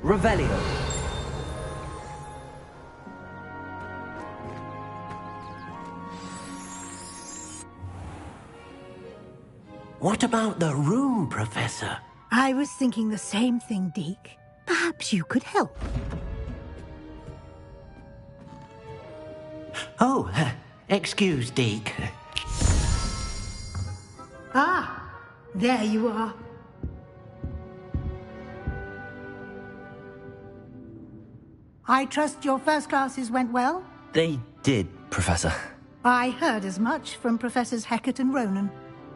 Revelio. What about the room, Professor? I was thinking the same thing, Deke. Perhaps you could help. Oh, excuse, Deke. Ah, there you are. I trust your first classes went well? They did, Professor. I heard as much from Professors Hecat and Ronan.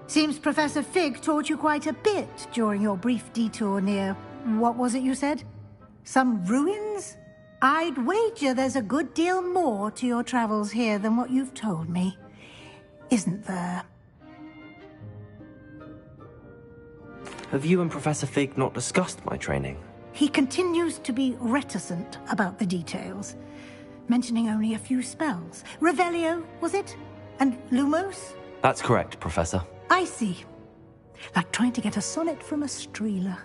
Seems Professor Fig taught you quite a bit during your brief detour near... what was it you said? Some ruins? I'd wager there's a good deal more to your travels here than what you've told me. Isn't there? Have you and Professor Fig not discussed my training? He continues to be reticent about the details, mentioning only a few spells. Revelio, was it? And Lumos? That's correct, Professor. I see. Like trying to get a sonnet from a streeler.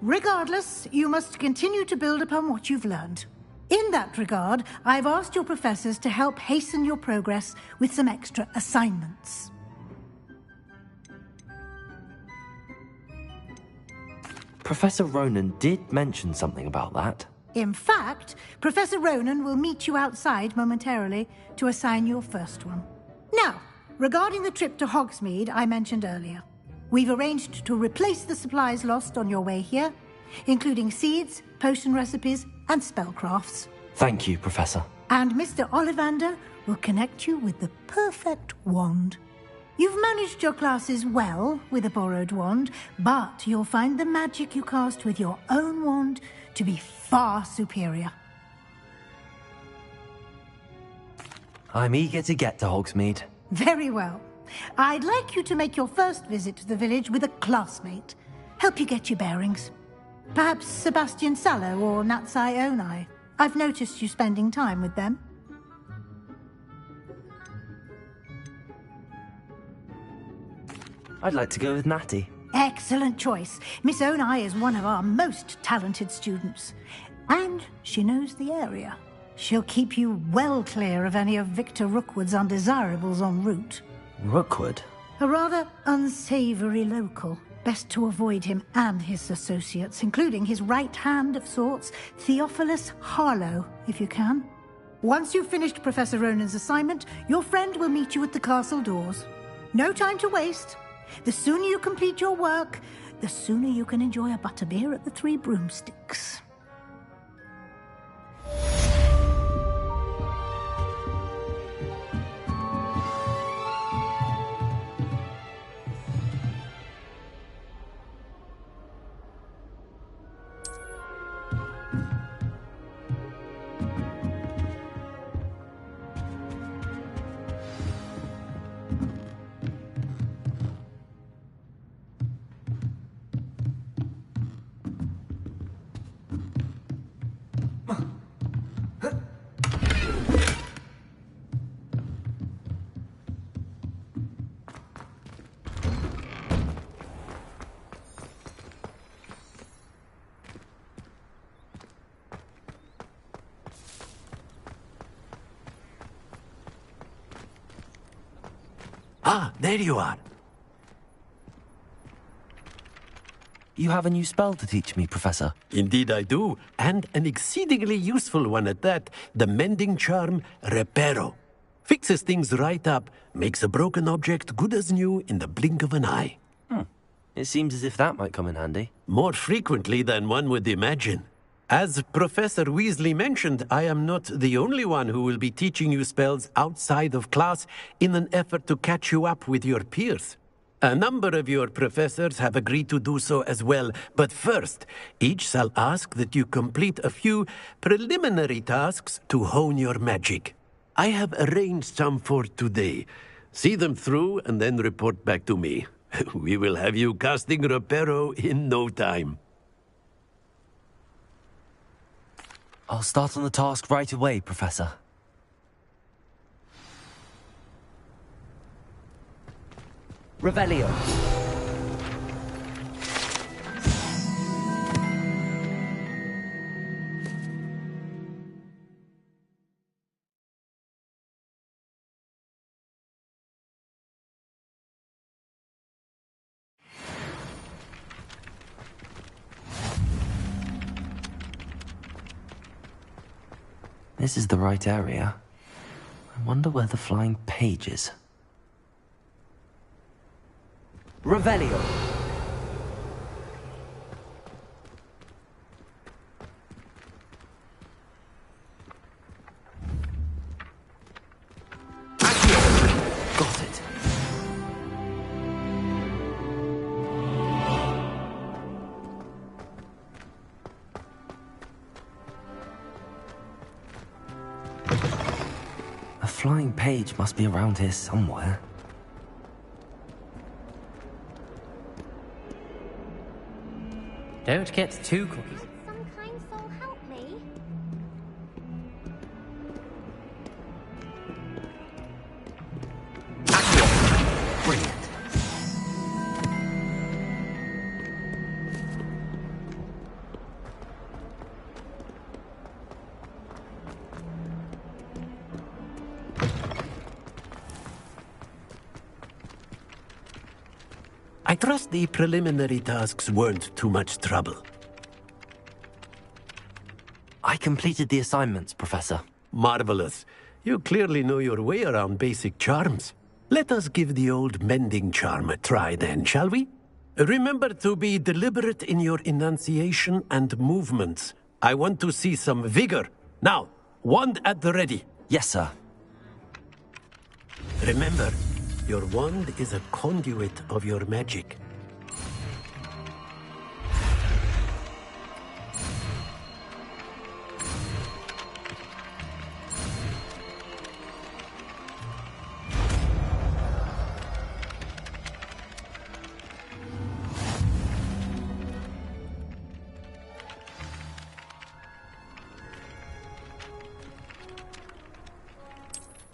Regardless, you must continue to build upon what you've learned. In that regard, I've asked your professors to help hasten your progress with some extra assignments. Professor Ronan did mention something about that. In fact, Professor Ronan will meet you outside momentarily to assign your first one. Now, regarding the trip to Hogsmeade I mentioned earlier, we've arranged to replace the supplies lost on your way here, including seeds, potion recipes, and spellcrafts. Thank you, Professor. And Mr. Ollivander will connect you with the perfect wand. You've managed your classes well with a borrowed wand, but you'll find the magic you cast with your own wand to be far superior. I'm eager to get to Hogsmeade. Very well. I'd like you to make your first visit to the village with a classmate. Help you get your bearings. Perhaps Sebastian Sallow or Natsai Onai. I've noticed you spending time with them. I'd like to go with Natty. Excellent choice. Miss Onai is one of our most talented students. And she knows the area. She'll keep you well clear of any of Victor Rookwood's undesirables en route. Rookwood? A rather unsavory local. Best to avoid him and his associates, including his right hand of sorts, Theophilus Harlow, if you can. Once you've finished Professor Ronan's assignment, your friend will meet you at the castle doors. No time to waste. The sooner you complete your work, the sooner you can enjoy a butterbeer at the Three Broomsticks. Ah, there you are. You have a new spell to teach me, Professor. Indeed I do, and an exceedingly useful one at that, the mending charm Reparo. Fixes things right up, makes a broken object good as new in the blink of an eye. It seems as if that might come in handy. More frequently than one would imagine. As Professor Weasley mentioned, I am not the only one who will be teaching you spells outside of class in an effort to catch you up with your peers. A number of your professors have agreed to do so as well, but first, each shall ask that you complete a few preliminary tasks to hone your magic. I have arranged some for today. See them through and then report back to me. We will have you casting Reparo in no time. I'll start on the task right away, Professor. Revelio. This is the right area. I wonder where the flying page is. Revelio. Got it. A flying page must be around here somewhere. Don't get too cookie. Some kind soul help me. Brilliant. I trust the preliminary tasks weren't too much trouble. I completed the assignments, Professor. Marvelous. You clearly know your way around basic charms. Let us give the old mending charm a try then, shall we? Remember to be deliberate in your enunciation and movements. I want to see some vigor. Now, wand at the ready. Yes, sir. Remember, your wand is a conduit of your magic.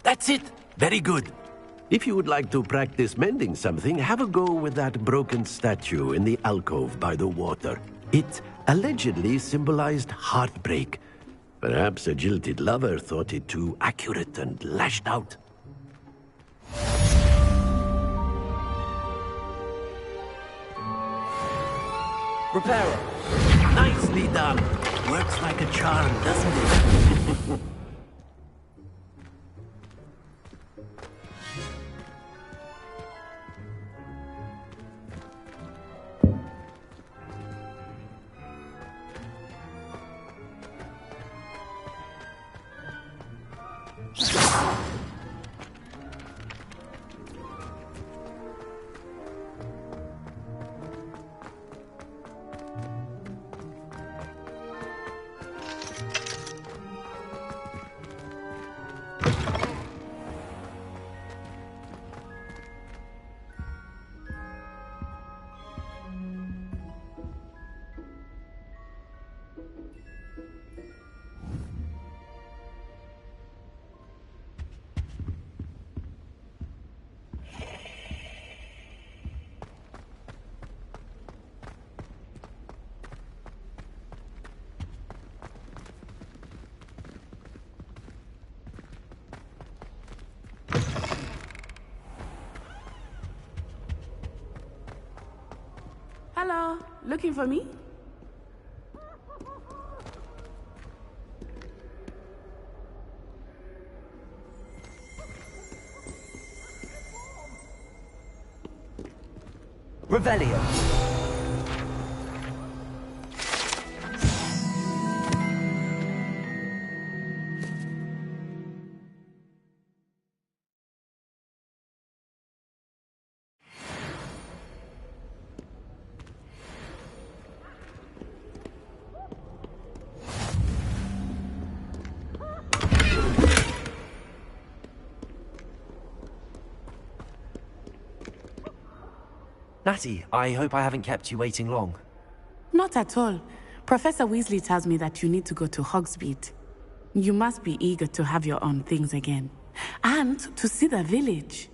That's it! Very good. If you would like to practice mending something, have a go with that broken statue in the alcove by the water. It allegedly symbolized heartbreak. Perhaps a jilted lover thought it too accurate and lashed out. Reparo. Nicely done. Works like a charm, doesn't it? Hello, looking for me? Revelio. Natty, I hope I haven't kept you waiting long. Not at all. Professor Weasley tells me that you need to go to Hogsmeade. You must be eager to have your own things again. And to see the village.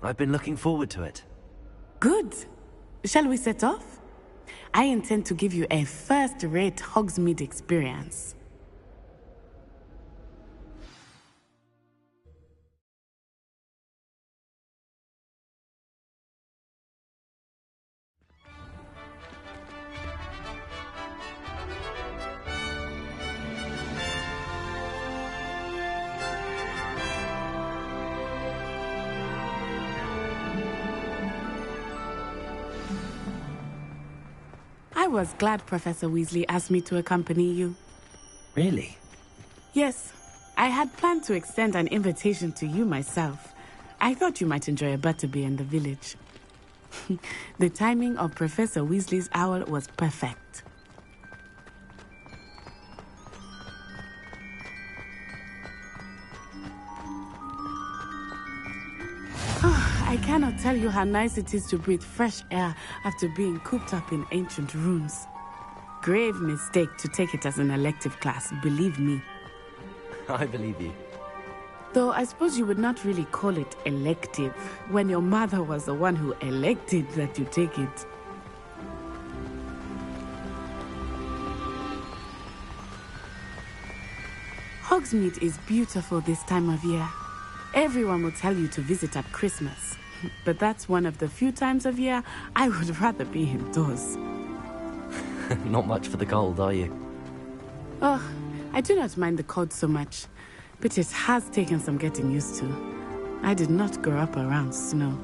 I've been looking forward to it. Good. Shall we set off? I intend to give you a first-rate Hogsmeade experience. was glad Professor Weasley asked me to accompany you. Really? Yes, I had planned to extend an invitation to you myself. I thought you might enjoy a butterbeer in the village. The timing of Professor Weasley's owl was perfect. I cannot tell you how nice it is to breathe fresh air after being cooped up in ancient rooms. Grave mistake to take it as an elective class, believe me. I believe you. Though I suppose you would not really call it elective when your mother was the one who elected that you take it. Hogsmeade is beautiful this time of year. Everyone will tell you to visit at Christmas. But that's one of the few times of year I would rather be indoors. Not much for the cold, are you? Oh, I do not mind the cold so much, but it has taken some getting used to. I did not grow up around snow.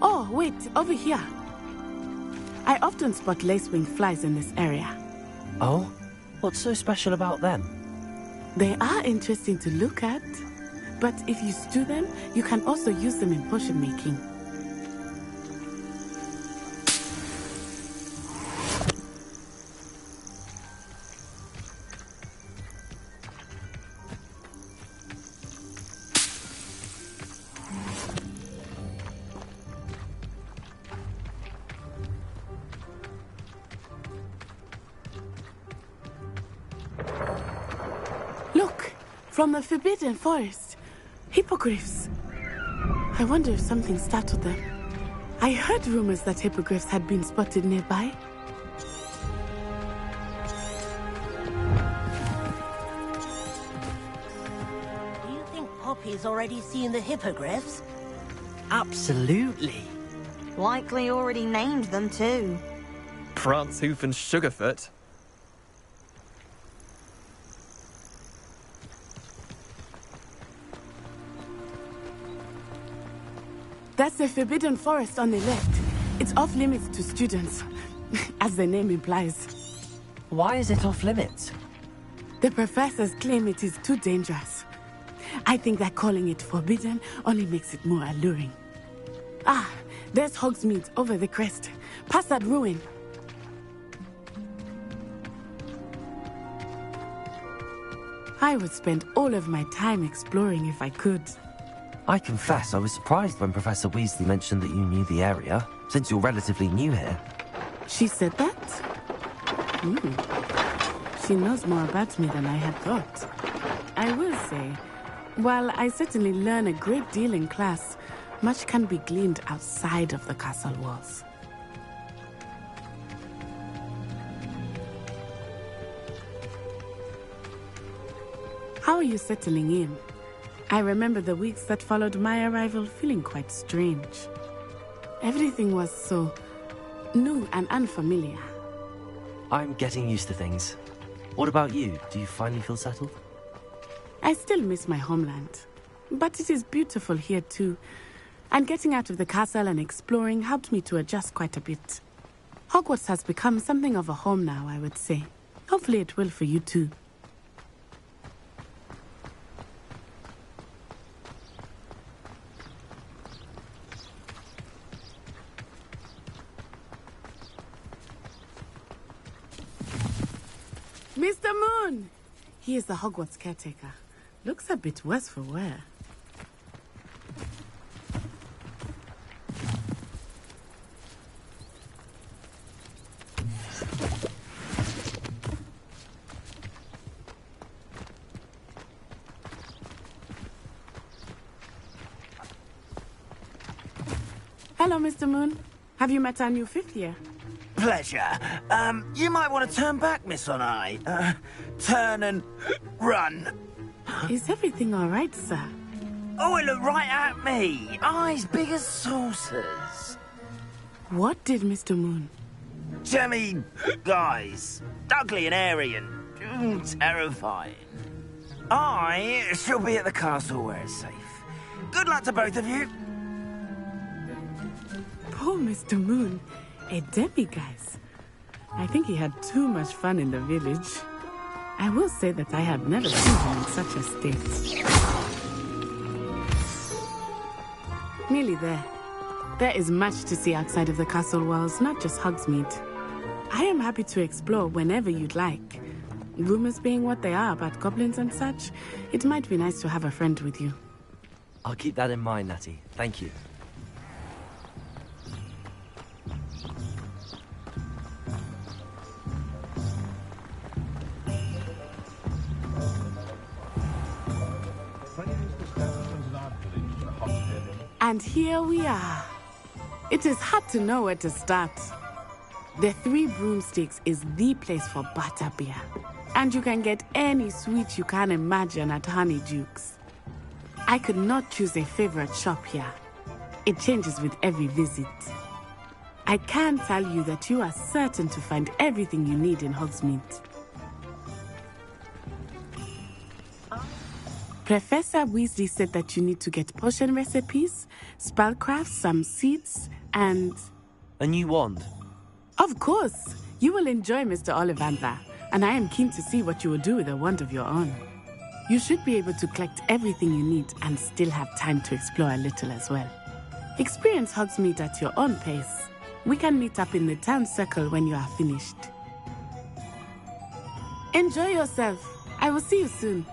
Oh, wait, over here. I often spot lacewing flies in this area. Oh? What's so special about them? They are interesting to look at, but if you stew them, you can also use them in potion making. Look, from the Forbidden Forest. Hippogriffs. I wonder if something startled them. I heard rumors that hippogriffs had been spotted nearby. Do you think Poppy's already seen the hippogriffs? Absolutely. Likely already named them too. Prance, Hoof, and Sugarfoot. That's the Forbidden Forest on the left. It's off limits to students, as the name implies. Why is it off limits? The professors claim it is too dangerous. I think that calling it forbidden only makes it more alluring. Ah, there's Hogsmeade over the crest. Past that ruin. I would spend all of my time exploring if I could. I confess I was surprised when Professor Weasley mentioned that you knew the area, since you're relatively new here. She said that? She knows more about me than I had thought. I will say, while I certainly learn a great deal in class, much can be gleaned outside of the castle walls. How are you settling in? I remember the weeks that followed my arrival feeling quite strange. Everything was so new and unfamiliar. I'm getting used to things. What about you? Do you finally feel settled? I still miss my homeland, but it is beautiful here too. And getting out of the castle and exploring helped me to adjust quite a bit. Hogwarts has become something of a home now, I would say. Hopefully it will for you too. Mr. Moon! He is the Hogwarts caretaker. Looks a bit worse for wear. Hello, Mr. Moon. Have you met our new fifth year? Pleasure. You might want to turn back, Miss On-Eye. Turn and run. Is everything all right, sir? Oh, it looked right at me. Eyes big as saucers. What did Mr. Moon? Jemmy guys. Ugly and airy and terrifying. I shall be at the castle where it's safe. Good luck to both of you. Oh, Mr. Moon, a demiguise. I think he had too much fun in the village. I will say that I have never seen him in such a state. Nearly there. There is much to see outside of the castle walls, not just Hogsmeade. I am happy to explore whenever you'd like. Rumors being what they are about goblins and such, it might be nice to have a friend with you. I'll keep that in mind, Natty. Thank you. And here we are. It is hard to know where to start. The Three Broomsticks is the place for butterbeer. And you can get any sweet you can imagine at Honeydukes. I could not choose a favorite shop here. It changes with every visit. I can tell you that you are certain to find everything you need in Hogsmeade. Professor Weasley said that you need to get potion recipes, spellcrafts, some seeds, and... A new wand? Of course! You will enjoy Mr. Ollivander, and I am keen to see what you will do with a wand of your own. You should be able to collect everything you need and still have time to explore a little as well. Experience Hogsmeade at your own pace. We can meet up in the town circle when you are finished. Enjoy yourself. I will see you soon.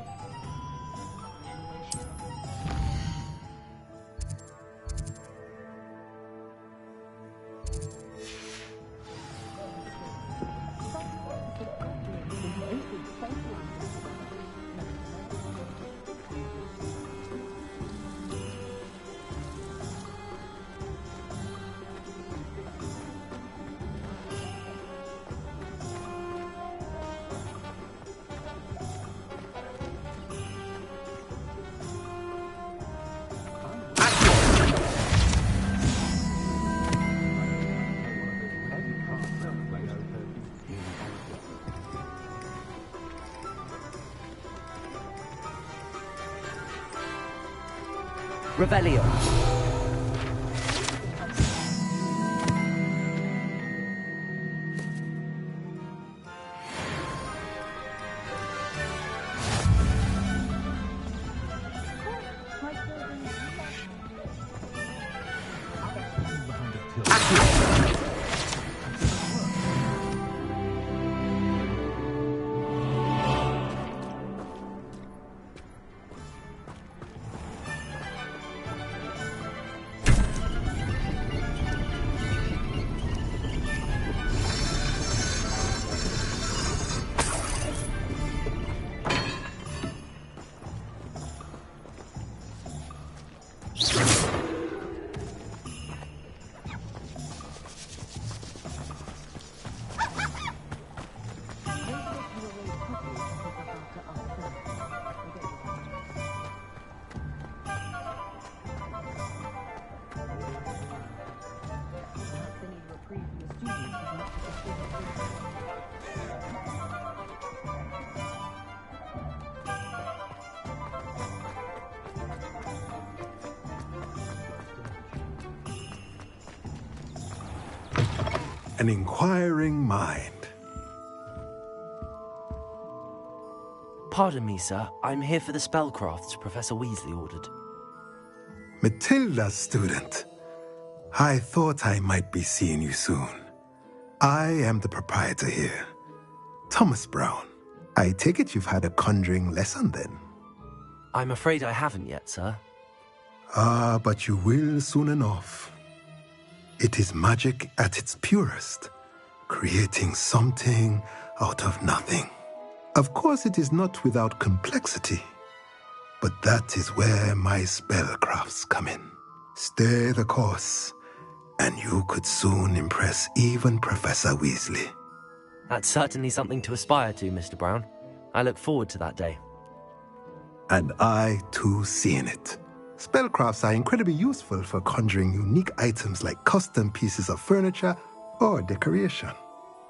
Revelio. An inquiring mind. Pardon me, sir. I'm here for the spellcrafts Professor Weasley ordered. Matilda's student. I thought I might be seeing you soon. I am the proprietor here, Thomas Brown. I take it you've had a conjuring lesson then? I'm afraid I haven't yet, sir. Ah, but you will soon enough. It is magic at its purest, creating something out of nothing. Of course, it is not without complexity, but that is where my spellcrafts come in. Stay the course, and you could soon impress even Professor Weasley. That's certainly something to aspire to, Mr. Brown. I look forward to that day. And I, too, seeing it. Spellcrafts are incredibly useful for conjuring unique items like custom pieces of furniture or decoration.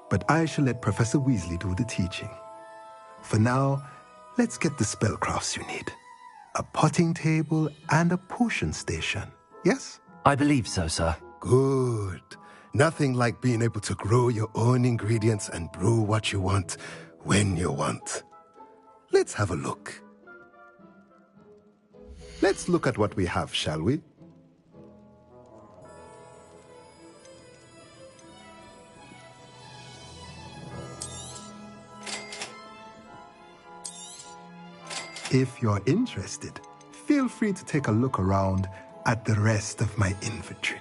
But I shall let Professor Weasley do the teaching. For now, let's get the spellcrafts you need. A potting table and a potion station, yes? I believe so, sir. Good. Nothing like being able to grow your own ingredients and brew what you want when you want. Let's have a look. Let's look at what we have, shall we? If you're interested, feel free to take a look around at the rest of my inventory.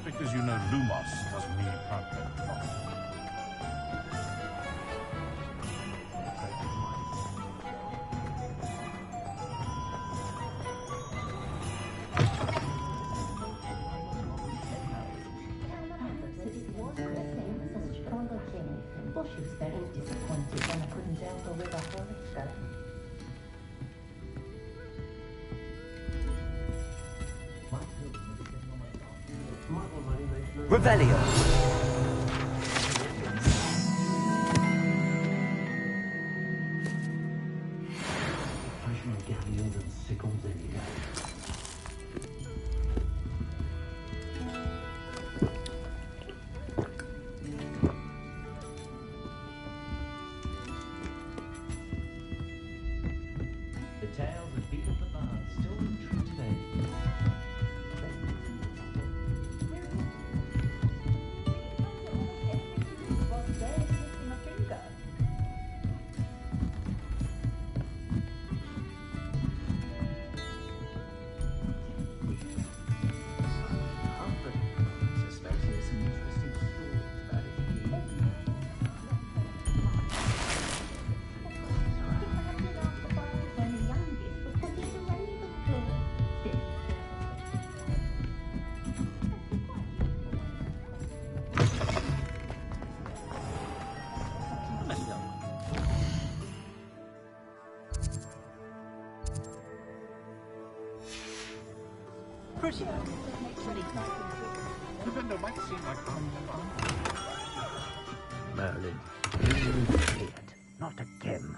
Because you know Lumos doesn't mean you can't get lost. She was very disappointed when I couldn't help her with a horoscope. Revelio. The tales that beat up the barn still ring true today. Pretty. The vendor might seem like Merlin, you scared. Not again.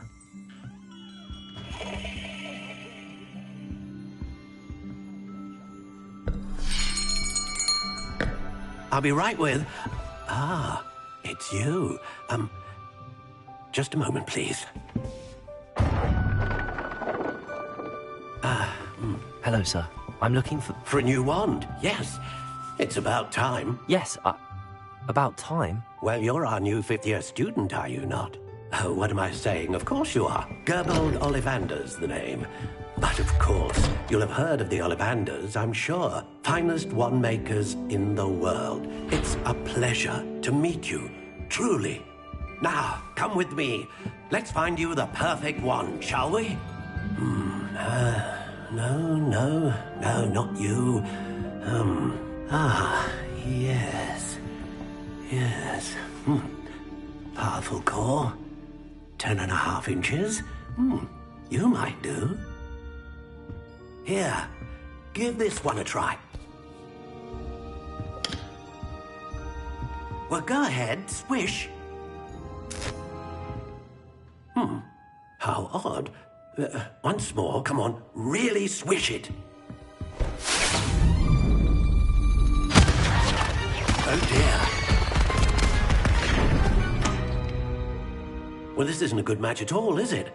I'll be right with... Ah, it's you. Just a moment, please. Hello, sir. I'm looking for... For a new wand, yes. It's about time. Yes, about time? Well, you're our new fifth-year student, are you not? Oh, what am I saying? Of course you are. Gerbold Ollivander's the name. But of course, you'll have heard of the Ollivanders, I'm sure. Finest wand makers in the world. It's a pleasure to meet you, truly. Now, come with me. Let's find you the perfect wand, shall we? No, not you. Yes. Powerful core. 10.5 inches. You might do. Here, give this one a try. Well, go ahead, swish. How odd. Once more, come on, really swish it. Oh dear. Well, this isn't a good match at all, is it?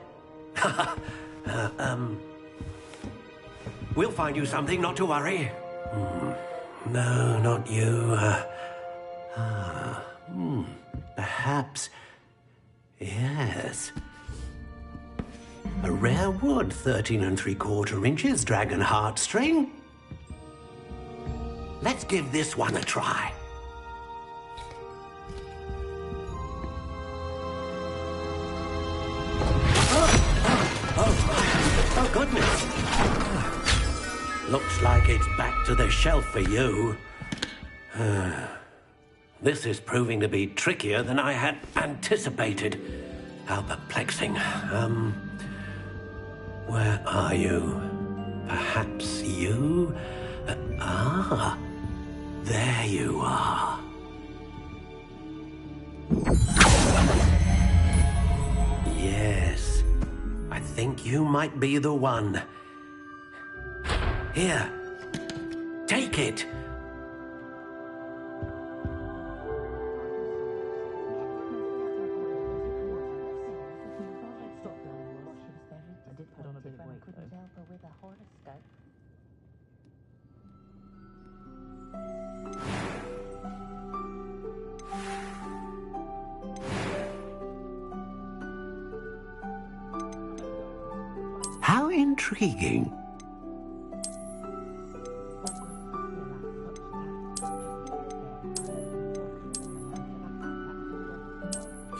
We'll find you something, not to worry. No, not you. Perhaps... Yes. A rare wood, 13 3/4 inches, dragon heartstring. Let's give this one a try. Oh, goodness. Looks like it's back to the shelf for you. This is proving to be trickier than I had anticipated. How perplexing. Where are you? Perhaps you? There you are. Yes, I think you might be the one. Here, take it. How intriguing.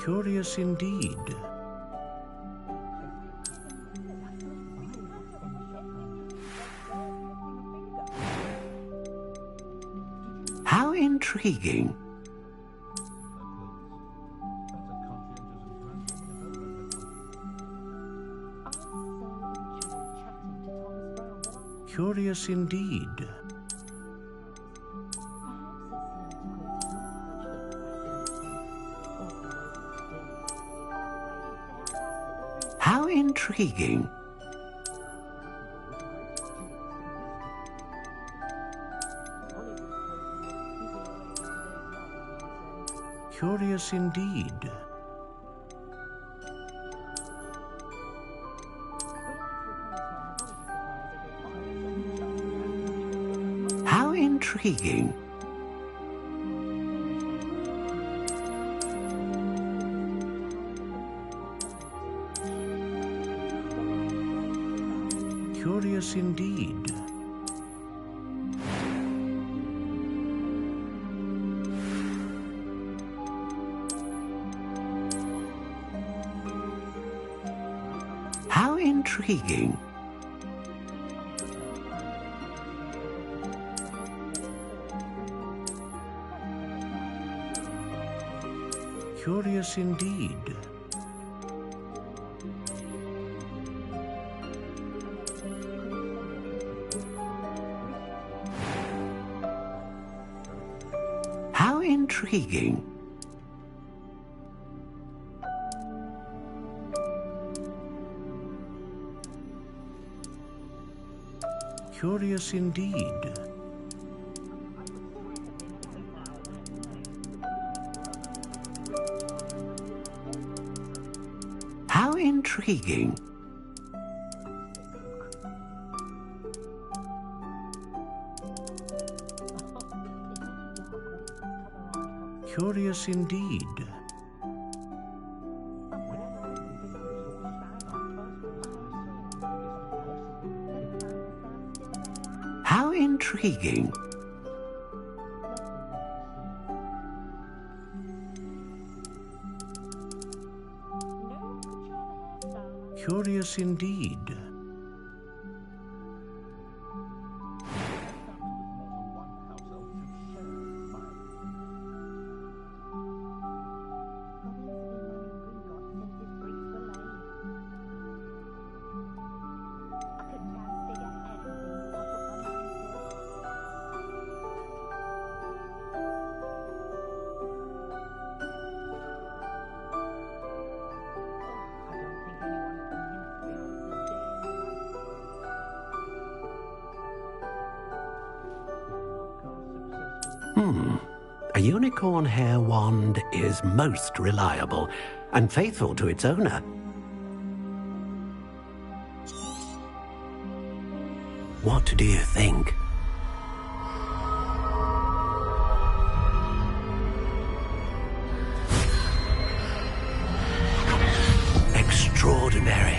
Curious indeed. How intriguing. Curious indeed. How intriguing. Curious indeed. How intriguing. Curious indeed. How intriguing. Curious indeed. How intriguing. Curious indeed. intriguing. Curious indeed. How intriguing. Curious indeed. A unicorn hair wand is most reliable and faithful to its owner. What do you think? Extraordinary.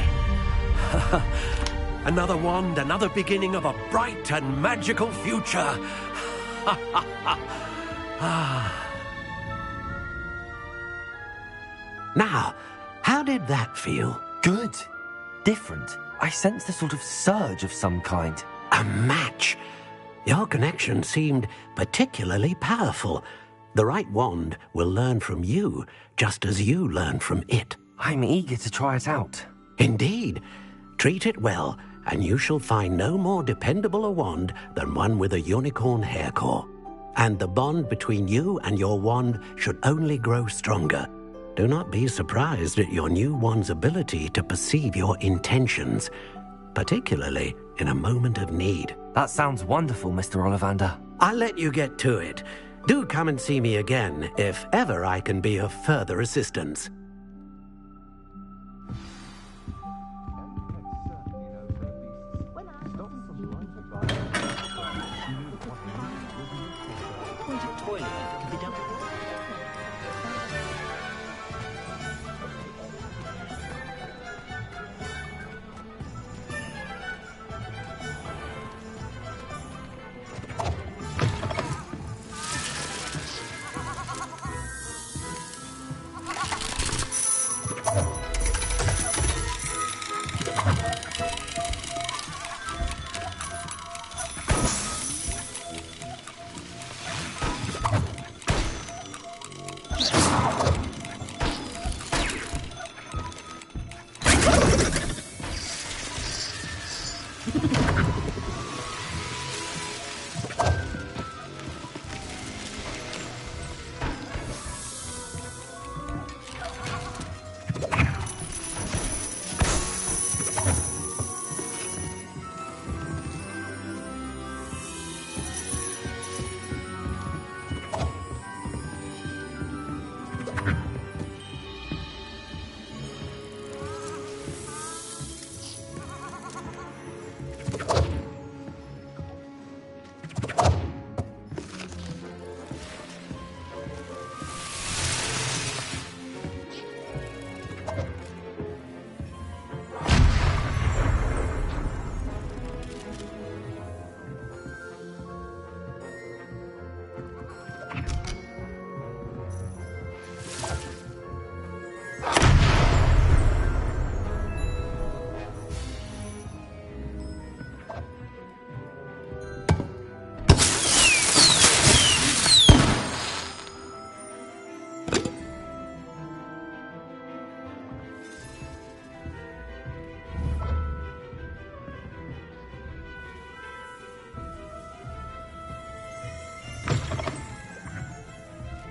Another wand, another beginning of a bright and magical future. Now, how did that feel? Good. Different. I sensed a sort of surge of some kind. A match. Your connection seemed particularly powerful. The right wand will learn from you, just as you learn from it. I'm eager to try it out. Indeed. Treat it well, and you shall find no more dependable a wand than one with a unicorn hair core. And the bond between you and your wand should only grow stronger. Do not be surprised at your new wand's ability to perceive your intentions, particularly in a moment of need. That sounds wonderful, Mr. Ollivander. I'll let you get to it. Do come and see me again if ever I can be of further assistance.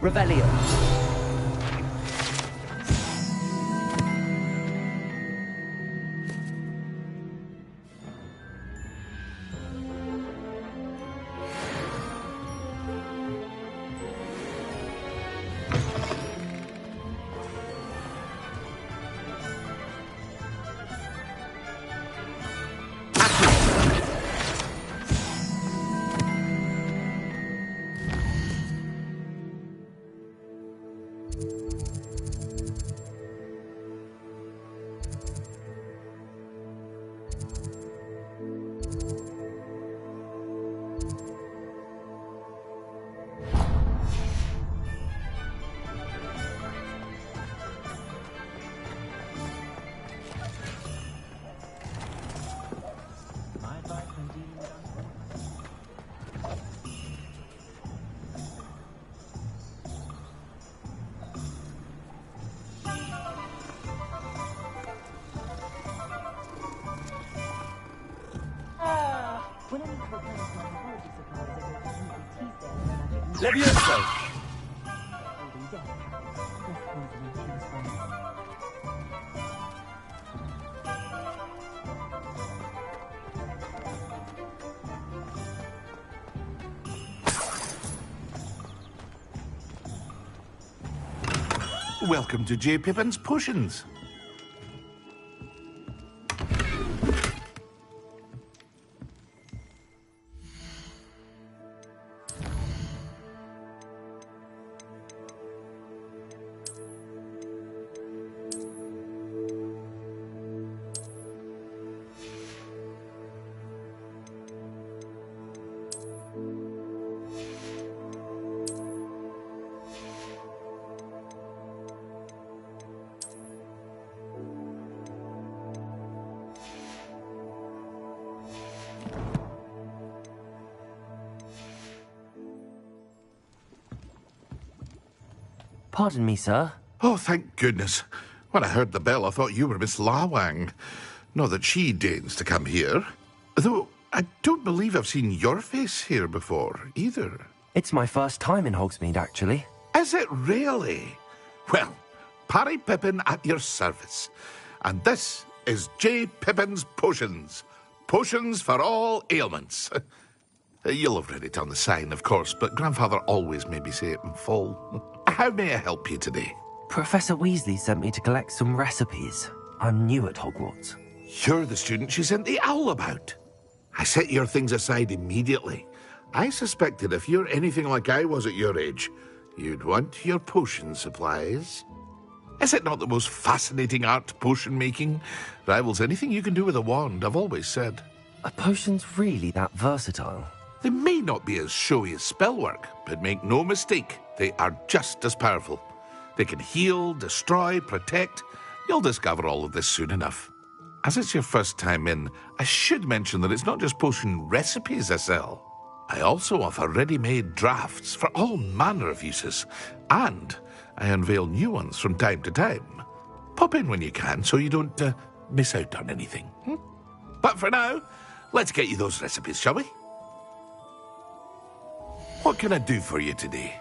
Revelio. Levioso! Welcome to J. Pippin's Potions. Pardon me, sir. Oh, thank goodness. When I heard the bell, I thought you were Miss Lawang. Not that she deigns to come here. Though, I don't believe I've seen your face here before, either. It's my first time in Hogsmeade, actually. Is it really? Well, Parry Pippin at your service. And this is J. Pippin's Potions. Potions for all ailments. You'll have read it on the sign, of course, but Grandfather always made me say it in full. How may I help you today? Professor Weasley sent me to collect some recipes. I'm new at Hogwarts. You're the student she sent the owl about. I set your things aside immediately. I suspected if you're anything like I was at your age, you'd want your potion supplies. Is it not the most fascinating art, potion making? Rivals anything you can do with a wand, I've always said. Are potions really that versatile? They may not be as showy as spellwork, but make no mistake, they are just as powerful. They can heal, destroy, protect. You'll discover all of this soon enough. As it's your first time in, I should mention that it's not just potion recipes I sell. I also offer ready-made drafts for all manner of uses, and I unveil new ones from time to time. Pop in when you can so you don't miss out on anything. But for now, let's get you those recipes, shall we? What can I do for you today?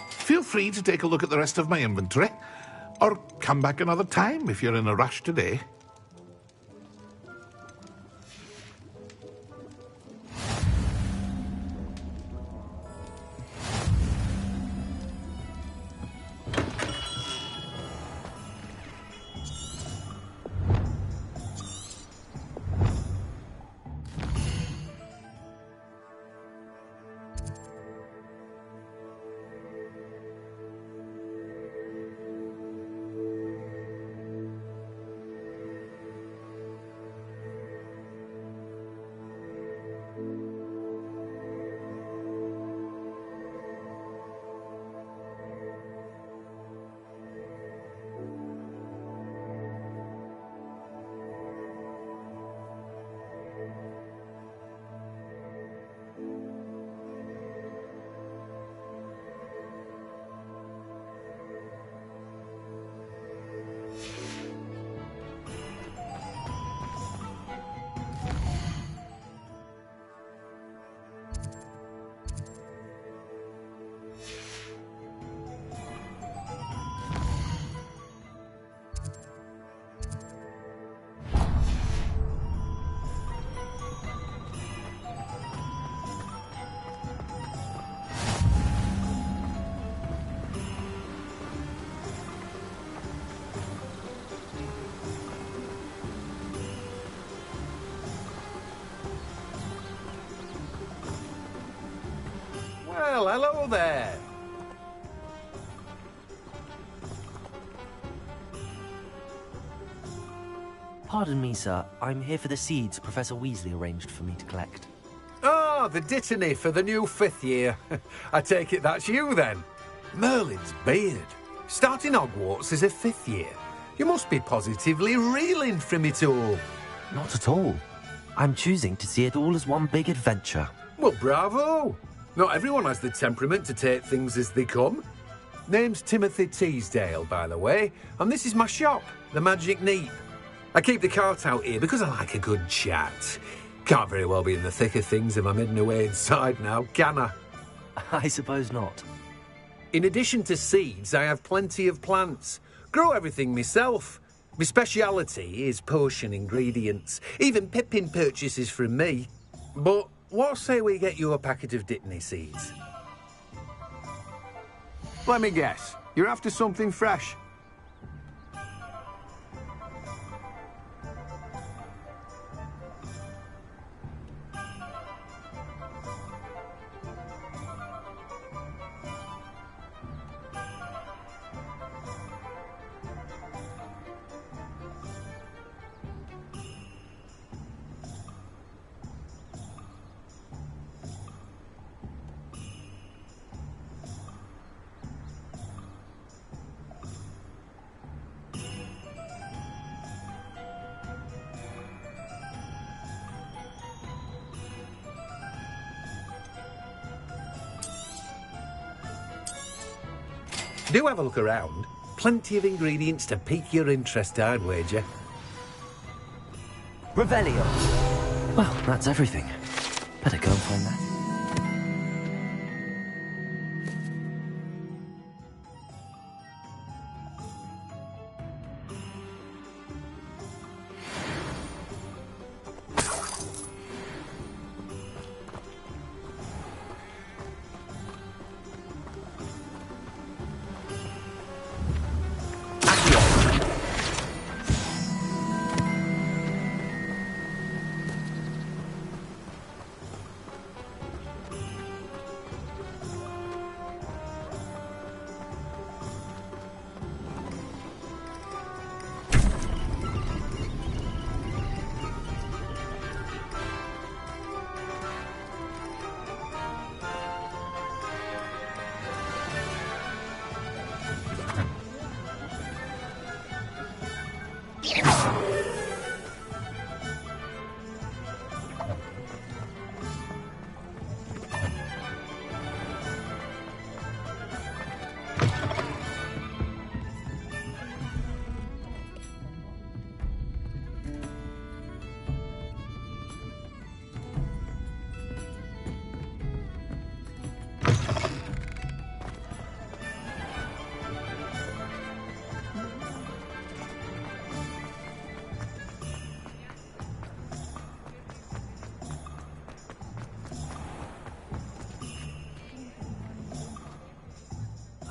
Feel free to take a look at the rest of my inventory, or come back another time if you're in a rush today. Well, hello there. Pardon me, sir. I'm here for the seeds Professor Weasley arranged for me to collect. Ah, Ah, the dittany for the new 5th year. I take it that's you then. Merlin's beard. Starting Hogwarts as a 5th year. You must be positively reeling from it all. Not at all. I'm choosing to see it all as one big adventure. Well, bravo. Not everyone has the temperament to take things as they come. Name's Timothy Teasdale, by the way, and this is my shop, the Magic Neep. I keep the cart out here because I like a good chat. Can't very well be in the thick of things if I'm hidden away inside now, can I? I suppose not. In addition to seeds, I have plenty of plants. Grow everything myself. My speciality is potion ingredients. Even Pippin purchases from me. But what say we get you a packet of Dittany seeds? Let me guess. You're after something fresh. Do have a look around. Plenty of ingredients to pique your interest, I'd wager. Revelio. Well, that's everything. Better go and find that.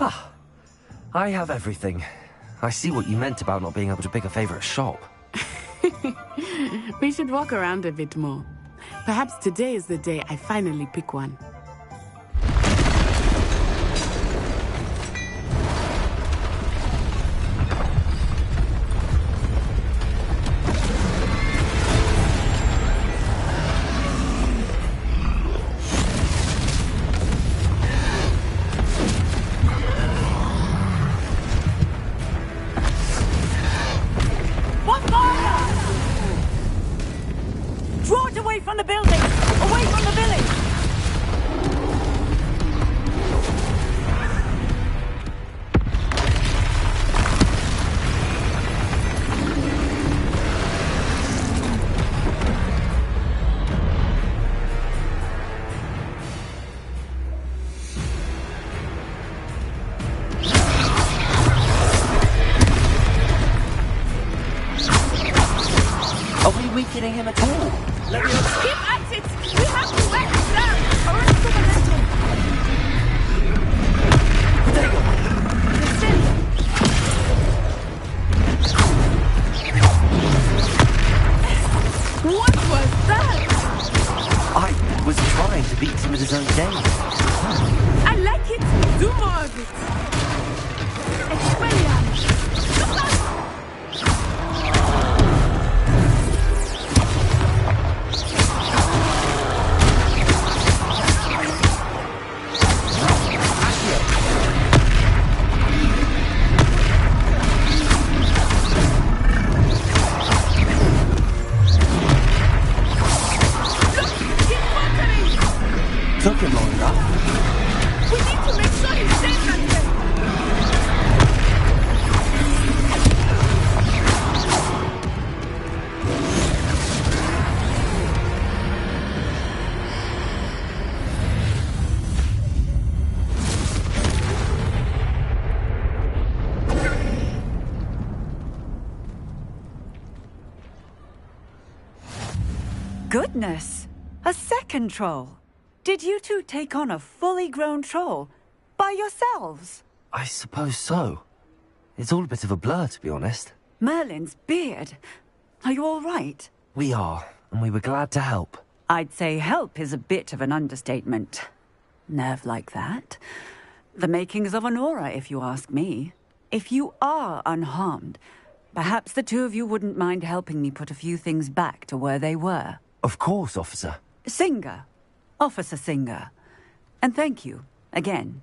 Ah, I have everything. I see what you meant about not being able to pick a favourite shop. We should walk around a bit more. Perhaps today is the day I finally pick one. Weakening him at all. Let me keep at it. We have to wear him down, or else the momentum. What was that? I was trying to beat him at his own game. I like it. Do more of it. Expelliarmus. Look out! Goodness! A second troll! Did you two take on a fully grown troll? By yourselves? I suppose so. It's all a bit of a blur, to be honest. Merlin's beard. Are you all right? We are, and we were glad to help. I'd say help is a bit of an understatement. Nerve like that. The makings of an aura, if you ask me. If you are unharmed, perhaps the two of you wouldn't mind helping me put a few things back to where they were. Of course, officer. Singer. Officer Singer. And thank you, again.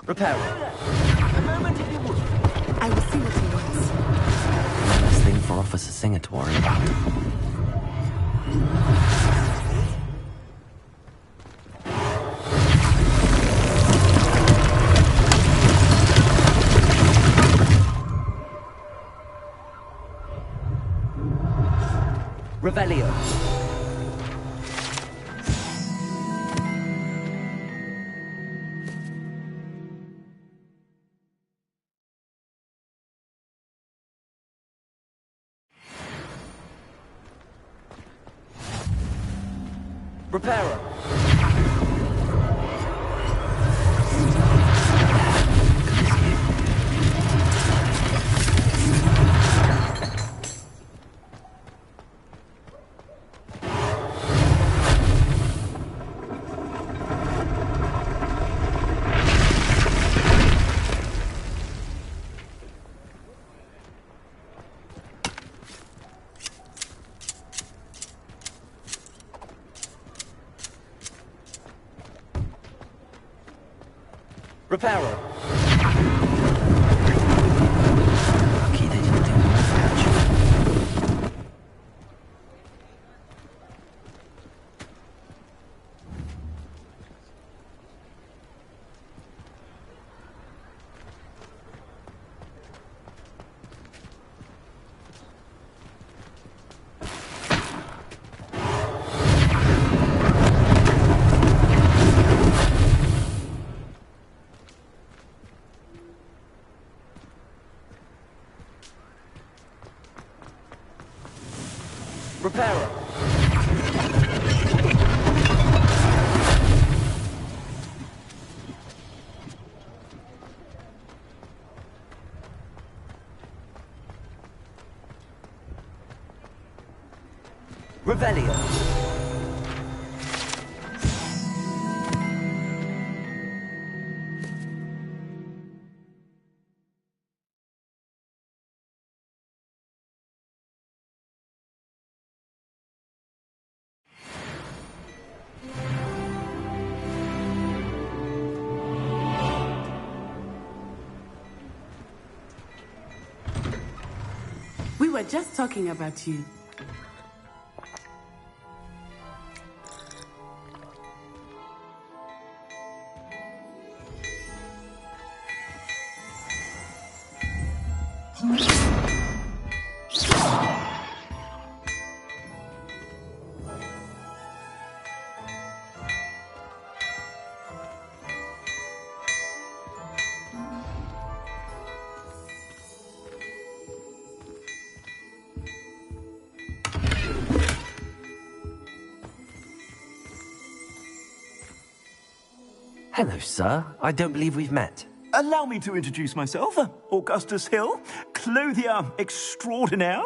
Repair. A moment if you would. I will see what he wants. One less thing for Officer Singer to worry about. Revelio. Reparo. Reparo. Lucky they didn't do more damage. Reparo. Revelio. We were just talking about you. Hello, sir. I don't believe we've met. Allow me to introduce myself. Augustus Hill, clothier extraordinaire.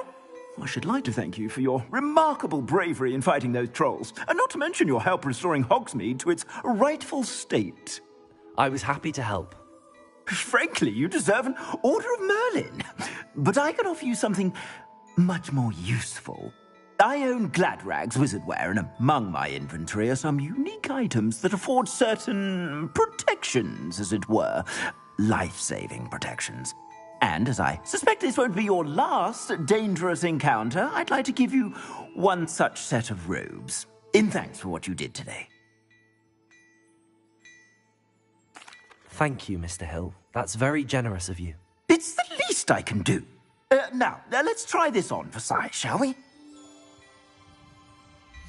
I should like to thank you for your remarkable bravery in fighting those trolls, and not to mention your help restoring Hogsmeade to its rightful state. I was happy to help. Frankly, you deserve an Order of Merlin. But I can offer you something much more useful. I own Gladrag's wizardware, and among my inventory are some unique items that afford certain protections, as it were. Life-saving protections. And as I suspect this won't be your last dangerous encounter, I'd like to give you one such set of robes, in thanks for what you did today. Thank you, Mr. Hill. That's very generous of you. It's the least I can do. Now, let's try this on for size, shall we?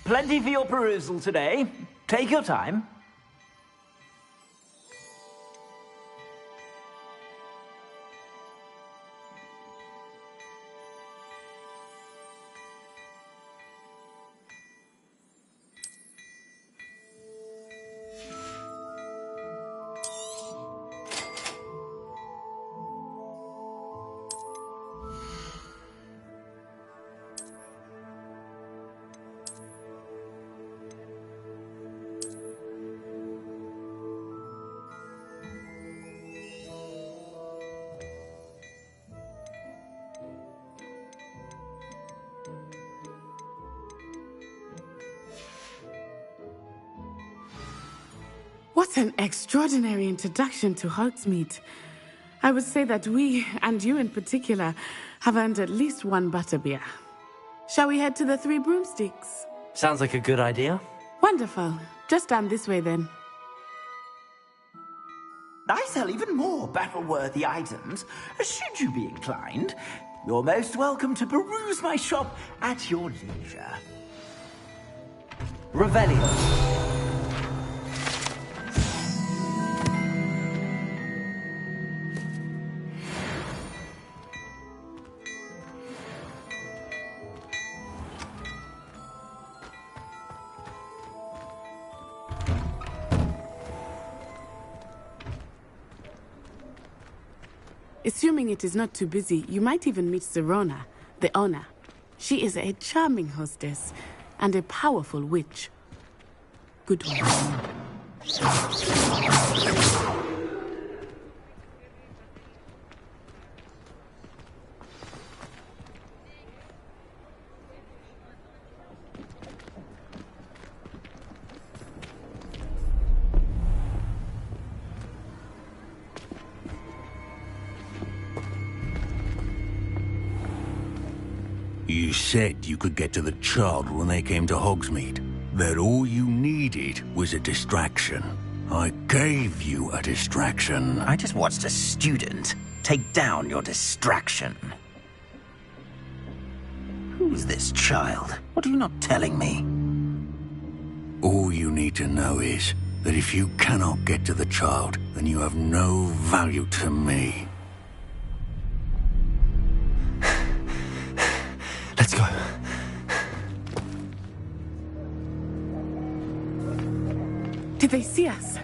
Plenty for your perusal today. Take your time. What an extraordinary introduction to Hogsmeade. I would say that we, and you in particular, have earned at least one butterbeer. Shall we head to the Three Broomsticks? Sounds like a good idea. Wonderful. Just down this way then. I sell even more battle-worthy items. Should you be inclined, you're most welcome to peruse my shop at your leisure. Revelio. Assuming it is not too busy, you might even meet Sirona, the owner. She is a charming hostess and a powerful witch. Good one. You said you could get to the child when they came to Hogsmeade. That all you needed was a distraction. I gave you a distraction. I just watched a student take down your distraction. Who's this child? What are you not telling me? All you need to know is that if you cannot get to the child, then you have no value to me. Let's go. Did they see us?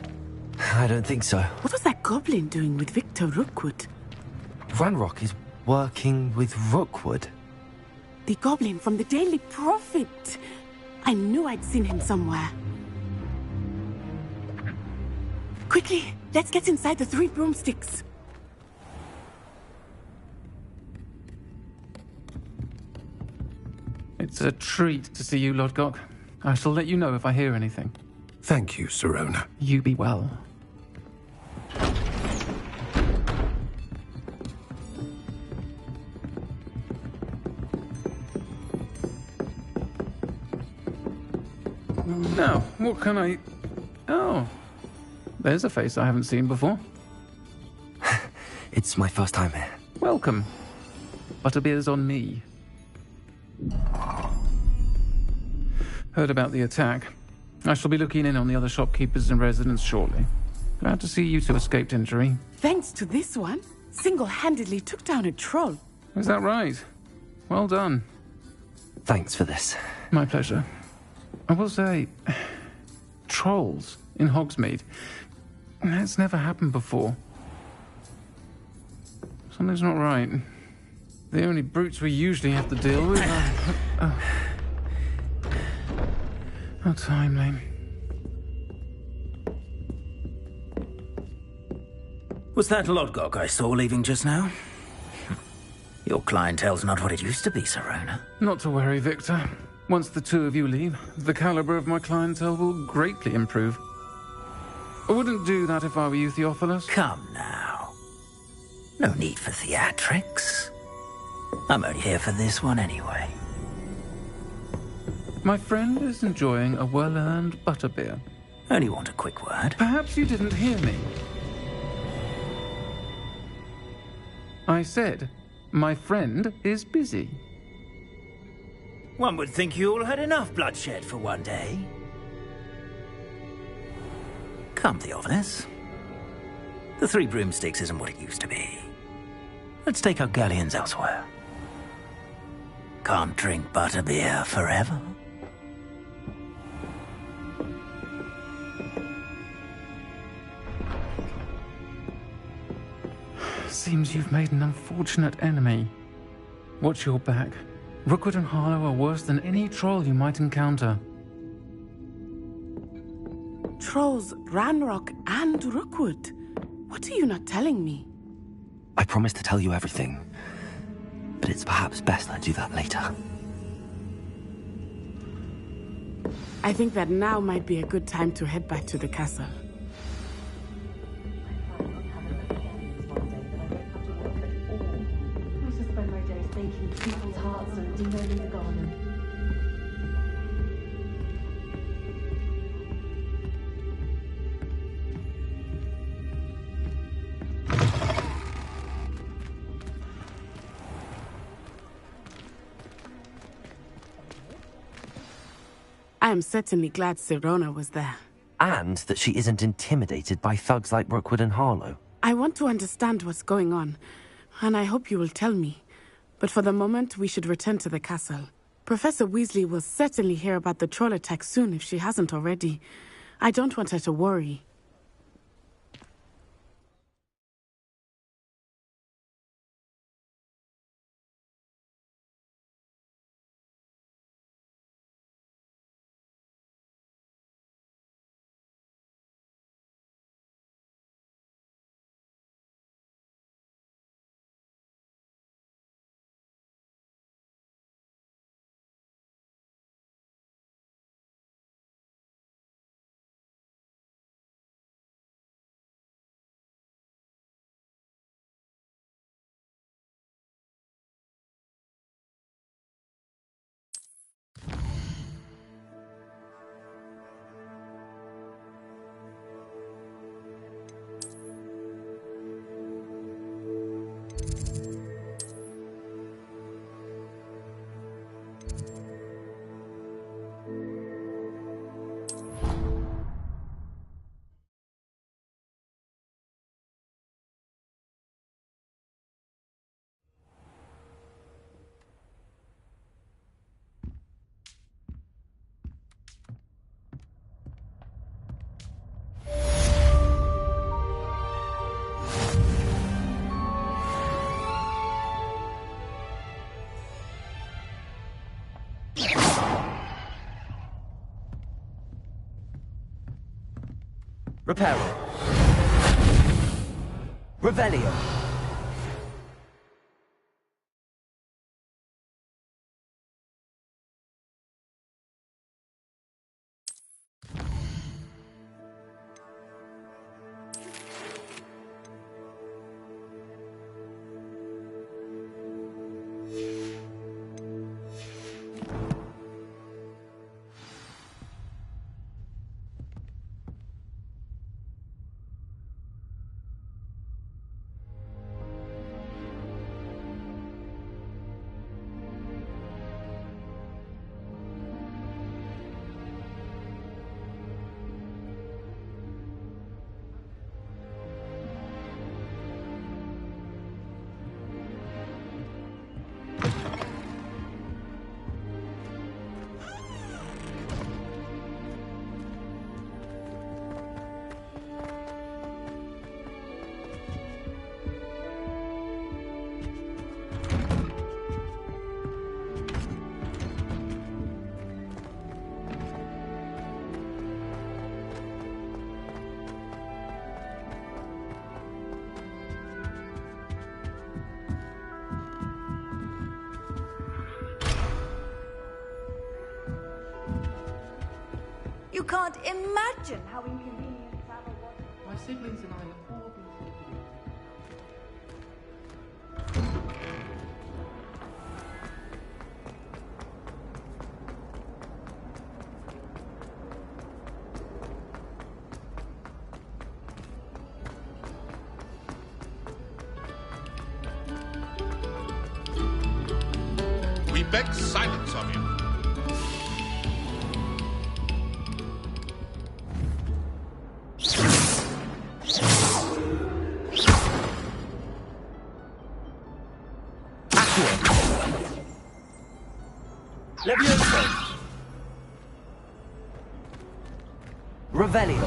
I don't think so. What was that goblin doing with Victor Rookwood? Ranrock is working with Rookwood. The goblin from the Daily Prophet. I knew I'd seen him somewhere. Quickly, let's get inside the Three Broomsticks. It's a treat to see you, Lodgok. I shall let you know if I hear anything. Thank you, Sirona. You be well. Now, what can I... Oh, there's a face I haven't seen before. It's my first time here. Welcome. Butterbeer's on me. Heard about the attack. I shall be looking in on the other shopkeepers and residents shortly. Glad to see you two escaped injury. Thanks to this one, single-handedly took down a troll. Is that right? Well done. Thanks for this. My pleasure. I will say, trolls in Hogsmeade. That's never happened before. Something's not right. The only brutes we usually have to deal with are... How timely. Was that Lodgok I saw leaving just now? Your clientele's not what it used to be, Sirona. Not to worry, Victor. Once the two of you leave, the caliber of my clientele will greatly improve. I wouldn't do that if I were you, Theophilus. Come now. No need for theatrics. I'm only here for this one anyway. My friend is enjoying a well-earned butterbeer. Only want a quick word. Perhaps you didn't hear me. I said, my friend is busy. One would think you all had enough bloodshed for one day. Come, Theophilus. The Three Broomsticks isn't what it used to be. Let's take our galleons elsewhere. Can't drink butterbeer forever. Seems you've made an unfortunate enemy. Watch your back. Rookwood and Harlow are worse than any troll you might encounter. Trolls, Ranrock, and Rookwood. What are you not telling me? I promise to tell you everything, but it's perhaps best I do that later. I think that now might be a good time to head back to the castle. the garden. I am certainly glad Sirona was there. And that she isn't intimidated by thugs like Rookwood and Harlow. I want to understand what's going on, and I hope you will tell me. But for the moment, we should return to the castle. Professor Weasley will certainly hear about the troll attack soon if she hasn't already. I don't want her to worry. Reparo. Revelio. You can't imagine how inconvenient travel was. My siblings and I have all been thinking. We beg silence of you. Levioso. Revelio.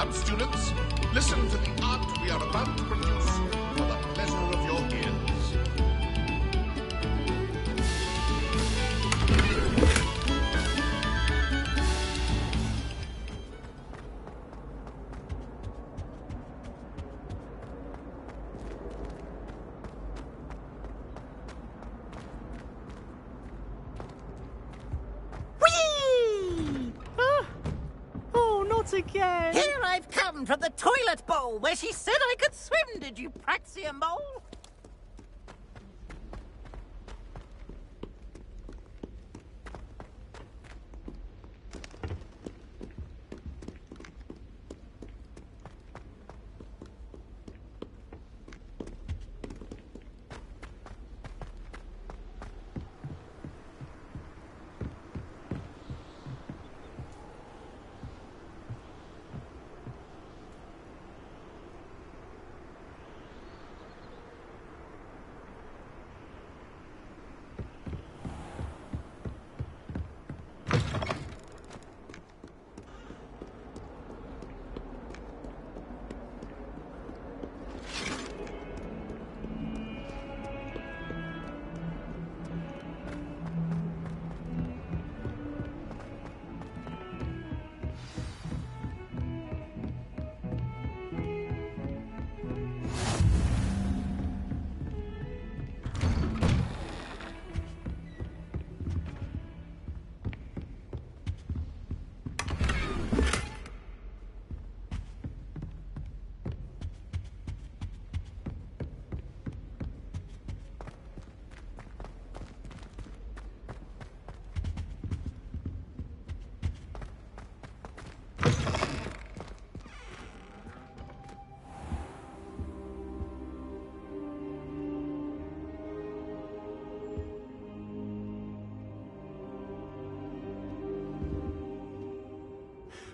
on, students. Listen to the art we are about to produce for the pleasure of your ears. Whee! Oh, not again. Here I've come from the toilet bowl where she said I could swim, did you praxia mole?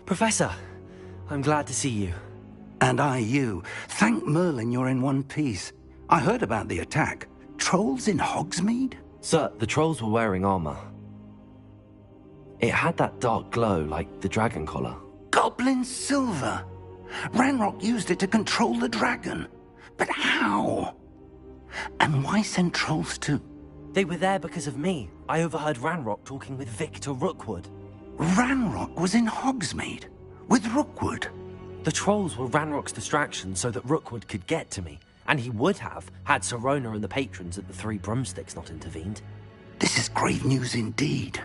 Professor, I'm glad to see you. And I you. Thank Merlin you're in one piece. I heard about the attack. Trolls in Hogsmeade? Sir, the trolls were wearing armor. It had that dark glow like the dragon collar. Goblin silver! Ranrock used it to control the dragon. But how? And why send trolls to... They were there because of me. I overheard Ranrock talking with Victor Rookwood. Ranrock was in Hogsmeade? With Rookwood? The trolls were Ranrock's distraction so that Rookwood could get to me. And he would have, had Sirona and the patrons at the Three Broomsticks not intervened. This is grave news indeed.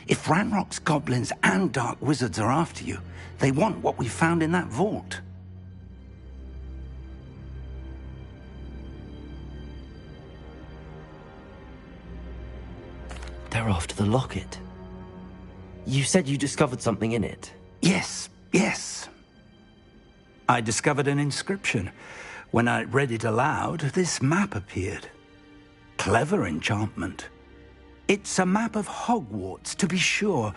If Ranrock's goblins and dark wizards are after you, they want what we found in that vault. They're after the locket. You said you discovered something in it. Yes. I discovered an inscription. When I read it aloud, this map appeared. Clever enchantment. It's a map of Hogwarts, to be sure,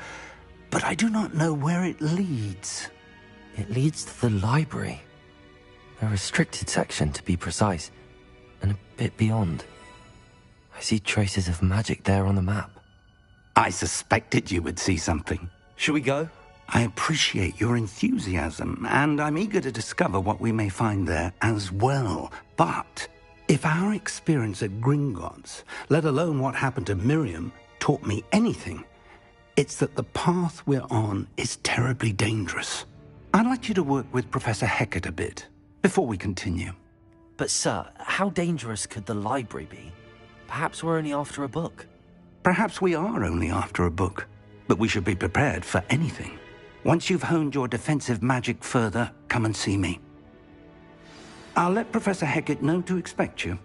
but I do not know where it leads. It leads to the library. A restricted section, to be precise, and a bit beyond. I see traces of magic there on the map. I suspected you would see something. Shall we go? I appreciate your enthusiasm, and I'm eager to discover what we may find there as well. But if our experience at Gringotts, let alone what happened to Miriam, taught me anything, it's that the path we're on is terribly dangerous. I'd like you to work with Professor Hecat a bit before we continue. But sir, how dangerous could the library be? Perhaps we're only after a book. Perhaps we are only after a book, but we should be prepared for anything. Once you've honed your defensive magic further, come and see me. I'll let Professor Hecat know to expect you.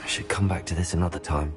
I should come back to this another time.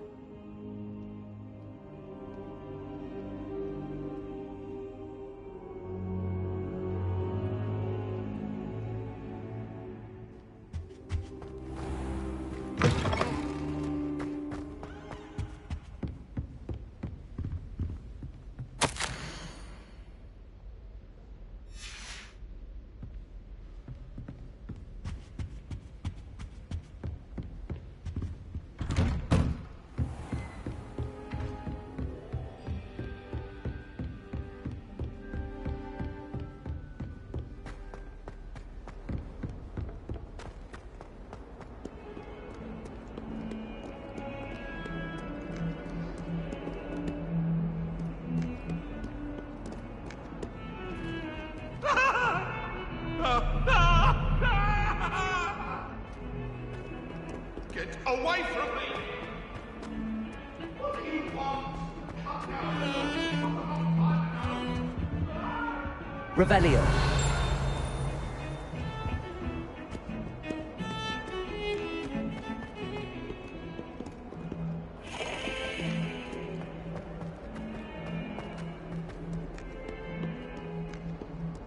away from me! What do you want? Revelio.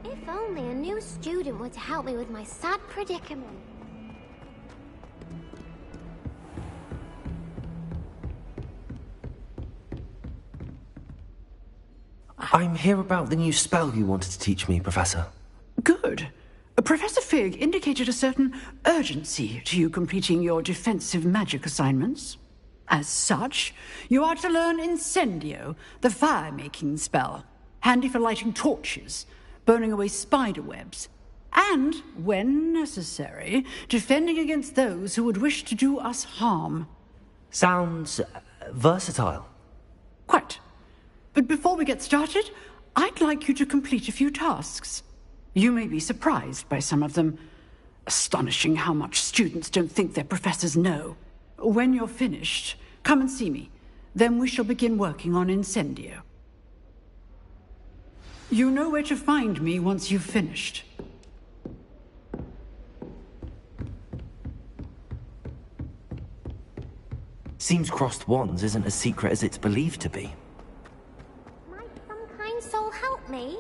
If only a new student were to help me with my sad predicament. I'm here about the new spell you wanted to teach me, Professor. Good. Professor Fig indicated a certain urgency to you completing your defensive magic assignments. As such, you are to learn Incendio, the fire-making spell, handy for lighting torches, burning away spider webs, and, when necessary, defending against those who would wish to do us harm. Sounds versatile. Quite. But before we get started, I'd like you to complete a few tasks. You may be surprised by some of them. Astonishing how much students don't think their professors know. When you're finished, come and see me. Then we shall begin working on Incendio. You know where to find me once you've finished. Seems crossed wands isn't as secret as it's believed to be. Might some kind soul help me?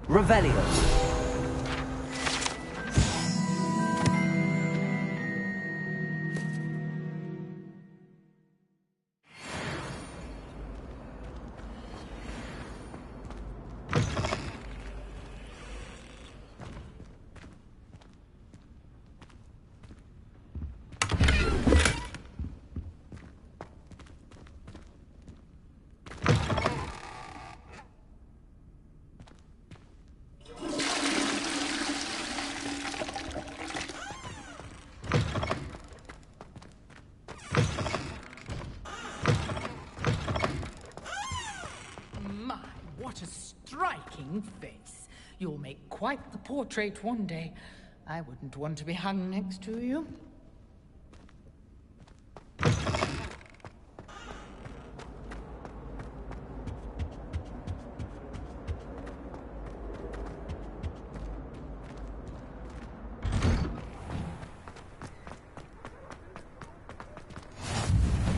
Revelio. What a striking face. You'll make quite the portrait one day. I wouldn't want to be hung next to you.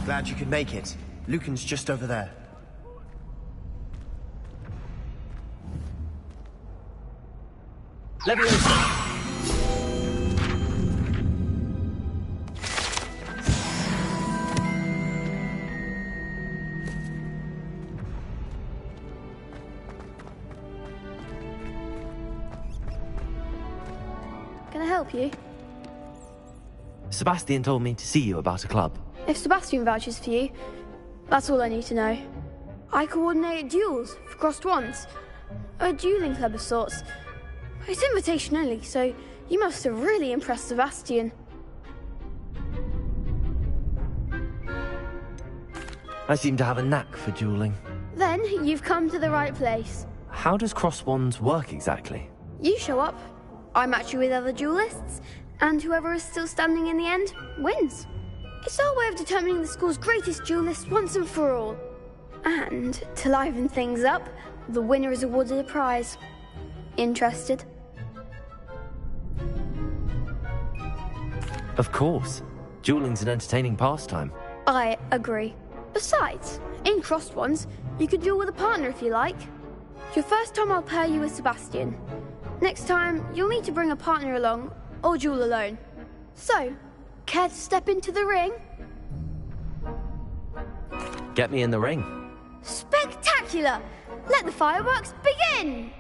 Glad you could make it. Lucan's just over there. Leviosa! Can I help you? Sebastian told me to see you about a club. If Sebastian vouches for you, that's all I need to know. I coordinate duels for crossed wands. A dueling club of sorts. It's invitation only, so you must have really impressed Sebastian. I seem to have a knack for dueling. Then you've come to the right place. How does cross wands work exactly? You show up, I match you with other duelists, and whoever is still standing in the end wins. It's our way of determining the school's greatest duelist once and for all. And to liven things up, the winner is awarded a prize. Interested? Of course. Dueling's an entertaining pastime. I agree. Besides, in crossed ones, you could duel with a partner if you like. Your first time I'll pair you with Sebastian. Next time, you'll need to bring a partner along, or duel alone. So, care to step into the ring? Get me in the ring. Spectacular! Let the fireworks begin!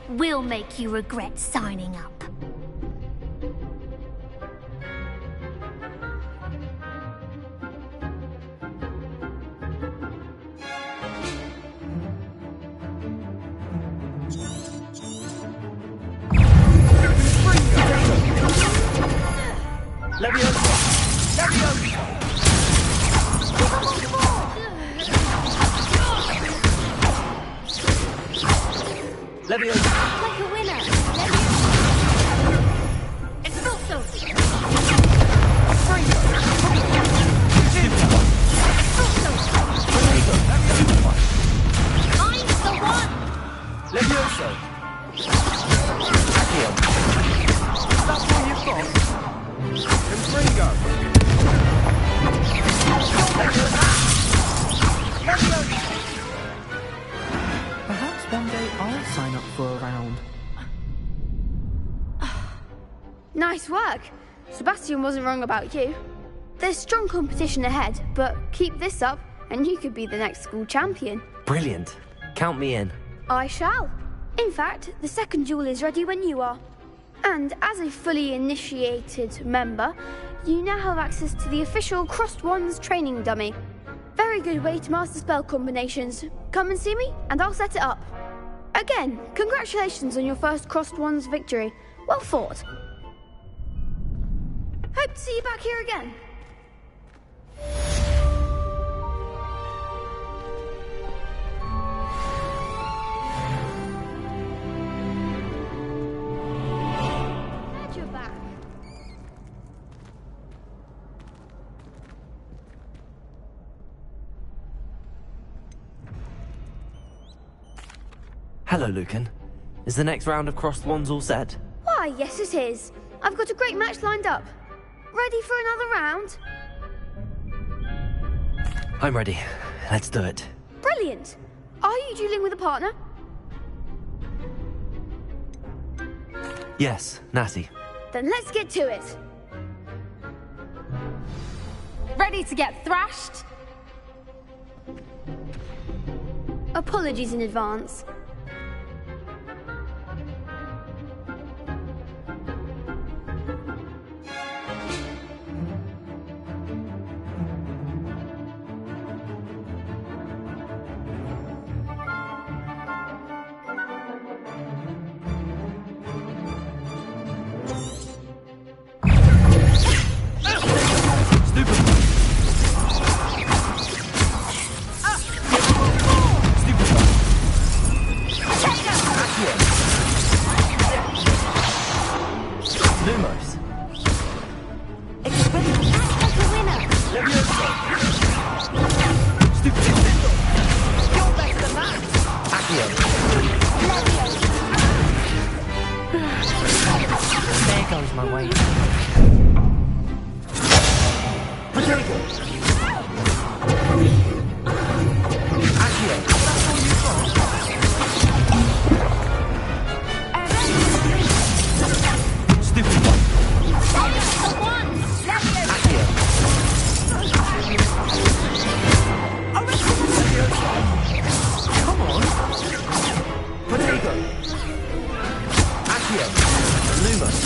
We'll make you regret signing up. Leviosa! Like a winner! It's Expulso! Fringo! I'm the one! Levioso! Accio! That's all you've got? And Fringo! Perhaps one day I'll sign up for a round. Nice work. Sebastian wasn't wrong about you. There's strong competition ahead, but keep this up and you could be the next school champion. Brilliant. Count me in. I shall. In fact, the second duel is ready when you are. And as a fully initiated member, you now have access to the official Crossed Wands training dummy. Very good way to master spell combinations. Come and see me, and I'll set it up. Again, congratulations on your first Crossed Wands victory. Well fought. Hope to see you back here again. Glad you're back. Hello, Lucan. Is the next round of Crossed Wands all set? Why, yes it is. I've got a great match lined up. Ready for another round? I'm ready. Let's do it. Brilliant. Are you dueling with a partner? Yes, Natty. Then let's get to it. Ready to get thrashed? Apologies in advance. Lumos. There goes my weight. Potato. Accio. That's all you've got. Stupid one. Accio. Come on. Potato. Accio. Lumos.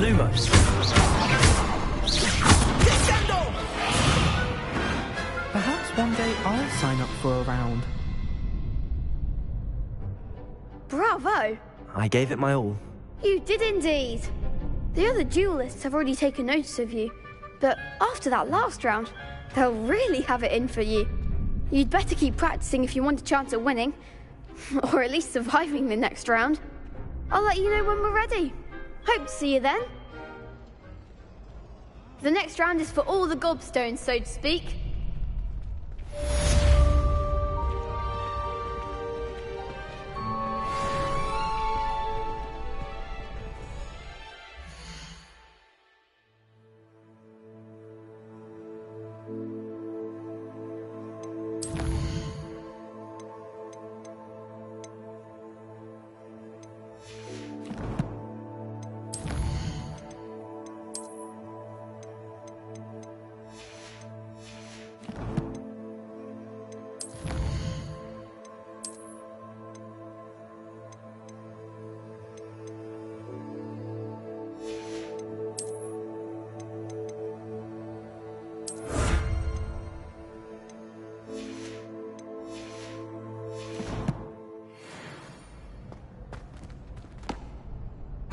Lumos. Perhaps one day I'll sign up for a round. Bravo! I gave it my all. You did indeed. The other duelists have already taken notice of you, but after that last round, they'll really have it in for you. You'd better keep practicing if you want a chance at winning, or at least surviving the next round. I'll let you know when we're ready. Hope to see you then. The next round is for all the gobstones, so to speak.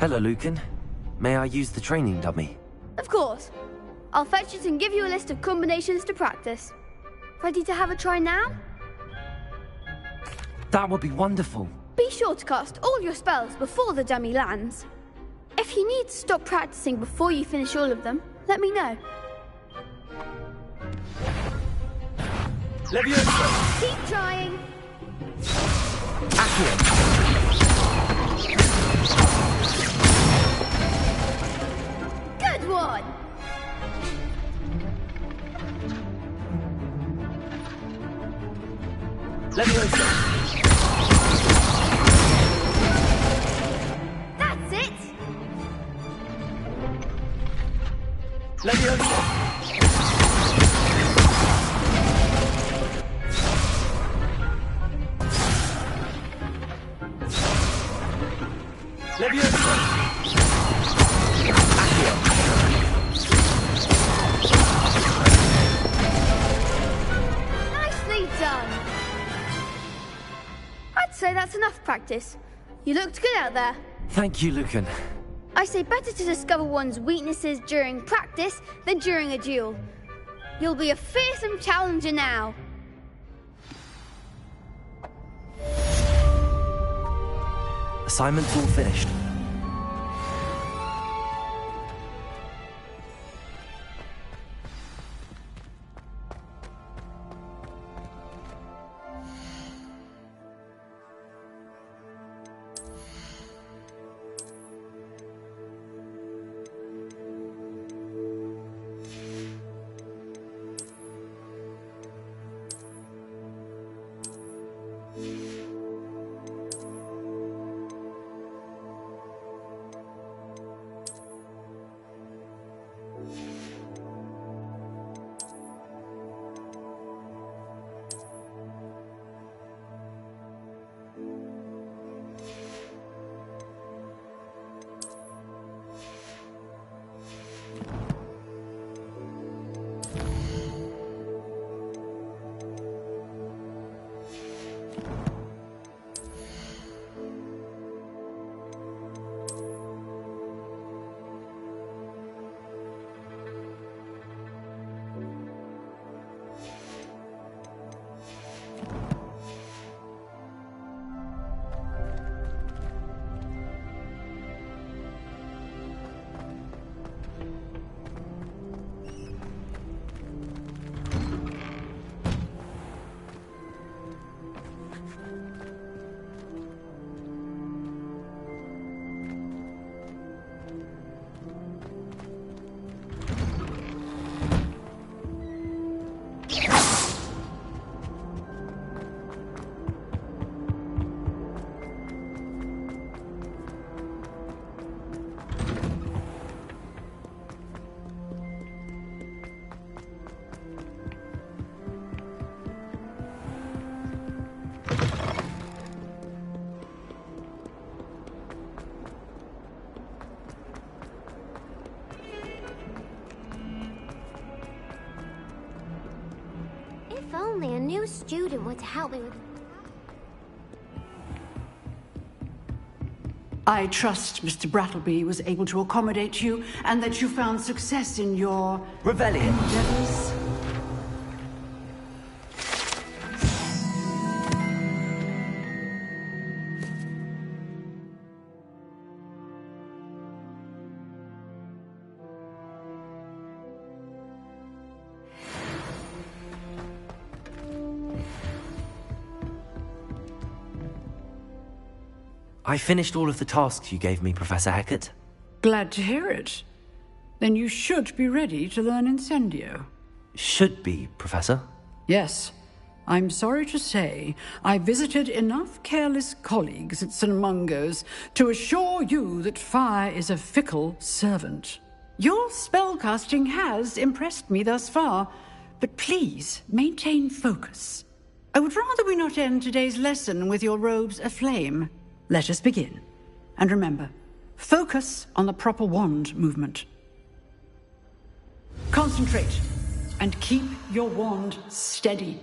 Hello, Lucan. May I use the training dummy? Of course. I'll fetch it and give you a list of combinations to practice. Ready to have a try now? That would be wonderful. Be sure to cast all your spells before the dummy lands. If you need to stop practicing before you finish all of them, let me know. Leviosa! Keep trying. Accio! Good one! Leviosa! That's it! Leviosa! Leviosa! Accio! Nicely done! I'd say that's enough practice. You looked good out there. Thank you, Lucan. I say better to discover one's weaknesses during practice than during a duel. You'll be a fearsome challenger now. Assignment's all finished. If only a new student were to help me with... I trust Mr. Brattleby was able to accommodate you and that you found success in your... Rebellion. endeavors. I finished all of the tasks you gave me, Professor Hecat. Glad to hear it. Then you should be ready to learn Incendio. Should be, Professor. Yes. I'm sorry to say, I visited enough careless colleagues at St. Mungo's to assure you that fire is a fickle servant. Your spellcasting has impressed me thus far, but please maintain focus. I would rather we not end today's lesson with your robes aflame. Let us begin. And remember, focus on the proper wand movement. Concentrate, and keep your wand steady.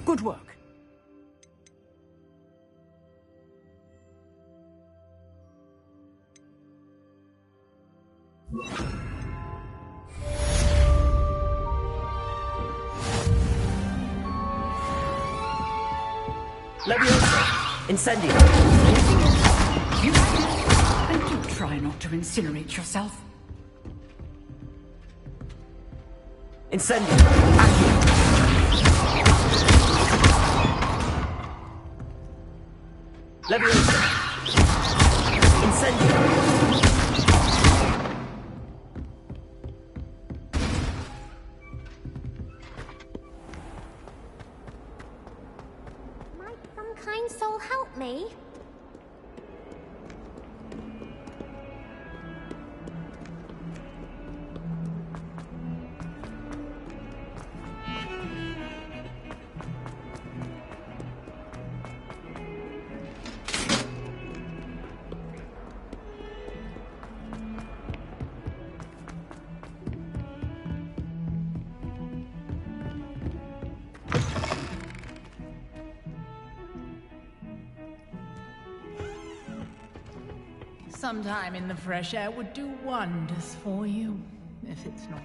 Good work. Leviosa! Incendio! You and do try not to incinerate yourself. Incendio! Accio! Leviosa! Incendio! Might some kind soul help me? Sometime in the fresh air would do wonders for you, if it's not.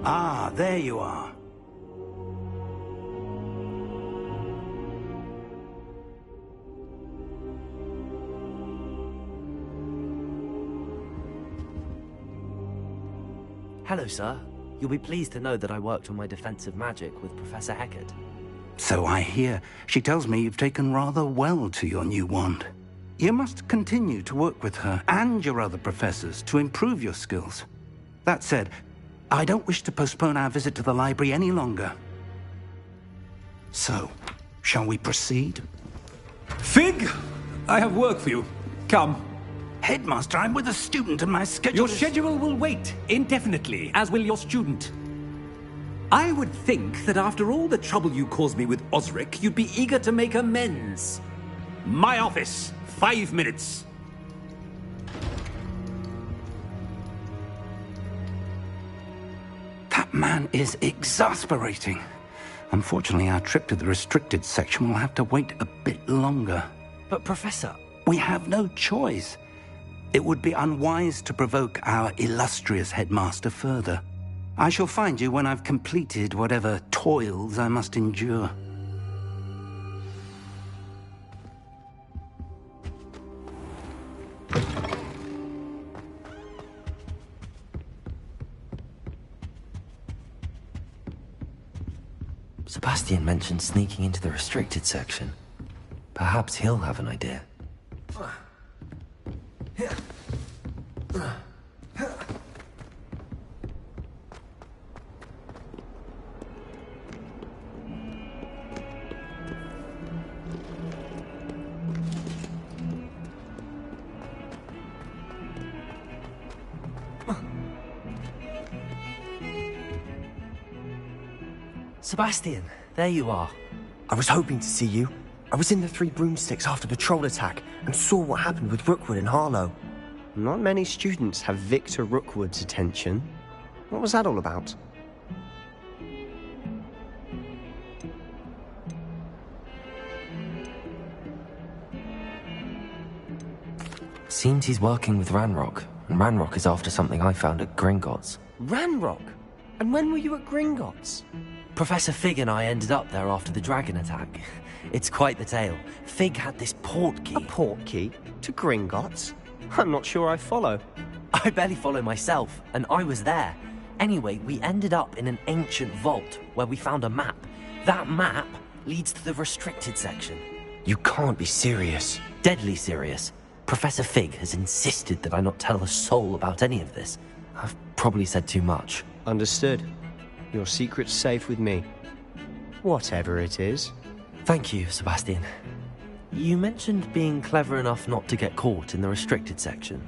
Ah, there you are. Hello, sir. You'll be pleased to know that I worked on my defensive magic with Professor Heckert. So I hear. She tells me you've taken rather well to your new wand. You must continue to work with her and your other professors to improve your skills. That said, I don't wish to postpone our visit to the library any longer. So, shall we proceed? Fig! I have work for you. Come. Headmaster, I'm with a student and my schedule Your schedule will wait indefinitely, as will your student. I would think that after all the trouble you caused me with Osric, you'd be eager to make amends. My office. 5 minutes. That man is exasperating. Unfortunately, our trip to the restricted section will have to wait a bit longer. But, Professor... We have no choice. It would be unwise to provoke our illustrious headmaster further. I shall find you when I've completed whatever toils I must endure. Sebastian mentioned sneaking into the restricted section. Perhaps he'll have an idea. Sebastian, there you are. I was hoping to see you. I was in the Three Broomsticks after the troll attack and saw what happened with Rookwood and Harlow. Not many students have Victor Rookwood's attention. What was that all about? Seems he's working with Ranrock, And Ranrock is after something I found at Gringotts. Ranrock? And when were you at Gringotts? Professor Fig and I ended up there after the dragon attack. It's quite the tale. Fig had this port key. A port key? To Gringotts? I'm not sure I follow. I barely follow myself, and I was there. Anyway, we ended up in an ancient vault where we found a map. That map leads to the restricted section. You can't be serious. Deadly serious. Professor Fig has insisted that I not tell a soul about any of this. I've probably said too much. Understood. Your secret's safe with me. Whatever it is. Thank you, Sebastian. You mentioned being clever enough not to get caught in the restricted section.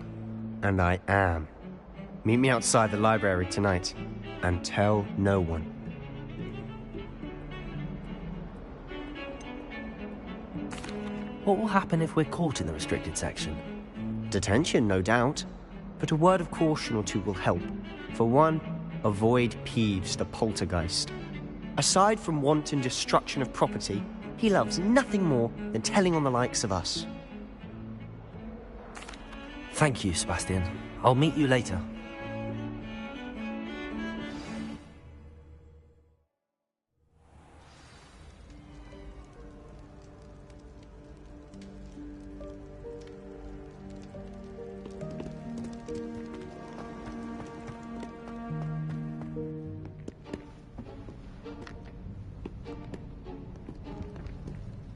And I am. Meet me outside the library tonight, and tell no one. What will happen if we're caught in the restricted section? Detention, no doubt. But a word of caution or two will help. For one, avoid Peeves the poltergeist. Aside from wanton destruction of property, he loves nothing more than telling on the likes of us. Thank you, Sebastian. I'll meet you later.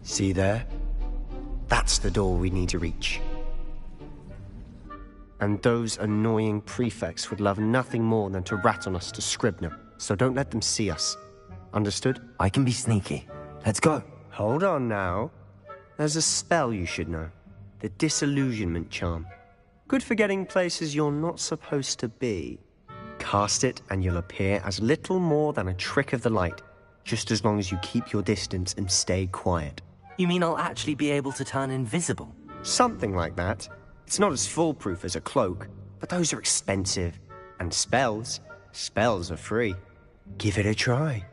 See there? That's the door we need to reach. And those annoying prefects would love nothing more than to rat on us to Scribner, so don't let them see us. Understood? I can be sneaky. Let's go. Hold on now. There's a spell you should know. The Disillusionment Charm. Good for getting places you're not supposed to be. Cast it and you'll appear as little more than a trick of the light, just as long as you keep your distance and stay quiet. You mean I'll actually be able to turn invisible? Something like that. It's not as foolproof as a cloak, but those are expensive. And spells are free. Give it a try.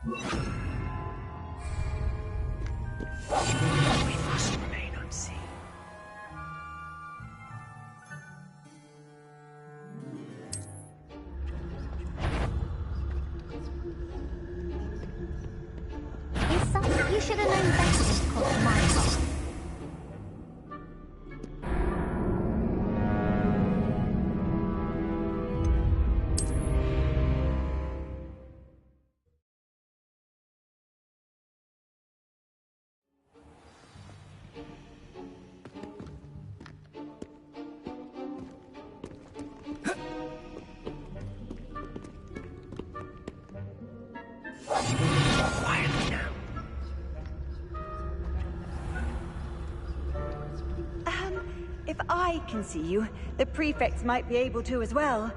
We must remain unseen. You should have known better than to call it my fault. I can see you, the prefects might be able to as well.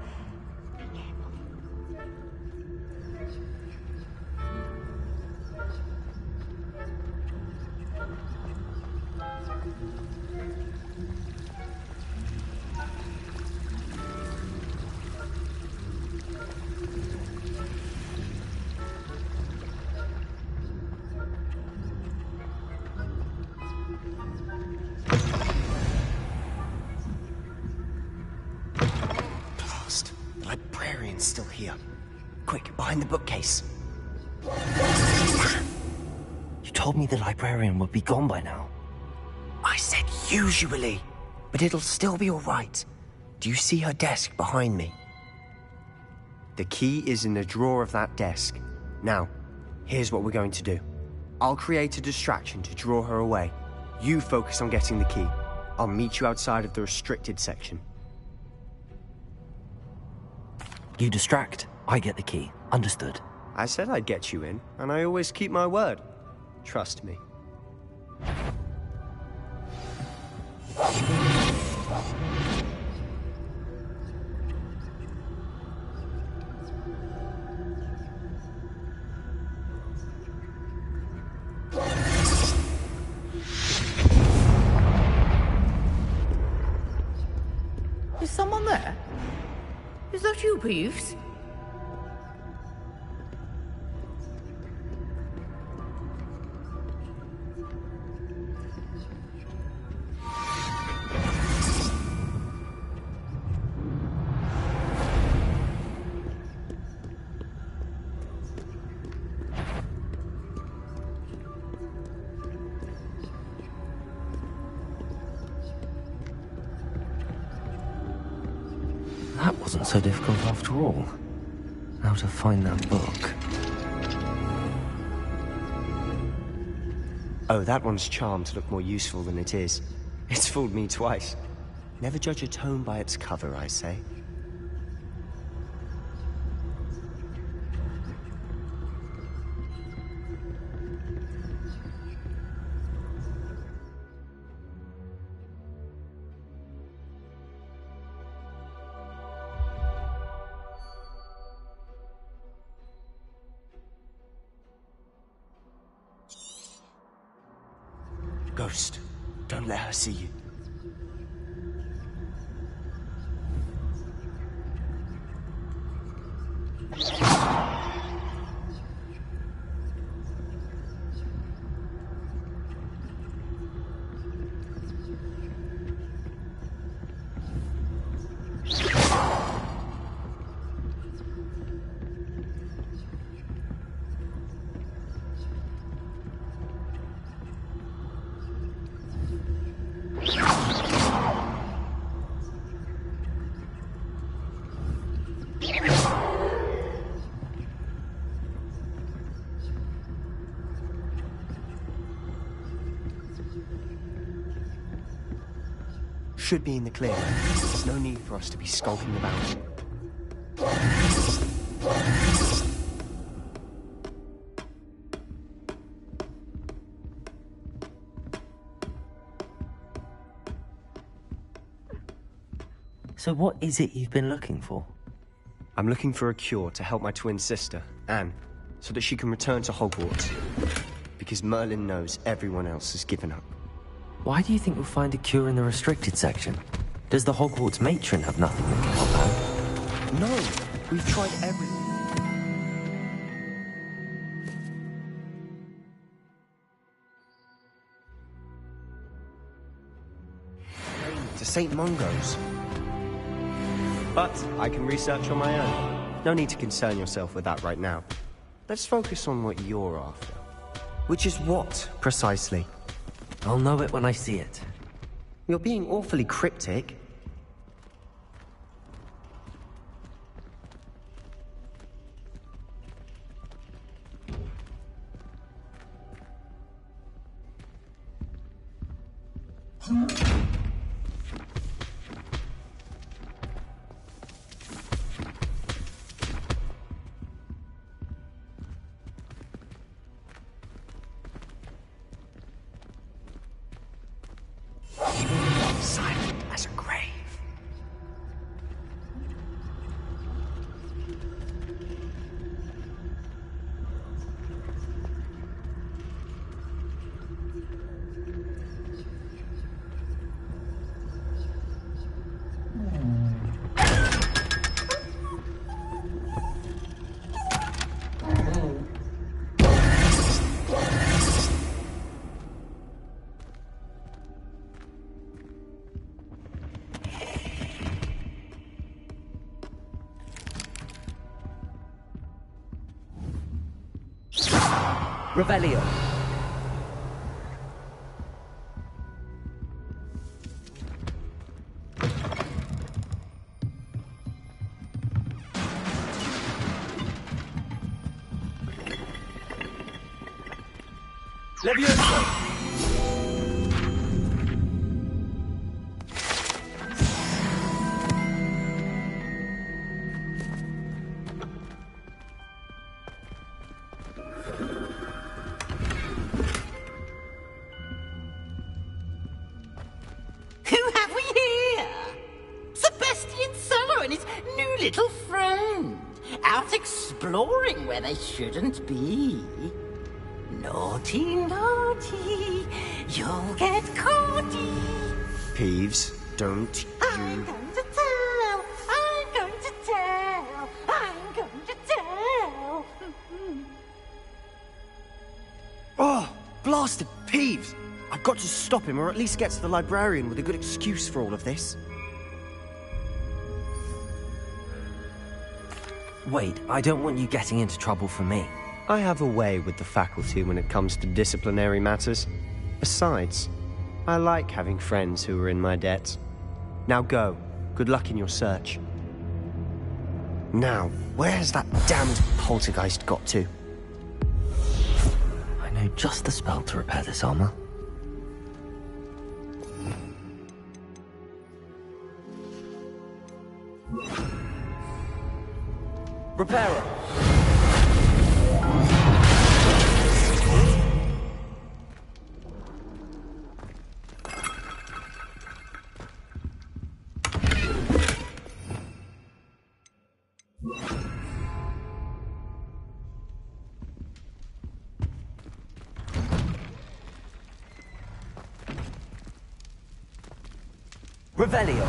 Blast. The librarian's still here. Quick, behind the bookcase. You told me the librarian would be gone by now. I said usually, but it'll still be all right. Do you see her desk behind me? The key is in the drawer of that desk. Now, here's what we're going to do. I'll create a distraction to draw her away. You focus on getting the key. I'll meet you outside of the restricted section. You distract, I get the key. Understood. I said I'd get you in, and I always keep my word. Trust me. Is someone there? Is that you, Peeves? That wasn't so difficult after all. Now to find that book. Oh, that one's charmed to look more useful than it is. It's fooled me twice. Never judge a tome by its cover, I say. Ghost, don't let her see you. Should be in the clear. There's no need for us to be skulking about. So what is it you've been looking for? I'm looking for a cure to help my twin sister, Anne, so that she can return to Hogwarts. Because Merlin knows everyone else has given up. Why do you think we'll find a cure in the restricted section? Does the Hogwarts matron have nothing that can help Anne? No, we've tried everything. To St. Mungo's. But I can research on my own. No need to concern yourself with that right now. Let's focus on what you're after. Which is what, precisely? I'll know it when I see it. You're being awfully cryptic. Silent as a grave. Revelio. Levioso! Who have we here? Sebastian Solo and his new little friend. Out exploring where they shouldn't be. Naughty, naughty, you'll get caughty. Peeves, don't you... I'm going to tell, I'm going to tell, I'm going to tell. Oh, blasted Peeves! I've got to stop him, or at least get to the librarian with a good excuse for all of this. Wait, I don't want you getting into trouble for me. I have a way with the faculty when it comes to disciplinary matters. Besides, I like having friends who are in my debt. Now go. Good luck in your search. Now, where's that damned poltergeist got to? I know just the spell to repair this armor. Repairer! Revelio!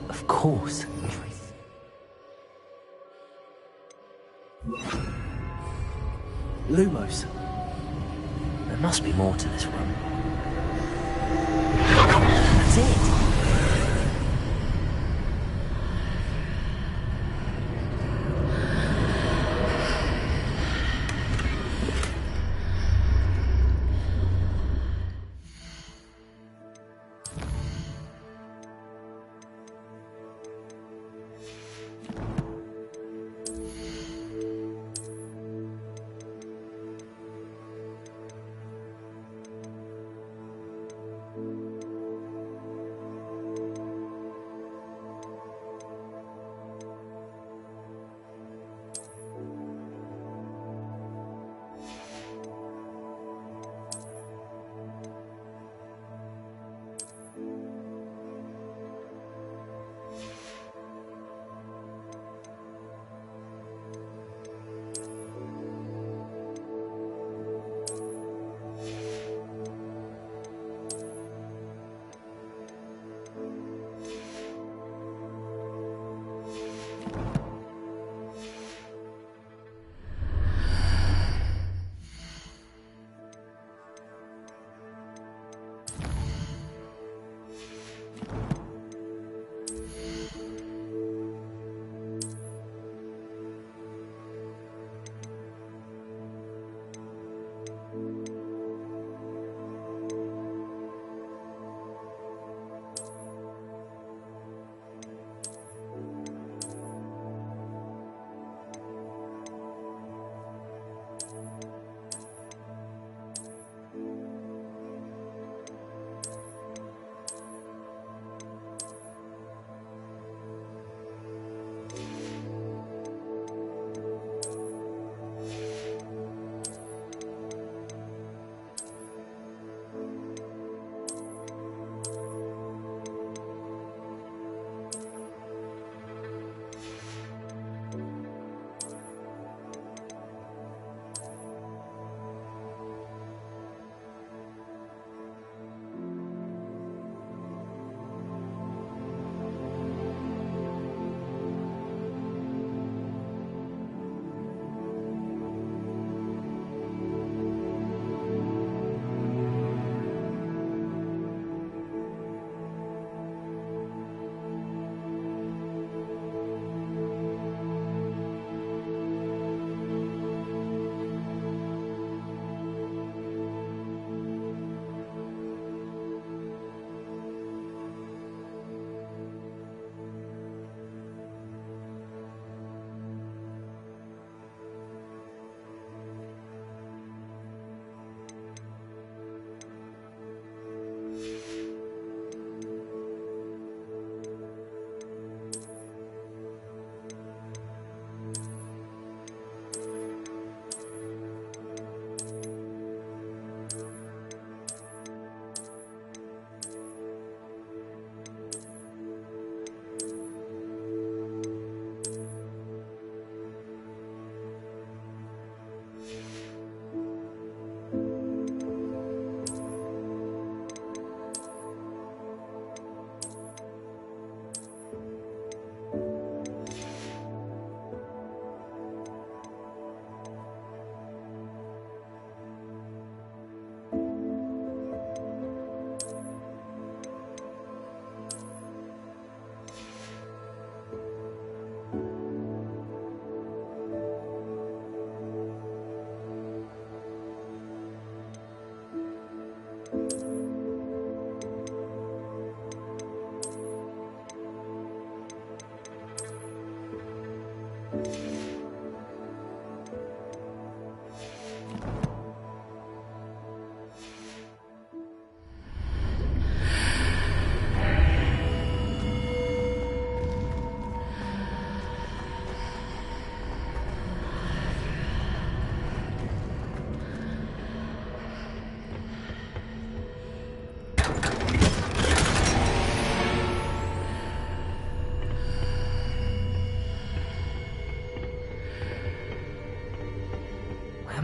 Of course. Lumos. There must be more to this room. That's it.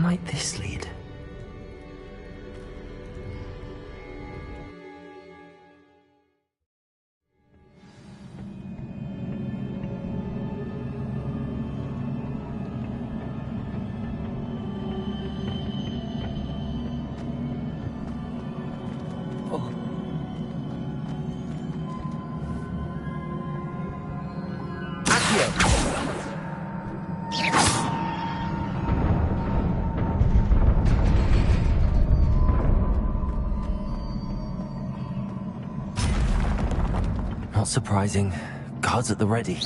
might this lead? Not surprising. Guards at the ready.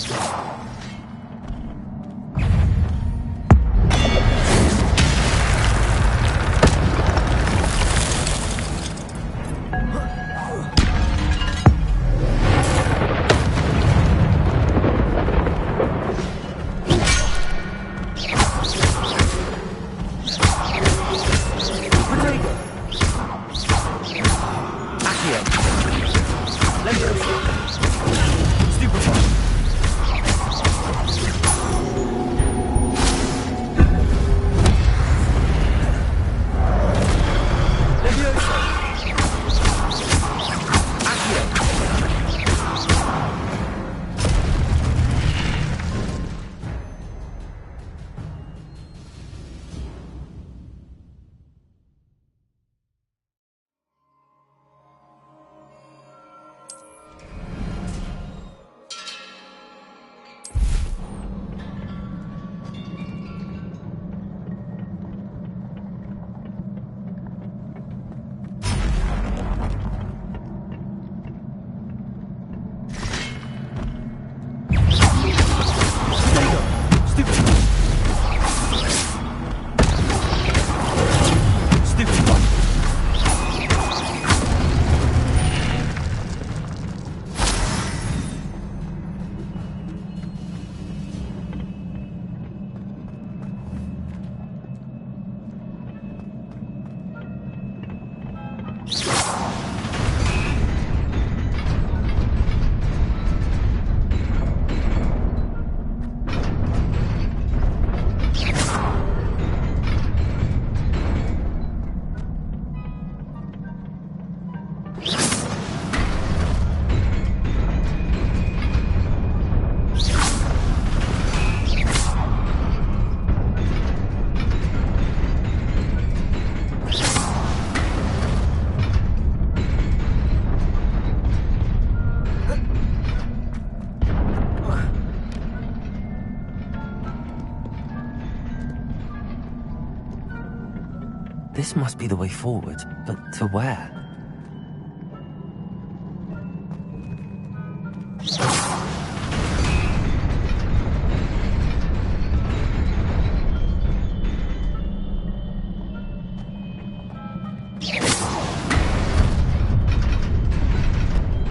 This must be the way forward, but to where?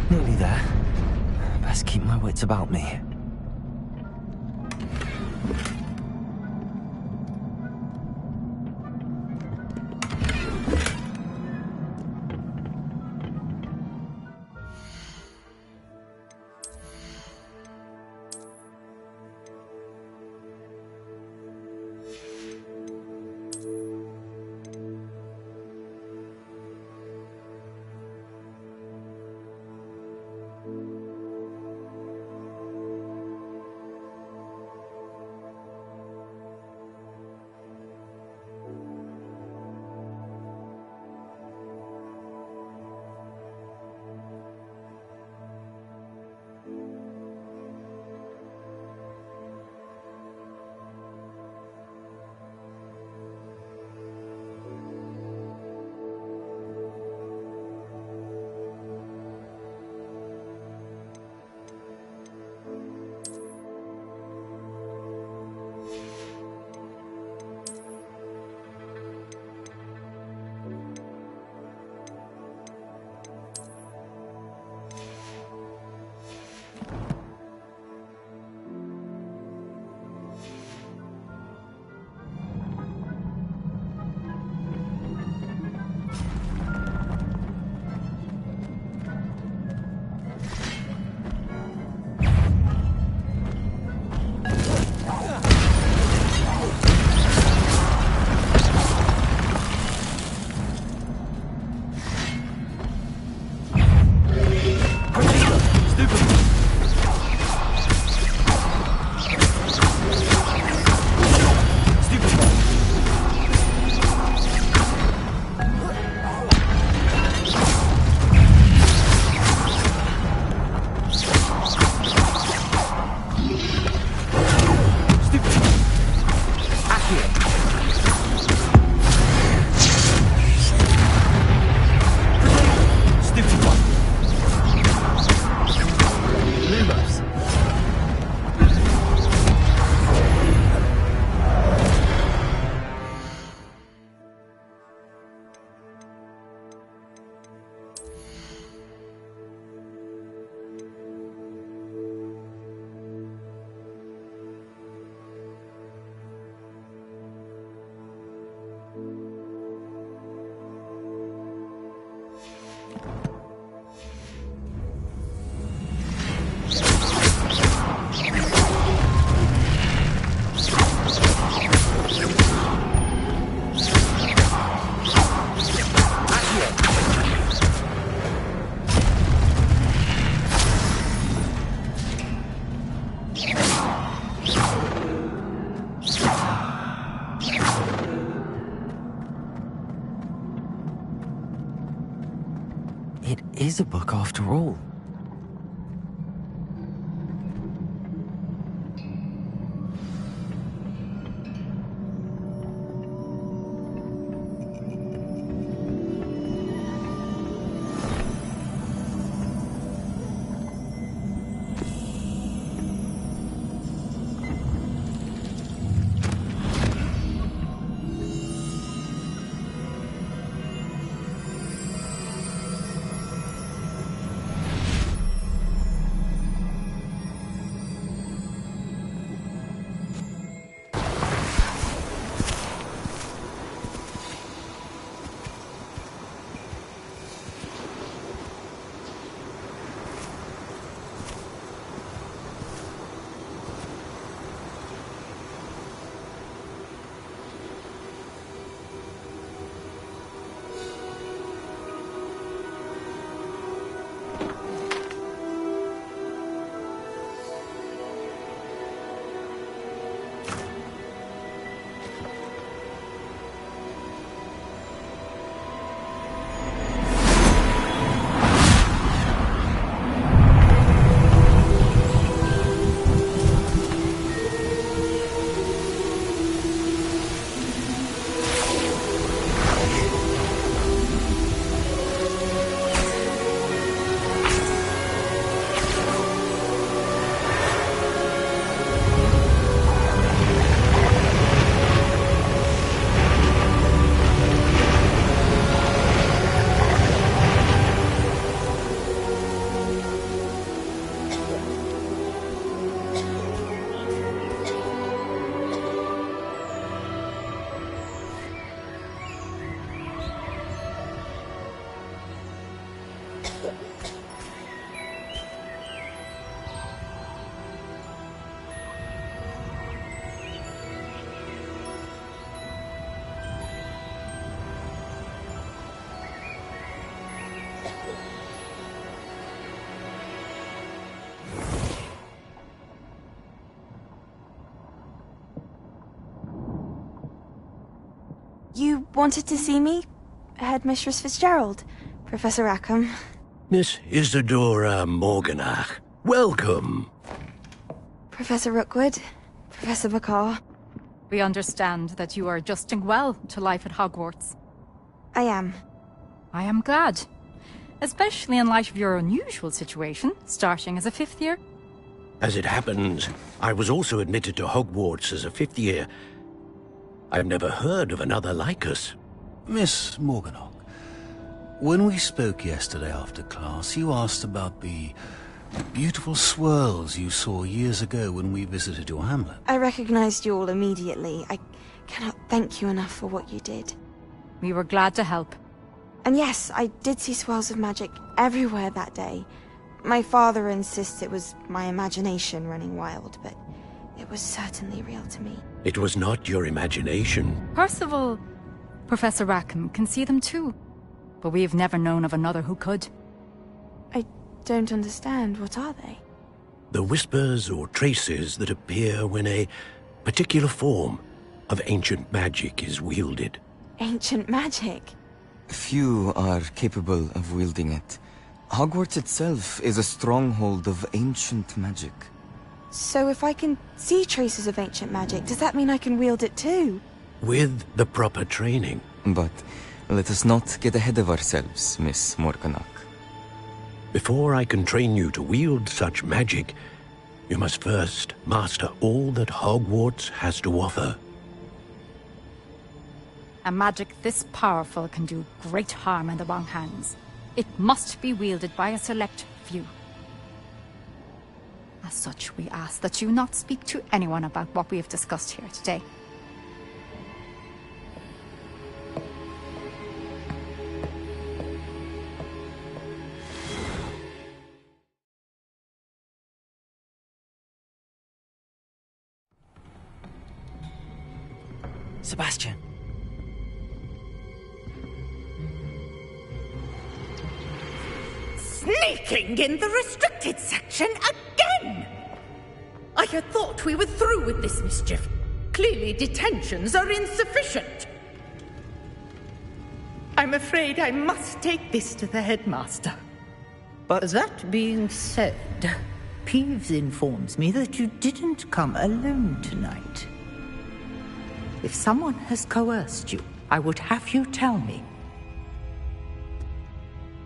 Nearly there. Best keep my wits about me. is a book after all. You wanted to see me? Headmistress Fitzgerald, Professor Rackham. Miss Isadora Morganach, welcome. Professor Rookwood, Professor Bakar. We understand that you are adjusting well to life at Hogwarts. I am. I am glad. Especially in light of your unusual situation, starting as a 5th year. As it happens, I was also admitted to Hogwarts as a 5th year. I've never heard of another like us. Miss Morganach, when we spoke yesterday after class, you asked about the beautiful swirls you saw years ago when we visited your hamlet. I recognized you all immediately. I cannot thank you enough for what you did. We were glad to help. And yes, I did see swirls of magic everywhere that day. My father insists it was my imagination running wild, but it was certainly real to me. It was not your imagination. Percival, Professor Rackham can see them too. But we have never known of another who could. I don't understand. What are they? The whispers or traces that appear when a particular form of ancient magic is wielded. Ancient magic? Few are capable of wielding it. Hogwarts itself is a stronghold of ancient magic. So if I can see traces of ancient magic, does that mean I can wield it too? With the proper training. But let us not get ahead of ourselves, Miss Morganach. Before I can train you to wield such magic, you must first master all that Hogwarts has to offer. A magic this powerful can do great harm in the wrong hands. It must be wielded by a select few. As such, we ask that you not speak to anyone about what we have discussed here today. Sebastian. Sneaking in the restricted section again! I had thought we were through with this mischief. Clearly detentions are insufficient. I'm afraid I must take this to the headmaster. But... That being said, Peeves informs me that you didn't come alone tonight. If someone has coerced you, I would have you tell me.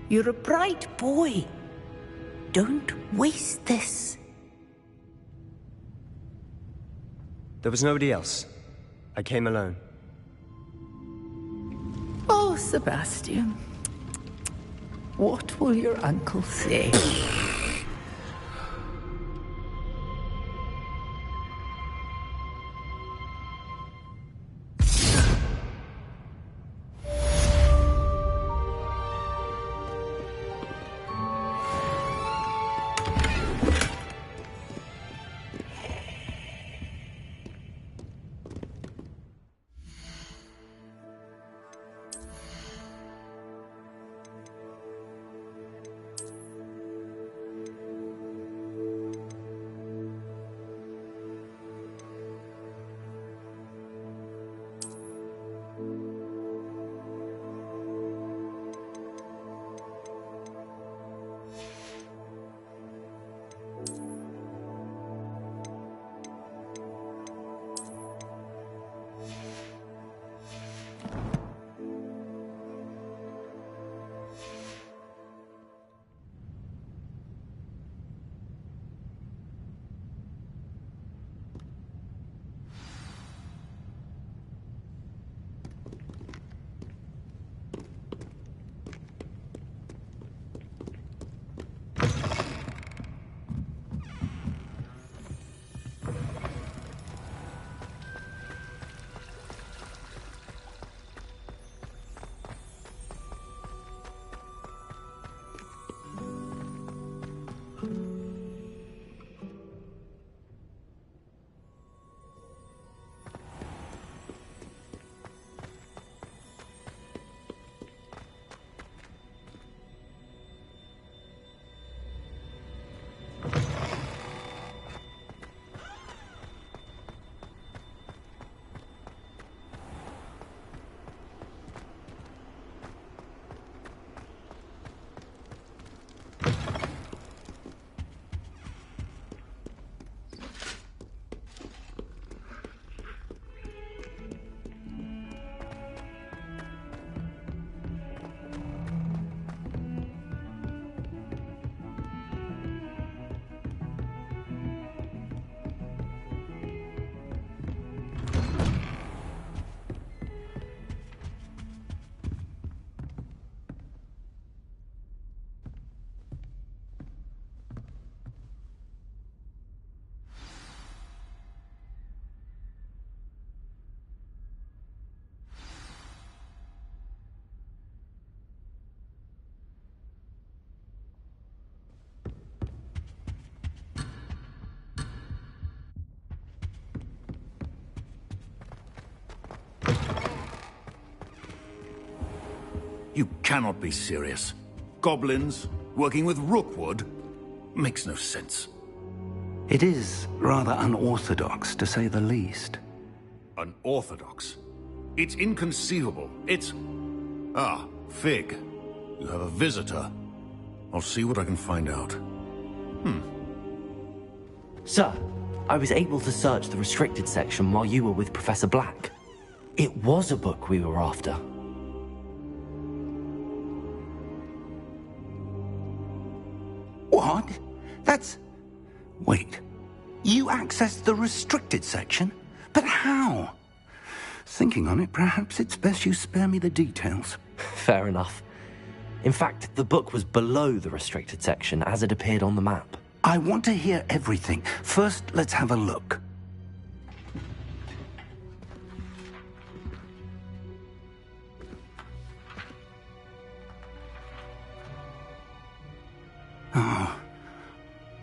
You're a bright boy. Don't waste this. There was nobody else. I came alone. Oh, Sebastian. What will your uncle say? You cannot be serious. Goblins working with Rookwood makes no sense. It is rather unorthodox, to say the least. Unorthodox? It's inconceivable. It's... Ah, Fig. You have a visitor. I'll see what I can find out. Sir, I was able to search the restricted section while you were with Professor Black. It was a book we were after. What? That's... Wait. You accessed the restricted section? But how? Thinking on it, perhaps it's best you spare me the details. Fair enough. In fact, the book was below the restricted section as it appeared on the map. I want to hear everything. First, let's have a look.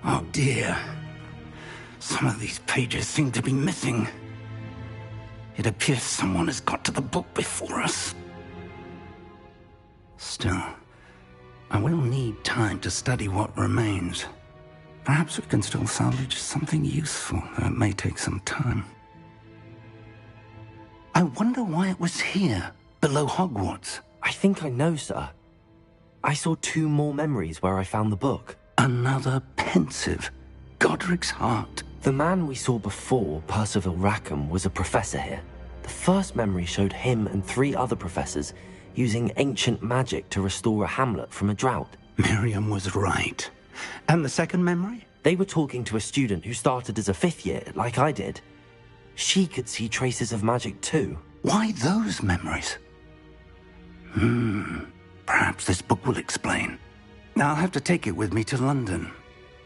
Oh dear. Some of these pages seem to be missing. It appears someone has got to the book before us. Still, I will need time to study what remains. Perhaps we can still salvage something useful, though it may take some time. I wonder why it was here, below Hogwarts. I think I know, sir. I saw 2 more memories where I found the book. Another pensive. Godric's heart. The man we saw before, Percival Rackham, was a professor here. The first memory showed him and 3 other professors using ancient magic to restore a hamlet from a drought. Miriam was right. And the second memory? They were talking to a student who started as a 5th year, like I did. She could see traces of magic too. Why those memories? Perhaps this book will explain. I'll have to take it with me to London.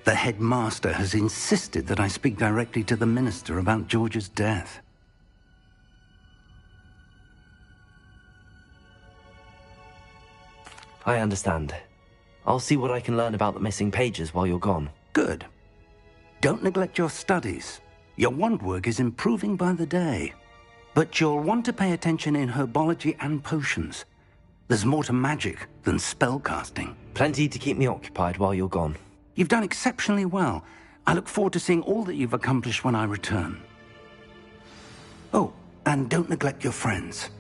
The headmaster has insisted that I speak directly to the minister about George's death. I understand. I'll see what I can learn about the missing pages while you're gone. Good. Don't neglect your studies. Your wand work is improving by the day. But you'll want to pay attention in herbology and potions. There's more to magic than spellcasting. Plenty to keep me occupied while you're gone. You've done exceptionally well. I look forward to seeing all that you've accomplished when I return. Oh, and don't neglect your friends.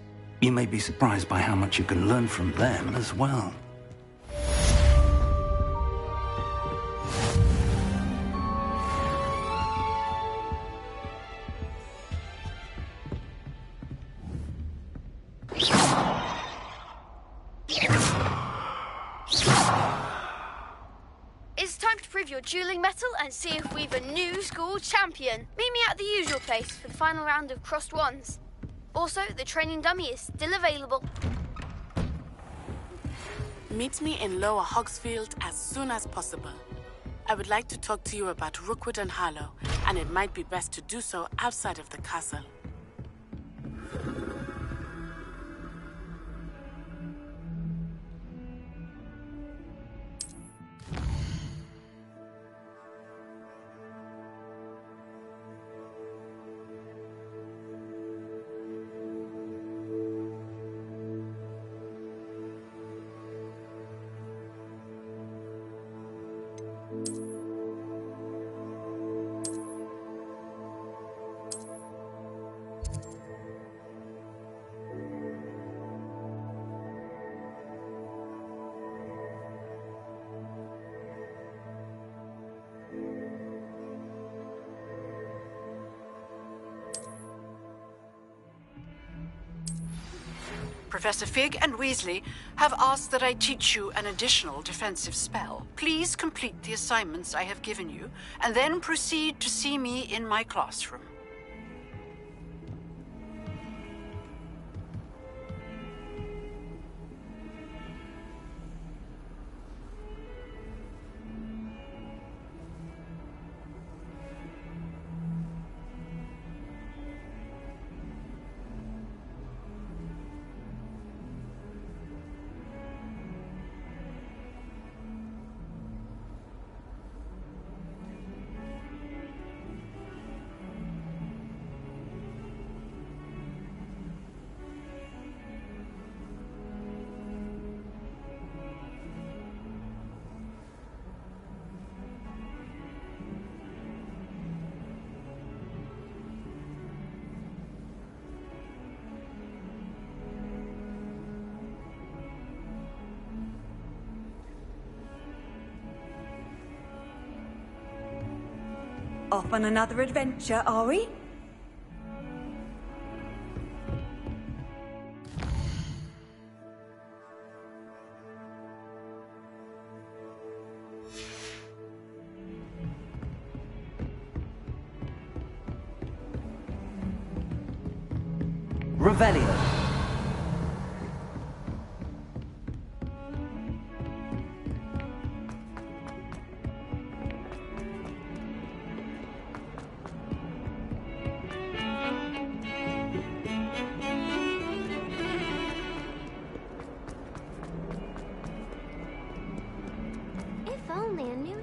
You may be surprised by how much you can learn from them as well. It's time to prove your dueling mettle and see if we've a new school champion. Meet me at the usual place for the final round of crossed wands. Also, the training dummy is still available. Meet me in Lower Hogsfield as soon as possible. I would like to talk to you about Rookwood and Harlow, and it might be best to do so outside of the castle. Professor Fig and Weasley have asked that I teach you an additional defensive spell. Please complete the assignments I have given you, and then proceed to see me in my classroom. Off on another adventure, are we? Revelio. If only a new...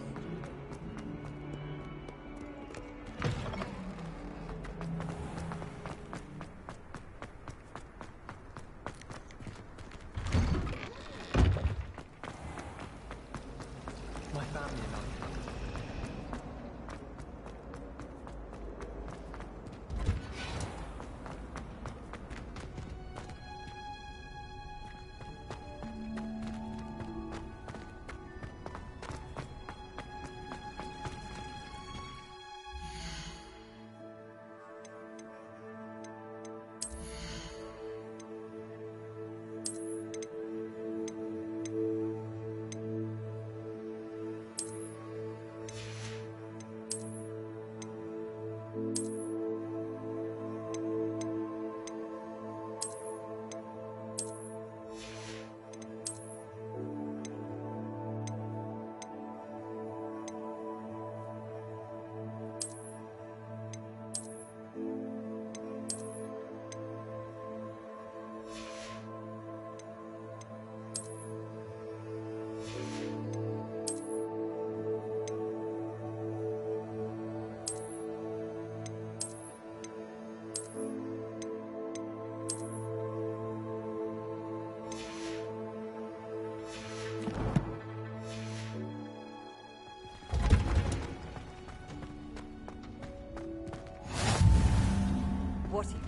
naughty.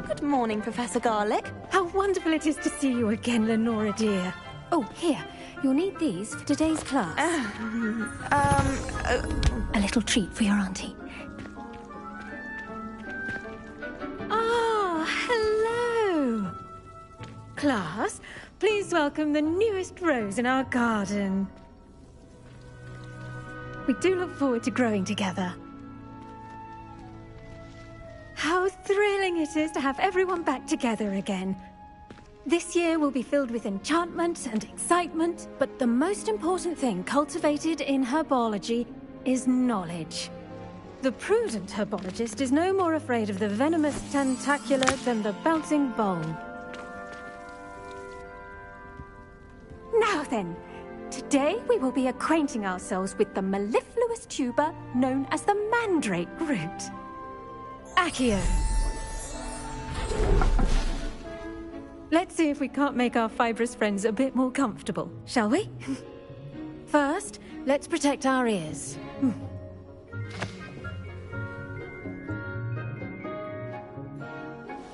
Good morning, Professor Garlick. How wonderful it is to see you again, Lenora dear. Oh, here. You'll need these for today's class. A little treat for your auntie. Ah, hello. Class, please welcome the newest rose in our garden. We do look forward to growing together. How thrilling it is to have everyone back together again. This year will be filled with enchantment and excitement, but the most important thing cultivated in herbology is knowledge. The prudent herbologist is no more afraid of the venomous tentacula than the bouncing bulb. Now then, today we will be acquainting ourselves with the mellifluous tuber known as the mandrake root. Accio. Let's see if we can't make our fibrous friends a bit more comfortable, shall we? First, let's protect our ears.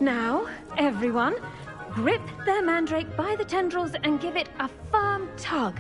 Now, everyone, grip their mandrake by the tendrils and give it a firm tug.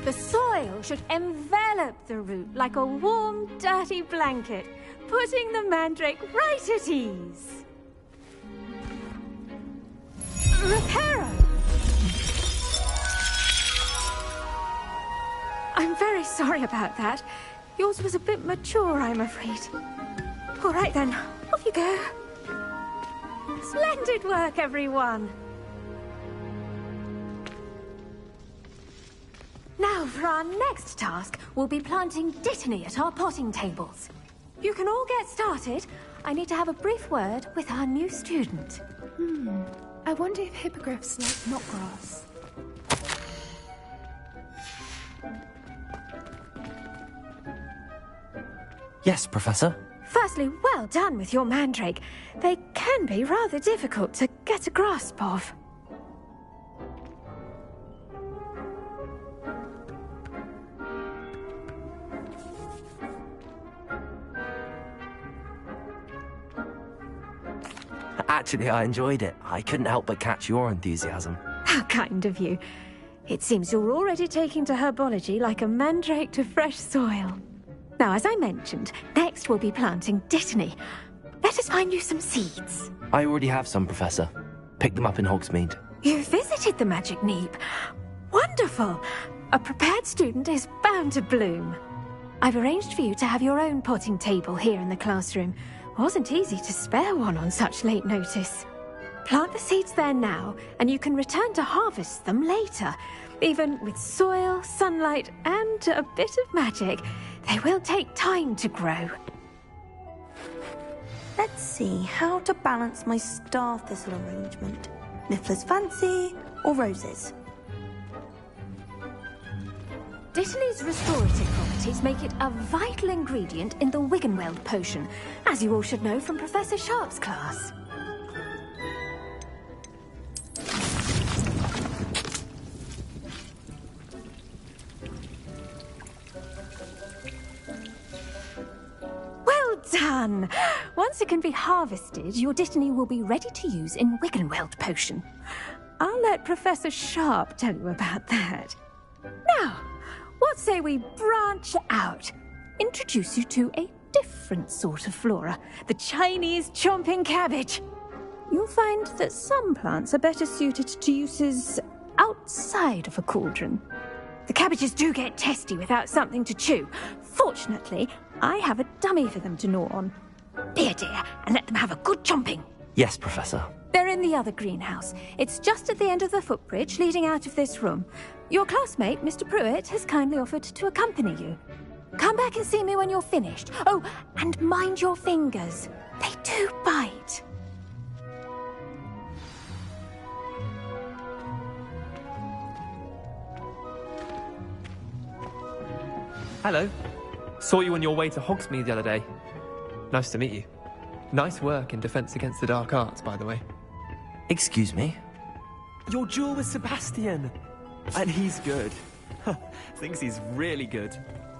The soil should envelop the root like a warm, dirty blanket, putting the mandrake right at ease. Reparo! I'm very sorry about that. Yours was a bit mature, I'm afraid. All right then, off you go. Splendid work, everyone. Now, for our next task, we'll be planting dittany at our potting tables. You can all get started. I need to have a brief word with our new student. I wonder if hippogriffs like knotgrass. Yes, Professor. Firstly, well done with your mandrake. They can be rather difficult to get a grasp of. Actually, I enjoyed it. I couldn't help but catch your enthusiasm. How kind of you. It seems you're already taking to herbology like a mandrake to fresh soil. Now, as I mentioned, next we'll be planting dittany. Let us find you some seeds. I already have some, Professor. Picked them up in Hogsmeade. You visited the Magic Neep. Wonderful! A prepared student is bound to bloom. I've arranged for you to have your own potting table here in the classroom. Wasn't easy to spare one on such late notice. Plant the seeds there now, and you can return to harvest them later. Even with soil, sunlight, and a bit of magic, they will take time to grow. Let's see how to balance my star thistle arrangement. Niffler's fancy or roses? Dittany's restorative properties make it a vital ingredient in the Wiggenweld potion, as you all should know from Professor Sharp's class. Well done! Once it can be harvested, your dittany will be ready to use in Wiggenweld potion. I'll let Professor Sharp tell you about that. Now, what say we branch out? Introduce you to a different sort of flora. The Chinese chomping cabbage. You'll find that some plants are better suited to uses outside of a cauldron. The cabbages do get testy without something to chew. Fortunately, I have a dummy for them to gnaw on. Be a dear and let them have a good chomping. Yes, Professor. They're in the other greenhouse. It's just at the end of the footbridge leading out of this room. Your classmate, Mr. Pruitt, has kindly offered to accompany you. Come back and see me when you're finished. Oh, and mind your fingers. They do bite. Hello. Saw you on your way to Hogsmeade the other day. Nice to meet you. Nice work in Defense Against the Dark Arts, by the way. Excuse me? Your duel with Sebastian! And he's good. Thinks he's really good.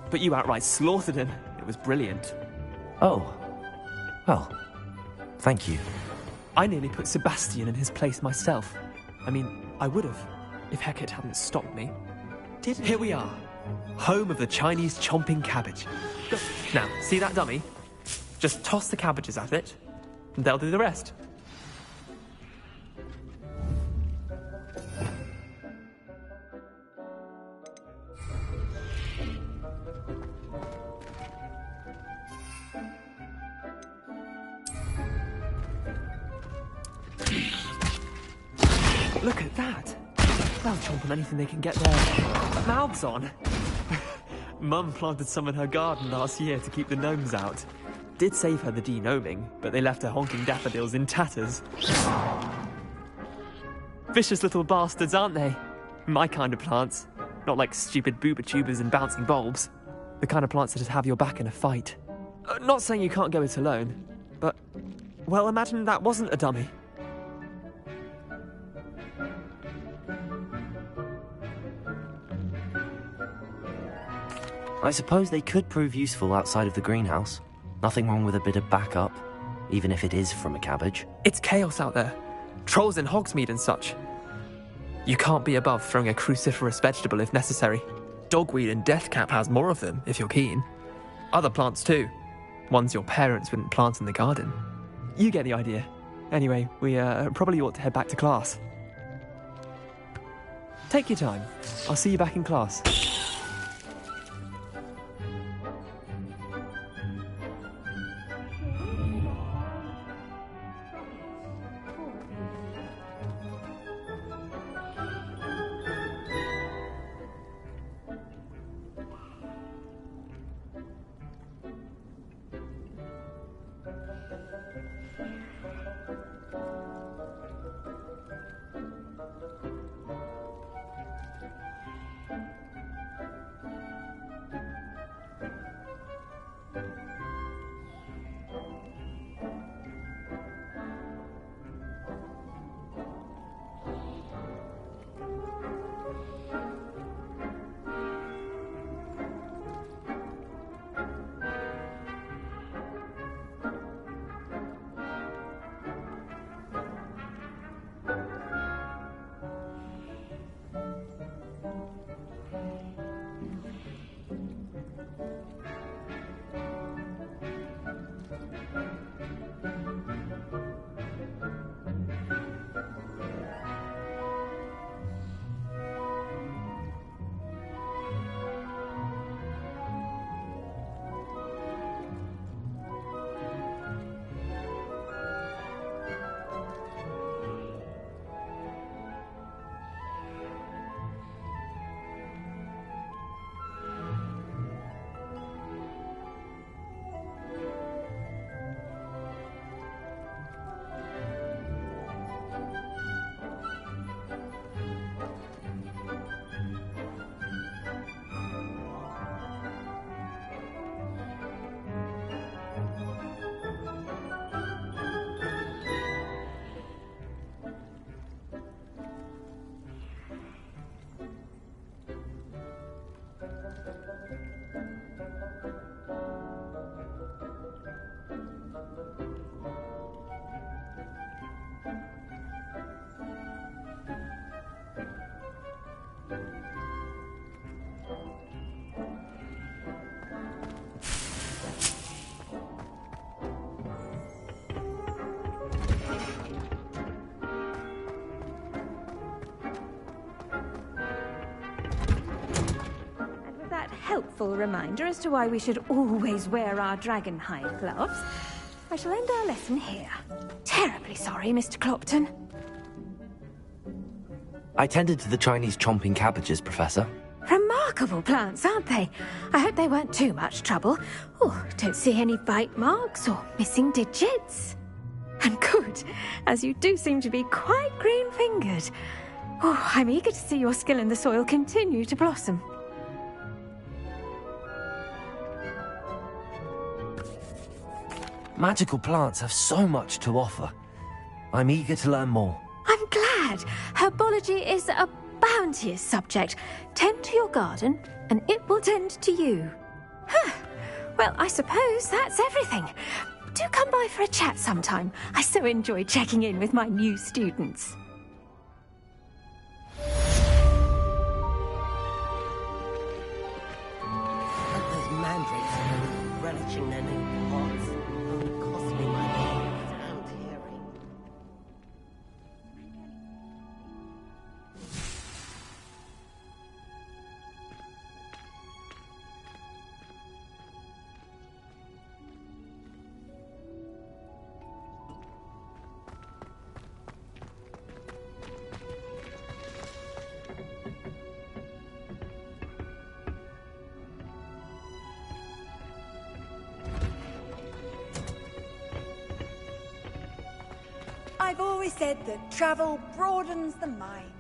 But you outright slaughtered him. It was brilliant. Oh. Well, thank you. I nearly put Sebastian in his place myself. I mean, I would have, if Hecate hadn't stopped me. Here we are. Home of the Chinese chomping cabbage. Now, see that dummy? Just toss the cabbages at it, and they'll do the rest. Look at that! They'll chomp on anything they can get their mouths on. Mum planted some in her garden last year to keep the gnomes out. Did save her the de-gnoming, but they left her honking daffodils in tatters. Vicious little bastards, aren't they? My kind of plants. Not like stupid booba tubers and bouncing bulbs. The kind of plants that'd have your back in a fight. Not saying you can't go it alone, but... well, imagine that wasn't a dummy. I suppose they could prove useful outside of the greenhouse. Nothing wrong with a bit of backup, even if it is from a cabbage. It's chaos out there. Trolls in Hogsmeade and such. You can't be above throwing a cruciferous vegetable if necessary. Dogweed and deathcap has more of them, if you're keen. Other plants too. Ones your parents wouldn't plant in the garden. You get the idea. Anyway, we probably ought to head back to class. Take your time. I'll see you back in class. helpful reminder as to why we should always wear our dragonhide gloves, I shall end our lesson here. Terribly sorry, Mr. Clopton. I tended to the Chinese chomping cabbages, Professor. Remarkable plants, aren't they? I hope they weren't too much trouble. Oh, don't see any bite marks or missing digits. And good, as you do seem to be quite green-fingered. Oh, I'm eager to see your skill in the soil continue to blossom. Magical plants have so much to offer. I'm eager to learn more. I'm glad. Herbology is a bounteous subject. Tend to your garden, and it will tend to you. Huh. Well, I suppose that's everything. Do come by for a chat sometime. I so enjoy checking in with my new students. Those mandrakes are relishing their new pods. Only cost me my sound hearing. I've always said that travel broadens the mind.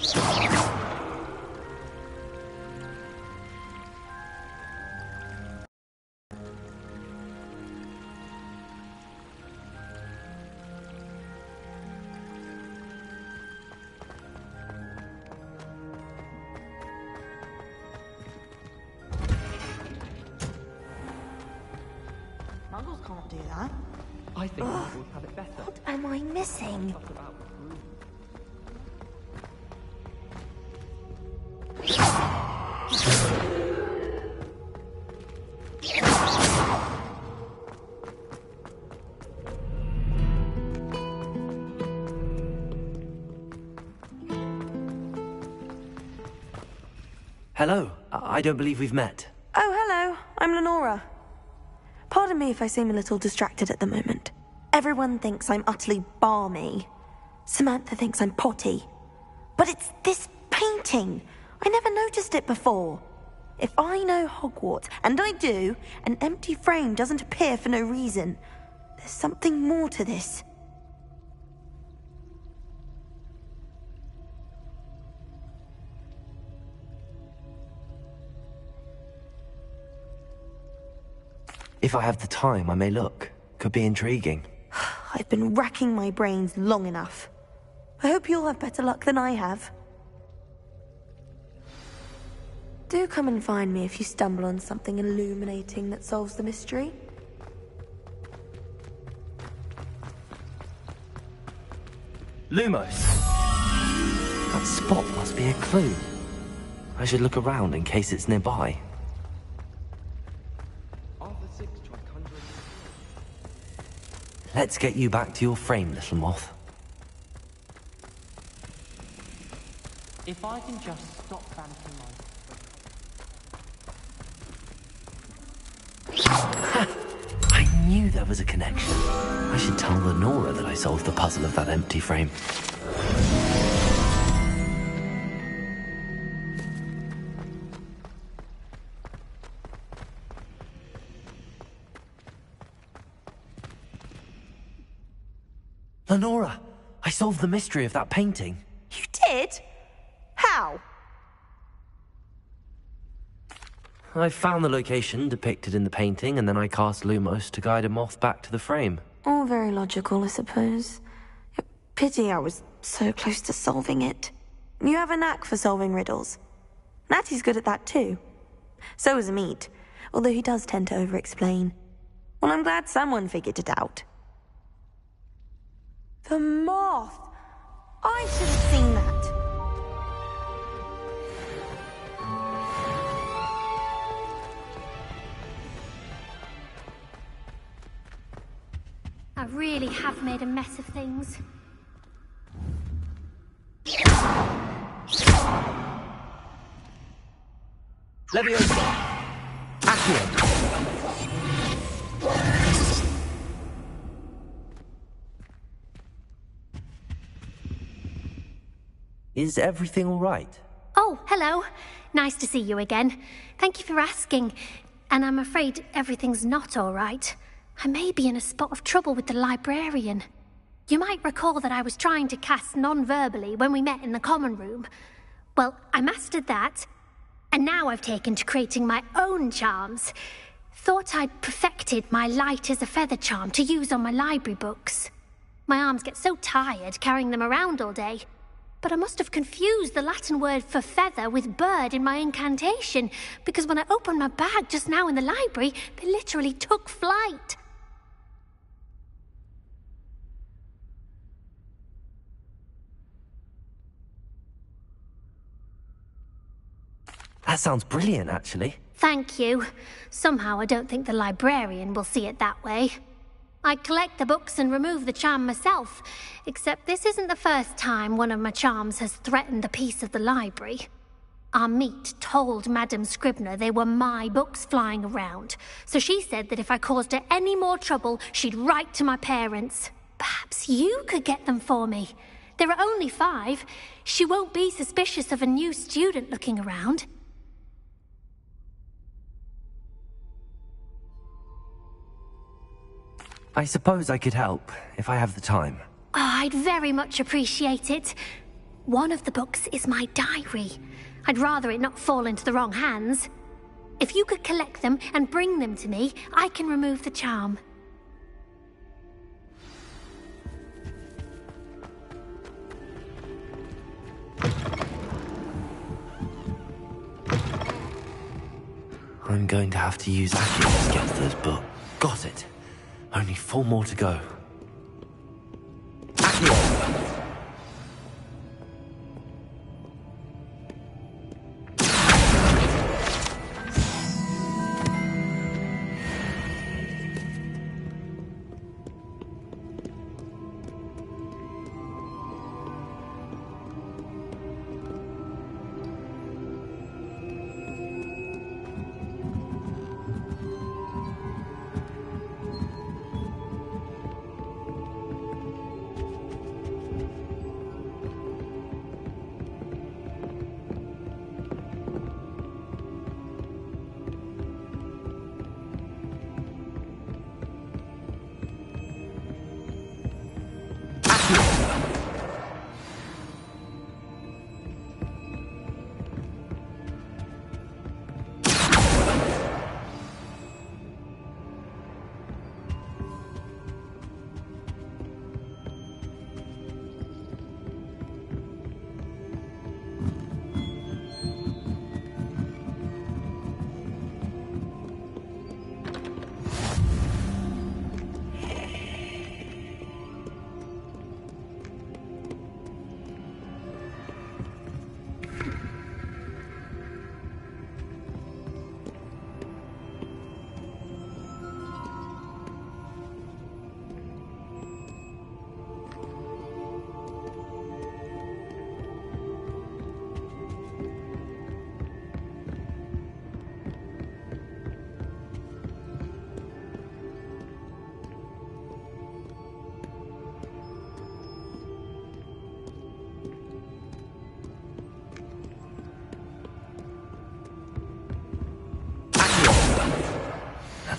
Muggles can't do that. I think we'll have it better. What am I missing? Hello. I don't believe we've met. Oh, hello. I'm Lenora. Pardon me if I seem a little distracted at the moment. Everyone thinks I'm utterly balmy. Samantha thinks I'm potty. But it's this painting. I never noticed it before. If I know Hogwarts, and I do, an empty frame doesn't appear for no reason. There's something more to this. If I have the time, I may look. Could be intriguing. I've been racking my brains long enough. I hope you'll have better luck than I have. Do come and find me if you stumble on something illuminating that solves the mystery. Lumos! That spot must be a clue. I should look around in case it's nearby. Let's get you back to your frame, little moth. If I can just stop banting I knew there was a connection. I should tell Lenora that I solved the puzzle of that empty frame. Lenora, I solved the mystery of that painting. You did? How? I found the location depicted in the painting, and then I cast Lumos to guide a moth back to the frame. All very logical, I suppose. Pity I was so close to solving it. You have a knack for solving riddles. Natty's good at that too. So is Amit, although he does tend to over-explain. Well, I'm glad someone figured it out. The moth! I should have seen that. I really have made a mess of things. Leviosa! Accio! Is everything all right? Oh, hello. Nice to see you again. Thank you for asking. And I'm afraid everything's not all right. I may be in a spot of trouble with the librarian. You might recall that I was trying to cast non-verbally when we met in the common room. Well, I mastered that, and now I've taken to creating my own charms. Thought I'd perfected my light as a feather charm to use on my library books. My arms get so tired carrying them around all day. But I must have confused the Latin word for feather with bird in my incantation, because when I opened my bag just now in the library, they literally took flight. That sounds brilliant, actually. Thank you. Somehow I don't think the librarian will see it that way. I collect the books and remove the charm myself, except this isn't the first time one of my charms has threatened the peace of the library. Amit told Madame Scribner they were my books flying around, so she said that if I caused her any more trouble, she'd write to my parents. Perhaps you could get them for me. There are only 5. She won't be suspicious of a new student looking around. I suppose I could help, if I have the time. Oh, I'd very much appreciate it. One of the books is my diary. I'd rather it not fall into the wrong hands. If you could collect them and bring them to me, I can remove the charm. I'm going to have to use Accio to get to those books. Got it. Only 4 more to go. Accio!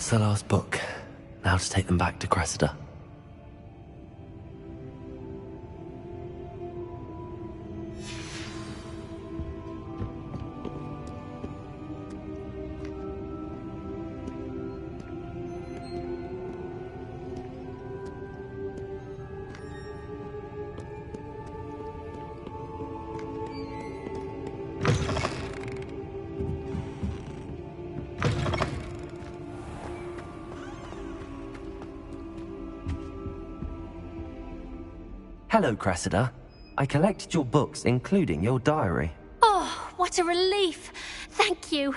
That's the last book. Now to take them back to Cressida. Hello, Cressida. I collected your books, including your diary. Oh, what a relief. Thank you.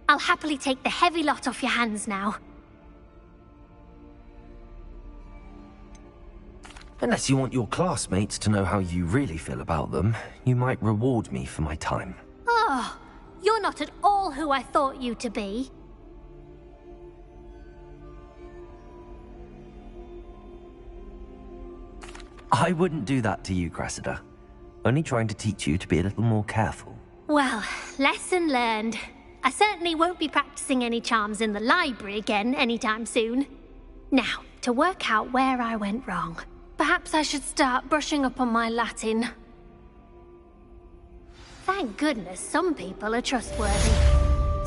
I'll happily take the heavy lot off your hands now. Unless you want your classmates to know how you really feel about them, you might reward me for my time. Oh, you're not at all who I thought you to be. I wouldn't do that to you, Cressida. Only trying to teach you to be a little more careful. Well, lesson learned. I certainly won't be practicing any charms in the library again anytime soon. Now, to work out where I went wrong. Perhaps I should start brushing up on my Latin. Thank goodness some people are trustworthy.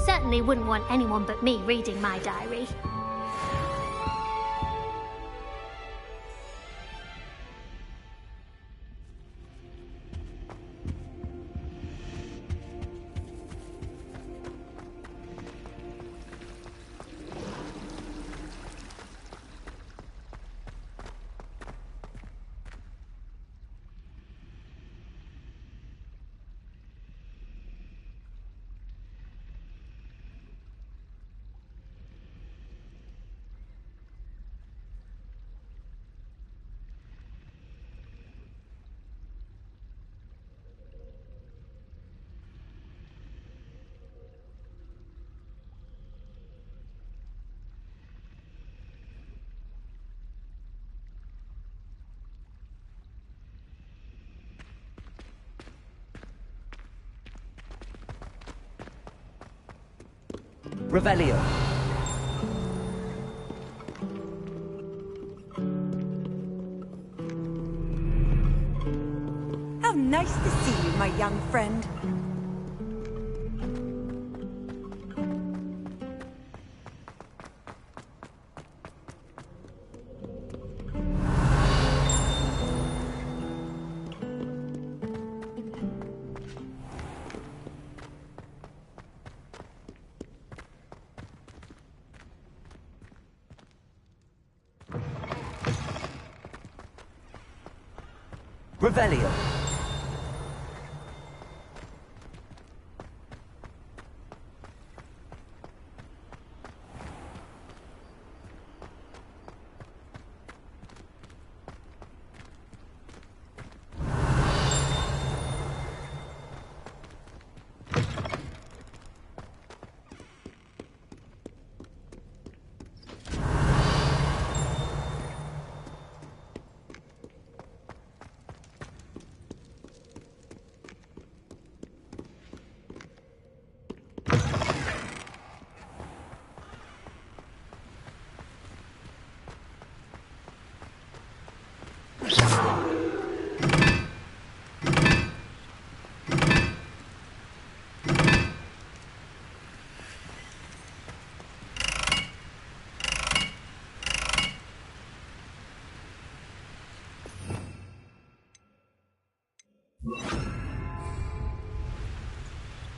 Certainly wouldn't want anyone but me reading my diary. Revelio. How nice to you, my young friend. Revelio.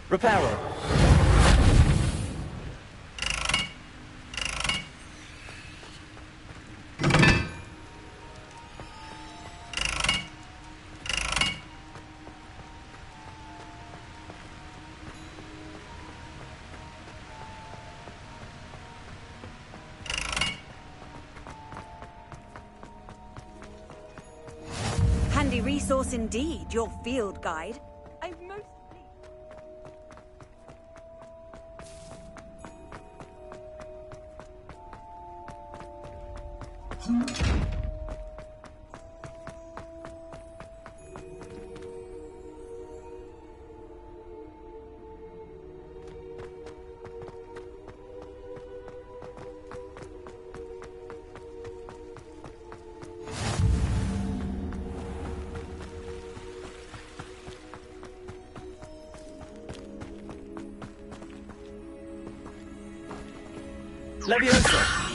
Reparo. Handy resource indeed, your field guide. I'm most Leviosa.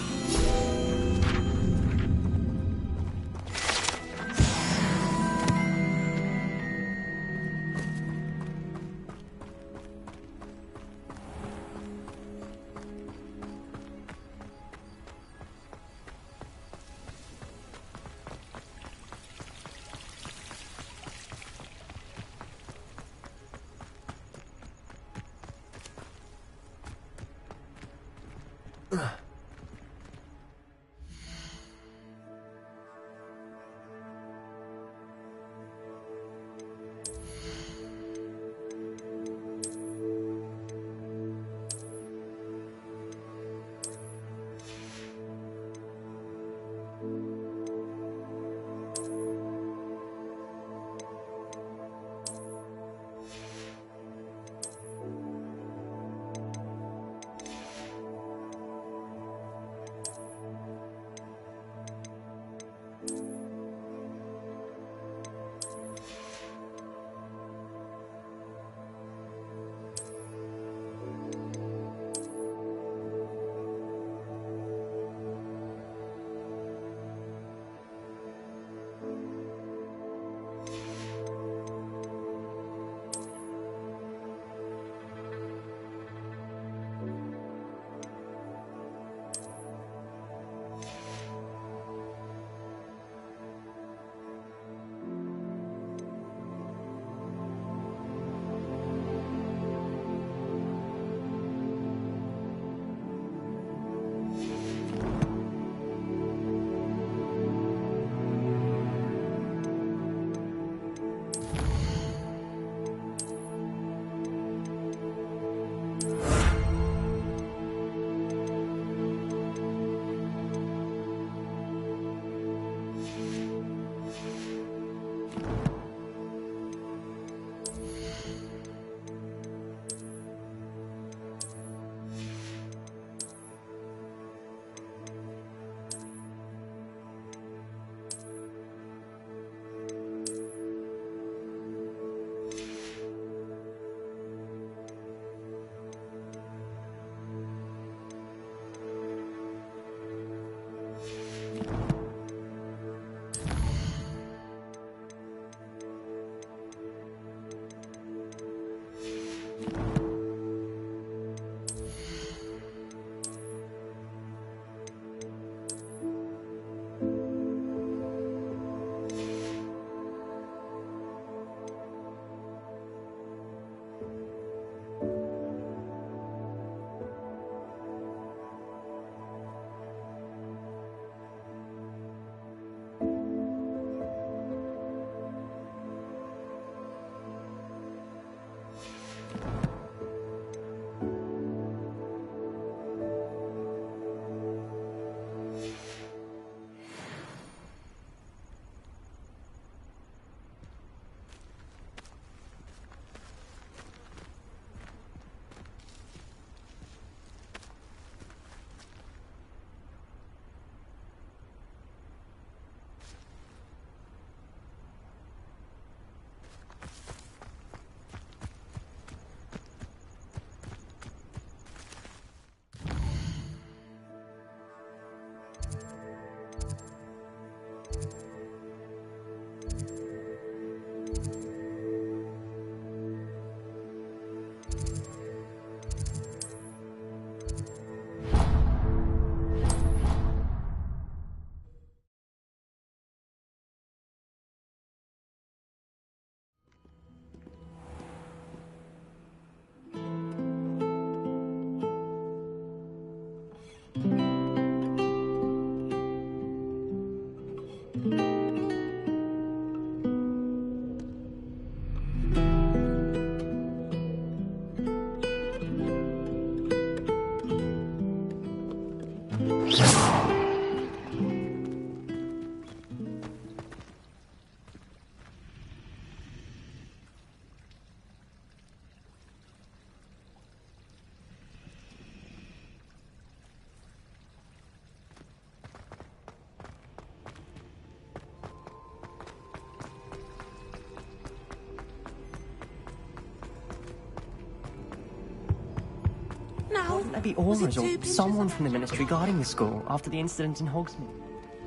Maybe Aura's or someone from the Ministry guarding the school after the incident in Hogsmeade.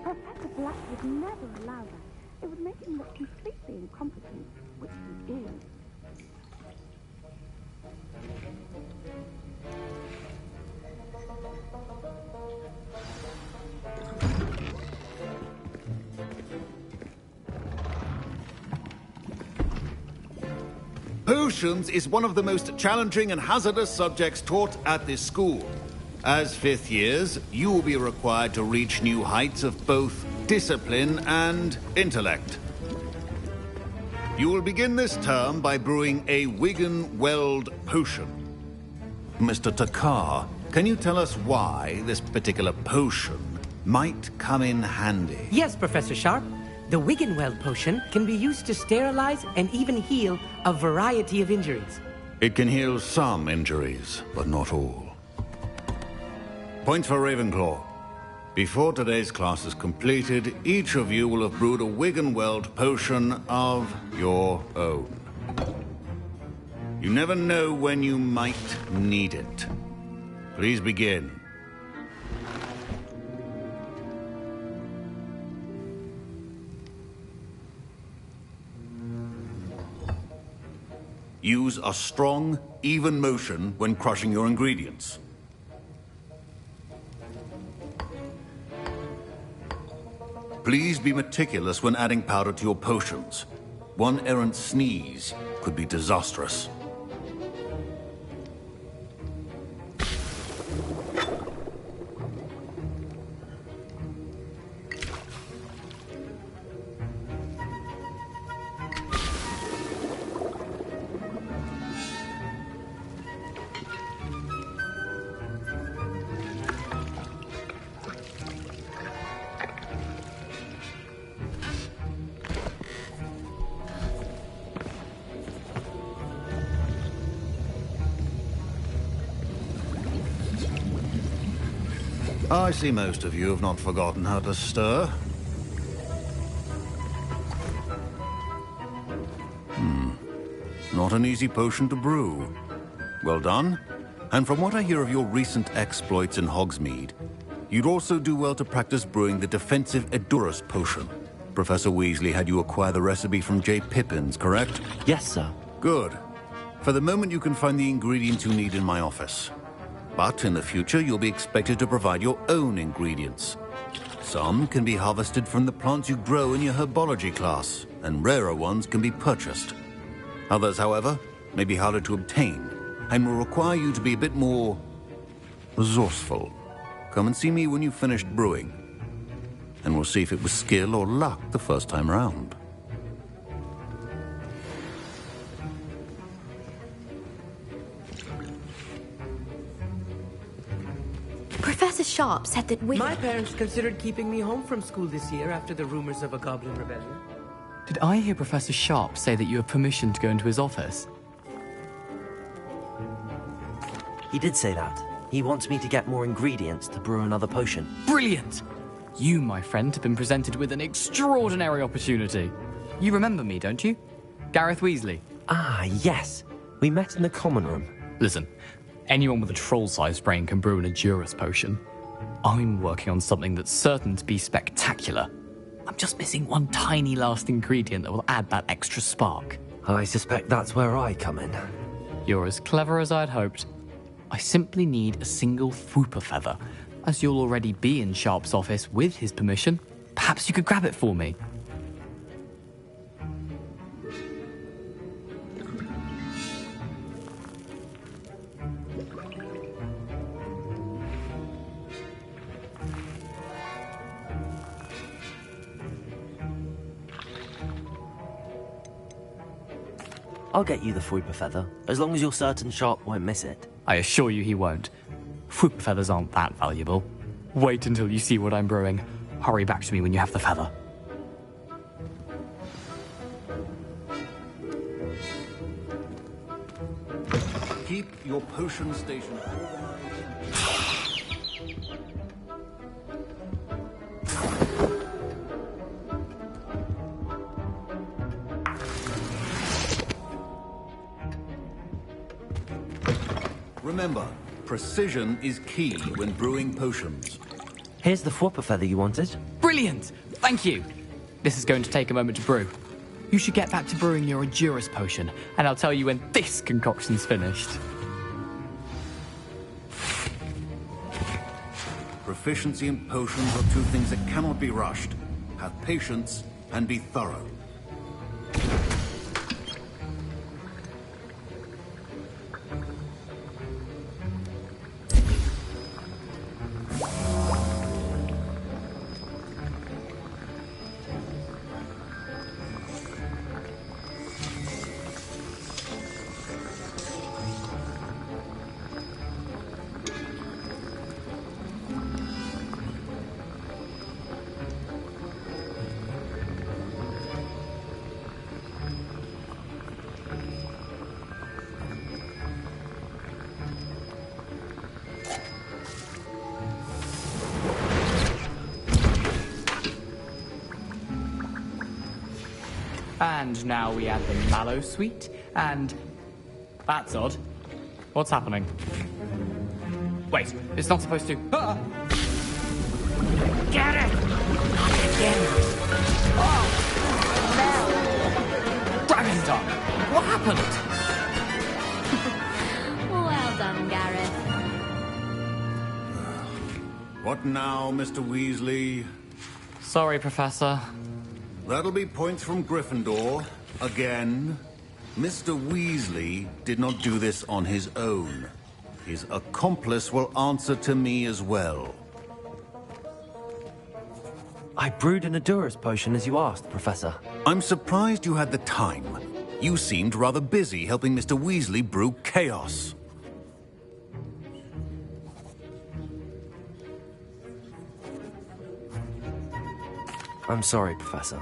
Professor Black would never allow that. It would make him look completely incompetent, which he is. Potions is one of the most challenging and hazardous subjects taught at this school. As fifth years, you will be required to reach new heights of both discipline and intellect. You will begin this term by brewing a Wigan-Weld potion. Mr. Takar, can you tell us why this particular potion might come in handy? Yes, Professor Sharp. The Wigan-Weld potion can be used to sterilize and even heal a variety of injuries. It can heal some injuries, but not all. Point for Ravenclaw. Before today's class is completed, each of you will have brewed a Wigan-Weld potion of your own. You never know when you might need it. Please begin. Use a strong, even motion when crushing your ingredients. Please be meticulous when adding powder to your potions. One errant sneeze could be disastrous. I see most of you have not forgotten how to stir. Not an easy potion to brew. Well done. And from what I hear of your recent exploits in Hogsmeade, you'd also do well to practice brewing the defensive Edurus potion. Professor Weasley had you acquire the recipe from J. Pippins, correct? Yes, sir. Good. For the moment, you can find the ingredients you need in my office. But in the future, you'll be expected to provide your own ingredients. Some can be harvested from the plants you grow in your herbology class, and rarer ones can be purchased. Others, however, may be harder to obtain, and will require you to be a bit more resourceful. Come and see me when you've finished brewing, and we'll see if it was skill or luck the first time round. Professor Sharp said that we... My parents considered keeping me home from school this year after the rumors of a goblin rebellion. Did I hear Professor Sharp say that you have permission to go into his office? He did say that. He wants me to get more ingredients to brew another potion. Brilliant! You, my friend, have been presented with an extraordinary opportunity. You remember me, don't you? Gareth Weasley. Ah, yes. We met in the common room. Listen, anyone with a troll-sized brain can brew an Edurus potion. I'm working on something that's certain to be spectacular. I'm just missing one tiny last ingredient that will add that extra spark. I suspect that's where I come in. You're as clever as I'd hoped. I simply need a single Fwooper feather. As you'll already be in Sharp's office with his permission, perhaps you could grab it for me. I'll get you the Fwooper feather, as long as you're certain Sharp won't miss it. I assure you he won't. Fwooper feathers aren't that valuable. Wait until you see what I'm brewing. Hurry back to me when you have the feather. Keep your potion station Remember, Precision is key when brewing potions. Here's the Fwopper feather you wanted. Brilliant! Thank you! This is going to take a moment to brew. You should get back to brewing your Endurus potion, and I'll tell you when this concoction's finished. Proficiency in potions are two things that cannot be rushed. Have patience and be thorough. And now we add the mallow sweet, and... That's odd. What's happening? Wait, it's not supposed to... Ah! Get it! Again. Oh! Dragon Tongue! What happened? Well done, Gareth. What now, Mr. Weasley? Sorry, Professor. That'll be points from Gryffindor. Again. Mr. Weasley did not do this on his own. His accomplice will answer to me as well. I brewed an Endurus potion as you asked, Professor. I'm surprised you had the time. You seemed rather busy helping Mr. Weasley brew chaos. I'm sorry, Professor.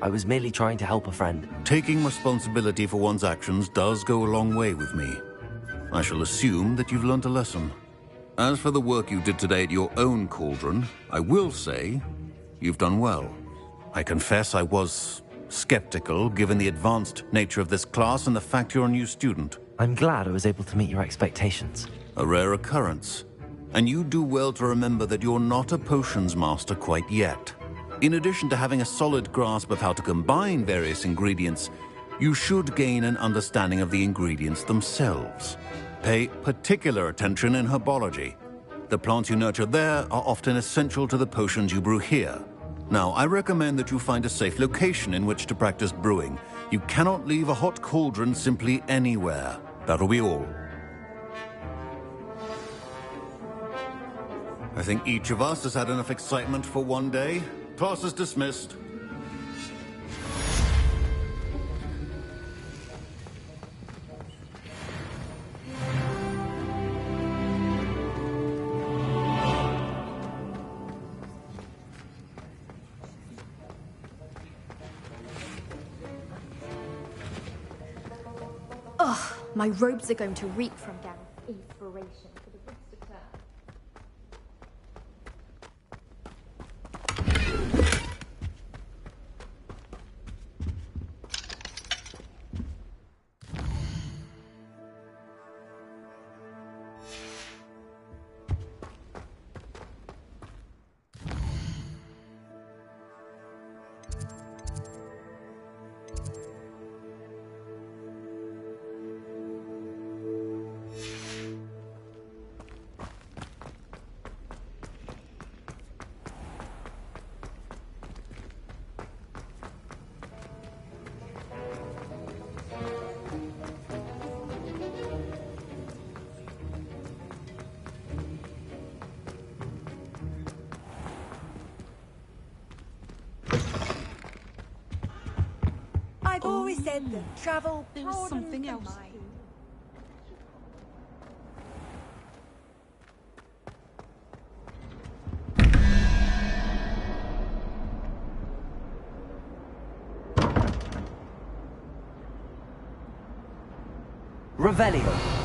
I was merely trying to help a friend. Taking responsibility for one's actions does go a long way with me. I shall assume that you've learnt a lesson. As for the work you did today at your own cauldron, I will say you've done well. I confess I was skeptical, given the advanced nature of this class and the fact you're a new student. I'm glad I was able to meet your expectations. A rare occurrence. And you do well to remember that you're not a potions master quite yet. In addition to having a solid grasp of how to combine various ingredients, you should gain an understanding of the ingredients themselves. Pay particular attention in herbology. The plants you nurture there are often essential to the potions you brew here. Now, I recommend that you find a safe location in which to practice brewing. You cannot leave a hot cauldron simply anywhere. That'll be all. I think each of us has had enough excitement for one day. Class is dismissed. Ugh, my robes are going to reek from Gareth's inspiration for the rest of term. I've always said that travel There was something else. Revelio.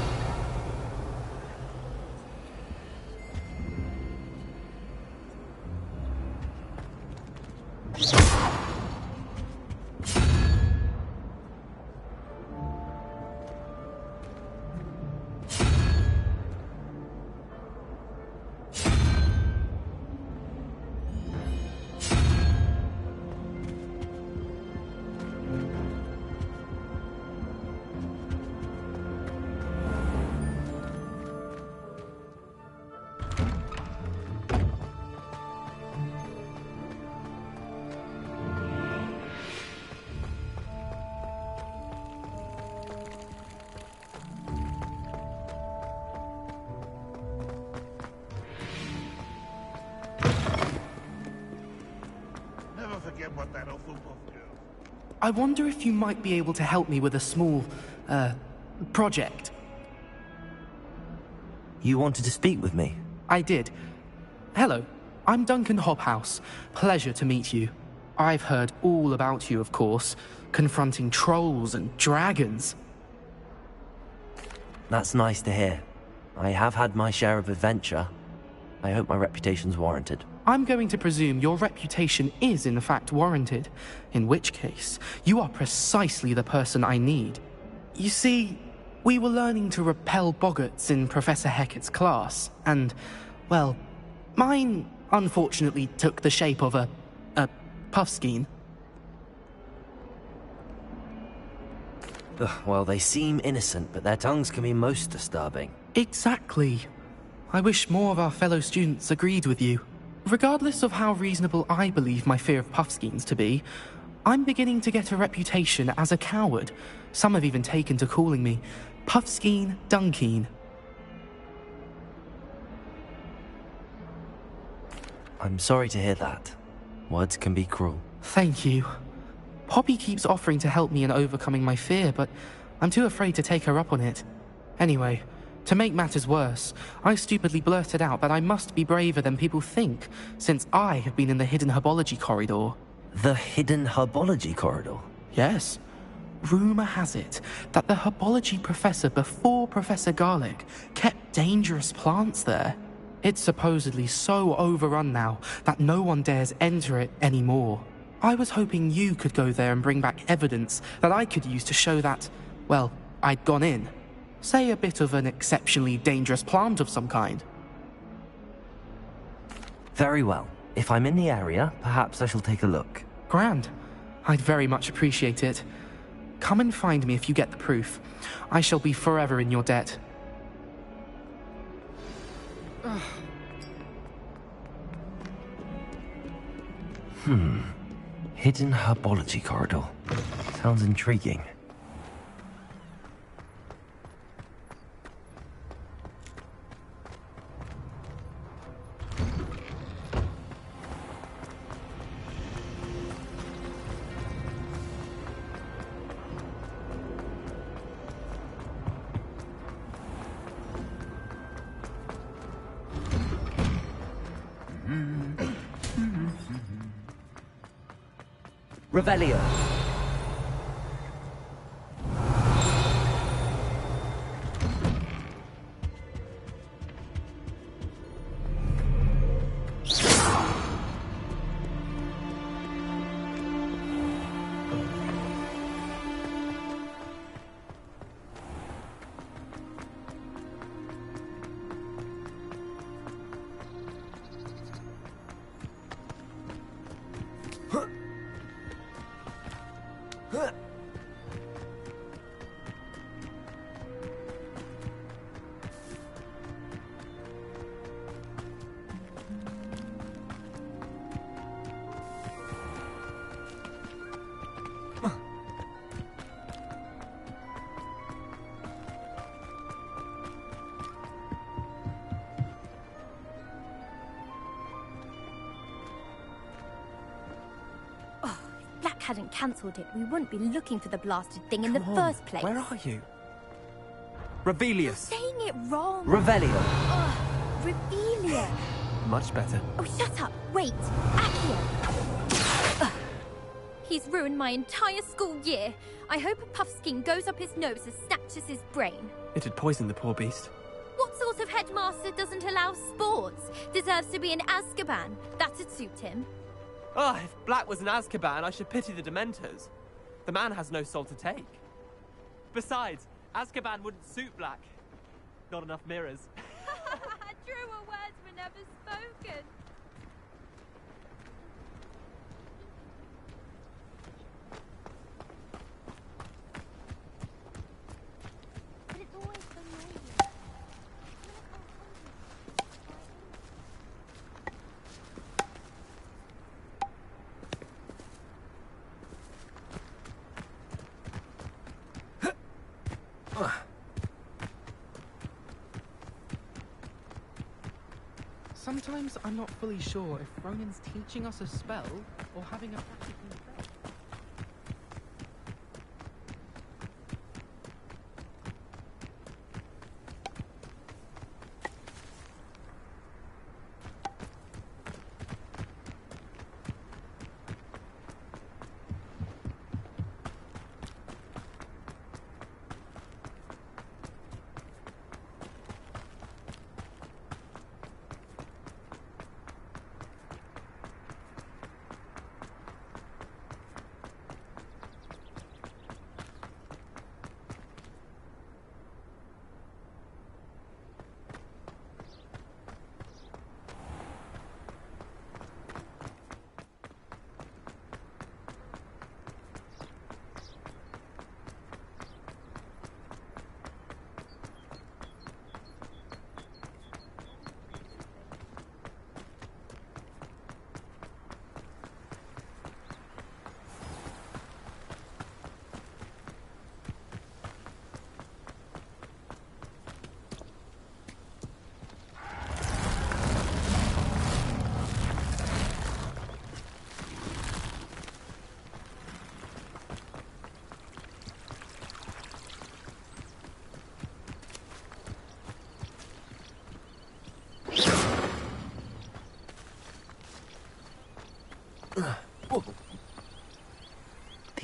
I wonder if you might be able to help me with a small, project. You wanted to speak with me? I did. Hello, I'm Duncan Hobhouse. Pleasure to meet you. I've heard all about you, of course, confronting trolls and dragons. That's nice to hear. I have had my share of adventure. I hope my reputation's warranted. I'm going to presume your reputation is in fact warranted, in which case, you are precisely the person I need. You see, we were learning to repel boggarts in Professor Hecat's class, and, well, mine unfortunately took the shape of a puffskein. Ugh, well, they seem innocent, but their tongues can be most disturbing. Exactly. I wish more of our fellow students agreed with you. Regardless of how reasonable I believe my fear of puffskeins to be, I'm beginning to get a reputation as a coward. Some have even taken to calling me Puffskein Dunkeen. I'm sorry to hear that. Words can be cruel. Thank you. Poppy keeps offering to help me in overcoming my fear, but I'm too afraid to take her up on it. Anyway, to make matters worse, I stupidly blurted out that I must be braver than people think, since I have been in the hidden herbology corridor. The hidden herbology corridor? Yes. Rumour has it that the herbology professor before Professor Garlic kept dangerous plants there. It's supposedly so overrun now that no one dares enter it anymore. I was hoping you could go there and bring back evidence that I could use to show that, well, I'd gone in. Say a bit of an exceptionally dangerous plant of some kind. Very well. If I'm in the area, perhaps I shall take a look. Grand. I'd very much appreciate it. Come and find me if you get the proof. I shall be forever in your debt. Hidden herbology corridor. Sounds intriguing. Revelio. Hadn't cancelled it, we wouldn't be looking for the blasted thing in the first place. Where are you? Revelius. You're saying it wrong. Revelio. Ugh, Revelia. Much better. Oh, shut up. Wait. Accio. Ugh. He's ruined my entire school year. I hope a puffskein goes up his nose and snatches his brain. It'd poison the poor beast. What sort of headmaster doesn't allow sports? Deserves to be in Azkaban. That'd suit him. Ah, if Black was in Azkaban, I should pity the Dementors. The man has no soul to take. Besides, Azkaban wouldn't suit Black. Not enough mirrors. Truer words were never spoken. But it's always so noisy. Sometimes I'm not fully sure if Ronin's teaching us a spell or having a practical effect.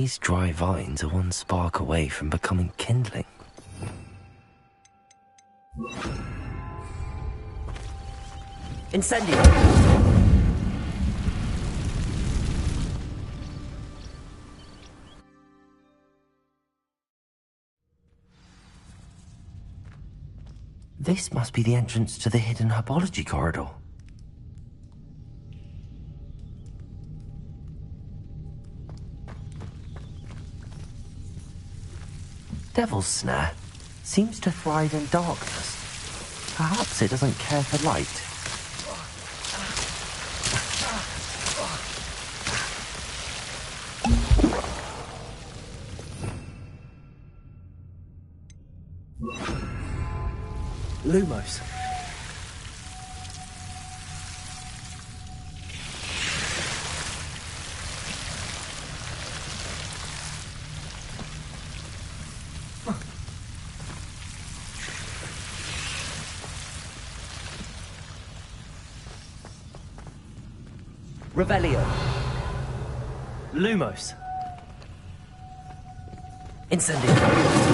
These dry vines are one spark away from becoming kindling. Incendio! This must be the entrance to the hidden herbology corridor. Devil's Snare seems to thrive in darkness. Perhaps it doesn't care for light. Lumos. Revelio. Lumos. Incendio.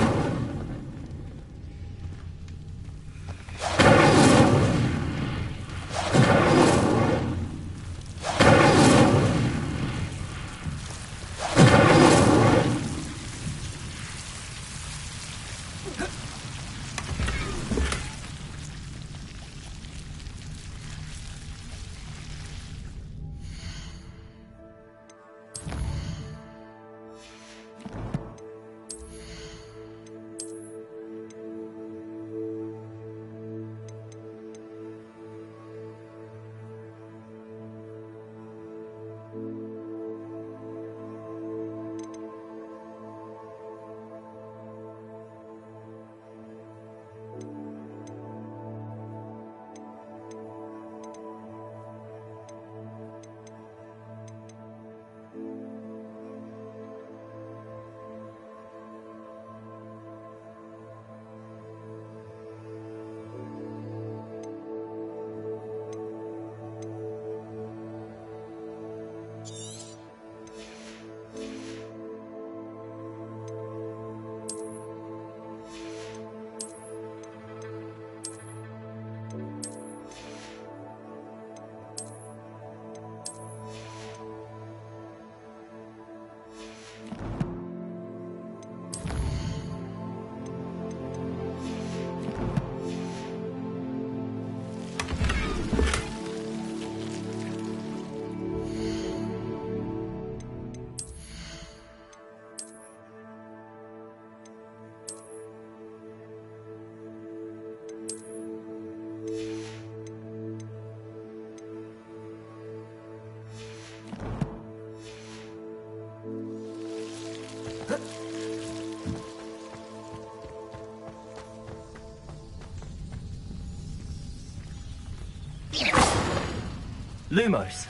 Lumos.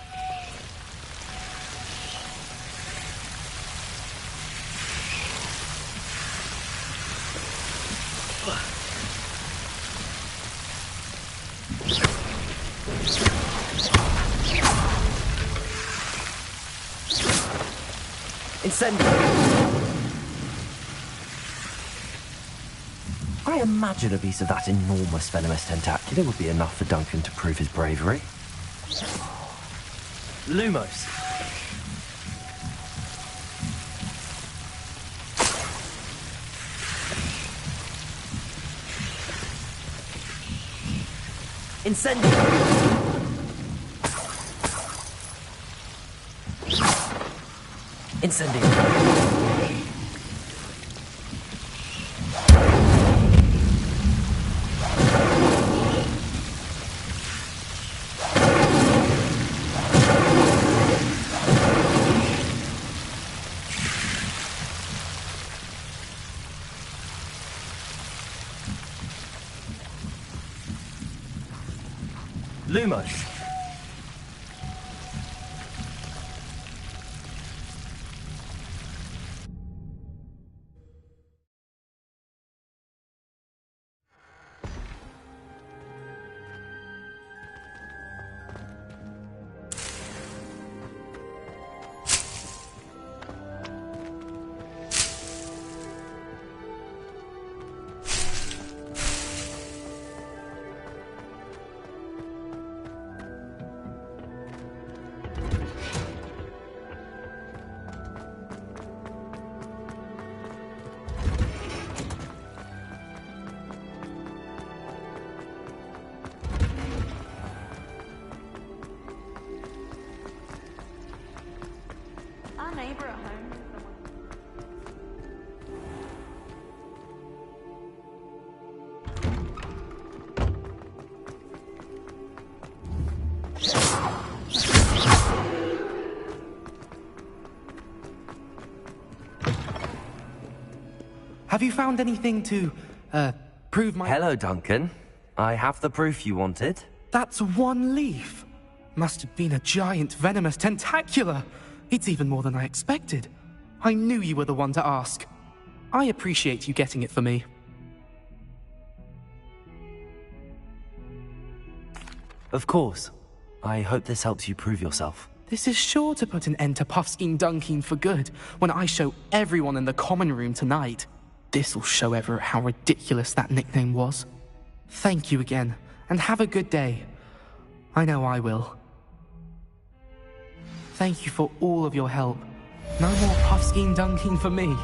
Incendio. I imagine a piece of that enormous venomous tentacula would be enough for Duncan to prove his bravery. Lumos. Incendio. Incendio. Lumos. Have you found anything to, prove my... Hello, Duncan. I have the proof you wanted. That's one leaf. Must have been a giant venomous tentacula. It's even more than I expected. I knew you were the one to ask. I appreciate you getting it for me. Of course. I hope this helps you prove yourself. This is sure to put an end to Puffskein Dunkeen for good when I show everyone in the common room tonight. This'll show Everett how ridiculous that nickname was. Thank you again, and have a good day. I know I will. Thank you for all of your help. No more Puffskein Dunkeen for me.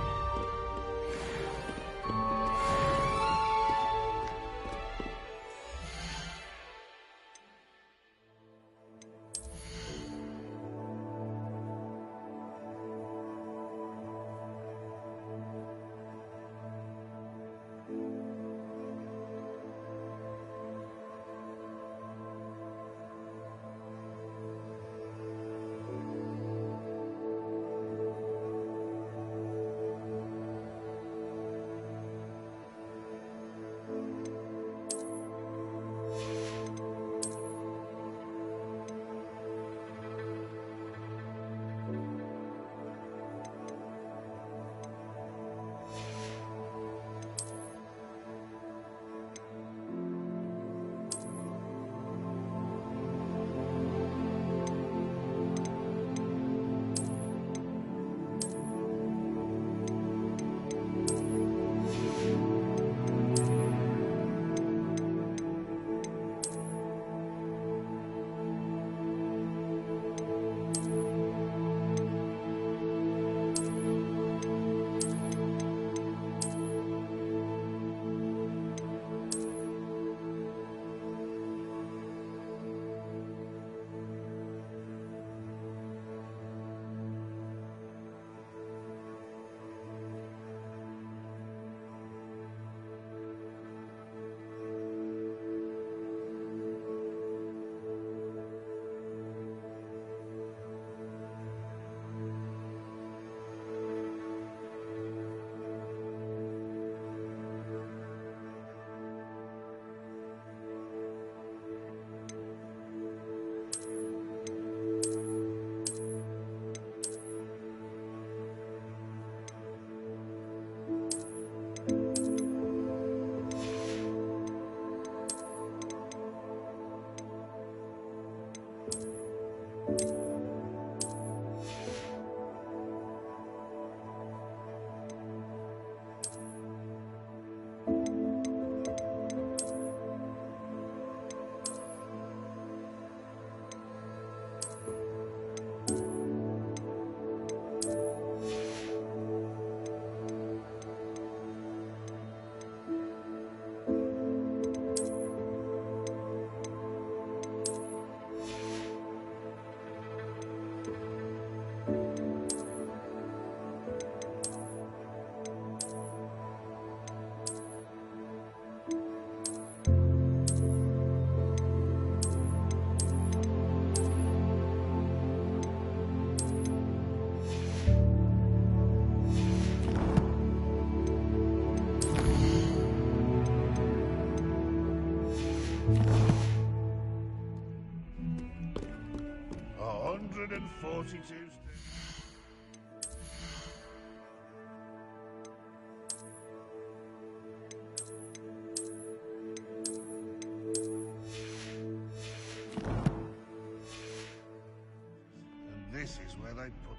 This is where they put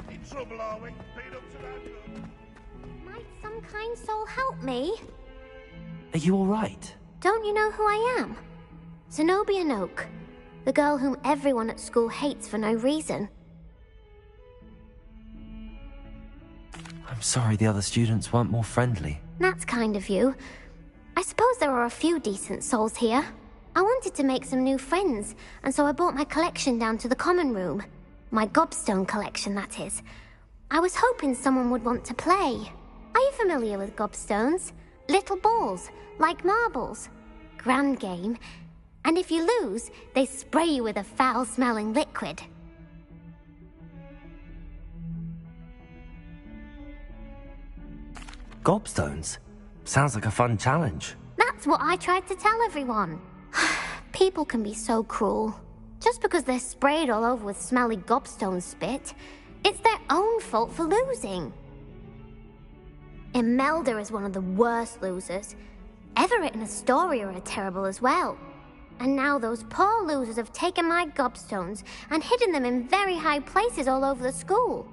me. In trouble, are we? Beat up to that good. Might some kind soul help me? Are you alright? Don't you know who I am? Zenobia Noak, the girl whom everyone at school hates for no reason. I'm sorry the other students weren't more friendly. That's kind of you. I suppose there are a few decent souls here. I wanted to make some new friends, and so I brought my collection down to the common room. My gobstone collection, that is. I was hoping someone would want to play. Are you familiar with gobstones? Little balls, like marbles. Grand game. And if you lose, they spray you with a foul-smelling liquid. Gobstones? Sounds like a fun challenge. That's what I tried to tell everyone. People can be so cruel. Just because they're sprayed all over with smelly gobstone spit, it's their own fault for losing. Imelda is one of the worst losers. Everett and Astoria are terrible as well. And now those poor losers have taken my gobstones and hidden them in very high places all over the school.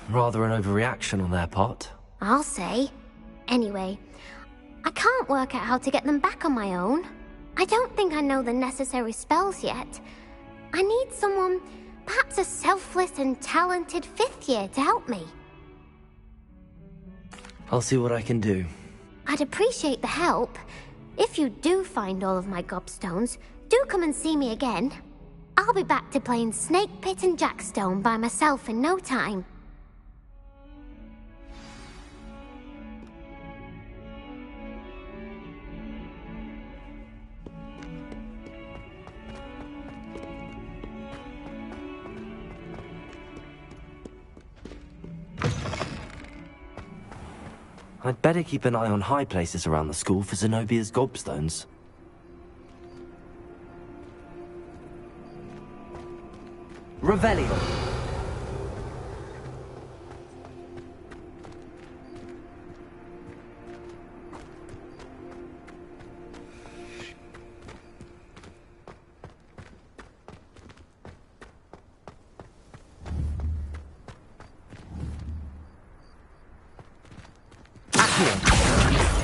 Rather an overreaction on their part. I'll say. Anyway, I can't work out how to get them back on my own. I don't think I know the necessary spells yet. I need someone, perhaps a selfless and talented 5th year to help me. I'll see what I can do. I'd appreciate the help. If you do find all of my gobstones, do come and see me again. I'll be back to playing Snake Pit and Jackstone by myself in no time. I'd better keep an eye on high places around the school for Zenobia's gobstones. Revelio.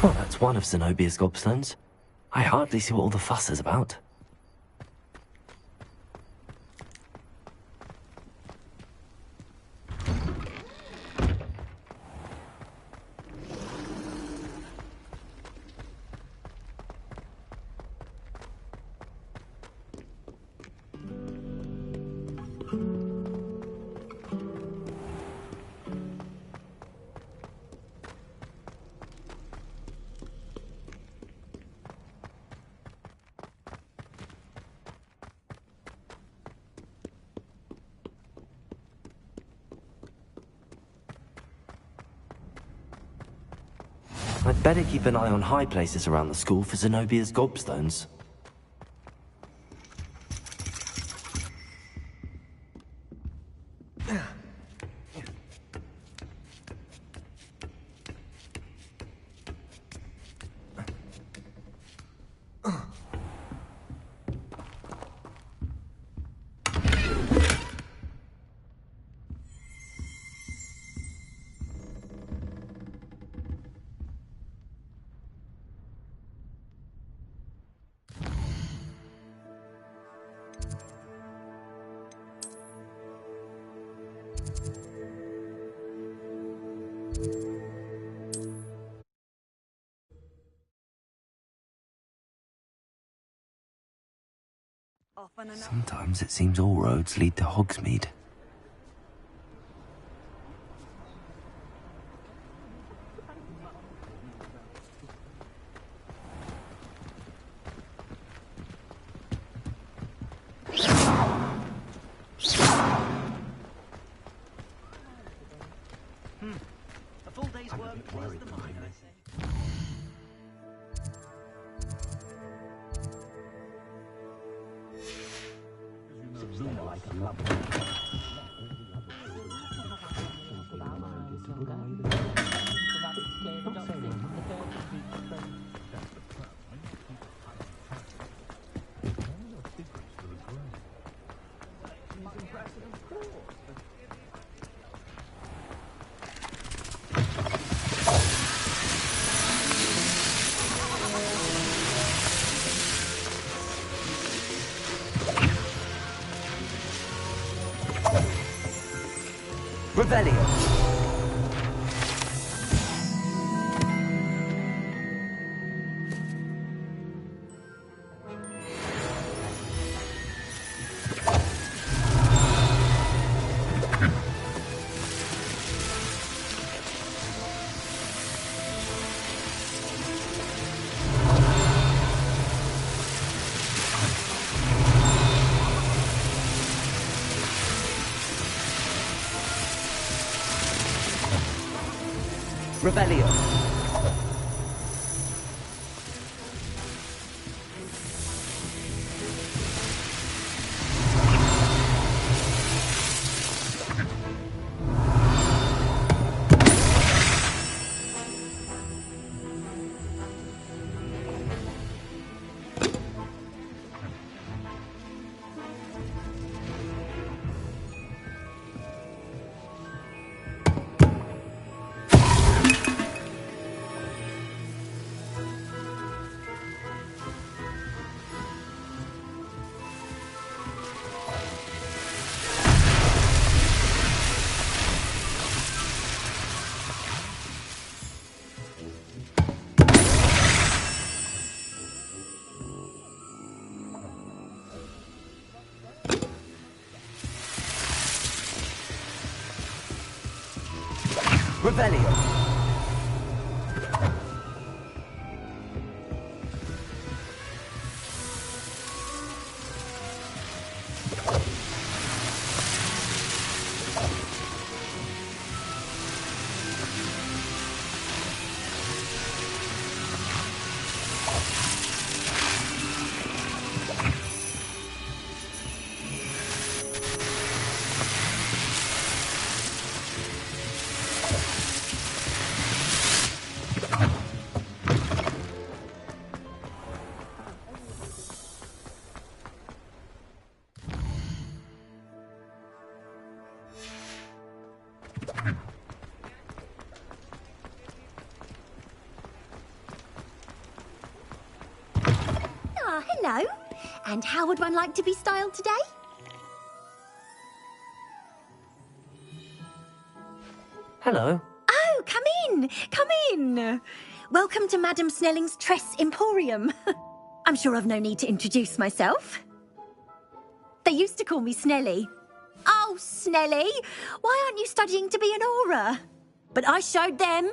Well, that's one of Zenobia's gobstones. I hardly see what all the fuss is about. I'd better keep an eye on high places around the school for Zenobia's gobstones. Sometimes it seems all roads lead to Hogsmeade. A full day's work clears the mind, I say. Revelio. Revelio. Revelio. Ah, hello. And how would one like to be styled today? Hello. Oh, come in. Come in. Welcome to Madame Snelling's Tress Emporium. I'm sure I've no need to introduce myself. They used to call me Snelly. Oh, Snelly, why aren't you studying to be an aura? But I showed them.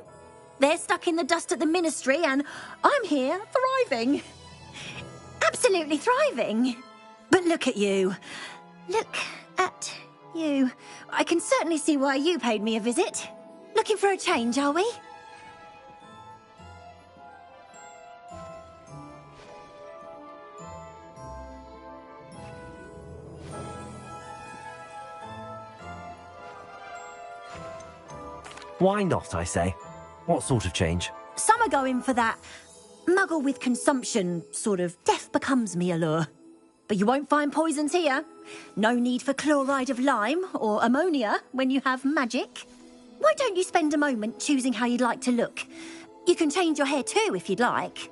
They're stuck in the dust at the ministry and I'm here thriving. Absolutely thriving. But look at you. Look at you. I can certainly see why you paid me a visit. Looking for a change, are we? Why not, I say? What sort of change? Some are going for that muggle with consumption, sort of death becomes me allure. But you won't find poisons here. No need for chloride of lime or ammonia when you have magic. Why don't you spend a moment choosing how you'd like to look? You can change your hair too if you'd like.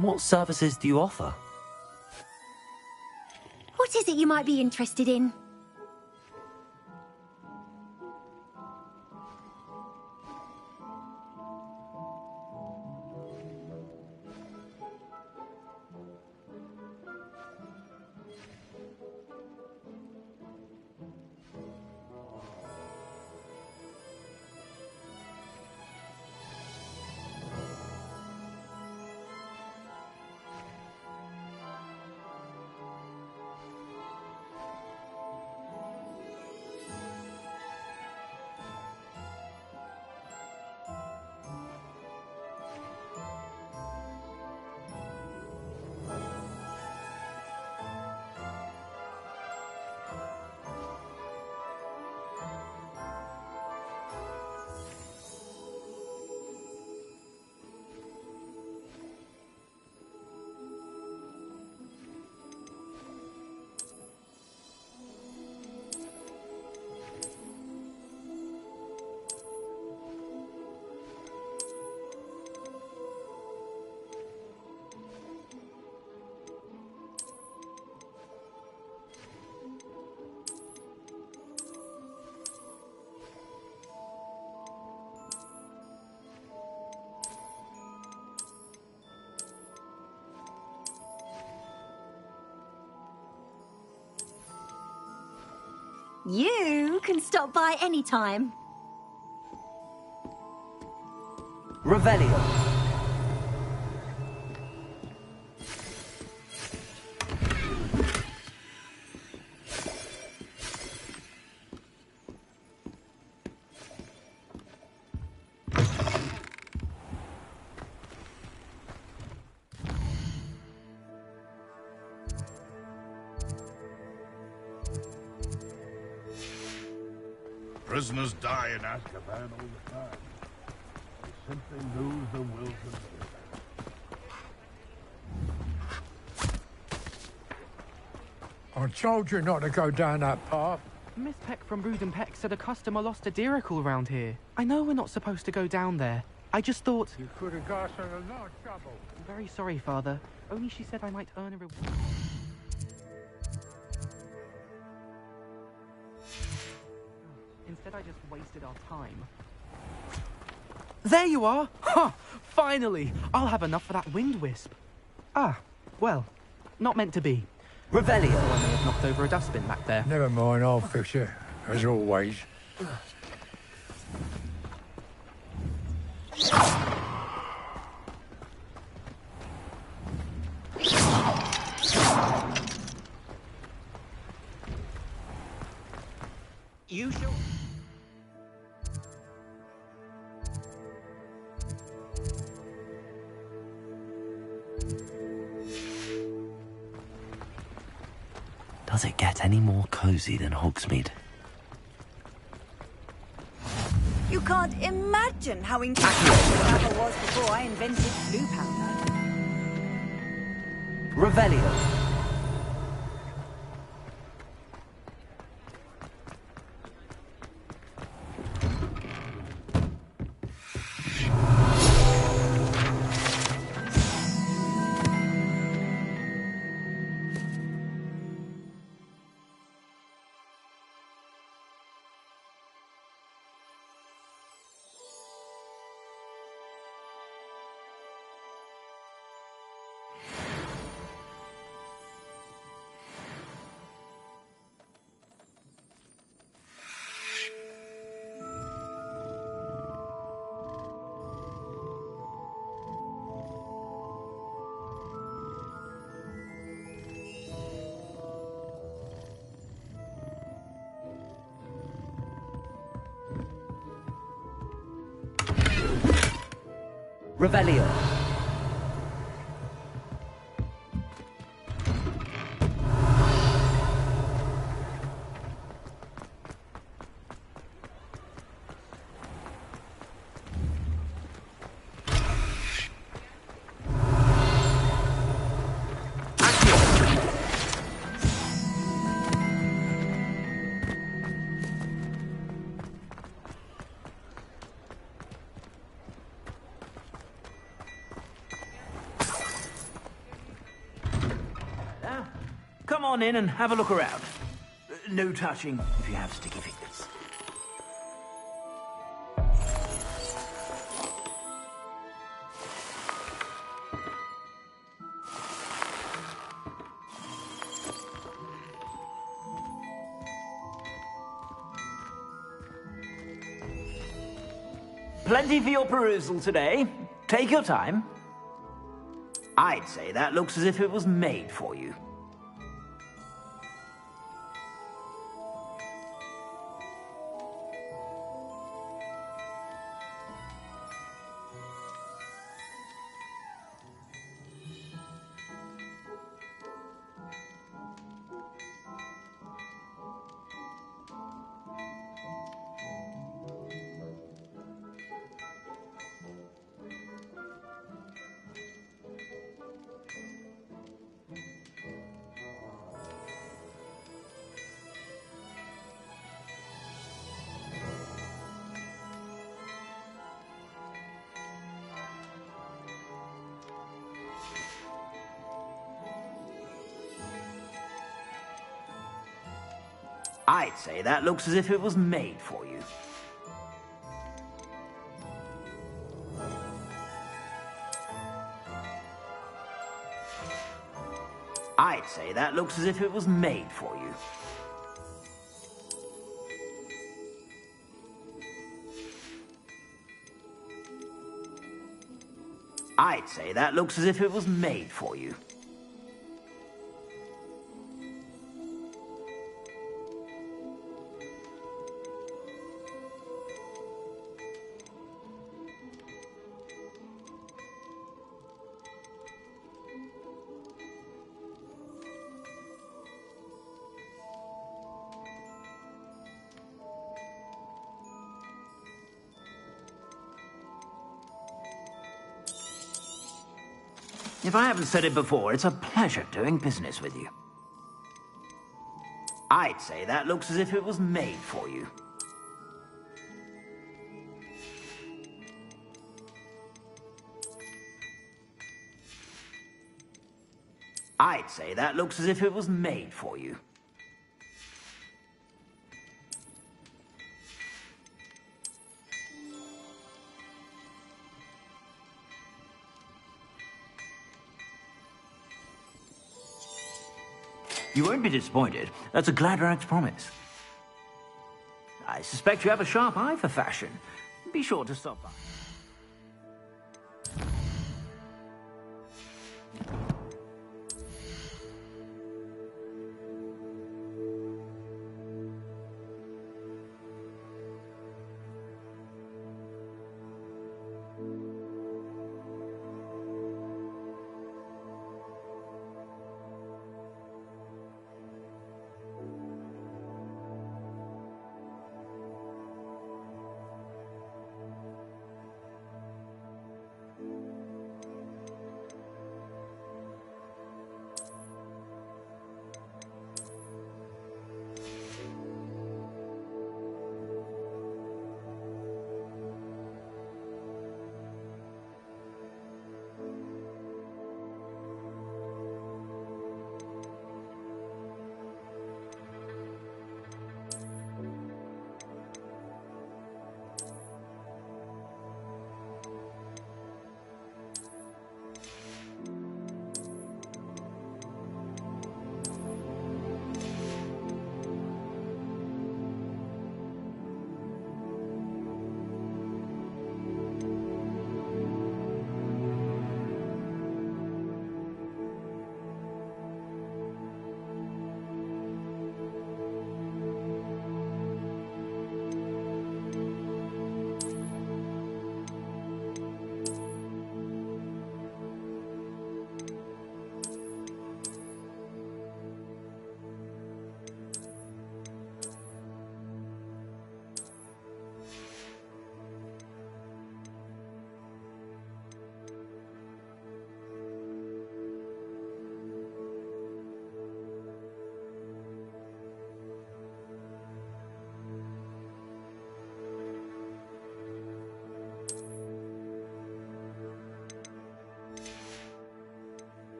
What services do you offer? What is it you might be interested in? You can stop by any time. Revelio. Prisoners die in Azkaban all the time. They simply lose the will to live. I told you not to go down that path. Miss Peck from Brood and Peck said a customer lost a diricle around here. I know we're not supposed to go down there. I just thought... You could have got us in a lot of trouble. I'm very sorry, Father. Only she said I might earn a reward. Instead, I just wasted our time. There you are! Ha! Finally! I'll have enough for that wind wisp. Ah, well, not meant to be. Revelio. So I may have knocked over a dustbin back there. Never mind, I'll fix it, as always. You shall... Does it get any more cozy than Hogsmeade? You can't imagine how incredible travel was before I invented blue powder. Revelio. Revelio. Come on in and have a look around. No touching if you have sticky fingers. Plenty for your perusal today. Take your time. I'd say that looks as if it was made for you. I'd say that looks as if it was made for you. I'd say that looks as if it was made for you. I'd say that looks as if it was made for you. If I haven't said it before, it's a pleasure doing business with you. I'd say that looks as if it was made for you. I'd say that looks as if it was made for you. You won't be disappointed. That's a Gladrak's promise. I suspect you have a sharp eye for fashion. Be sure to stop by.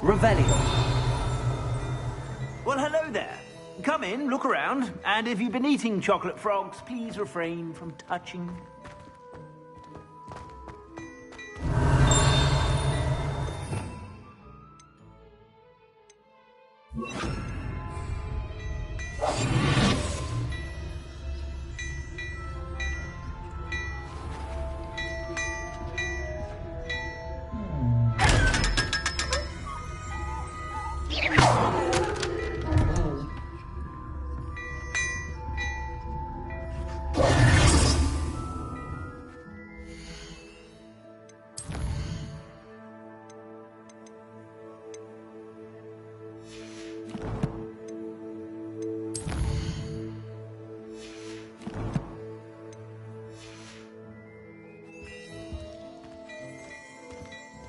Revelio. Well, hello there. Come in, look around, and if you've been eating chocolate frogs, please refrain from touching.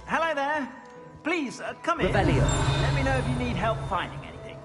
Hello there. Please, come in. Revelio. Let me know if you need help finding anything.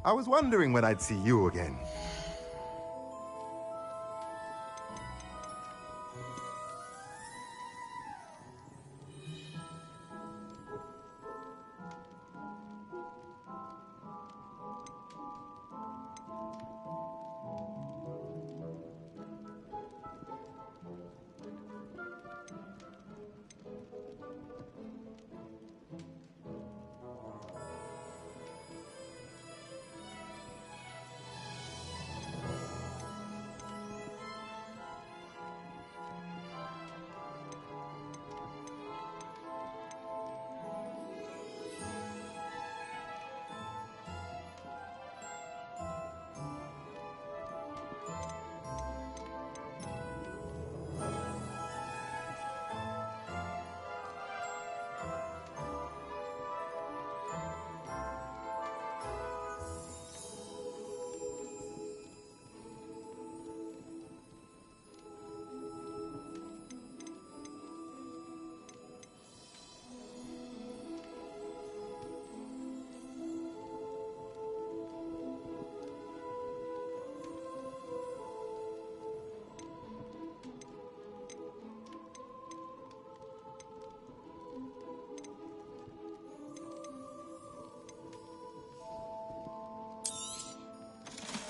I was wondering when I'd see you again.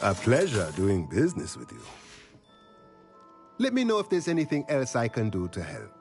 A pleasure doing business with you. Let me know if there's anything else I can do to help.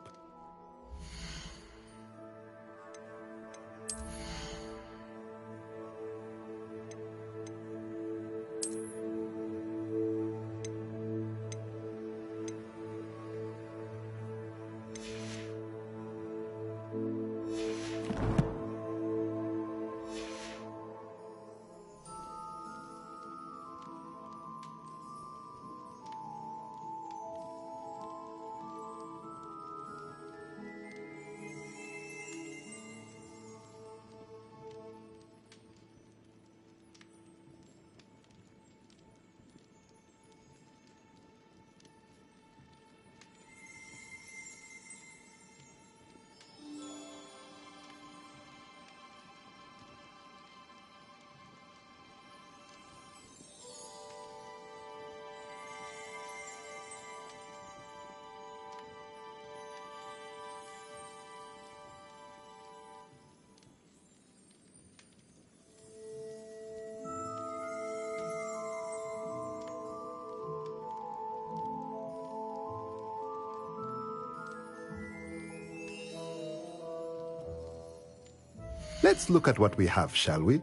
Let's look at what we have, shall we?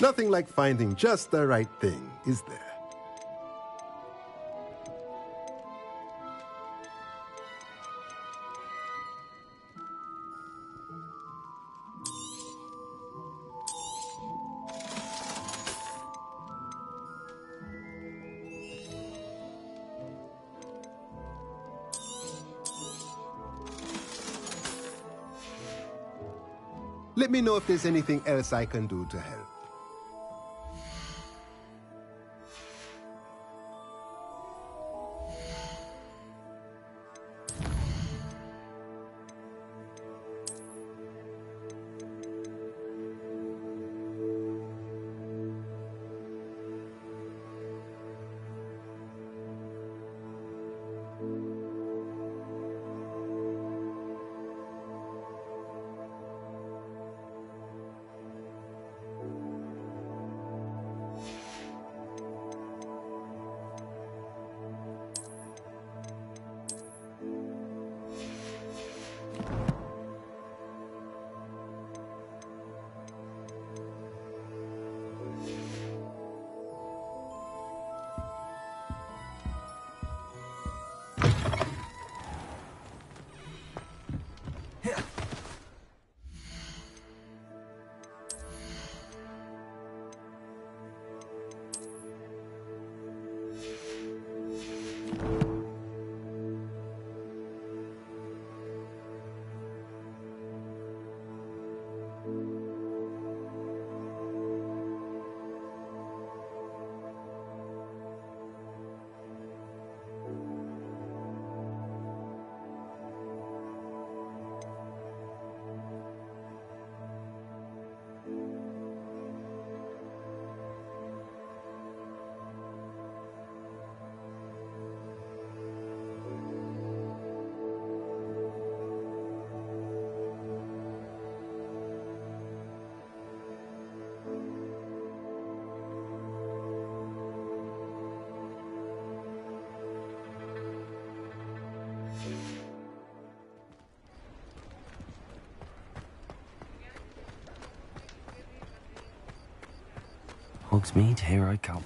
Nothing like finding just the right thing, is there? Let me know if there's anything else I can do to help. Hogsmeade, here I come.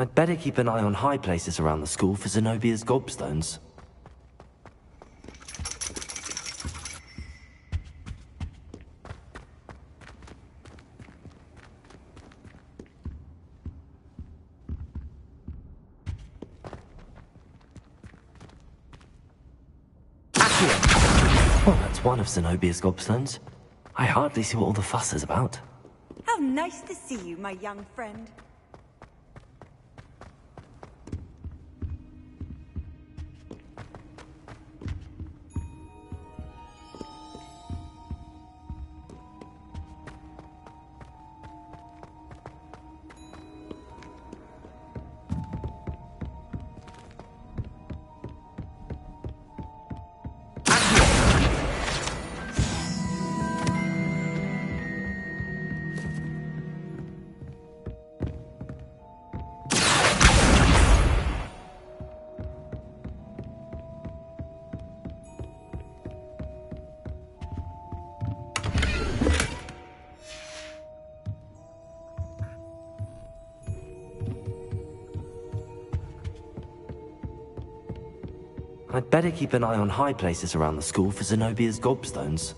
I'd better keep an eye on high places around the school for Zenobia's gobstones. Well, that's one of Zenobia's gobstones. I hardly see what all the fuss is about. How nice to see you, my young friend. I'd better keep an eye on high places around the school for Zenobia's gobstones.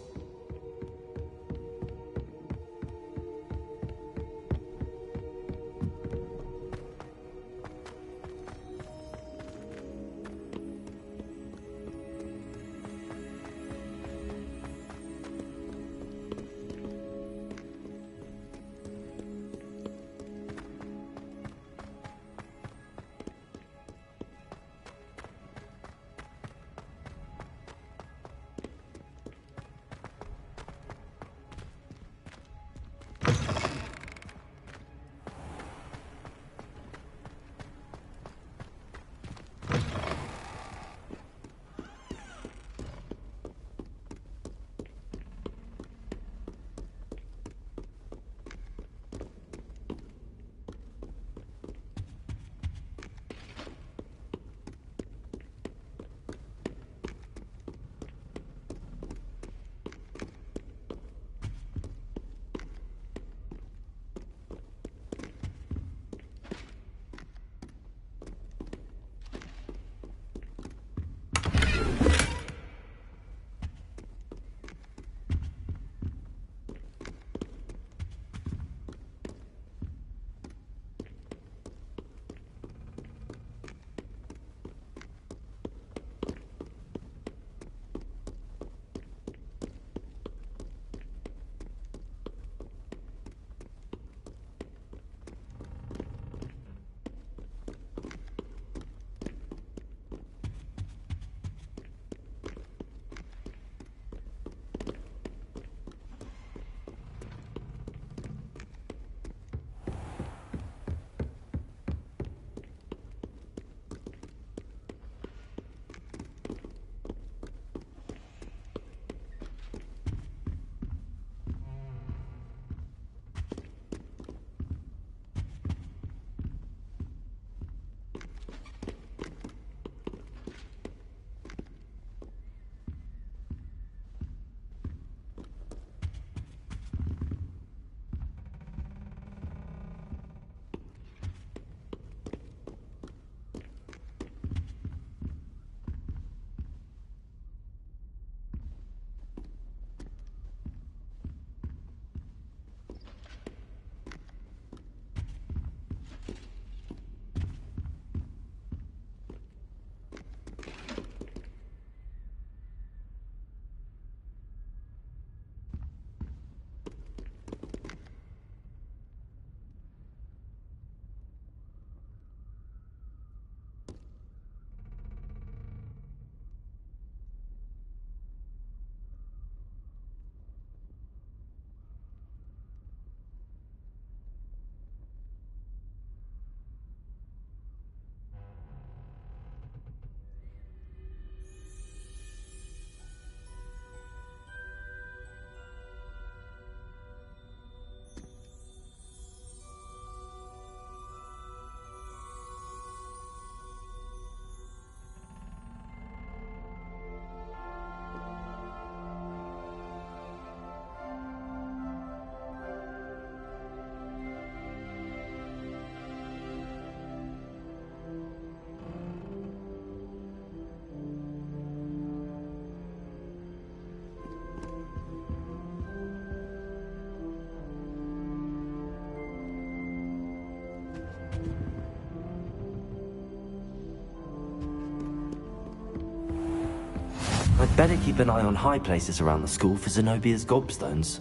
I'd better keep an eye on high places around the school for Zenobia's gobstones.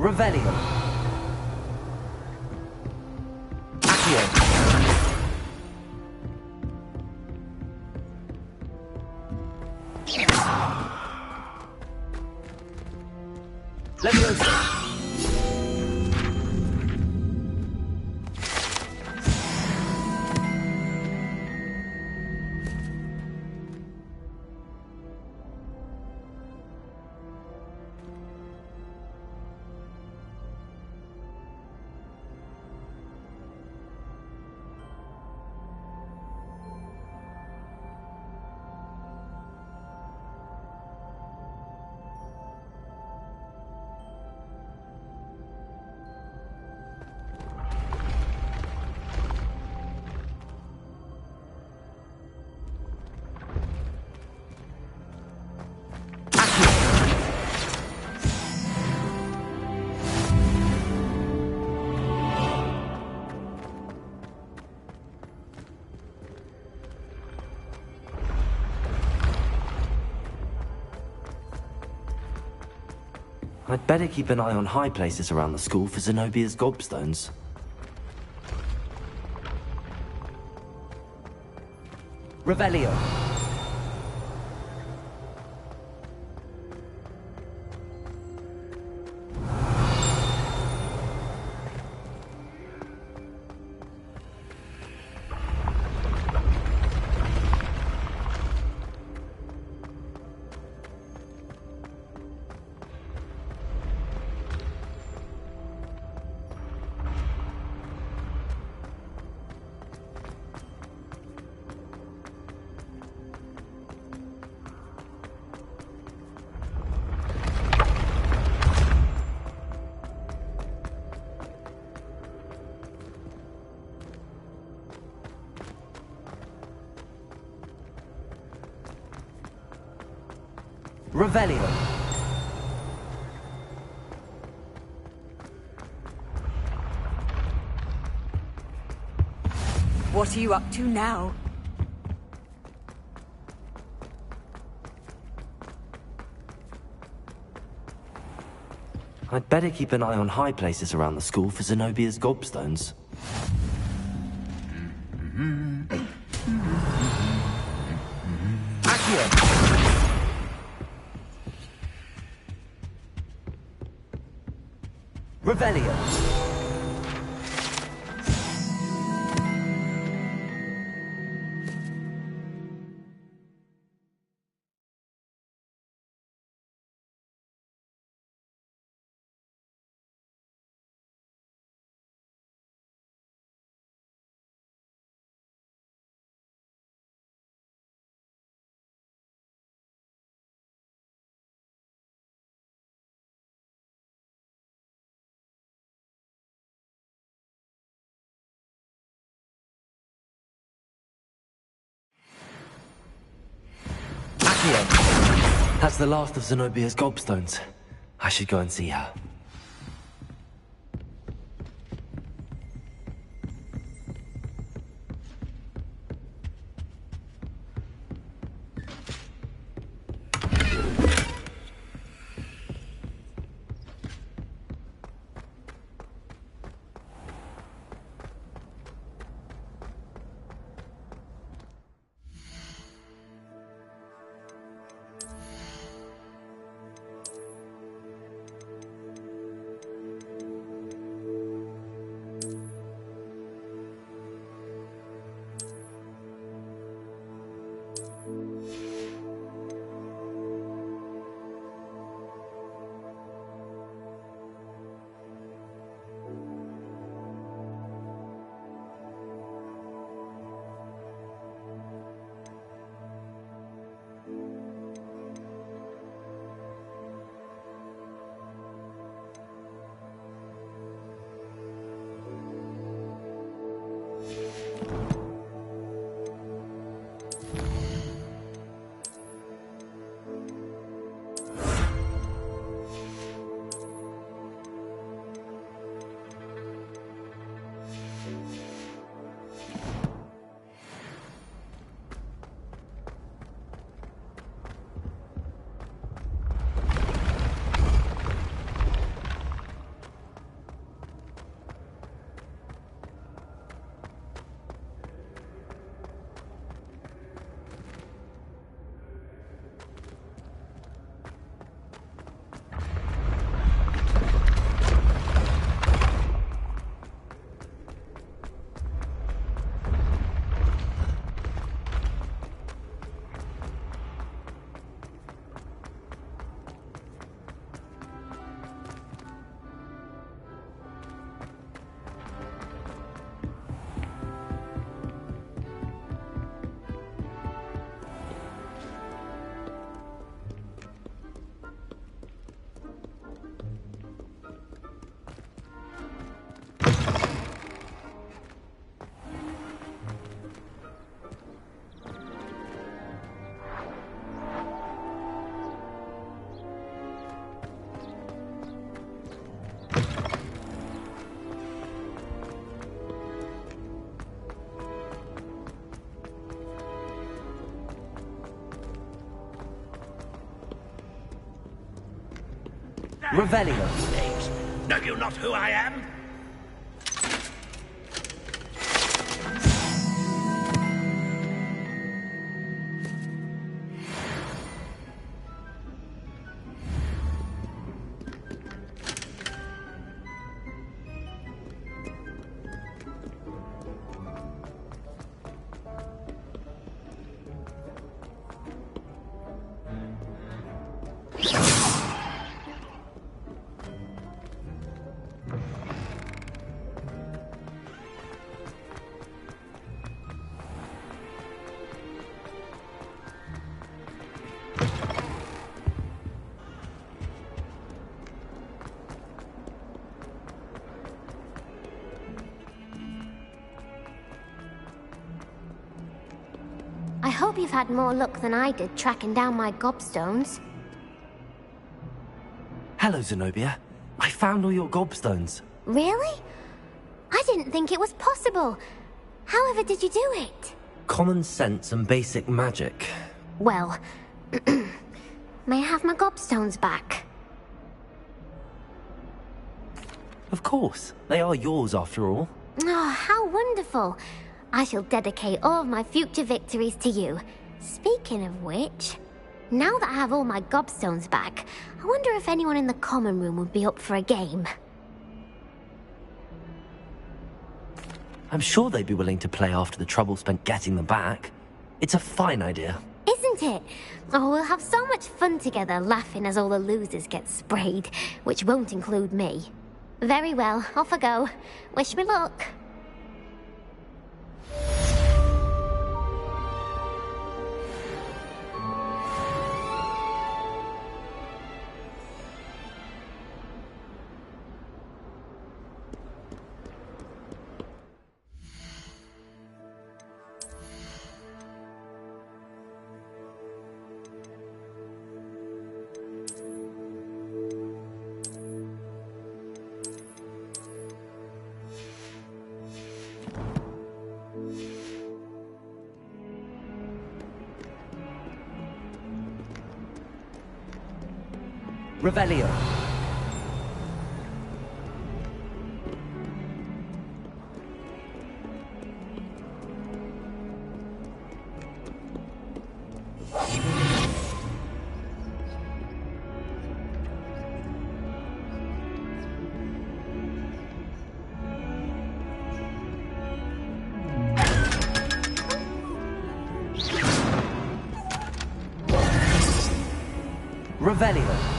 Revelio. Accio. Leviosa. I'd better keep an eye on high places around the school for Zenobia's gobstones. Revelio. Revelio. What are you up to now? I'd better keep an eye on high places around the school for Zenobia's gobstones. Revelio. That's the last of Zenobia's gobstones. I should go and see her. Revelio. Know you not who I am? I hope you've had more luck than I did tracking down my gobstones. Hello, Zenobia. I found all your gobstones. Really? I didn't think it was possible. However did you do it? Common sense and basic magic. Well, may I have my gobstones back? Of course. They are yours after all. Oh, how wonderful. I shall dedicate all of my future victories to you. Speaking of which, now that I have all my gobstones back, I wonder if anyone in the common room would be up for a game. I'm sure they'd be willing to play after the trouble spent getting them back. It's a fine idea. Isn't it? Oh, we'll have so much fun together, laughing as all the losers get sprayed, which won't include me. Very well, off I go. Wish me luck. Revelio. Revelio.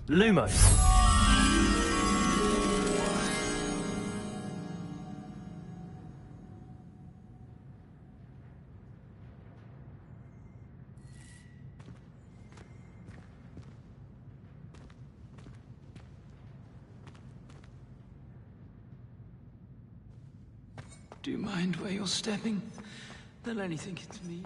Lumos. Do you mind where you're stepping? They'll only think it's me.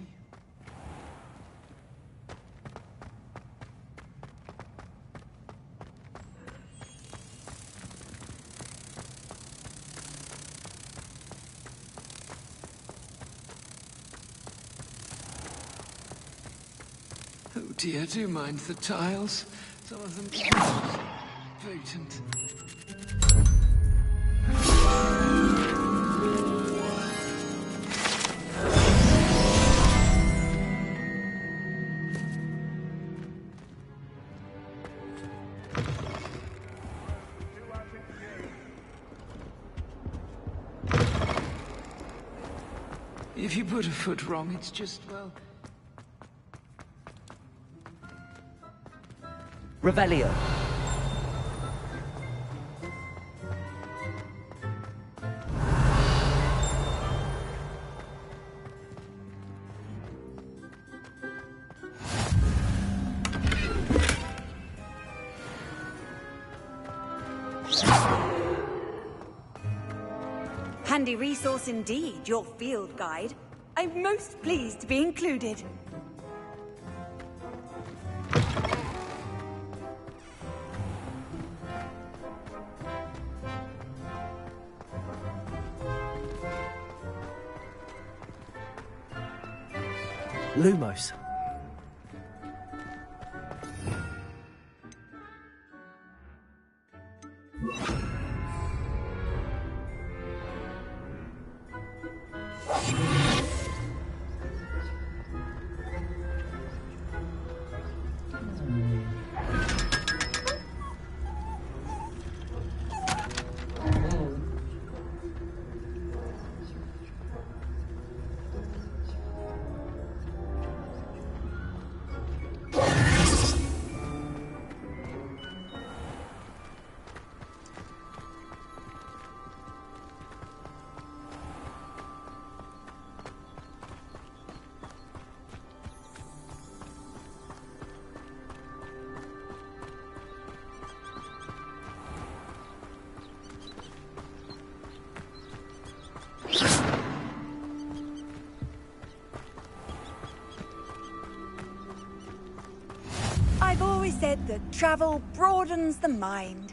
Oh dear, do mind the tiles. Some of them potent. If you put a foot wrong, it's just, well... Revelio. handy resource indeed, your field guide. I'm most pleased to be included. Lumos. I've always said that travel broadens the mind.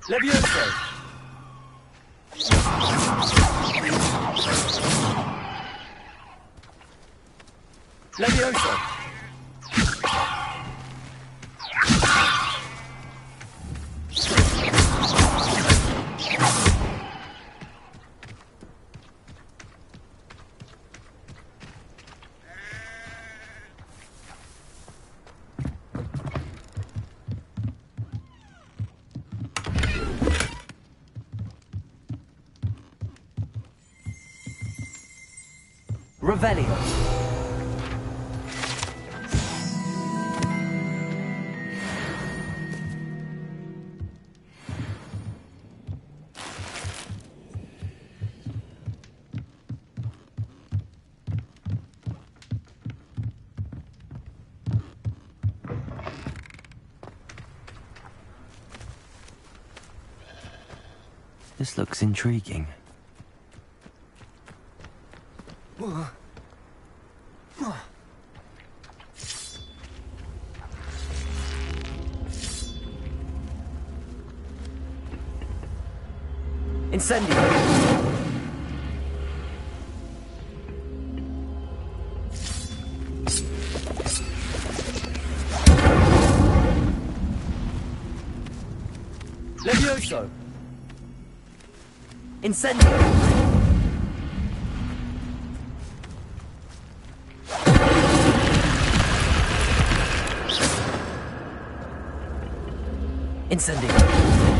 Levioso! Levioso! Revelio. This looks intriguing. Incendio! Levioso! Incendio! Incendio!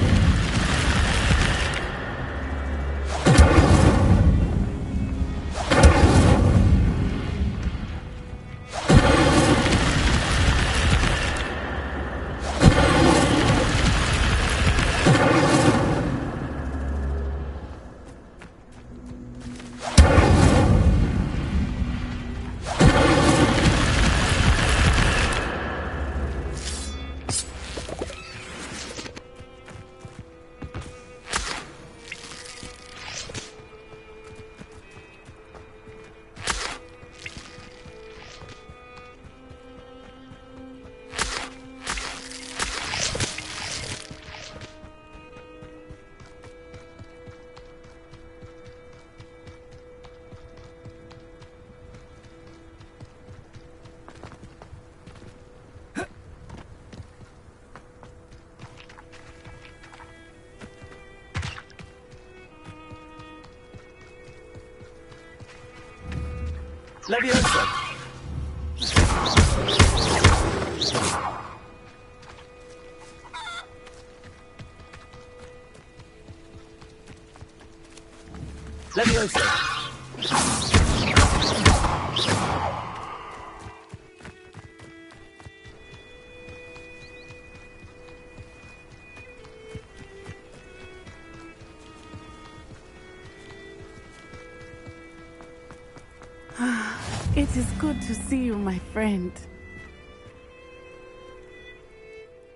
Levioso! Levioso! It is good to see you, my friend.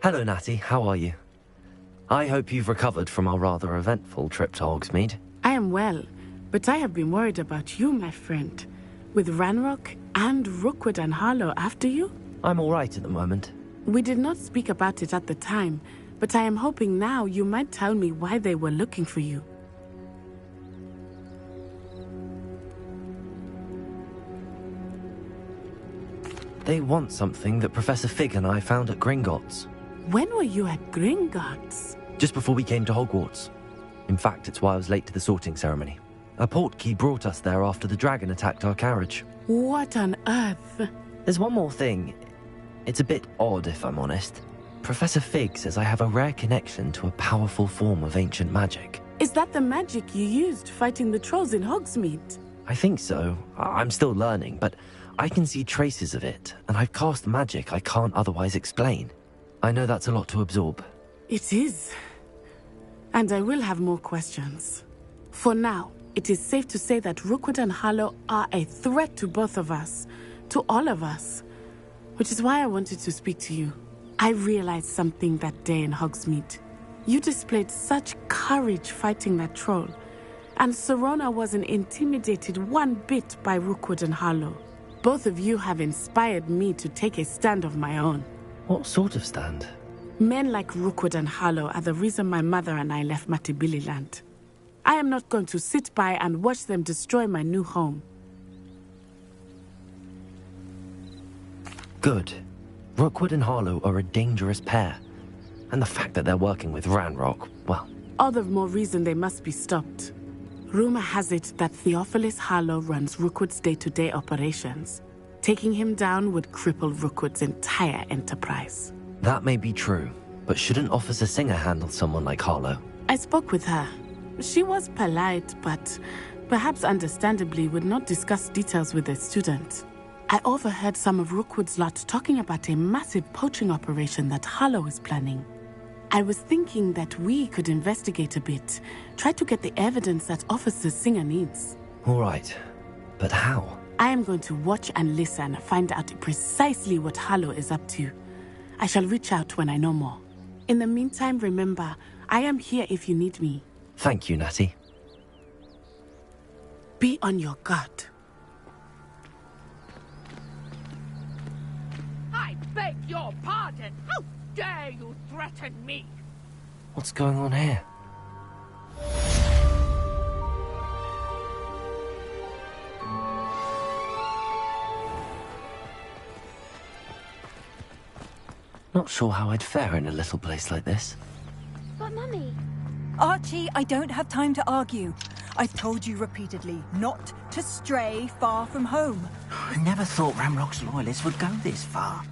Hello, Natty. How are you? I hope you've recovered from our rather eventful trip to Hogsmeade. I am well, but I have been worried about you, my friend. With Ranrock and Rookwood and Harlow after you? I'm all right at the moment. We did not speak about it at the time, but I am hoping now you might tell me why they were looking for you. They want something that Professor Fig and I found at Gringotts. When were you at Gringotts? Just before we came to Hogwarts. In fact, it's why I was late to the sorting ceremony. A portkey brought us there after the dragon attacked our carriage. What on earth? There's one more thing. It's a bit odd, if I'm honest. Professor Fig says I have a rare connection to a powerful form of ancient magic. Is that the magic you used fighting the trolls in Hogsmeade? I think so. I'm still learning, but I can see traces of it, and I've cast magic I can't otherwise explain. I know that's a lot to absorb. It is. And I will have more questions. For now, it is safe to say that Rookwood and Harlow are a threat to both of us, to all of us. Which is why I wanted to speak to you. I realized something that day in Hogsmeade. You displayed such courage fighting that troll, and Serona wasn't intimidated one bit by Rookwood and Harlow. Both of you have inspired me to take a stand of my own. What sort of stand? Men like Rookwood and Harlow are the reason my mother and I left Matibili land. I am not going to sit by and watch them destroy my new home. Good. Rookwood and Harlow are a dangerous pair. And the fact that they're working with Ranrock, well... All the more reason they must be stopped. Rumor has it that Theophilus Harlow runs Rookwood's day-to-day operations. Taking him down would cripple Rookwood's entire enterprise. That may be true, but shouldn't Officer Singer handle someone like Harlow? I spoke with her. She was polite, but perhaps understandably would not discuss details with a student. I overheard some of Rookwood's lot talking about a massive poaching operation that Harlow is planning. I was thinking that we could investigate a bit, try to get the evidence that Officer Singer needs. All right, but how? I am going to watch and listen, find out precisely what Harlow is up to. I shall reach out when I know more. In the meantime, remember, I am here if you need me. Thank you, Natty. Be on your guard. I beg your pardon. How dare you threaten me? What's going on here? Not sure how I'd fare in a little place like this. But, Mummy... Archie, I don't have time to argue. I've told you repeatedly not to stray far from home. I never thought Ramrock's loyalists would go this far.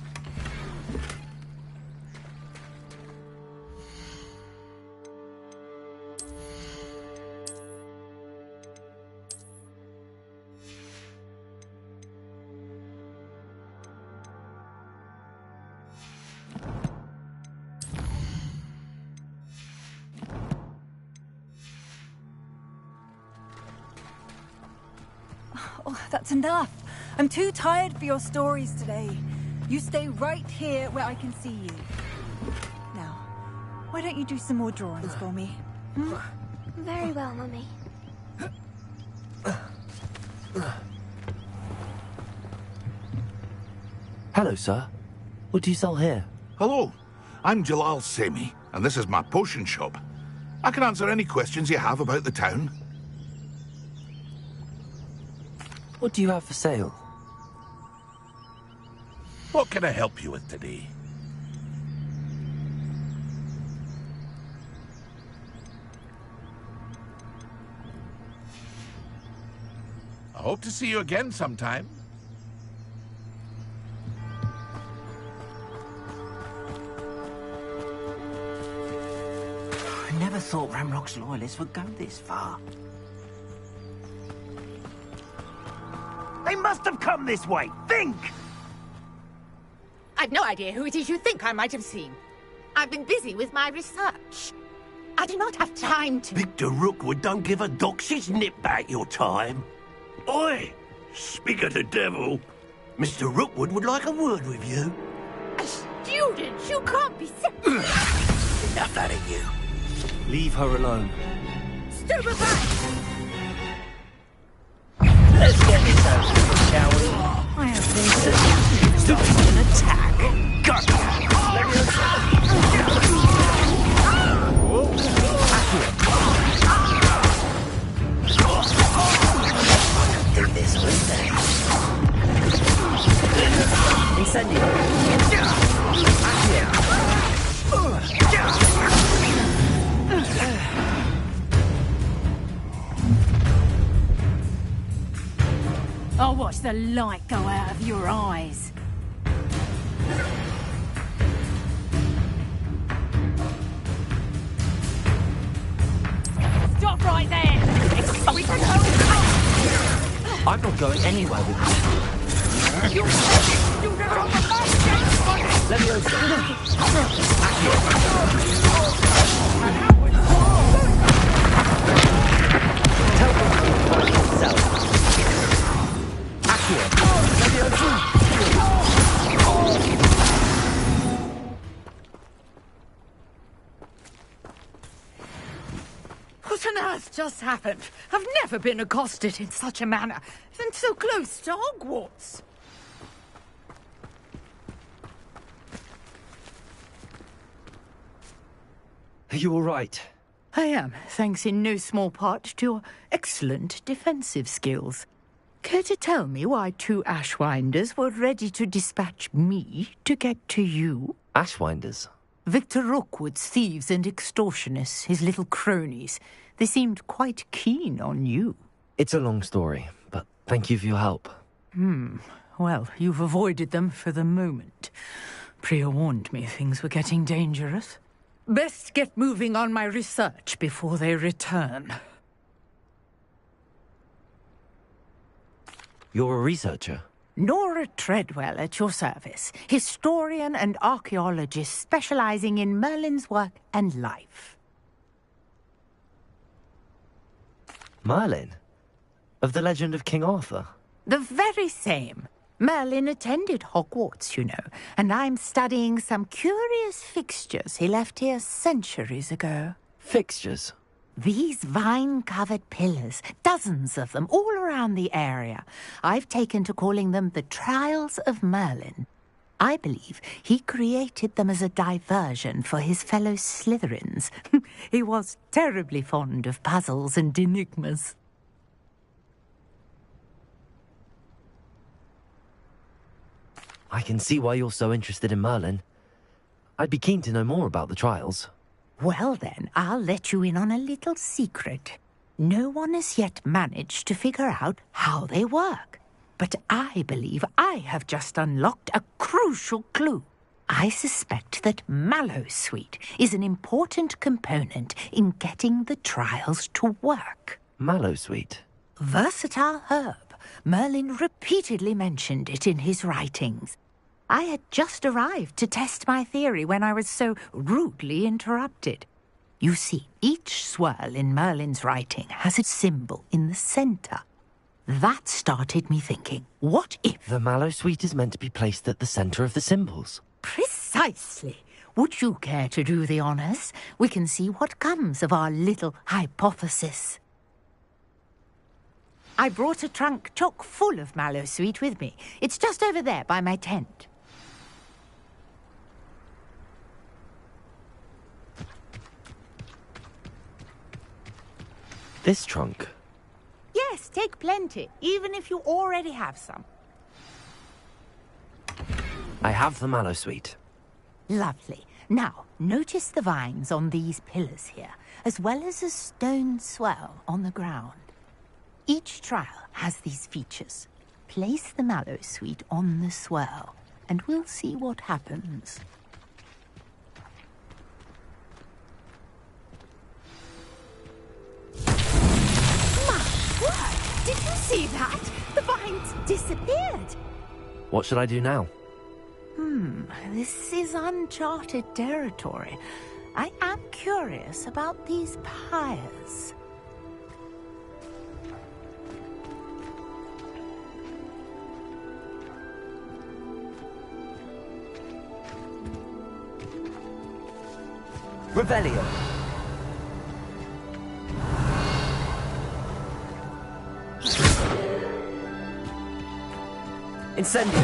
Oh, that's enough. I'm too tired for your stories today. You stay right here where I can see you. Now, why don't you do some more drawings for me? Hmm? Very well, Mummy. Hello, sir. What do you sell here? Hello, I'm Jalal Semi, and this is my potion shop. I can answer any questions you have about the town. What do you have for sale? What can I help you with today? I hope to see you again sometime. I never thought Ramrock's loyalists would go this far. They must have come this way! Think! I've no idea who it is you think I might have seen. I've been busy with my research. I do not have time to... Victor Rookwood don't give a doxy's nip back your time. Oi! Speak of the devil. Mr. Rookwood would like a word with you. A student? You can't be... Enough out of you. Leave her alone. Stupefy! Let's get this over with, shall we? I have been starting an attack. Got do this with them. I'll watch the light go out of your eyes. Stop right there! We can hold. I'm not going anywhere with you. You student on the left! Let me go, Tell them to find yourself. What on earth just happened? I've never been accosted in such a manner, even so close to Hogwarts. Are you all right? I am, thanks in no small part to your excellent defensive skills. Care to tell me why 2 Ashwinders were ready to dispatch me to get to you? Ashwinders? Victor Rookwood's thieves and extortionists, his little cronies. They seemed quite keen on you. It's a long story, but thank you for your help. Well, you've avoided them for the moment. Priya warned me things were getting dangerous. Best get moving on my research before they return. You're a researcher? Nora Treadwell at your service, historian and archaeologist specializing in Merlin's work and life. Merlin? Of the legend of King Arthur? The very same. Merlin attended Hogwarts, you know, and I'm studying some curious fixtures he left here centuries ago. Fixtures? These vine-covered pillars, dozens of them, all around the area. I've taken to calling them the Trials of Merlin. I believe he created them as a diversion for his fellow Slytherins. He was terribly fond of puzzles and enigmas. I can see why you're so interested in Merlin. I'd be keen to know more about the trials. Well then, I'll let you in on a little secret. No one has yet managed to figure out how they work. But I believe I have just unlocked a crucial clue. I suspect that Mallowsweet is an important component in getting the trials to work. Mallowsweet? Versatile herb. Merlin repeatedly mentioned it in his writings. I had just arrived to test my theory when I was so rudely interrupted. You see, each swirl in Merlin's writing has a symbol in the centre. That started me thinking, what if... The Mallowsweet is meant to be placed at the centre of the symbols. Precisely. Would you care to do the honours? We can see what comes of our little hypothesis. I brought a trunk chock full of Mallowsweet with me. It's just over there by my tent. This trunk? Yes, take plenty, even if you already have some. I have the Mallowsweet. Lovely. Now, notice the vines on these pillars here, as well as a stone swell on the ground. Each trial has these features. Place the Mallowsweet on the swirl, and we'll see what happens. Did you see that? The vines disappeared. What should I do now? This is uncharted territory. I am curious about these pyres. Revelio. Incendio.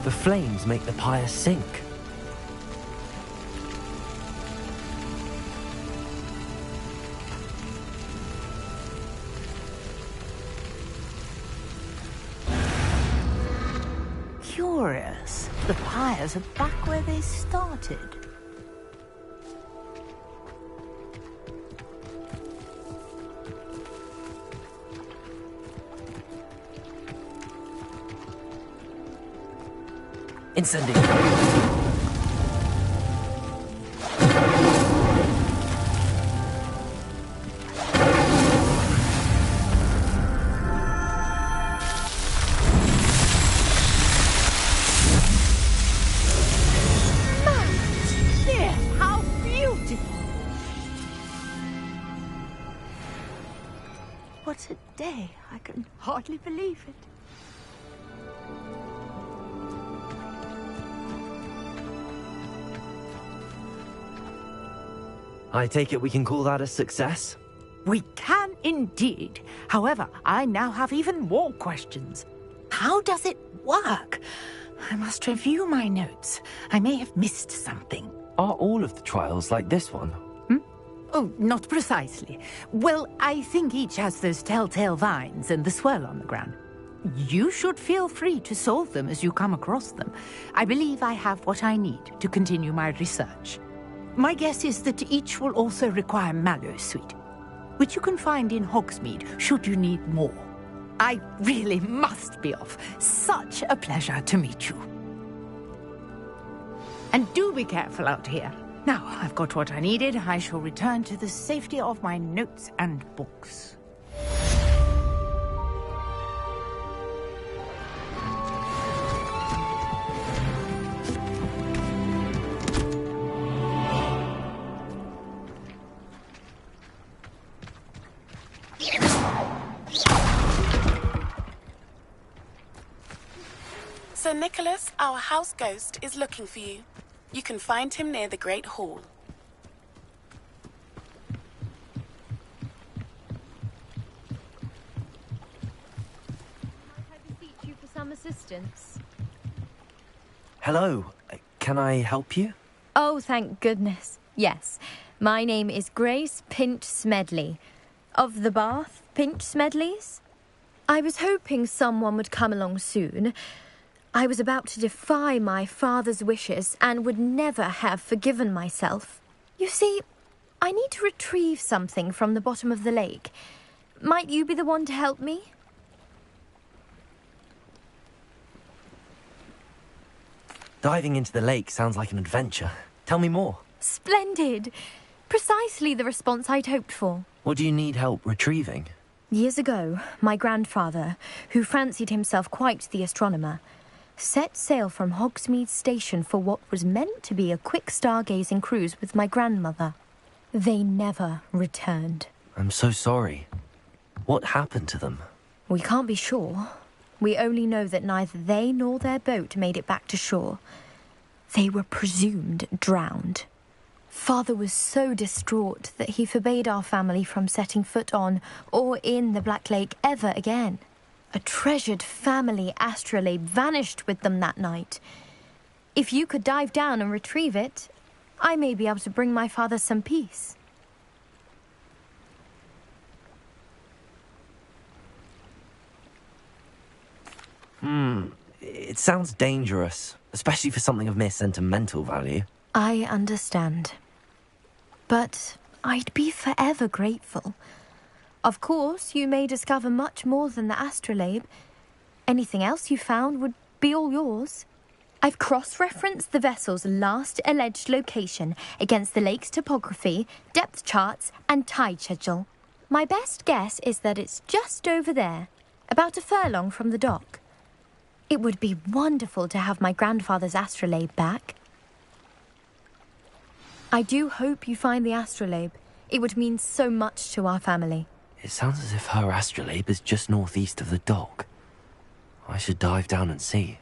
The flames make the pyre sink. Curious. The pyres are back where they started. Incendio. There, how beautiful! What a day! I can hardly believe it. I take it we can call that a success? We can indeed. However, I now have even more questions. How does it work? I must review my notes. I may have missed something. Are all of the trials like this one? Oh, not precisely. Well, I think each has those telltale vines and the swirl on the ground. You should feel free to solve them as you come across them. I believe I have what I need to continue my research. My guess is that each will also require mallow sweet, which you can find in Hogsmeade should you need more. I really must be off. Such a pleasure to meet you. And do be careful out here. Now, I've got what I needed. I shall return to the safety of my notes and books. Sir Nicholas, our house ghost, is looking for you. You can find him near the Great Hall. Might I beseech you for some assistance? Hello, can I help you? Oh, thank goodness. Yes. My name is Grace Pinch Smedley. Of the Bath Pinch Smedleys? I was hoping someone would come along soon. I was about to defy my father's wishes and would never have forgiven myself. You see, I need to retrieve something from the bottom of the lake. Might you be the one to help me? Diving into the lake sounds like an adventure. Tell me more. Splendid! Precisely the response I'd hoped for. What do you need help retrieving? Years ago, my grandfather, who fancied himself quite the astronomer, set sail from Hogsmeade Station for what was meant to be a quick stargazing cruise with my grandmother. They never returned. I'm so sorry. What happened to them? We can't be sure. We only know that neither they nor their boat made it back to shore. They were presumed drowned. Father was so distraught that he forbade our family from setting foot on or in the Black Lake ever again. A treasured family astrolabe vanished with them that night. If you could dive down and retrieve it, I may be able to bring my father some peace. It sounds dangerous, especially for something of mere sentimental value. I understand. But I'd be forever grateful. Of course, you may discover much more than the astrolabe. Anything else you found would be all yours. I've cross-referenced the vessel's last alleged location against the lake's topography, depth charts, and tide schedule. My best guess is that it's just over there, about a furlong from the dock. It would be wonderful to have my grandfather's astrolabe back. I do hope you find the astrolabe. It would mean so much to our family. It sounds as if her astrolabe is just northeast of the dock. I should dive down and see.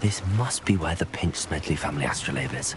This must be where the Pinch Smedley family astrolabe is.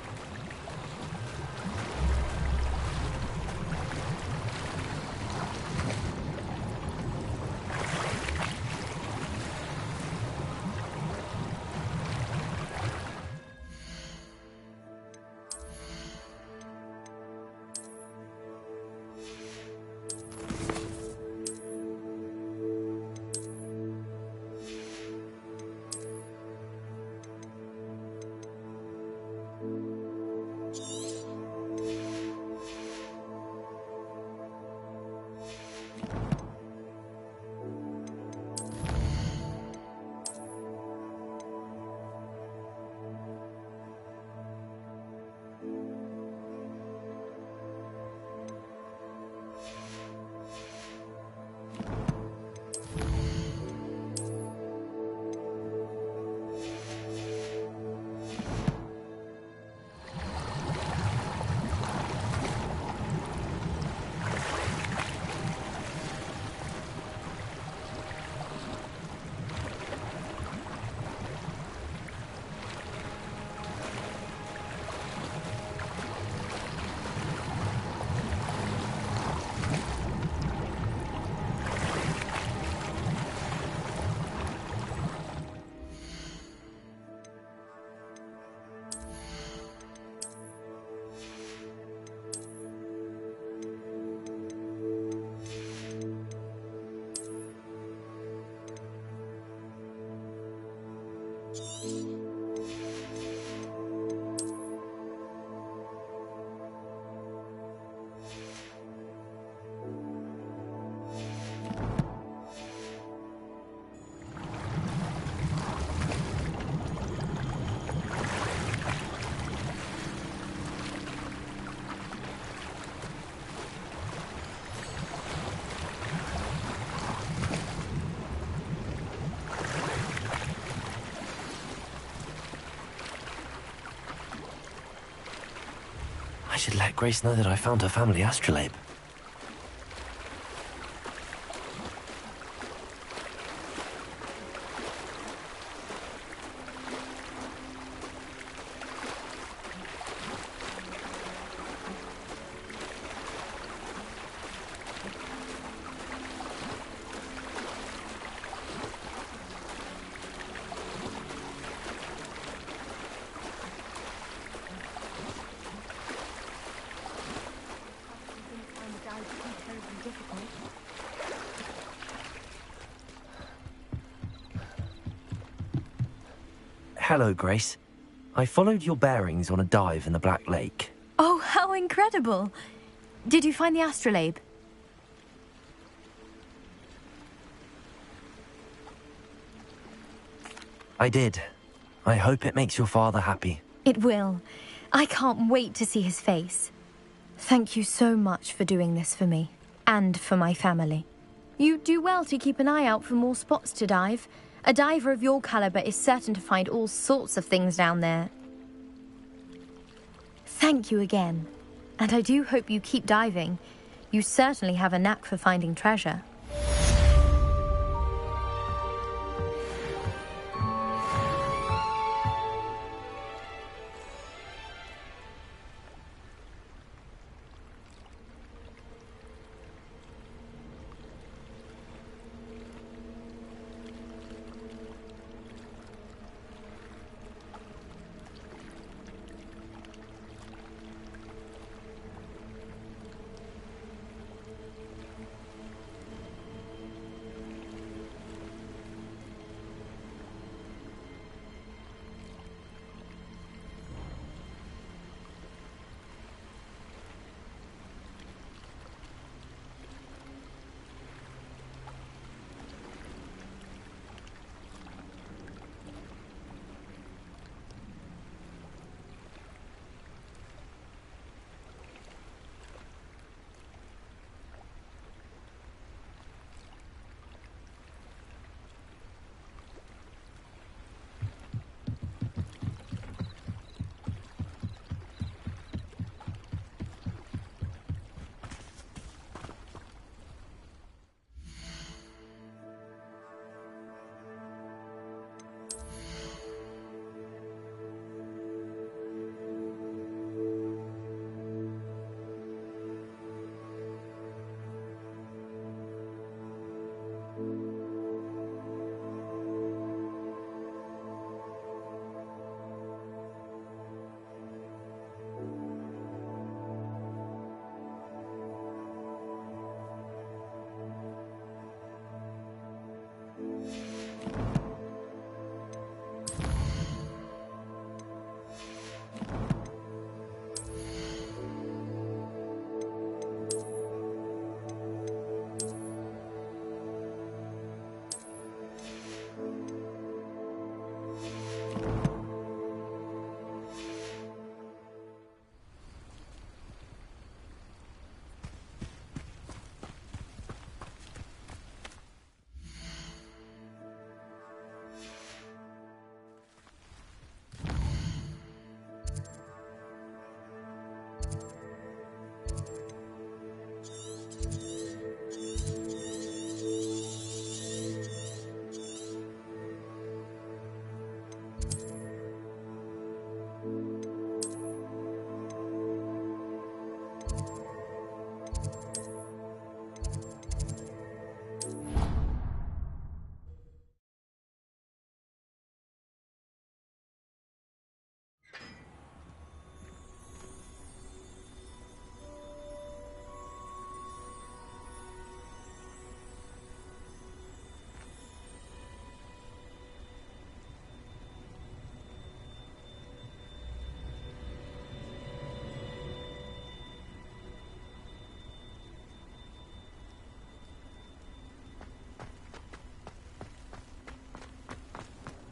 I should let Grace know that I found her family astrolabe. Hello, Grace. I followed your bearings on a dive in the Black Lake. Oh, how incredible! Did you find the astrolabe? I did. I hope it makes your father happy. It will. I can't wait to see his face. Thank you so much for doing this for me, and for my family. You do well to keep an eye out for more spots to dive. A diver of your caliber is certain to find all sorts of things down there. Thank you again. And I do hope you keep diving. You certainly have a knack for finding treasure.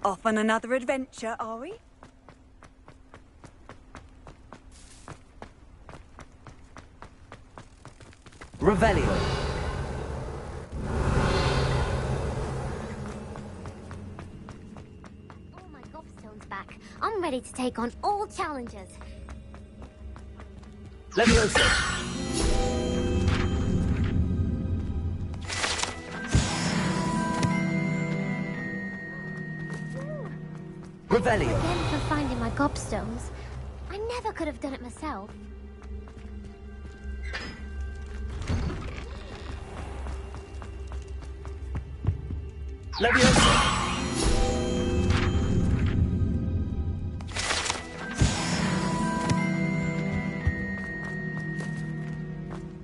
Off on another adventure, are we? Revelio. All my gobstones back. I'm ready to take on all challenges. Leviosa! Revelio! Again for finding my gobstones. I never could have done it myself. Leviosa!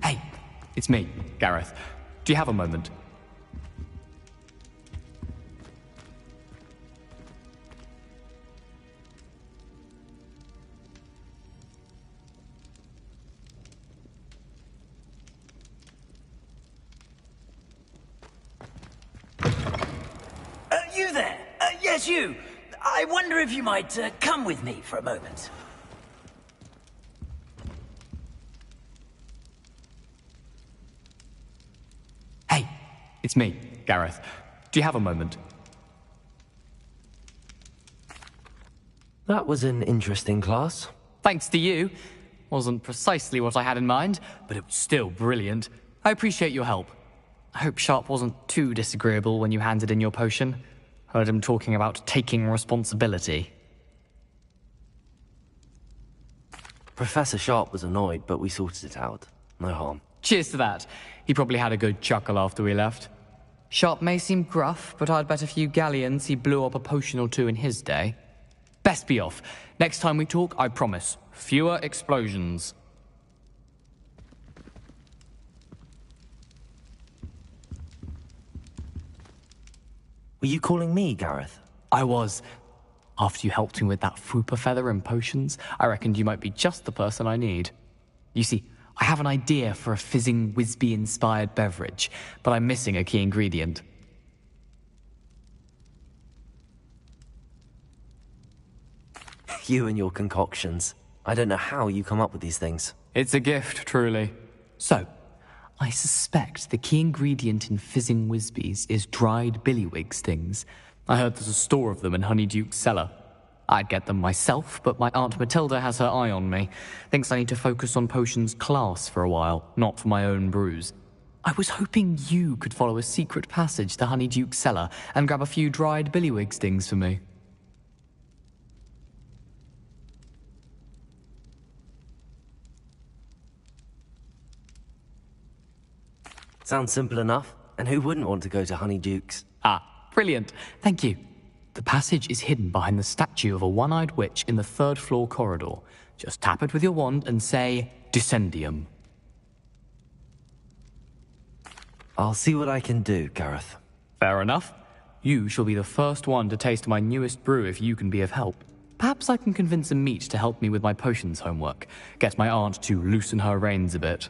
Hey, it's me, Gareth. Do you have a moment? You there? Yes, you. I wonder if you might come with me for a moment. Hey, it's me, Gareth. Do you have a moment? That was an interesting class. Thanks to you. Wasn't precisely what I had in mind, but it was still brilliant. I appreciate your help. I hope Sharp wasn't too disagreeable when you handed in your potion. Heard him talking about taking responsibility. Professor Sharp was annoyed, but we sorted it out. No harm. Cheers to that. He probably had a good chuckle after we left. Sharp may seem gruff, but I'd bet a few galleons he blew up a potion or two in his day. Best be off. Next time we talk, I promise. Fewer explosions. Were you calling me, Gareth? I was. After you helped me with that Fupa feather and potions, I reckoned you might be just the person I need. You see, I have an idea for a fizzing Wisby-inspired beverage, but I'm missing a key ingredient. You and your concoctions. I don't know how you come up with these things. It's a gift, truly. So, I suspect the key ingredient in fizzing Wisbies is dried billywig stings. I heard there's a store of them in Honeyduke's cellar. I'd get them myself, but my Aunt Matilda has her eye on me. Thinks I need to focus on potions class for a while, not for my own brews. I was hoping you could follow a secret passage to Honeyduke's cellar and grab a few dried billywig stings for me. Sounds simple enough. And who wouldn't want to go to Honeyduke's? Ah, brilliant. Thank you. The passage is hidden behind the statue of a one-eyed witch in the third-floor corridor. Just tap it with your wand and say, Descendium. I'll see what I can do, Gareth. Fair enough. You shall be the first one to taste my newest brew if you can be of help. Perhaps I can convince a meat to help me with my potions homework. Get my aunt to loosen her reins a bit.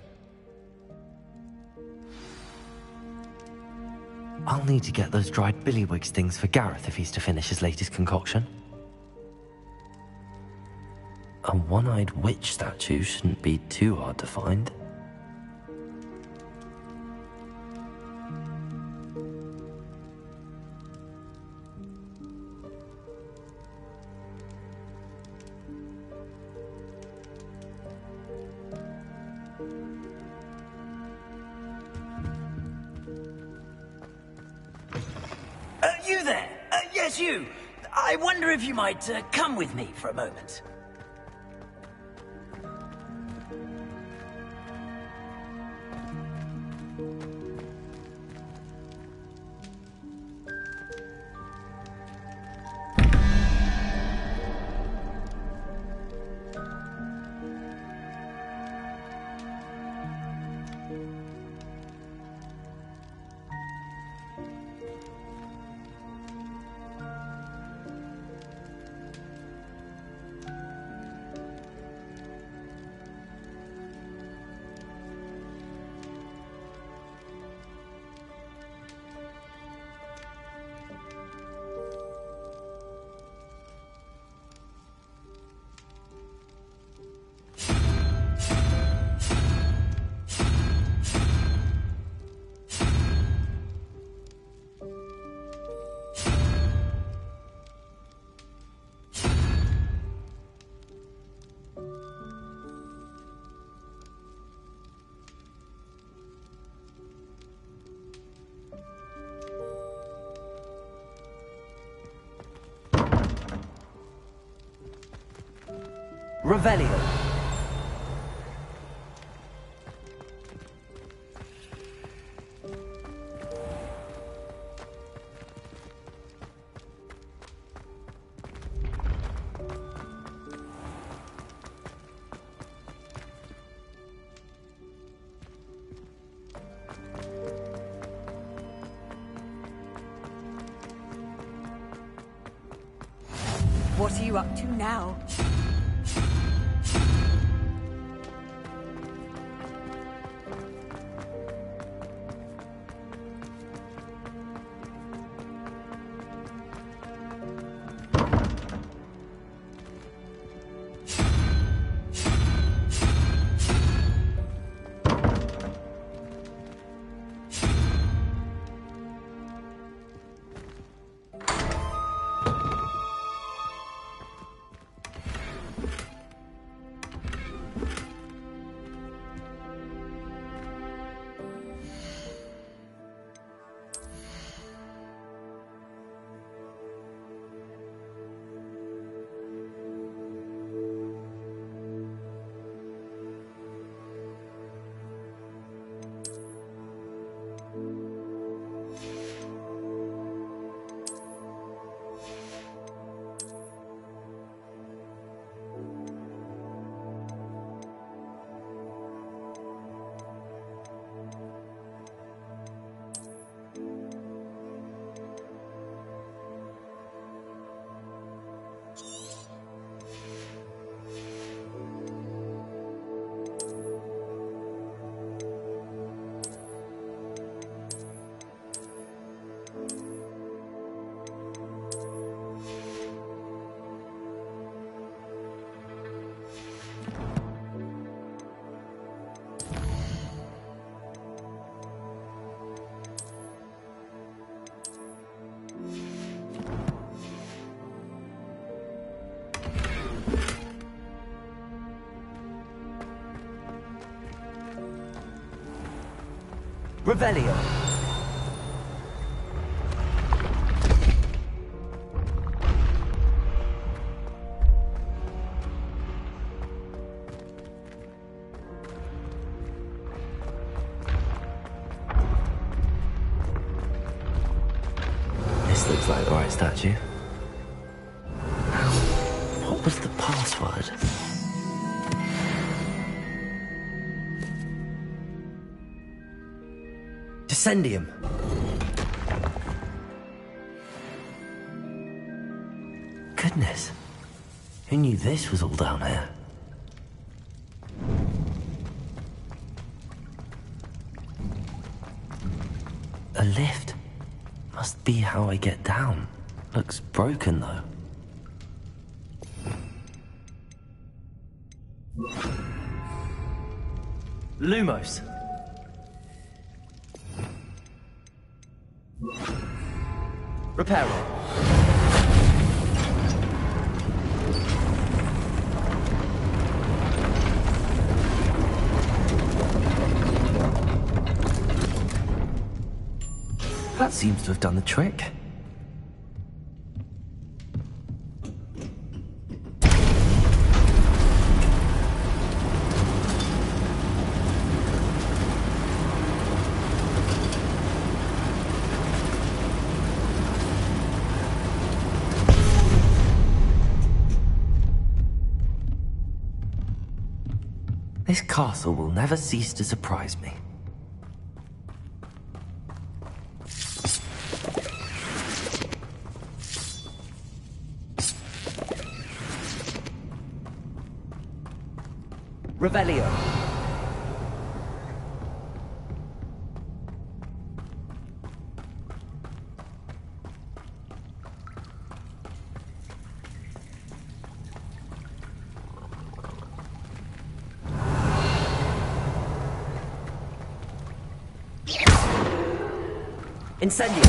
I'll need to get those dried billywig stings for Gareth if he's to finish his latest concoction. A one-eyed witch statue shouldn't be too hard to find. You there? Yes, you. I wonder if you might come with me for a moment. Revelio. What are you up to now? Revelio. This looks like the right statue. What was the password? Descendium. Goodness. Who knew this was all down here? A lift. Must be how I get down. Looks broken though. Lumos. Repair it. That seems to have done the trick. This castle will never cease to surprise me. Revelio. Incendio.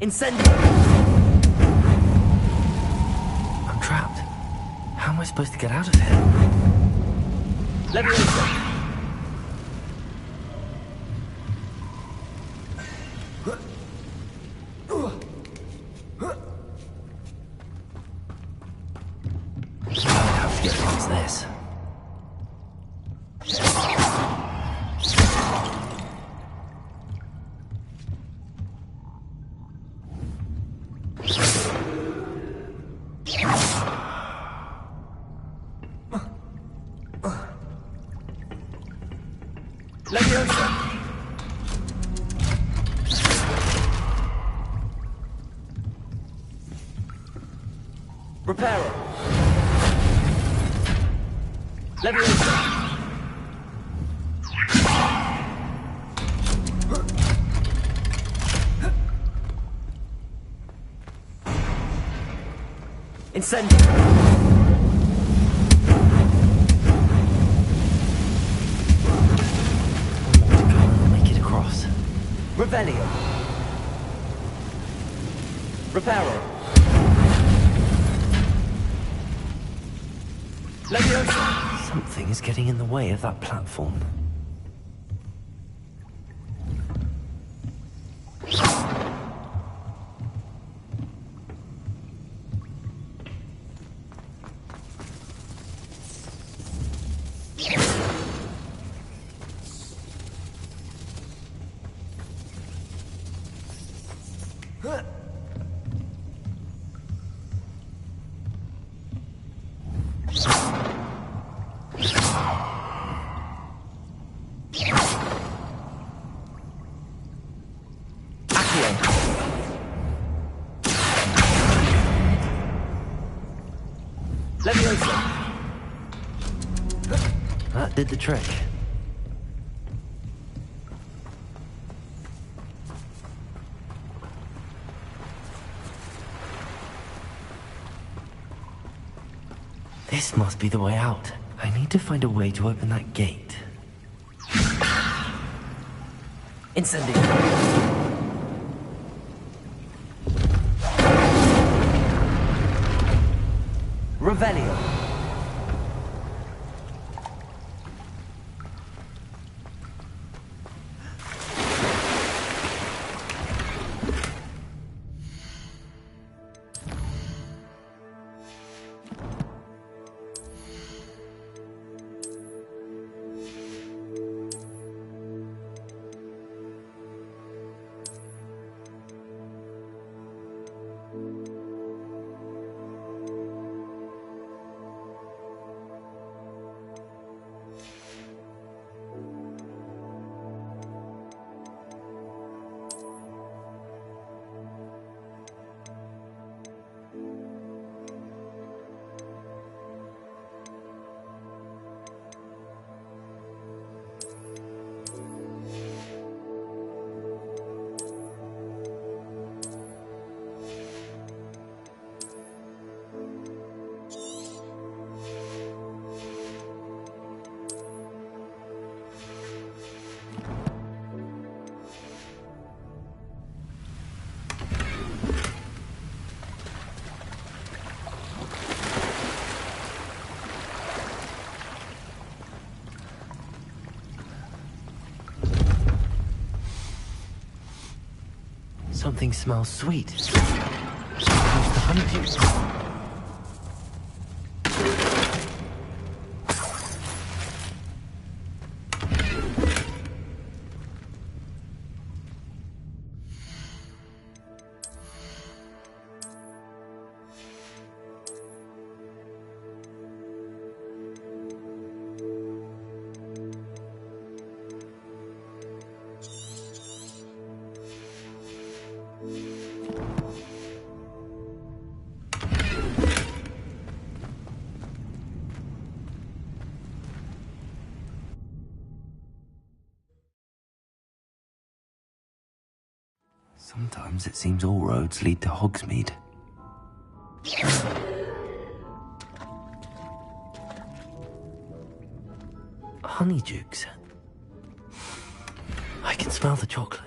Incendio! I'm trapped. How am I supposed to get out of here? Leviosa! I have to get past this. Leviosa! Reparo! Leviosa! Incendio! Make it across. Revelio! Reparo! Leviosa! Something is getting in the way of that platform. Leviosa! That did the trick. This must be the way out. I need to find a way to open that gate. Incendio! Revelio! Something smells sweet. It's the honeydew. Sometimes it seems all roads lead to Hogsmeade. Honeydukes. I can smell the chocolate.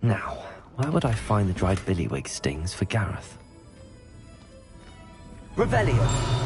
Now, where would I find the dried billywig stings for Gareth? Revelio.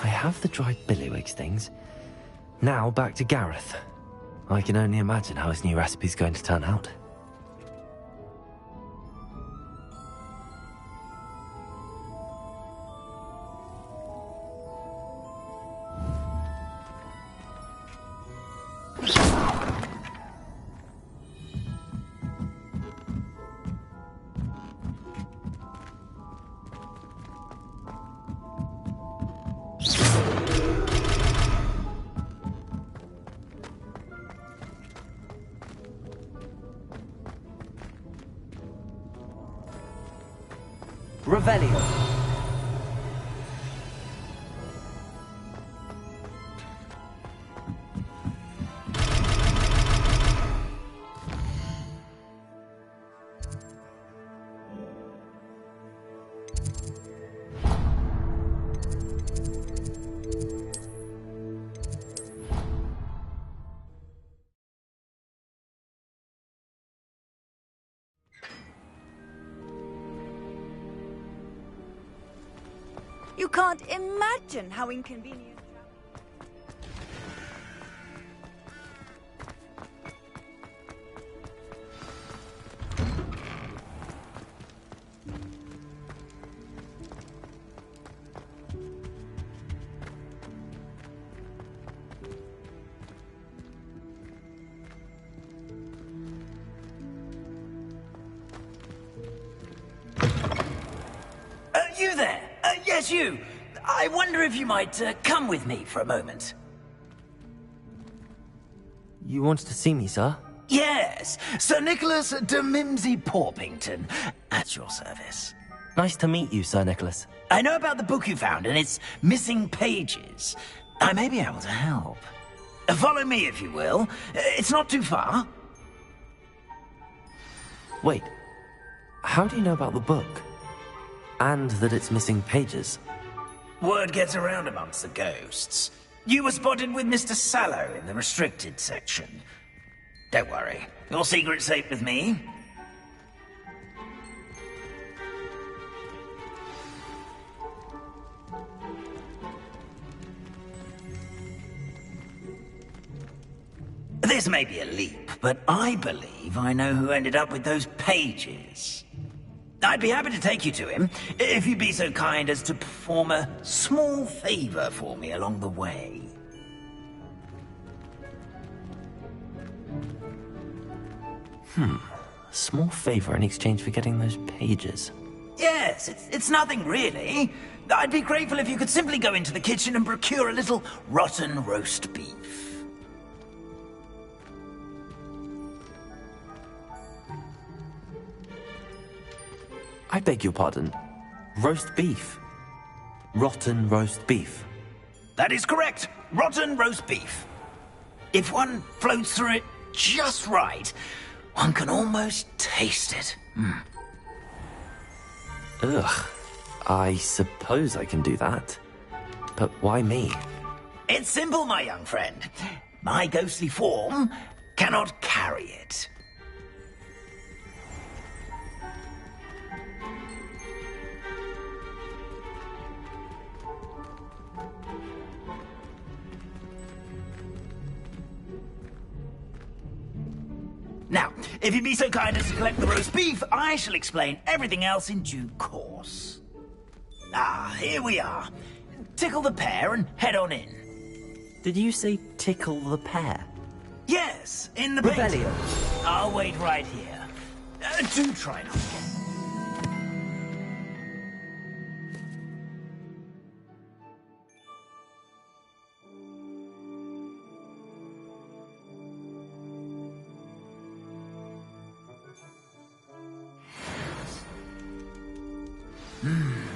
I have the dried billywig stings. Now back to Gareth. I can only imagine how his new recipe's going to turn out. Revelio. You can't imagine how inconvenient. You there? Yes, you. I wonder if you might come with me for a moment. You wanted to see me, sir? Yes, Sir Nicholas de Mimsy Porpington, at your service. Nice to meet you, Sir Nicholas. I know about the book you found and its missing pages. I may be able to help. Follow me, if you will. It's not too far. Wait, how do you know about the book? And that it's missing pages? Word gets around amongst the ghosts. You were spotted with Mr. Sallow in the restricted section. Don't worry, your secret's safe with me. This may be a leap, but I believe I know who ended up with those pages. I'd be happy to take you to him, if you'd be so kind as to perform a small favor for me along the way. A small favor in exchange for getting those pages. Yes, it's nothing really. I'd be grateful if you could simply go into the kitchen and procure a little rotten roast beef. I beg your pardon. Roast beef. Rotten roast beef. That is correct. Rotten roast beef. If one floats through it just right, one can almost taste it. Ugh. I suppose I can do that. But why me? It's simple, my young friend. My ghostly form cannot carry it. Now, if you'd be so kind as to collect the roast beef, I shall explain everything else in due course. Ah, here we are. Tickle the pear and head on in. Did you say tickle the pear? Yes, in the Revelio. I'll wait right here. Do try not to get...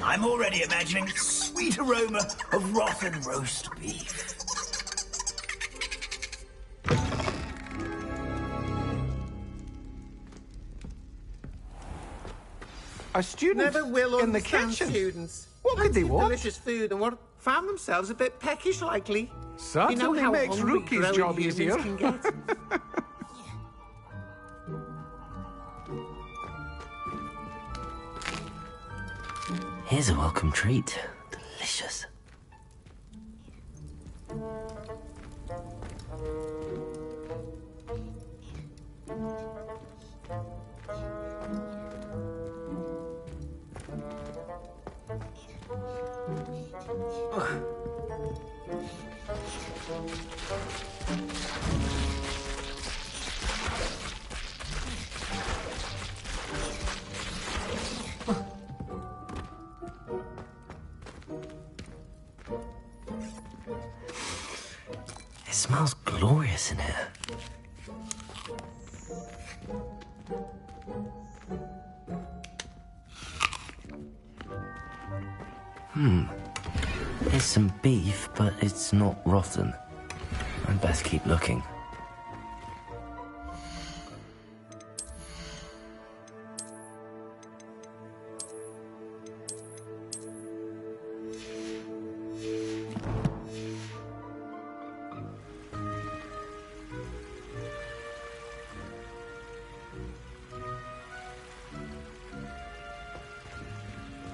I'm already imagining the sweet aroma of rotten roast beef. A student Never will in the understand kitchen. students. What could they want? Delicious food and what found themselves a bit peckish, likely. Certainly you know how makes hungry Rookie's growing job humans easier. Can get. Here's a welcome treat. Delicious. It smells glorious in here. It's some beef, but it's not rotten. I'd best keep looking.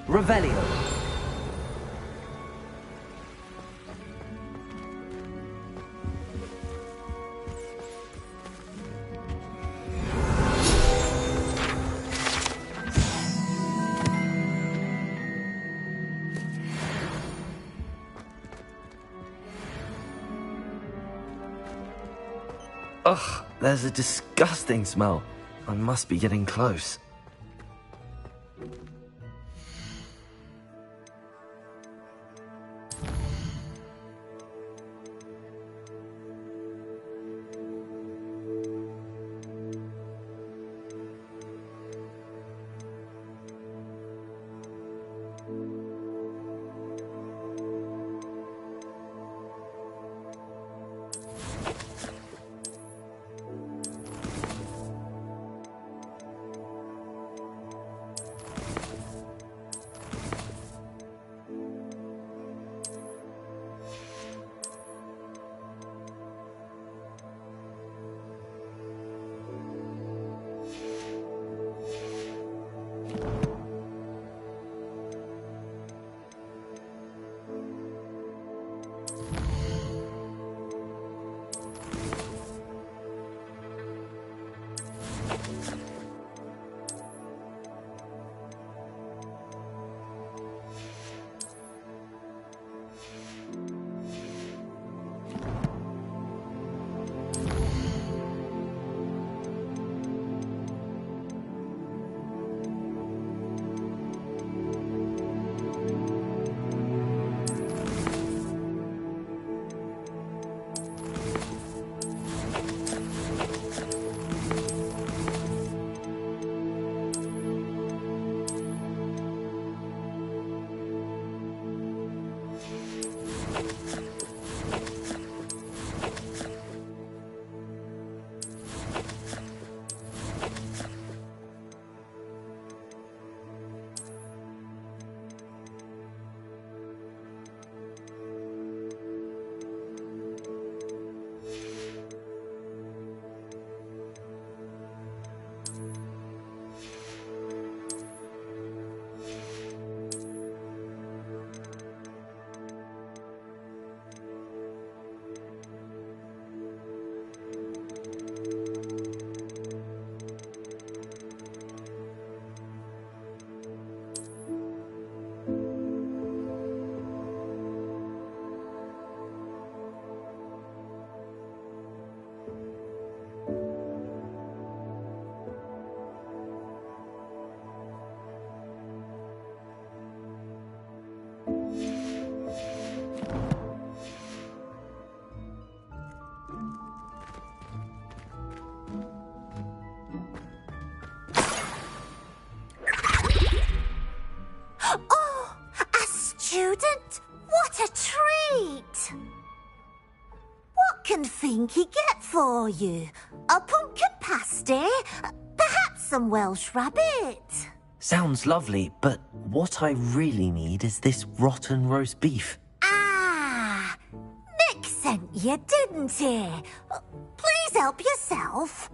Revelio. Ugh, there's a disgusting smell. I must be getting close. treat! What can Finky get for you? A pumpkin pasty? Perhaps some Welsh rabbit? Sounds lovely, but what I really need is this rotten roast beef. Ah, Nick sent you, didn't he? Please help yourself.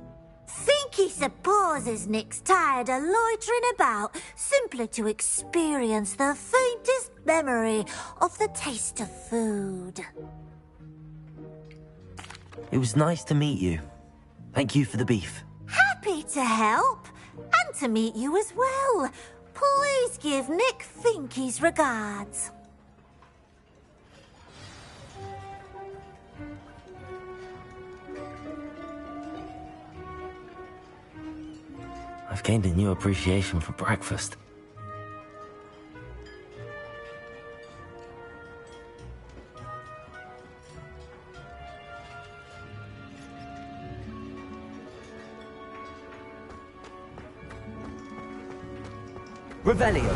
Finky supposes Nick's tired of loitering about simply to experience the faintest memory of the taste of food. It was nice to meet you. Thank you for the beef. Happy to help, and to meet you as well. Please give Nick Finky's regards. I've gained a new appreciation for breakfast. Revelio.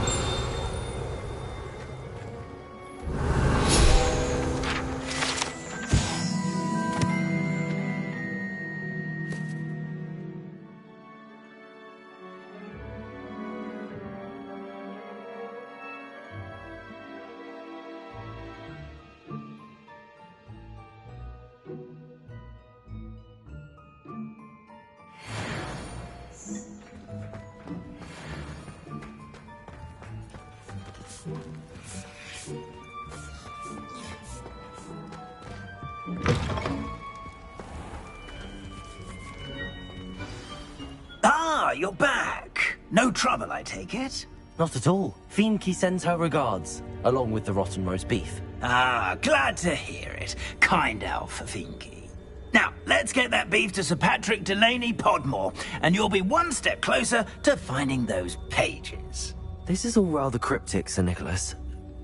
Ah, you're back. No trouble, I take it? Not at all. Finky sends her regards, along with the rotten roast beef. Ah, glad to hear it. Kind elf, Finky. Now, let's get that beef to Sir Patrick Delaney Podmore, and you'll be one step closer to finding those pages. This is all rather cryptic, Sir Nicholas.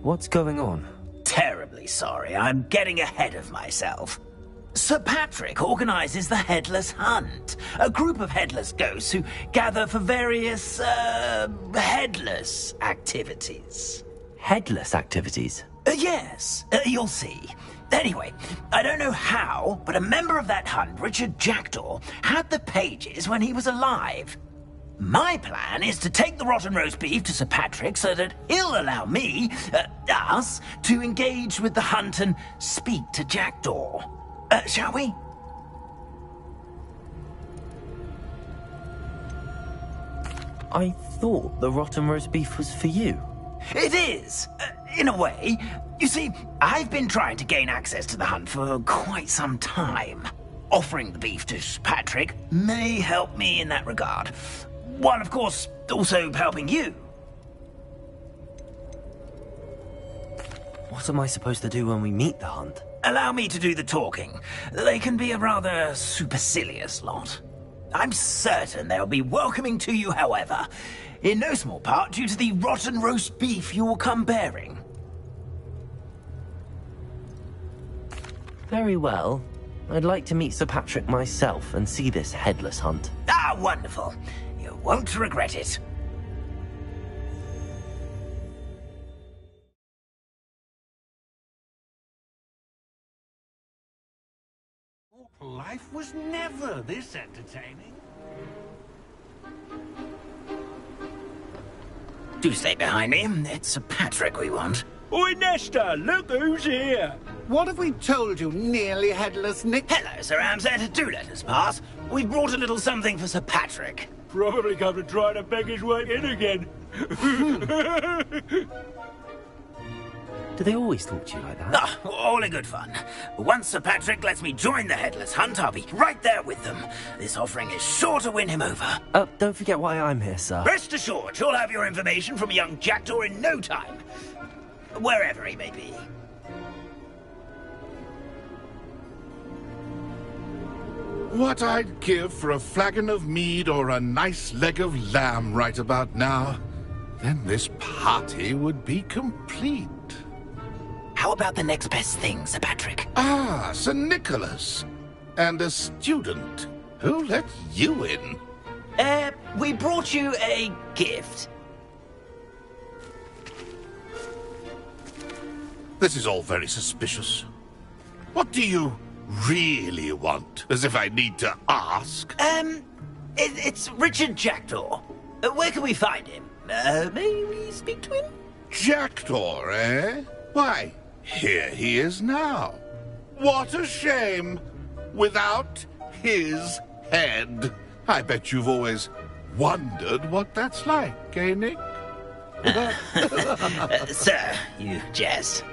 What's going on? Terribly sorry, I'm getting ahead of myself. Sir Patrick organises the Headless Hunt, a group of headless ghosts who gather for various, headless activities. Headless activities? Yes, you'll see. Anyway, I don't know how, but a member of that hunt, Richard Jackdaw, had the pages when he was alive. My plan is to take the rotten roast beef to Sir Patrick so that he'll allow me, us, to engage with the hunt and speak to Jackdaw. Shall we? I thought the rotten roast beef was for you. It is, in a way. You see, I've been trying to gain access to the hunt for quite some time. Offering the beef to Patrick may help me in that regard. While, of course, also helping you. What am I supposed to do when we meet the hunt? Allow me to do the talking. They can be a rather supercilious lot. I'm certain they'll be welcoming to you, however, in no small part due to the rotten roast beef you will come bearing. Very well. I'd like to meet Sir Patrick myself and see this headless hunt. Ah, wonderful. You won't regret it. Life was never this entertaining. Do stay behind me. It's Sir Patrick we want. Oi, Nesta, look who's here. What have we told you, nearly headless Nick? Hello, Sir Ramsay. Do let us pass. We've brought a little something for Sir Patrick. Probably come to try to beg his way in again. Do they always talk to you like that? Ah, all in good fun. Once Sir Patrick lets me join the Headless Hunt, I'll be right there with them. This offering is sure to win him over. Don't forget why I'm here, sir. Rest assured, you'll have your information from young Jackdaw in no time. Wherever he may be. What I'd give for a flagon of mead or a nice leg of lamb right about now. Then this party would be complete. How about the next best thing, Sir Patrick? Ah, Sir Nicholas. And a student. Who let you in? We brought you a gift. This is all very suspicious. What do you really want? As if I need to ask. It's Richard Jackdaw. Where can we find him? May we speak to him? Jackdaw, eh? Why, here he is now. What a shame. Without his head. I bet you've always wondered what that's like, eh, Nick? Sir, you jest.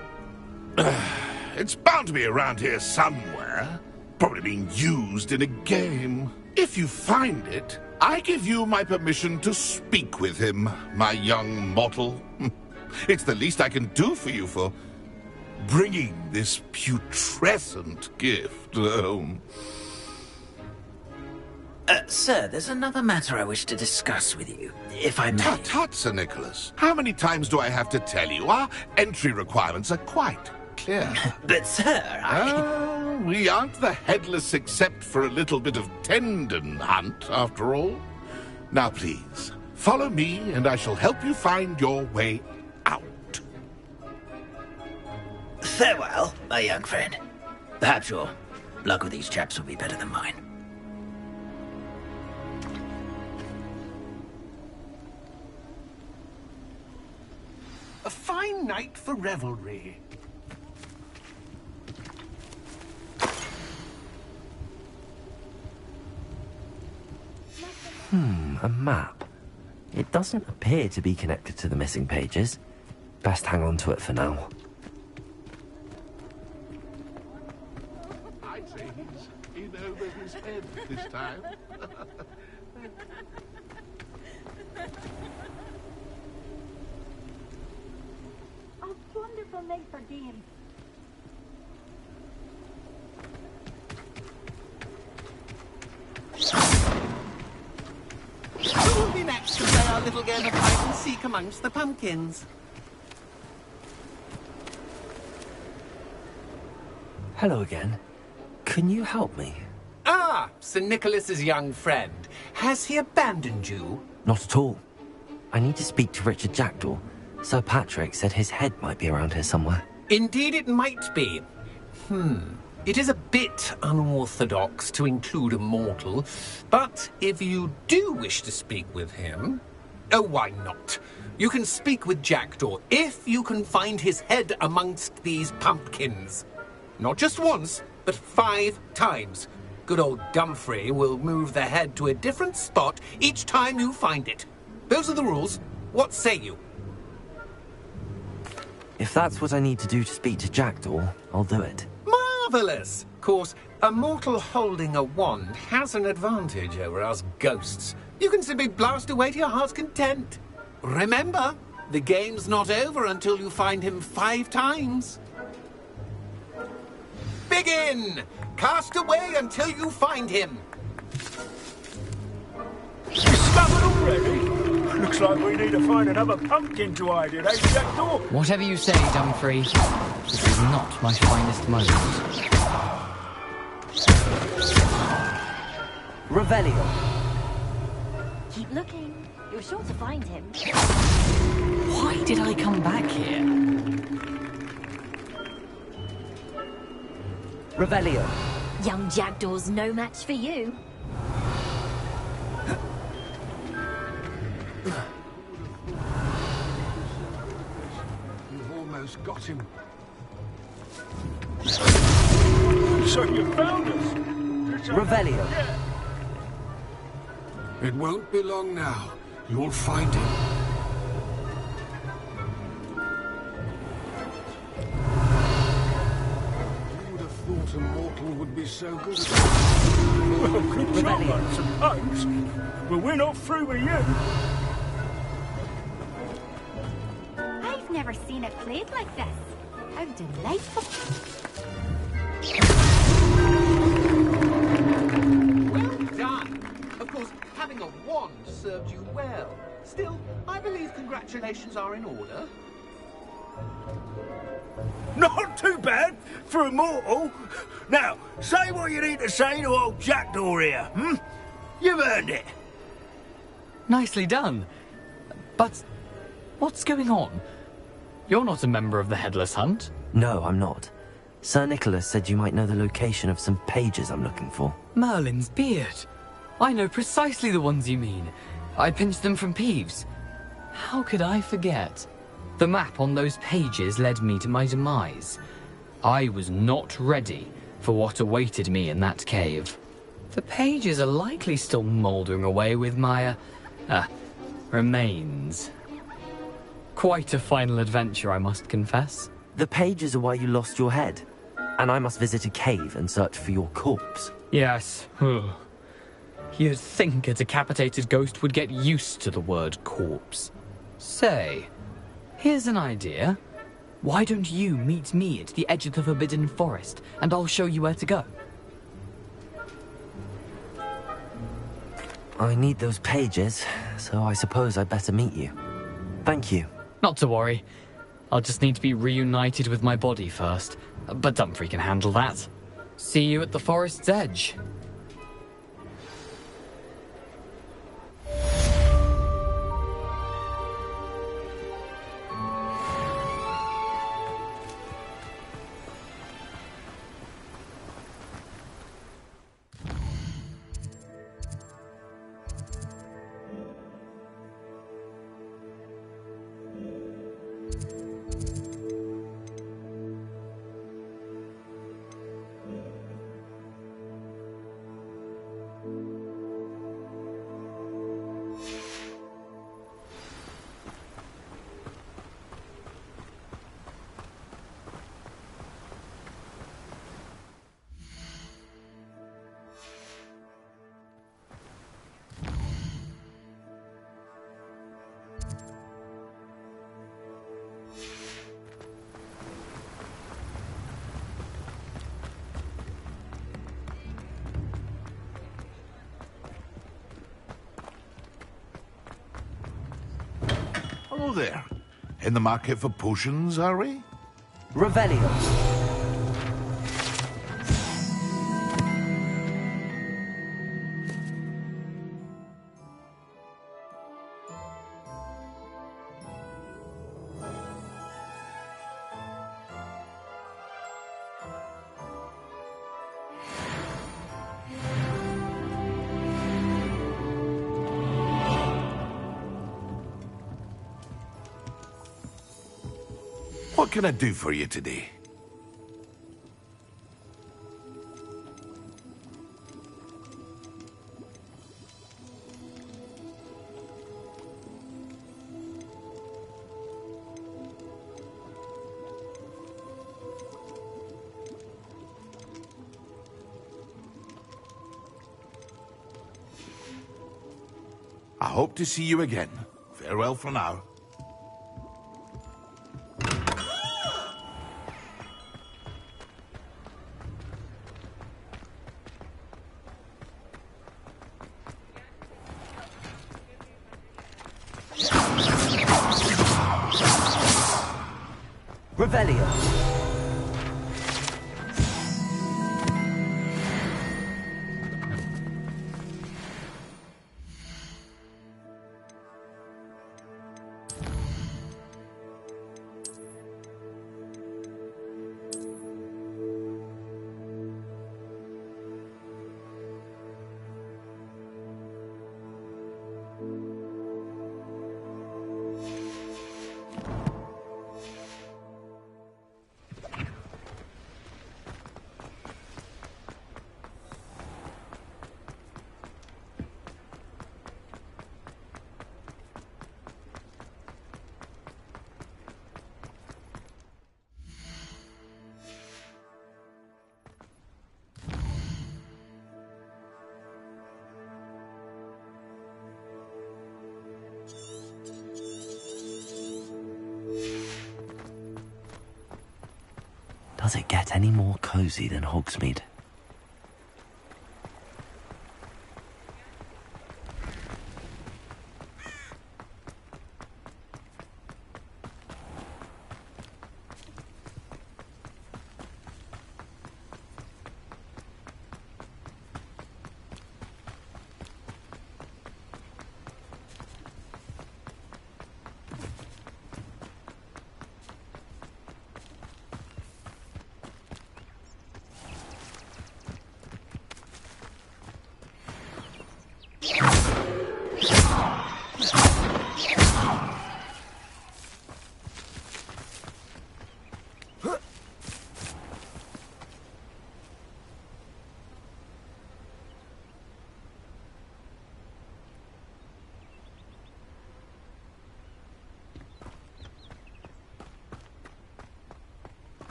It's bound to be around here somewhere. Probably being used in a game. If you find it, I give you my permission to speak with him, my young mortal. It's the least I can do for you for bringing this putrescent gift home. Sir, there's another matter I wish to discuss with you, if I may. Tut, tut, Sir Nicholas. How many times do I have to tell you? Our entry requirements are quite clear. But, sir, we aren't the headless except for a little bit of tendon hunt, after all. Now, please, follow me, and I shall help you find your way out. Farewell, my young friend. Perhaps your luck with these chaps will be better than mine. A fine night for revelry. A map. It doesn't appear to be connected to the missing pages. Best hang on to it for now. I'd say he's in over his head this time. A wonderful night for games. Who will be next to play our little game of hide and seek amongst the pumpkins? Hello again. Can you help me? Ah, Sir Nicholas's young friend. Has he abandoned you? Not at all. I need to speak to Richard Jackdaw. Sir Patrick said his head might be around here somewhere. Indeed it might be. It is a bit unorthodox to include a mortal, but if you do wish to speak with him... Oh, why not? You can speak with Jackdaw if you can find his head amongst these pumpkins. Not just once, but 5 times. Good old Dumfrey will move the head to a different spot each time you find it. Those are the rules. What say you? If that's what I need to do to speak to Jackdaw, I'll do it. Marvellous! Of course, a mortal holding a wand has an advantage over us ghosts. You can simply blast away to your heart's content. Remember, the game's not over until you find him 5 times. Begin! Cast away until you find him. Discovered already? Looks like we need to find another pumpkin to hide in, eh, Jackdaw? Whatever you say, Dumfrey. This is not my finest moment. Revelio. Keep looking. You're sure to find him. Why did I come back here? Revelio. Young Jackdaw's no match for you. You've almost got him. So you found us? Revelio. Yeah. It won't be long now. You'll find him. Thought a mortal would be so good at it. Well, good job, I suppose. But we're not through with you. I've never seen it played like this. How delightful. Well done. Of course, having a wand served you well. Still, I believe congratulations are in order. Not too bad for a mortal. Now, say what you need to say to old Jackdaw here, You've earned it. Nicely done. But what's going on? You're not a member of the Headless Hunt. No, I'm not. Sir Nicholas said you might know the location of some pages I'm looking for. Merlin's beard. I know precisely the ones you mean. I pinched them from Peeves. How could I forget? The map on those pages led me to my demise. I was not ready for what awaited me in that cave. The pages are likely still mouldering away with my, remains. Quite a final adventure, I must confess. The pages are why you lost your head, and I must visit a cave and search for your corpse. Yes. You'd think a decapitated ghost would get used to the word corpse. Say, here's an idea. Why don't you meet me at the edge of the Forbidden Forest, and I'll show you where to go? I need those pages, so I suppose I'd better meet you. Thank you. Not to worry. I'll just need to be reunited with my body first. But Dumfries can handle that. See you at the forest's edge. Hello there. In the market for potions, are we? Revelio. What can I do for you today? I hope to see you again. Farewell for now. Revelio. Does it get any more cozy than Hogsmeade?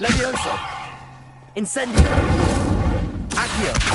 Levioso! Incendio! Accio!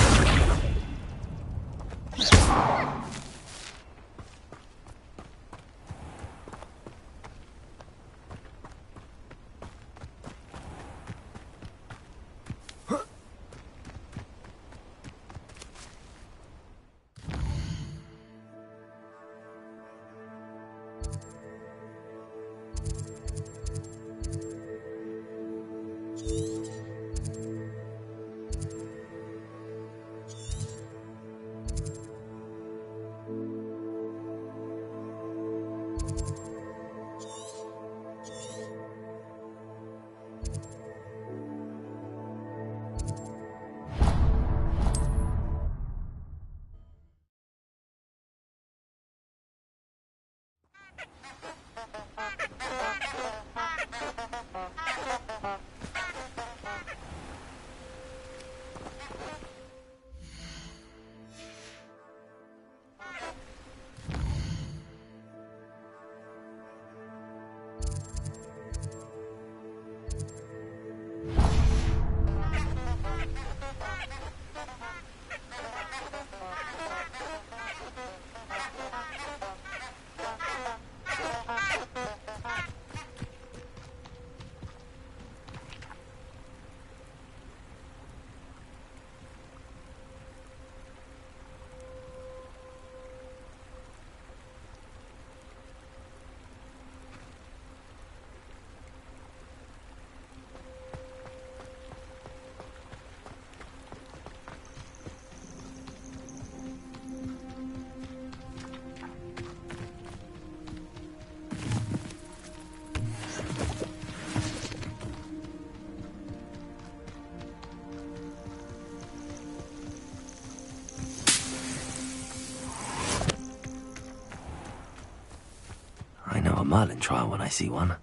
I know a Merlin trial when I see one.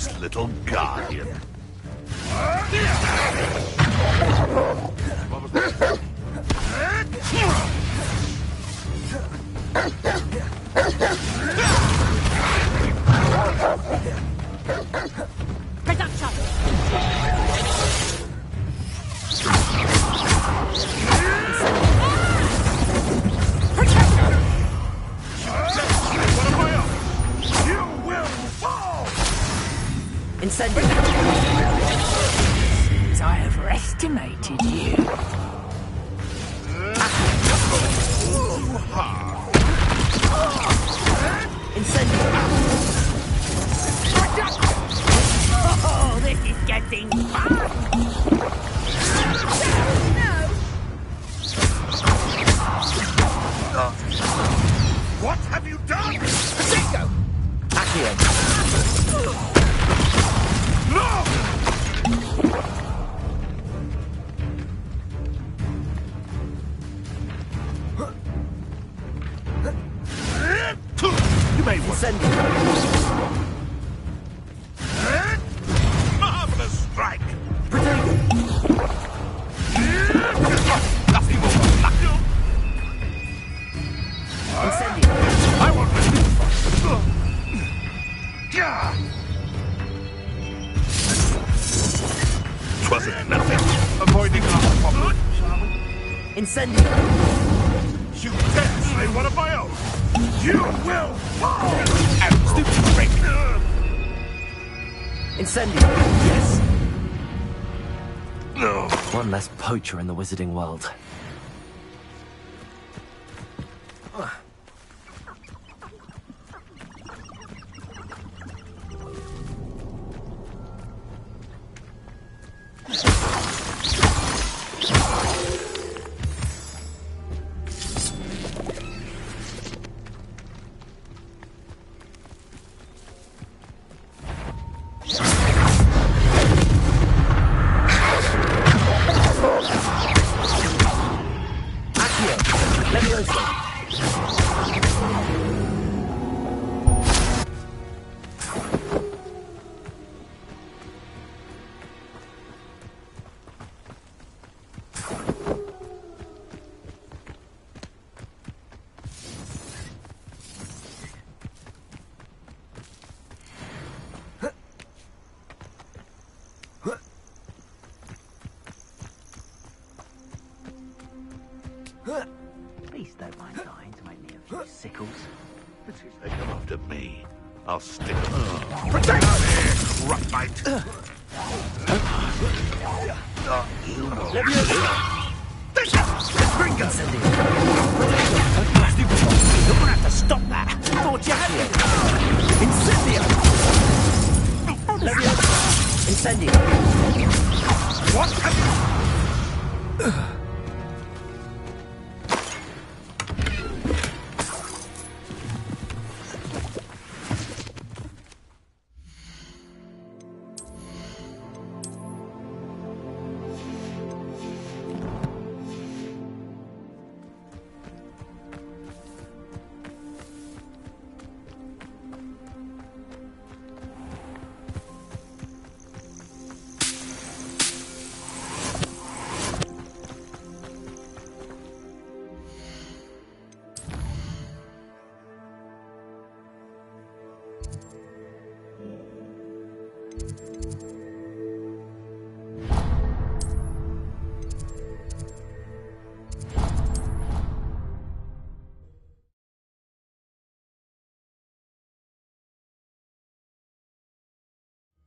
harmless little guardian. Incendiary! Seems I overestimated you. Incendiary! Oh, this is getting fun! What have you done? Cinco! Accio! No! You may want Send marvelous strike. Nothing more. Incendiary! I want this. Twasn't nothing. Avoiding our problem, shall we? Incendiary! You dare say one of my own! You will fall! And stupid break! Incendiary! Yes! No. One less poacher in the wizarding world. Please don't mind dying to make me a few sickles. But if they come after me, I'll stick them. Protect me! Right, mate! You know. Bring us in there! You're gonna have to stop that! Thought you had it! Incendio! Incendio! What have you...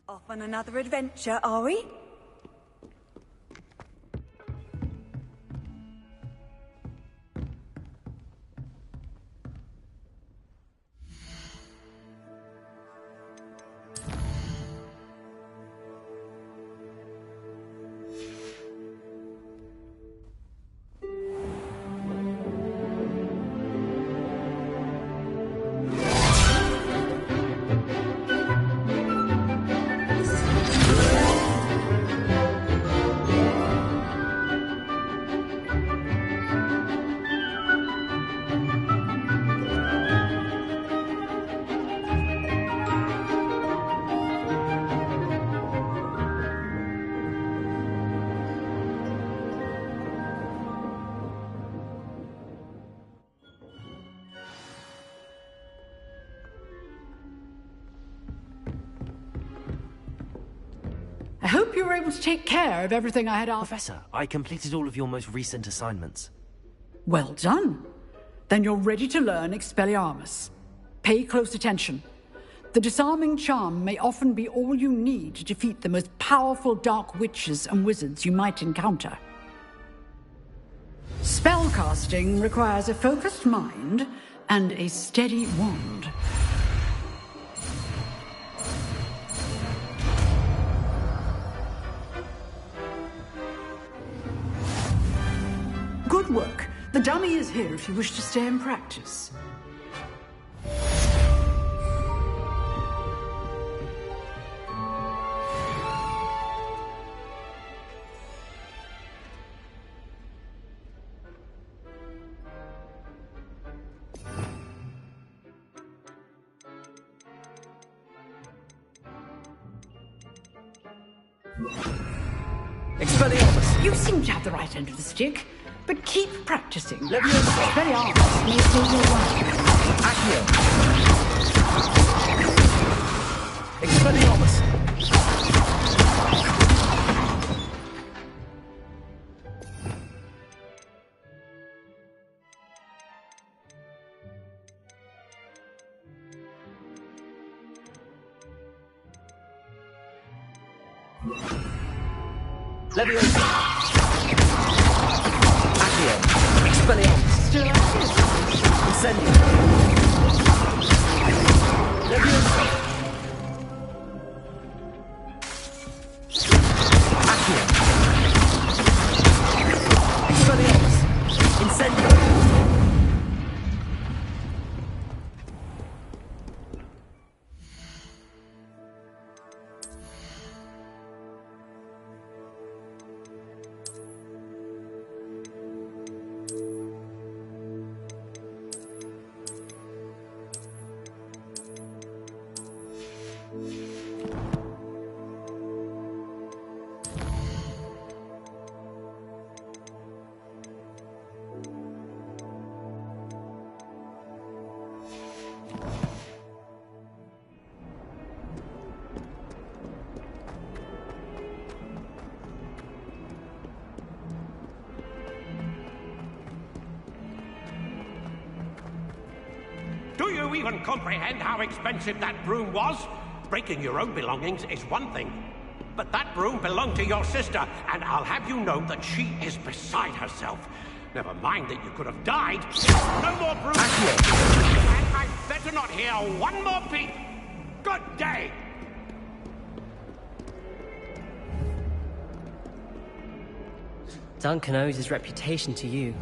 Off on another adventure, are we? hope you were able to take care of everything I had asked. Professor, I completed all of your most recent assignments. Well done. Then you're ready to learn Expelliarmus. Pay close attention. The disarming charm may often be all you need to defeat the most powerful dark witches and wizards you might encounter. Spellcasting requires a focused mind and a steady wand. Good work. The dummy is here if you wish to stay and practice. Expelliarmus! You seem to have the right end of the stick, but keep practicing. Expelliarmus may save your life. Accio! Expelliarmus! Leviosa! Accio! Expelliarmus! Incendio! Leviosa! Accio! Expelliarmus! Incendio! Do you even comprehend how expensive that broom was? Breaking your own belongings is one thing, but that broom belonged to your sister, and I'll have you know that she is beside herself. Never mind that you could have died. No more broom. And I better not hear one more peep. Good day. Duncan owes his reputation to you.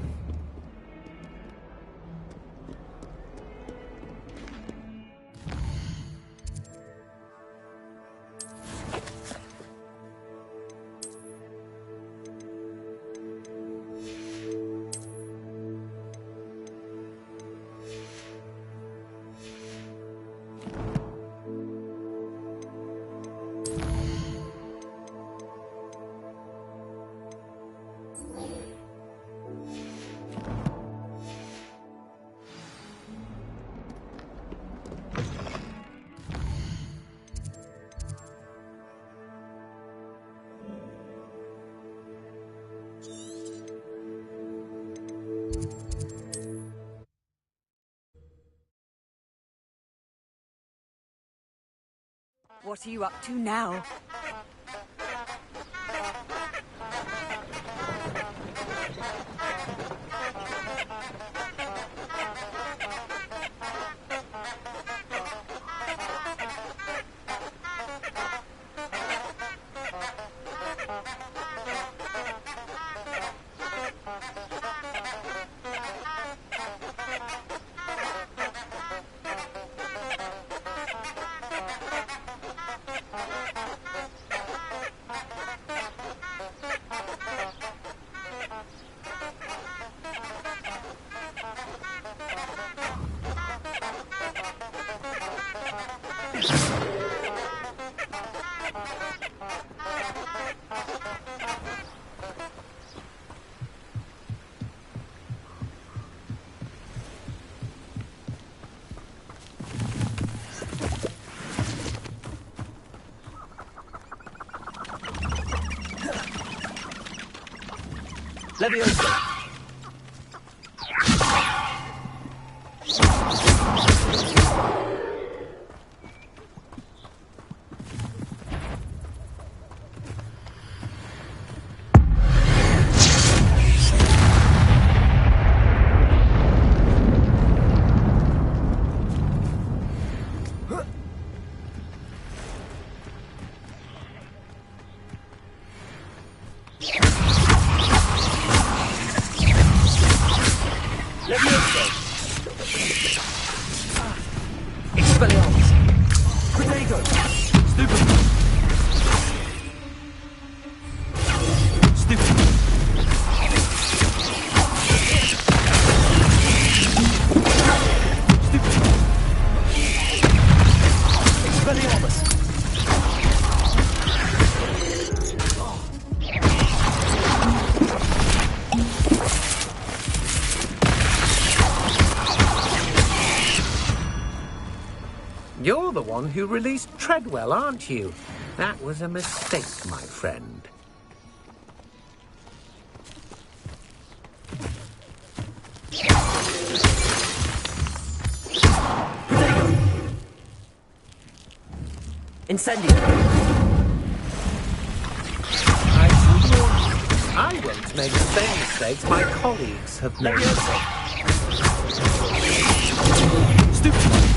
What are you up to now? Leviosa! You're the one who released Treadwell, aren't you? That was a mistake, my friend. Incendio! I won't make the same mistakes my colleagues have made. Stupid!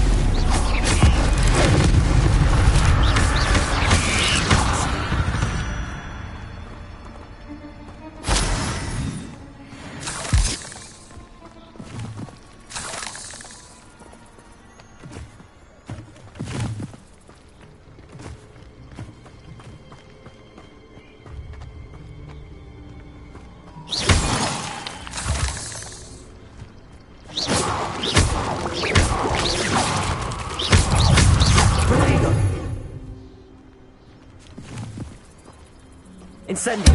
Incendio!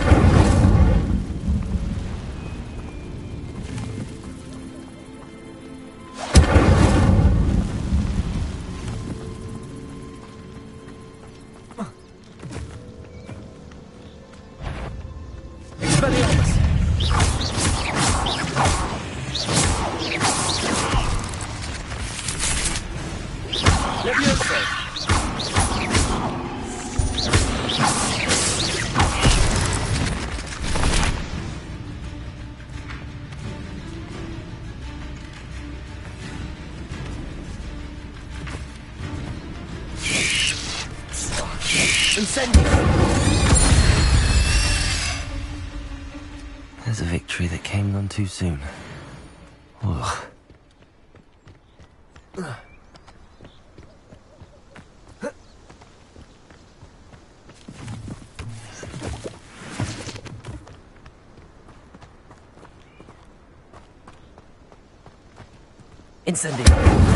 Expelliarmus! Leviosa! There's a victory that came none too soon. Ugh. Incendio!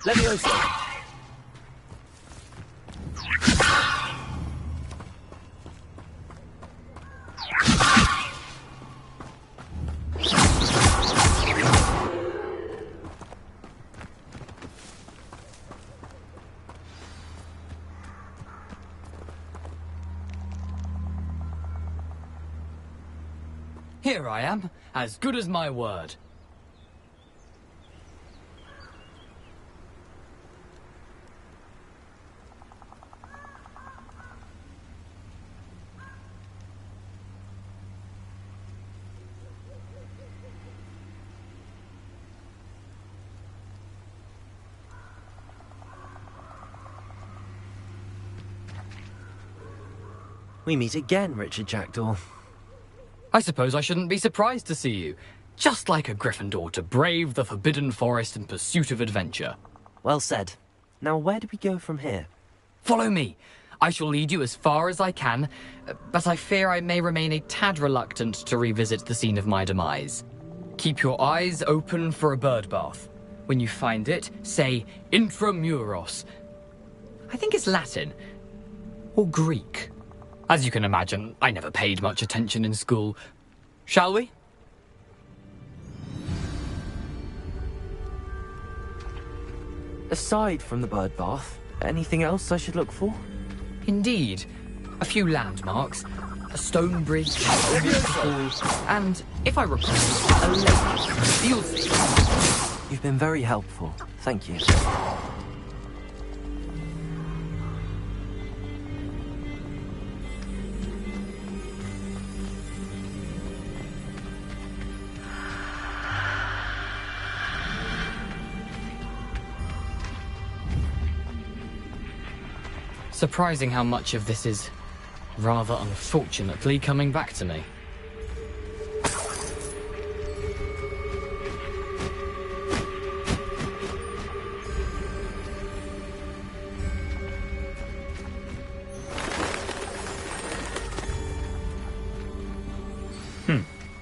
Leviosa! Here I am, as good as my word. We meet again, Richard Jackdaw. I suppose I shouldn't be surprised to see you. Just like a Gryffindor to brave the Forbidden Forest in pursuit of adventure. Well said. Now where do we go from here? Follow me. I shall lead you as far as I can, but I fear I may remain a tad reluctant to revisit the scene of my demise. Keep your eyes open for a bird bath. When you find it, say Intramuros. I think it's Latin. Or Greek. As you can imagine, I never paid much attention in school. Shall we? Aside from the bird bath, anything else I should look for? Indeed. A few landmarks, a stone bridge, a waterfall, and, if I recall, a lake. You'll see. You've been very helpful. Thank you. Surprising how much of this is, rather unfortunately, coming back to me.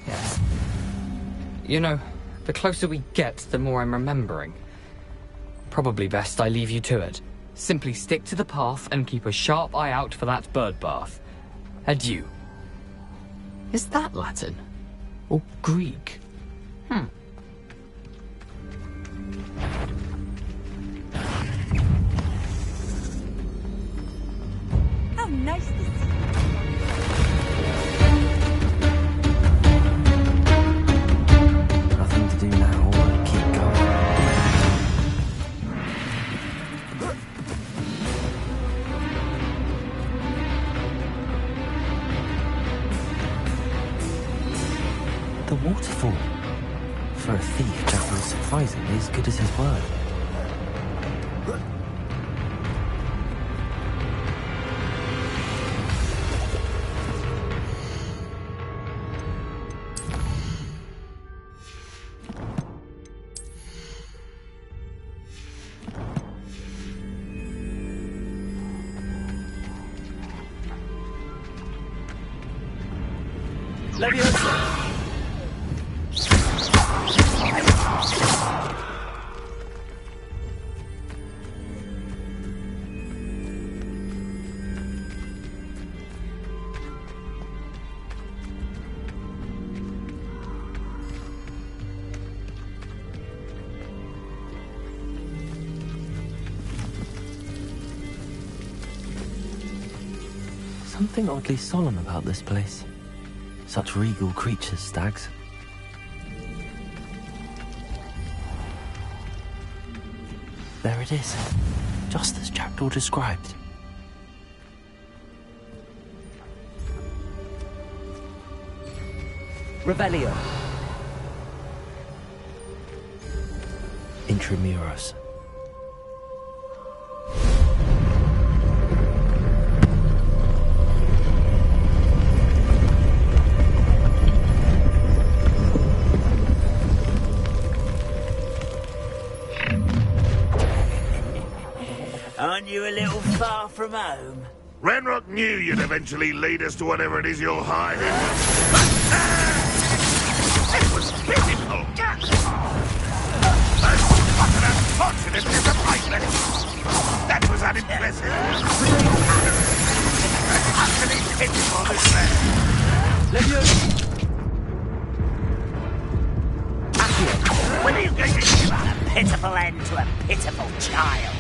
Yes. You know, the closer we get, the more I'm remembering. Probably best I leave you to it. Simply stick to the path and keep a sharp eye out for that bird bath. Adieu. Is that Latin? Or Greek? How nice to see you. Nothing to do now, but keep going. The waterfall. For a thief, Jack was surprisingly as good as his word. Leviosa! Something oddly solemn about this place. Such regal creatures, stags. There it is, just as Jackdaw described. Revelio. Intramuros. Aren't you a little far from home? Renrock knew you'd eventually lead us to whatever it is you're hiding. It was pitiful! Most fucking unfortunate disappointment! unimpressive. Utterly pitiful, this man. When are you going to give a pitiful end to a pitiful child?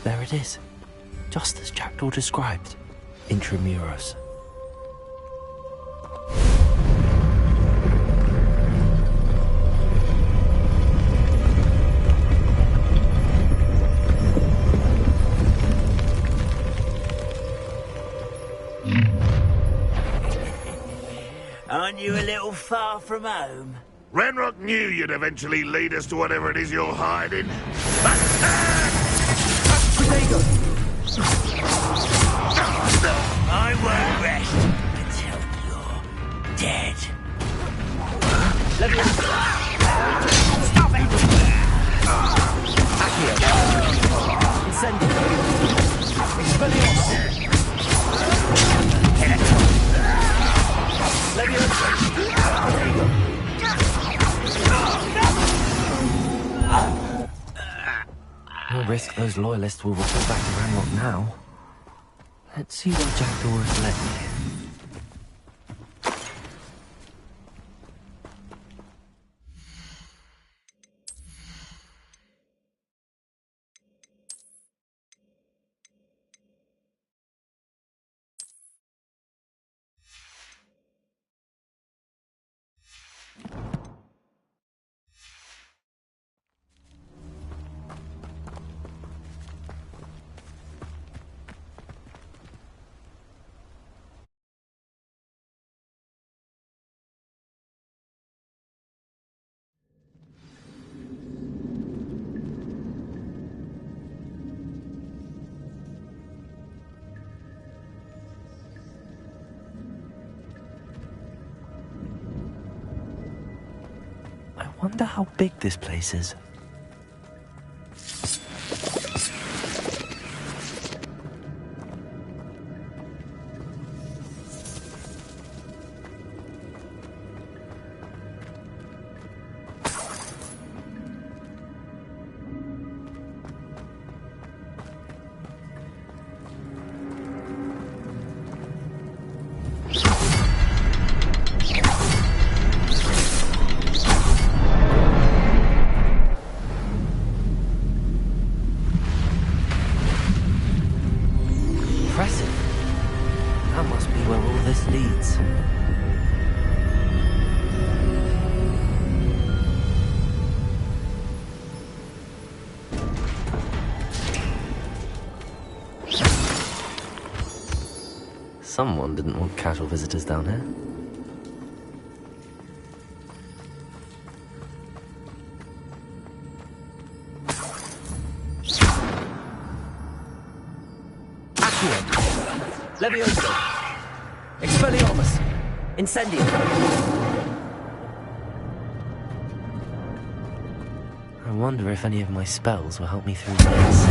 There it is, just as Jackdaw described. Intramuros. Aren't you a little far from home? Renrock knew you'd eventually lead us to whatever it is you're hiding. I won't rest until you're dead. Stop it! Accio. Incendio. Expelliarmus. Leviosa. No risk those loyalists will report back to Ranrock now. Let's see what Jackdaw has led me. I wonder how big this place is. Impressive. That must be where all this leads. Someone didn't want casual visitors down here. Leviosa. Expelliarmus. Incendio. I wonder if any of my spells will help me through this.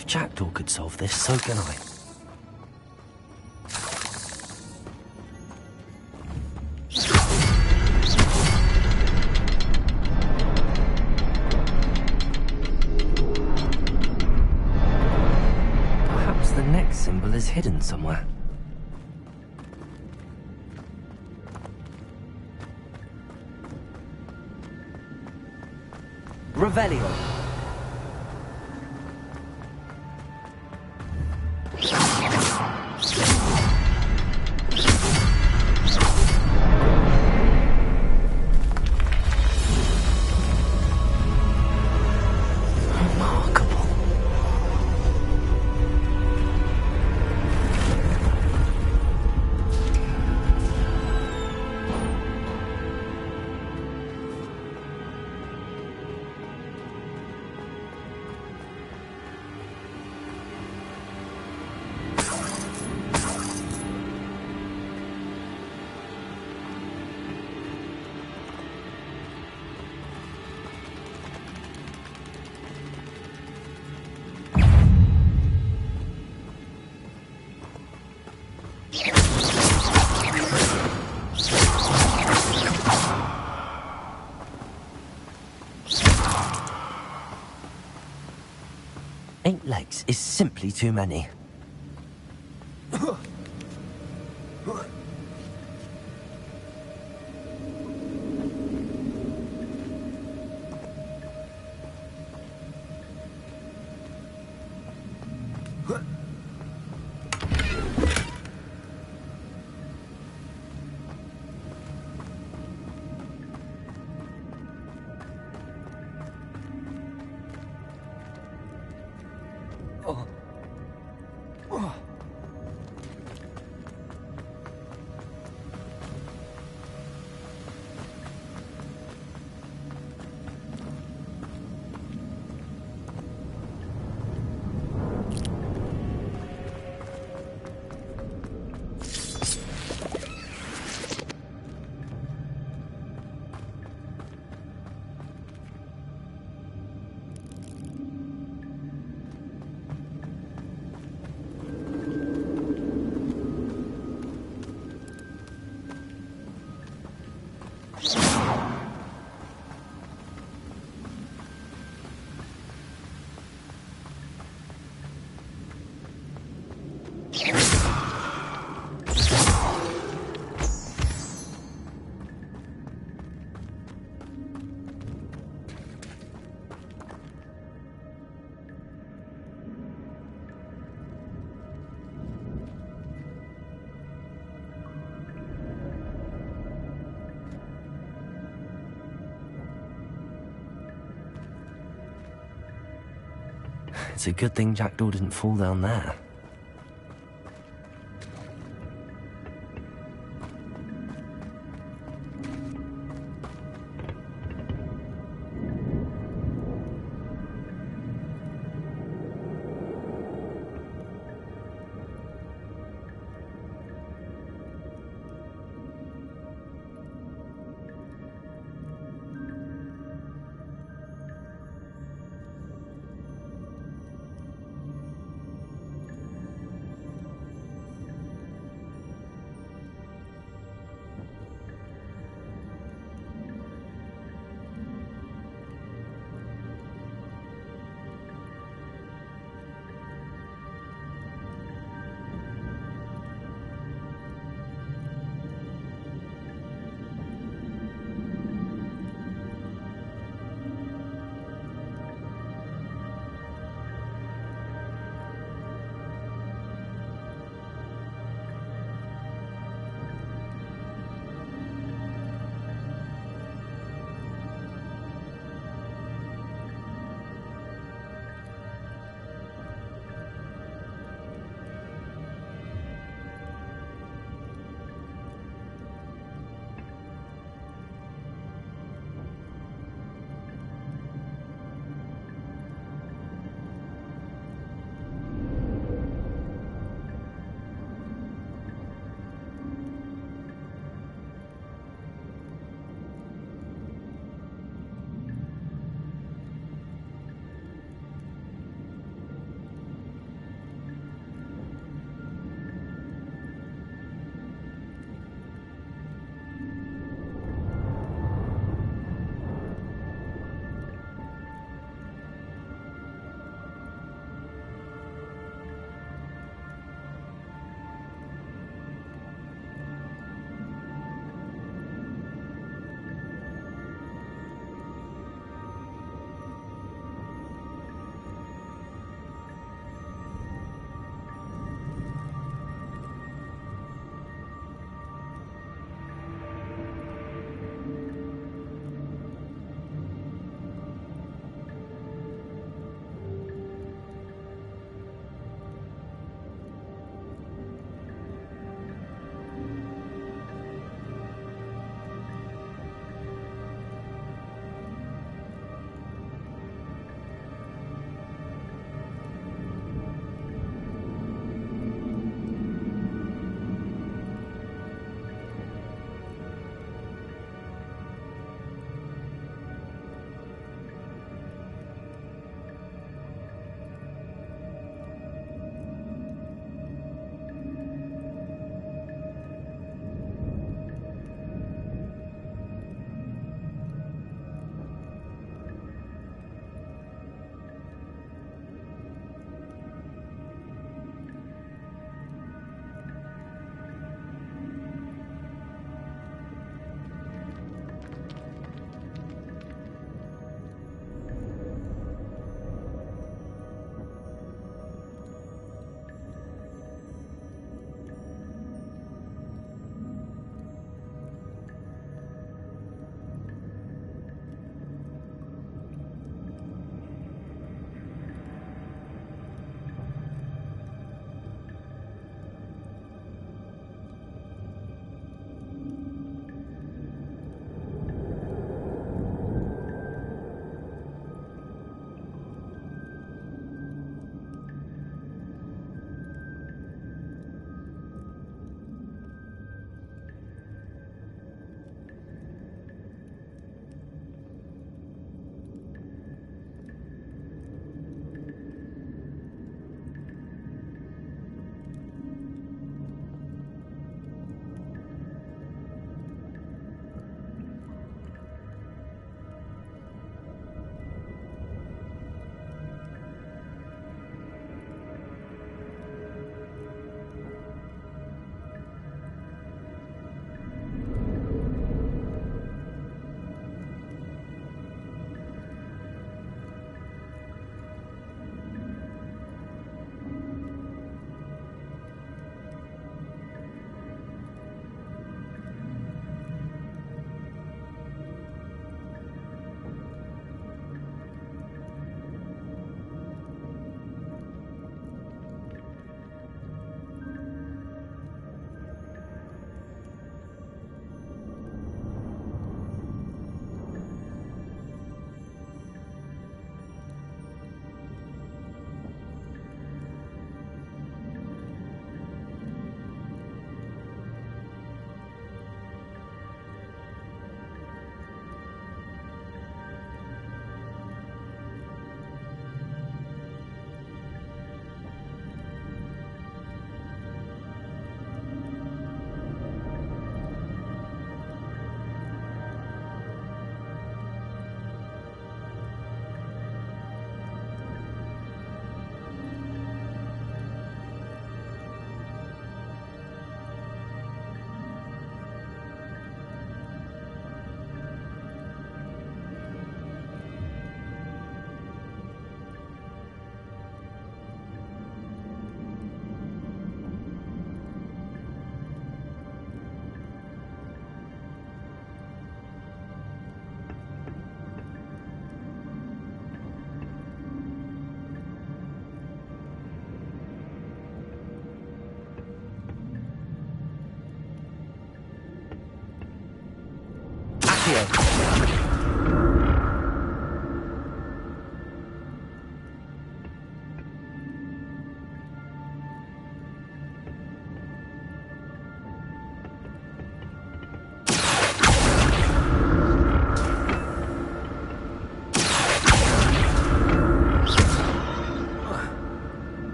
If Jackdaw could solve this, so can I. Perhaps the next symbol is hidden somewhere. Revelio. Eight legs is simply too many. It's a good thing Jackdaw didn't fall down there.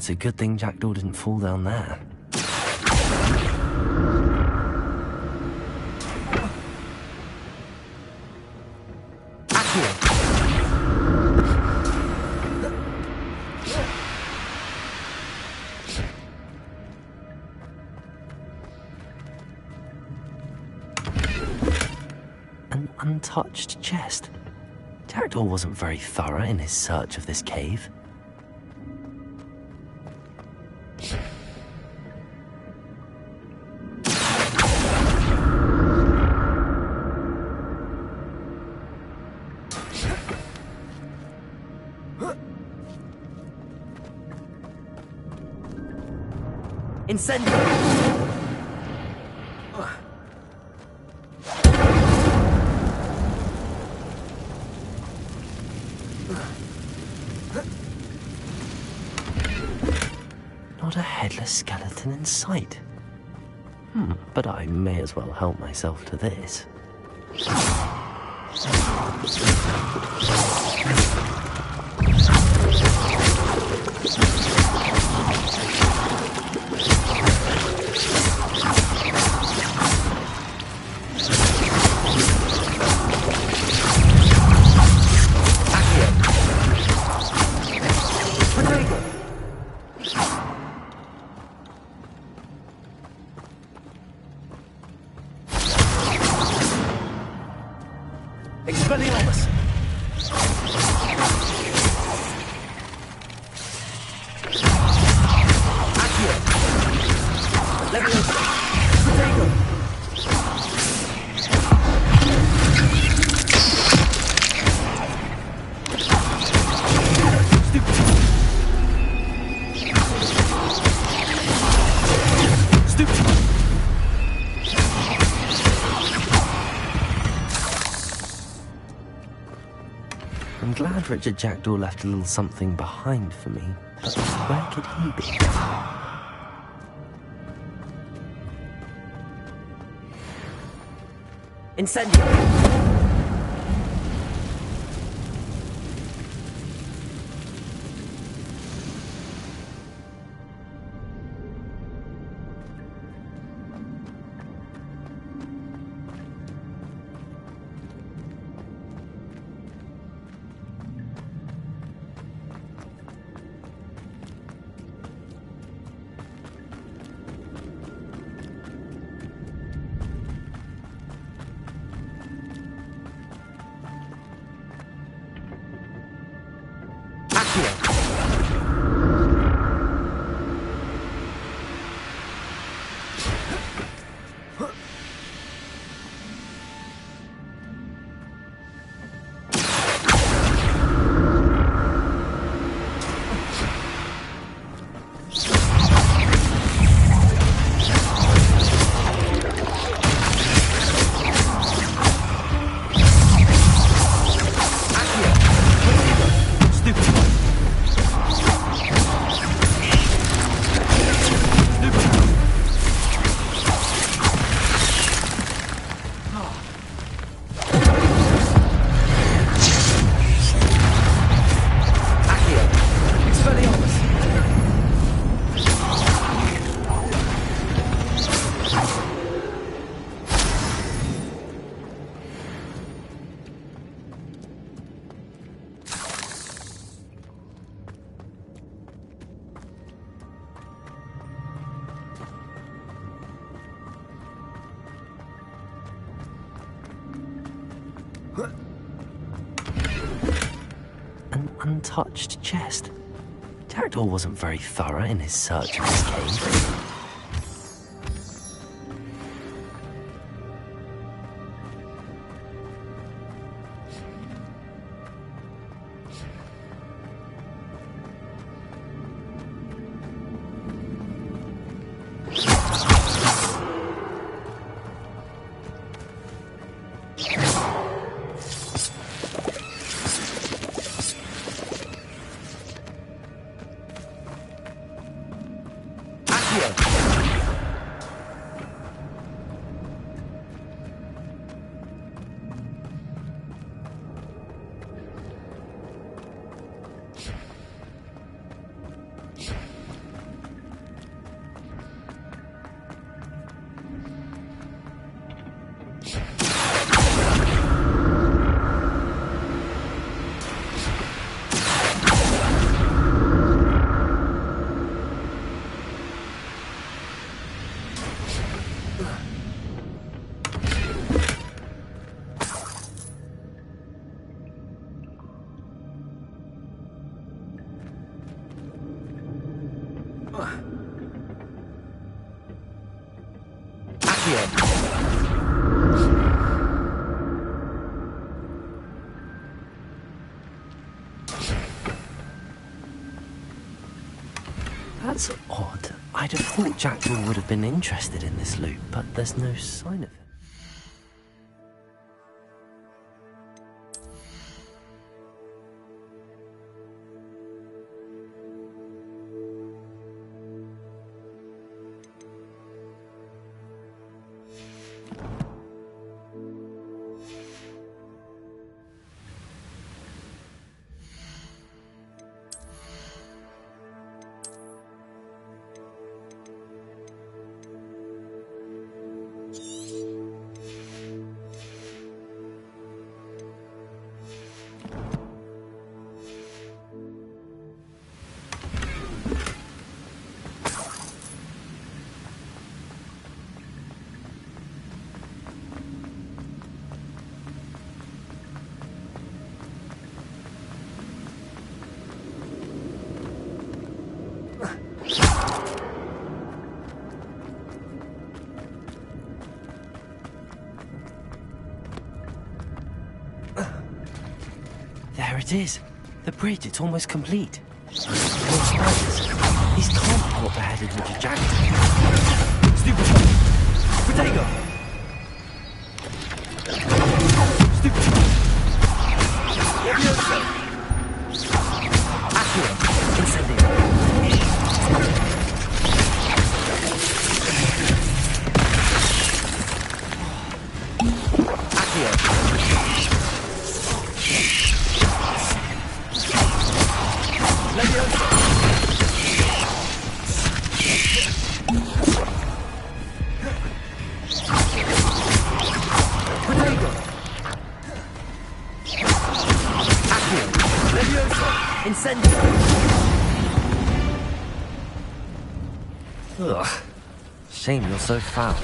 It's a good thing Jackdaw didn't fall down there. An untouched chest. Jackdaw wasn't very thorough in his search of this cave. Incendio! Not a headless skeleton in sight. But I may as well help myself to this. Expelliarmus! Accio! Leviosa! Protego! I'm glad Richard Jackdaw left a little something behind for me, but where could he be? Incendio! An untouched chest. Jackdaw wasn't very thorough in his search of this cave. That's odd. I'd have thought Jackdaw would have been interested in this loot, but there's no sign of him. There it is. The bridge, it's almost complete. These can't be what they're headed into Jackdaw. Stupid! Potato! Stupid! Levioso! Accio! Incendio! Ugh. Shame you're so foul.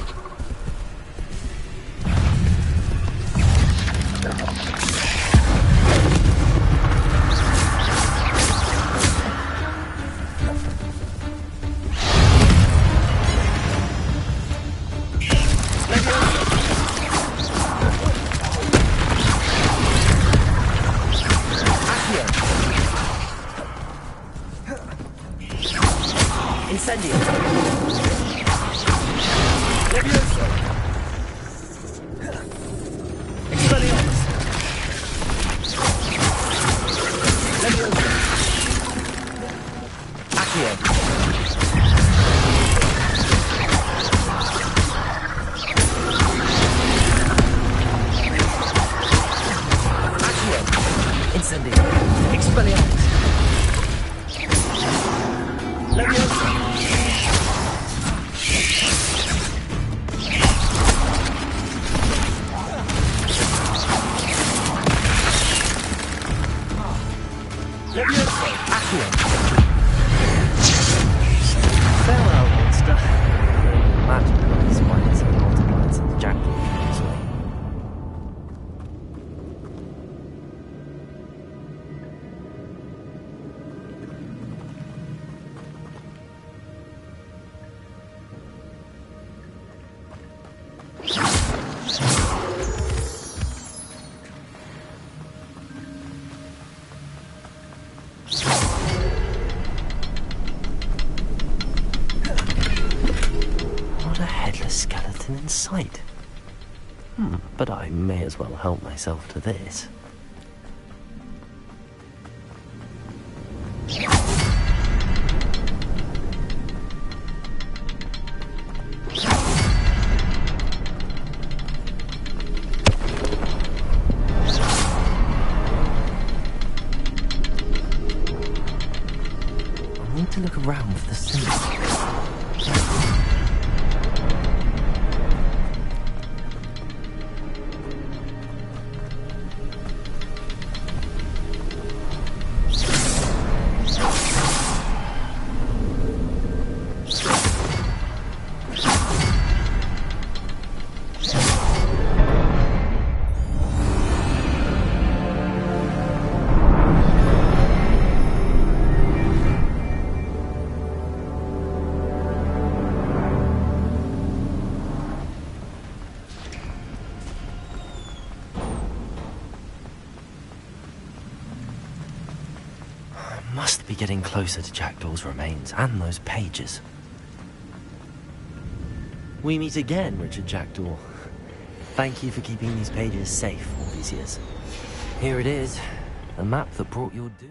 In sight. But I may as well help myself to this. I need to look around for the symbol. must be getting closer to Jackdaw's remains and those pages. We meet again, Richard Jackdaw. Thank you for keeping these pages safe all these years. Here it is, the map that brought your doom.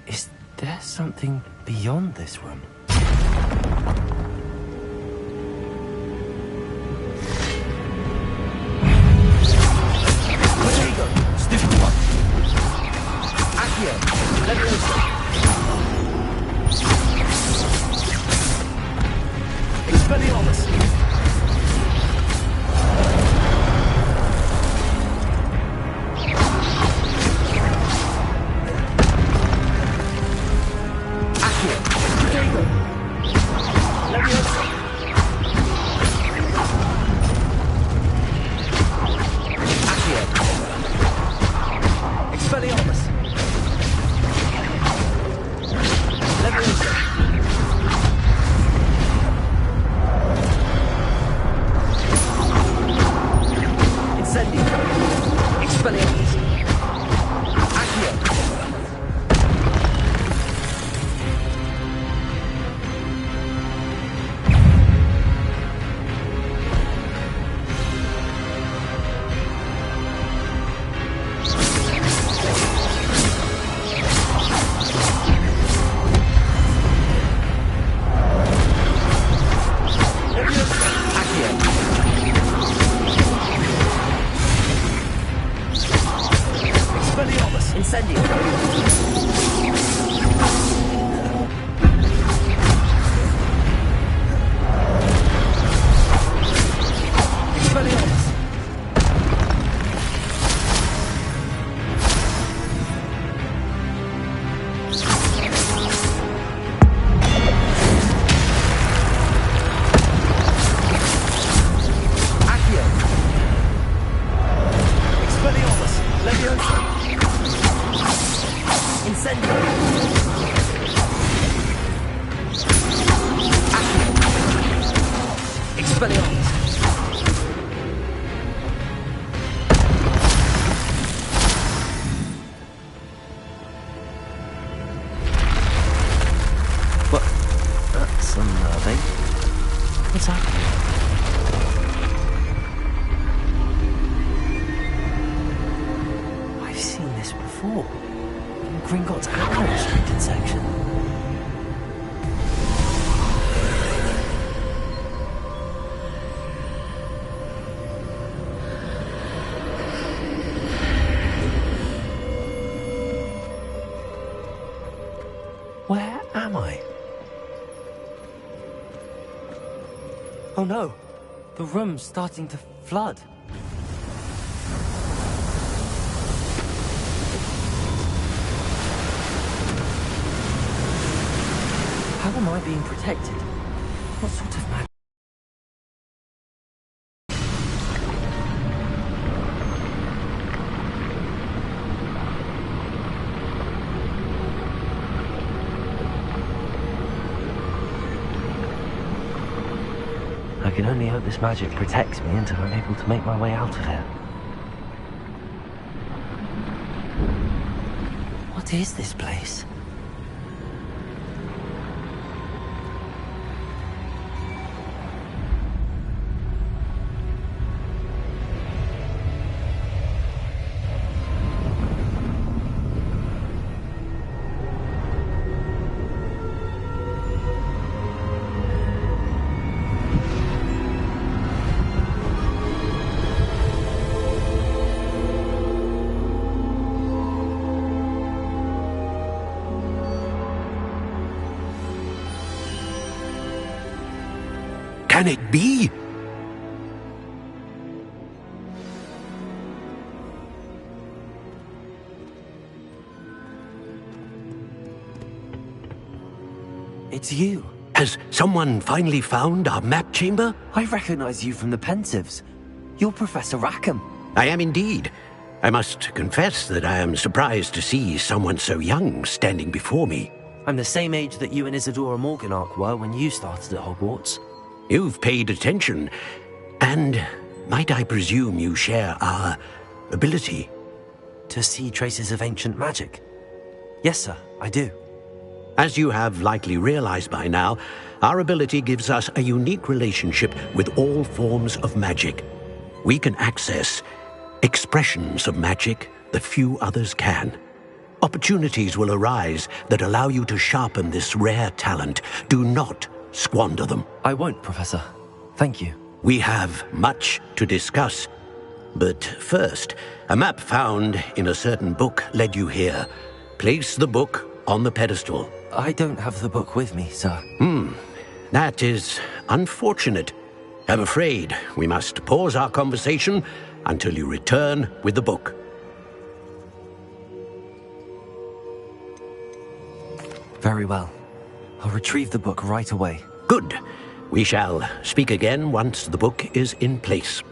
Is there something beyond this room? What's happening? I've seen this before. In Gringotts arrow restricted section. Where am I? Oh no, the room's starting to flood. How am I being protected? What sort of magic? I can only hope this magic protects me until I'm able to make my way out of here. What is this place? Can it be? It's you. Has someone finally found our map chamber? I recognize you from the Pensives. You're Professor Rackham. I am indeed. I must confess that I am surprised to see someone so young standing before me. I'm the same age that you and Isadora Morganach were when you started at Hogwarts. You've paid attention, and might I presume you share our ability? To see traces of ancient magic? Yes, sir, I do. As you have likely realized by now, our ability gives us a unique relationship with all forms of magic. We can access expressions of magic that few others can. Opportunities will arise that allow you to sharpen this rare talent. Do not squander them. I won't, Professor. Thank you. We have much to discuss. But first, a map found in a certain book led you here. Place the book on the pedestal. I don't have the book with me, sir. That is unfortunate. I'm afraid we must pause our conversation until you return with the book. Very well. I'll retrieve the book right away. Good. We shall speak again once the book is in place.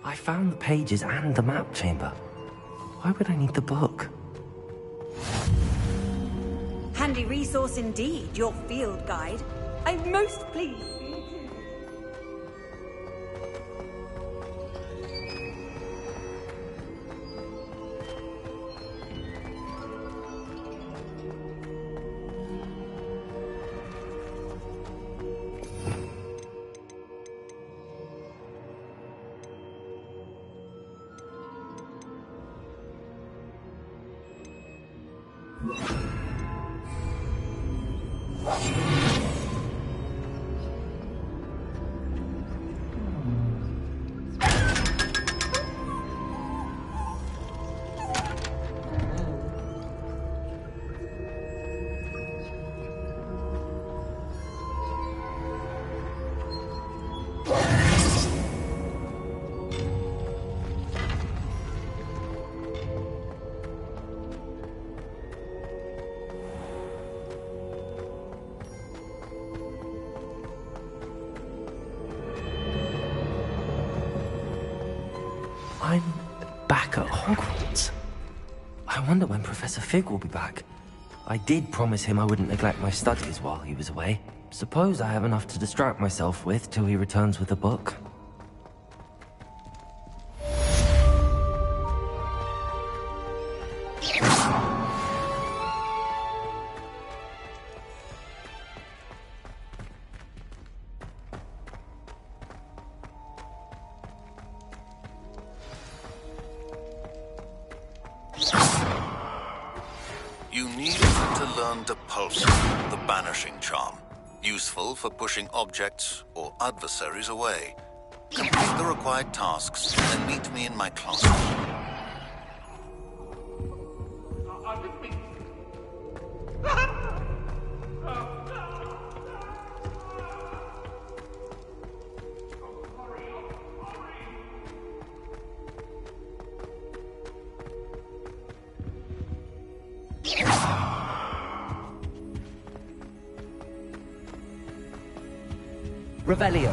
I found the pages and the map chamber. Why would I need the book? Handy resource indeed, your field guide. I'm most pleased. I'm back at Hogwarts. I wonder when Professor Fig will be back. I did promise him I wouldn't neglect my studies while he was away. Suppose I have enough to distract myself with till he returns with a book. You need to learn Depulsion, the banishing charm. Useful for pushing objects or adversaries away. Complete the required tasks and meet me in my classroom. Revelio.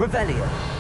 Revelio.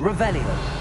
Revelio.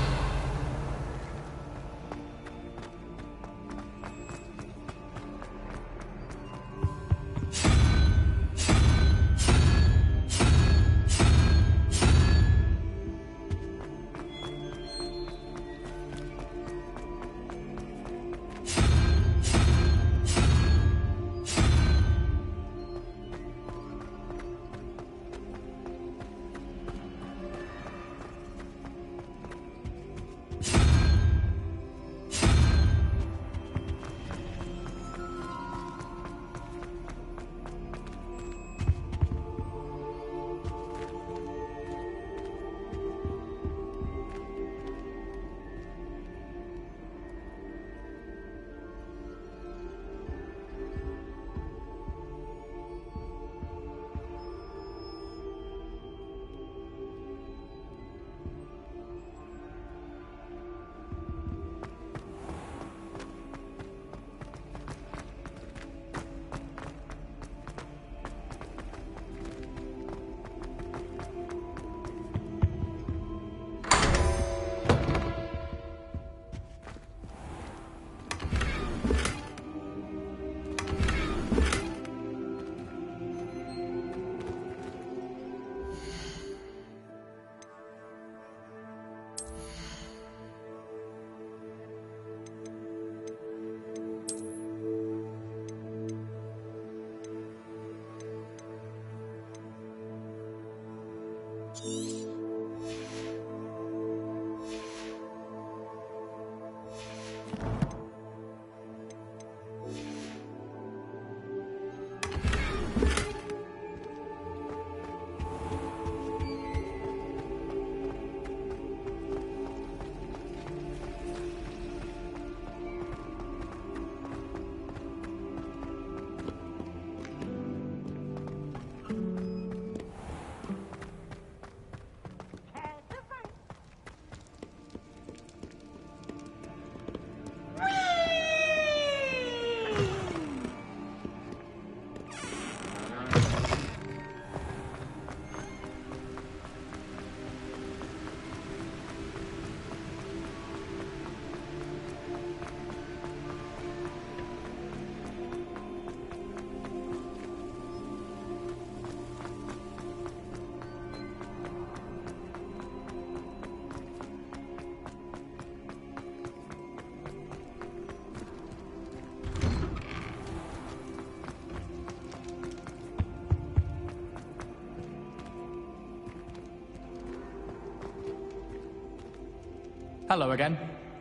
Hello again.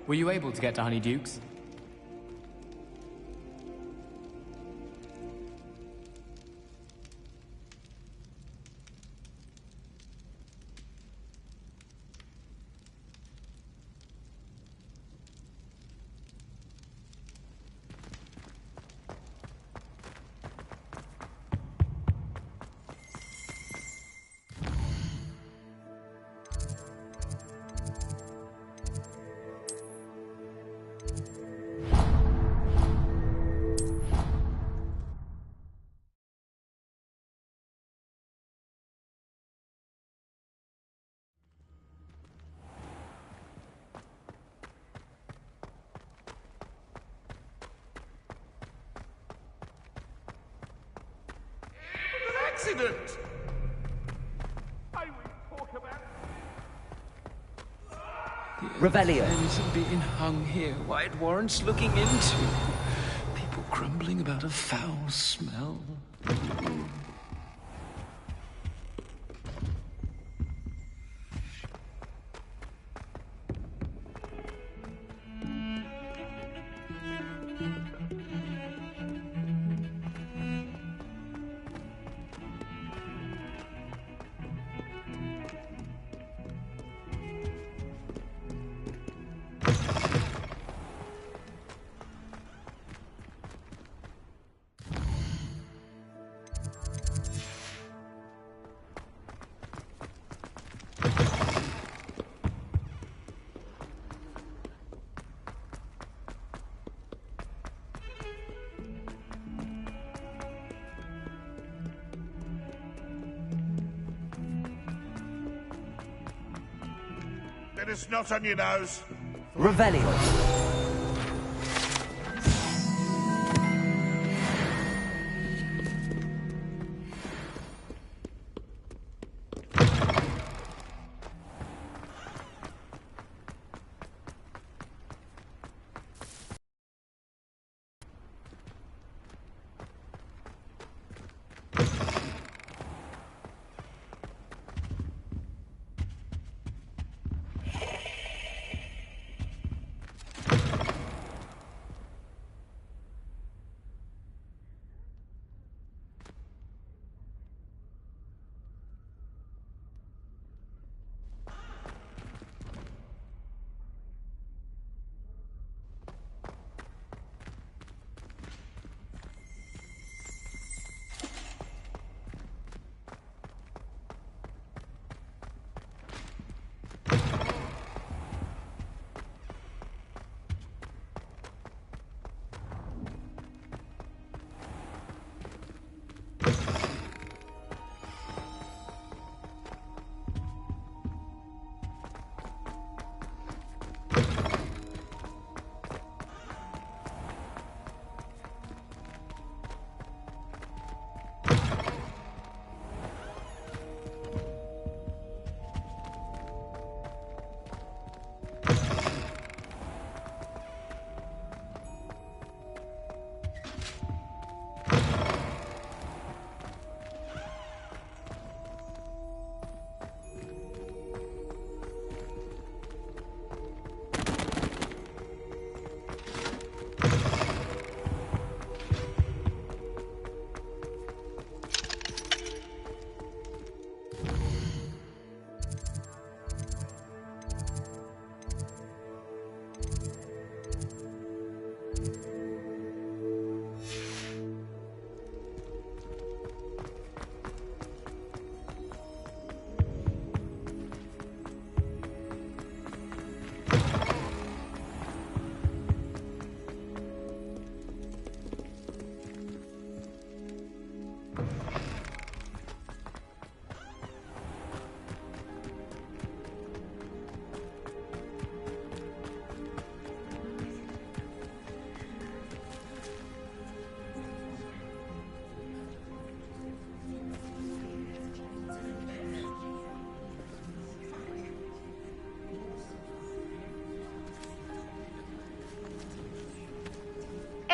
Were you able to get to Honeyduke's? Accident! I will talk about... Revelio. Isn't being hung here why it warrants looking into. People grumbling about a foul smell. that it's not on your nose. Revelio.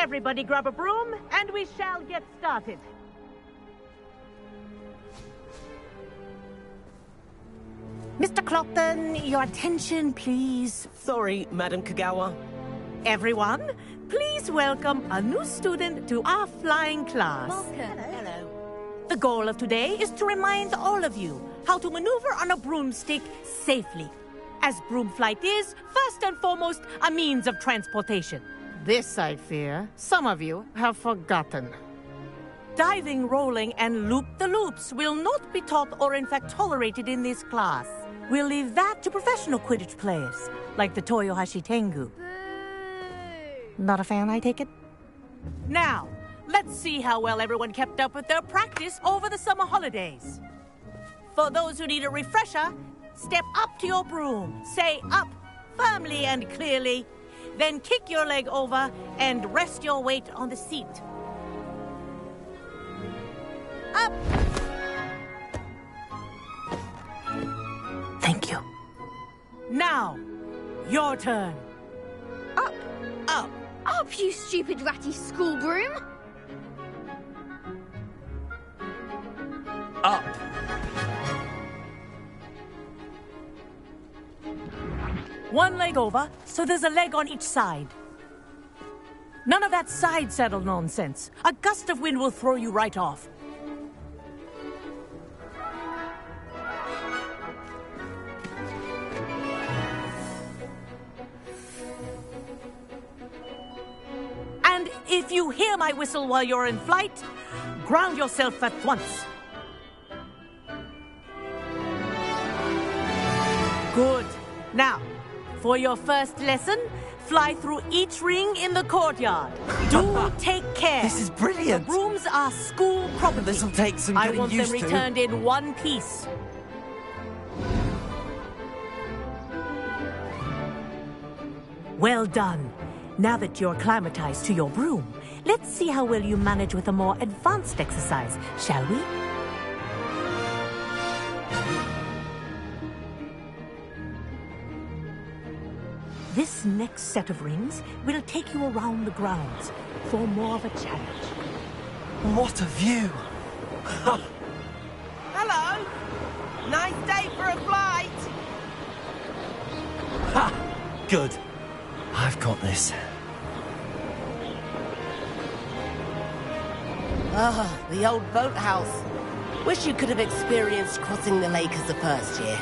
Everybody grab a broom, and we shall get started. Mr. Clopton, your attention, please. Sorry, Madam Kagawa. Everyone, please welcome a new student to our flying class. Hello. The goal of today is to remind all of you how to maneuver on a broomstick safely, as broom flight is, first and foremost, a means of transportation. This, I fear, some of you have forgotten. Diving, rolling, and loop-the-loops will not be taught or in fact tolerated in this class. We'll leave that to professional Quidditch players, like the Toyohashi Tengu. Not a fan, I take it? Now, let's see how well everyone kept up with their practice over the summer holidays. For those who need a refresher, step up to your broom, say up firmly and clearly, then kick your leg over and rest your weight on the seat. Up! Thank you. Now, your turn. Up! Up! Up, you stupid ratty school broom! Up! One leg over, so there's a leg on each side. None of that side saddle nonsense. A gust of wind will throw you right off. And if you hear my whistle while you're in flight, ground yourself at once. Good. Now, for your first lesson, fly through each ring in the courtyard. Do take care. This is brilliant. The brooms are school property. This will take some I getting want used them to. returned in one piece. Well done. Now that you're acclimatized to your broom, let's see how well you manage with a more advanced exercise, shall we? This next set of rings will take you around the grounds for more of a challenge. What a view! Hello! Nice day for a flight! Ha! Good. I've got this. Ah, the old boathouse. Wish you could have experienced crossing the lake as a first year.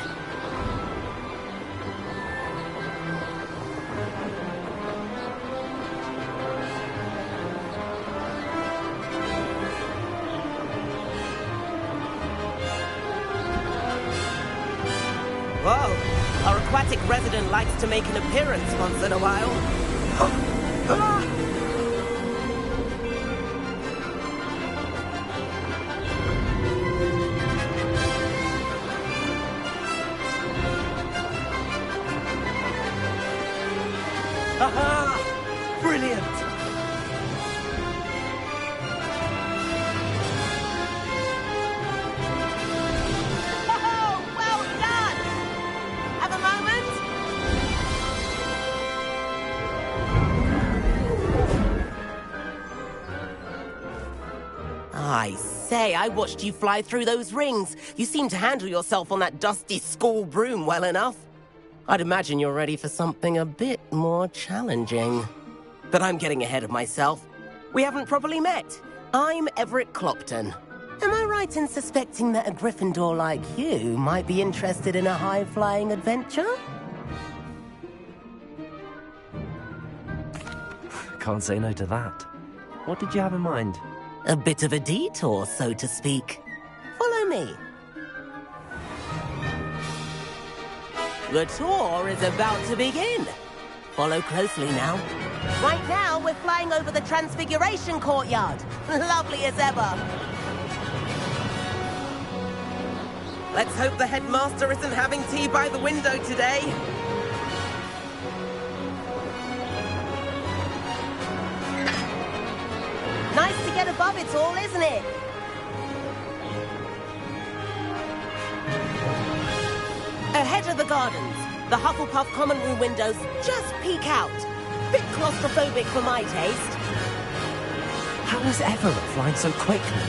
Whoa! Our aquatic resident likes to make an appearance once in a while. Aha! Brilliant! Oh, well done! Have a moment? I say, I watched you fly through those rings. You seem to handle yourself on that dusty school broom well enough. I'd imagine you're ready for something a bit more challenging. But I'm getting ahead of myself. We haven't properly met. I'm Everett Clopton. Am I right in suspecting that a Gryffindor like you might be interested in a high-flying adventure? Can't say no to that. What did you have in mind? A bit of a detour, so to speak. Follow me. The tour is about to begin. Follow closely now. Right now, we're flying over the Transfiguration Courtyard. Lovely as ever. Let's hope the headmaster isn't having tea by the window today. Nice to get above it all, isn't it? Ahead of the gardens, the Hufflepuff common room windows just peek out. Bit claustrophobic for my taste. How is Everett flying so quickly?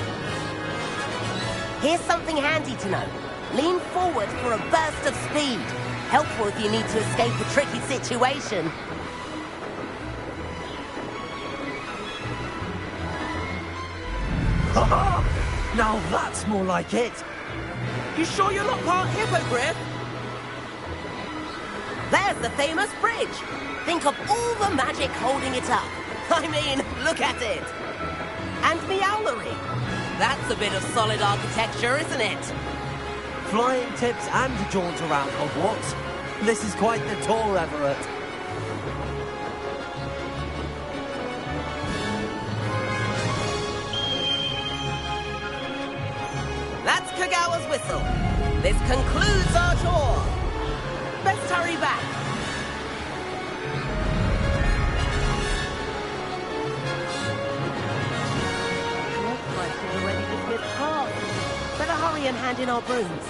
Here's something handy to know. Lean forward for a burst of speed. Helpful if you need to escape a tricky situation. Now that's more like it. You sure you're not part hippogriff? There's the famous bridge. Think of all the magic holding it up. I mean, look at it. And Meowlery. That's a bit of solid architecture, isn't it? Flying tips and a jaunt around Hogwarts. This is quite the tour, Everett. That's Kagawa's whistle. This concludes our tour. Best hurry back. Looks like we're already dismissed cars. Better hurry and hand in our brooms.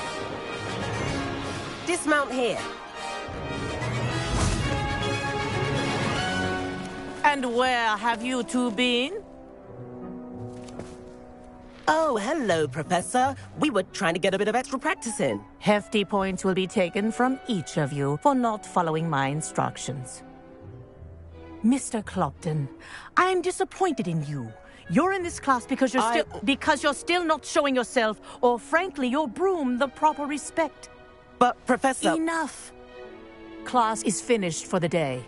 Dismount here. And where have you two been? Oh, hello, Professor. We were trying to get a bit of extra practice in. Hefty points will be taken from each of you for not following my instructions. Mr. Clopton, I'm disappointed in you. You're in this class because you're still not showing yourself, or frankly, your broom, the proper respect. But, Professor... Enough. Class is finished for the day.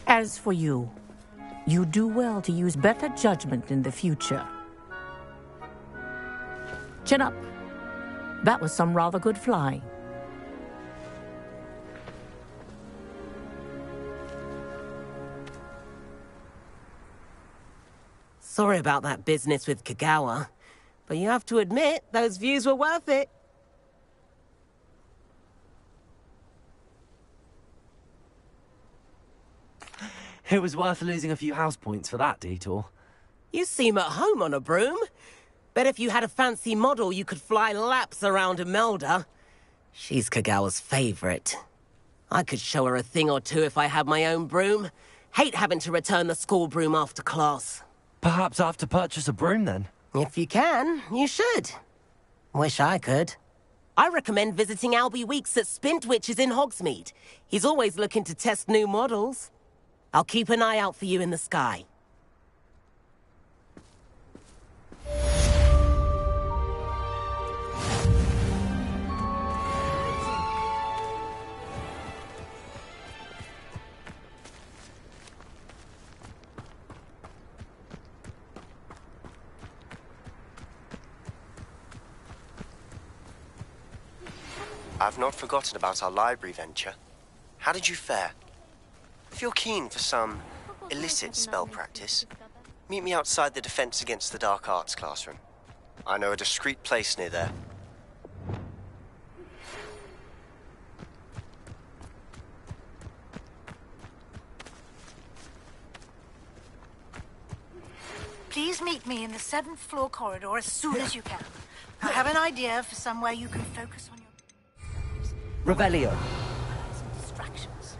As for you, you do well to use better judgment in the future. Chin up. That was some rather good flying. Sorry about that business with Kagawa, but you have to admit, those views were worth it. It was worth losing a few house points for that detour. You seem at home on a broom. Bet if you had a fancy model, you could fly laps around Imelda. She's Kagawa's favorite. I could show her a thing or two if I had my own broom. Hate having to return the school broom after class. Perhaps I have to purchase a broom then? If you can, you should. Wish I could. I recommend visiting Albie Weeks at Spintwitches in Hogsmeade. He's always looking to test new models. I'll keep an eye out for you in the sky. I've not forgotten about our library venture. How did you fare? If you're keen for some illicit spell practice, meet me outside the Defense Against the Dark Arts classroom. I know a discreet place near there. Please meet me in the 7th floor corridor as soon as you can. I have an idea for somewhere you can focus on your... Revelio. some distractions.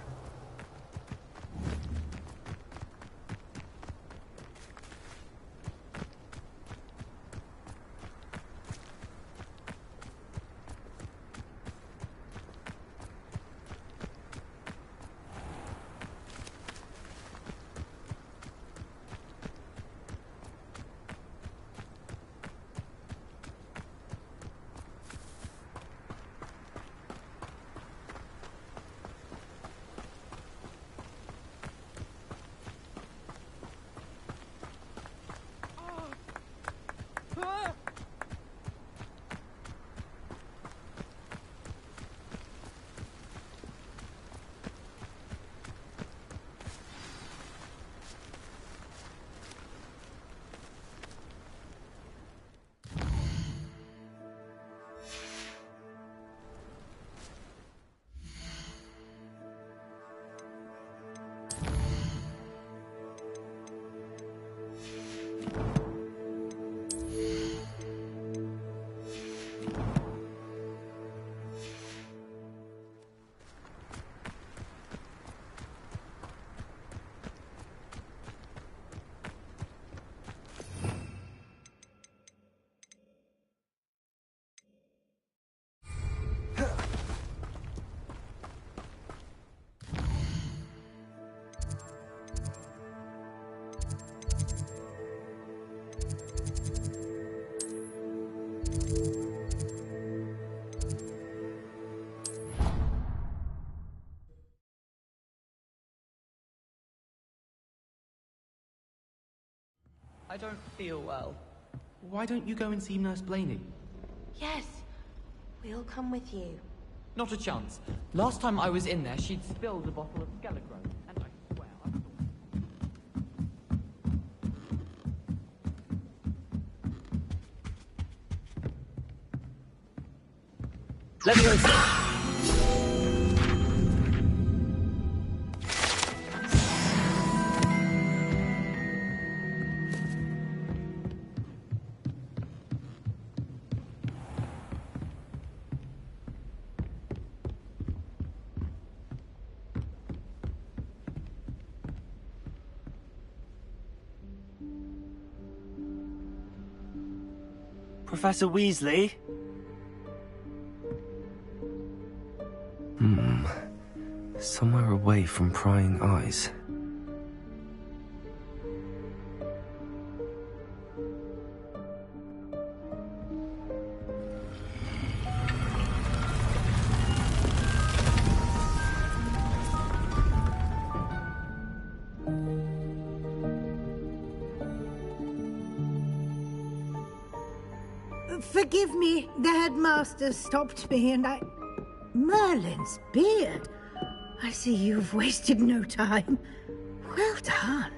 I don't feel well. Why don't you go and see Nurse Blaney? Yes, we'll come with you. Not a chance. Last time I was in there, she'd spilled a bottle of Skelegro, and I swear I thought... Let me go. Professor Weasley? Somewhere away from prying eyes. Forgive me, the headmaster stopped me and I... Merlin's beard. I see you've wasted no time. Well done.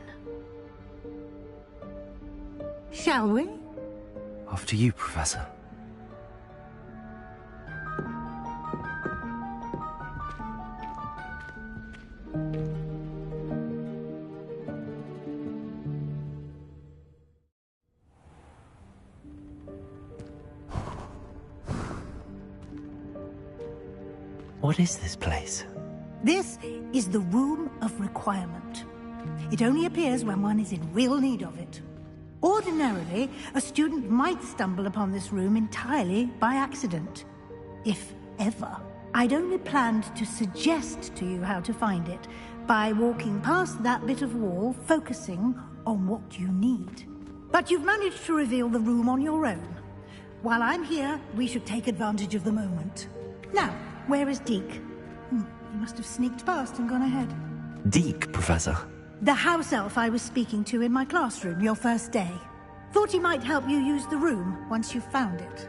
Shall we? After you, Professor. What is this place? This is the Room of Requirement. It only appears when one is in real need of it. Ordinarily, a student might stumble upon this room entirely by accident. If ever. I'd only planned to suggest to you how to find it by walking past that bit of wall, focusing on what you need. But you've managed to reveal the room on your own. While I'm here, we should take advantage of the moment. Now, where is Deke? He must have sneaked past and gone ahead. Deke, Professor. The house elf I was speaking to in my classroom your first day. Thought he might help you use the room once you've found it.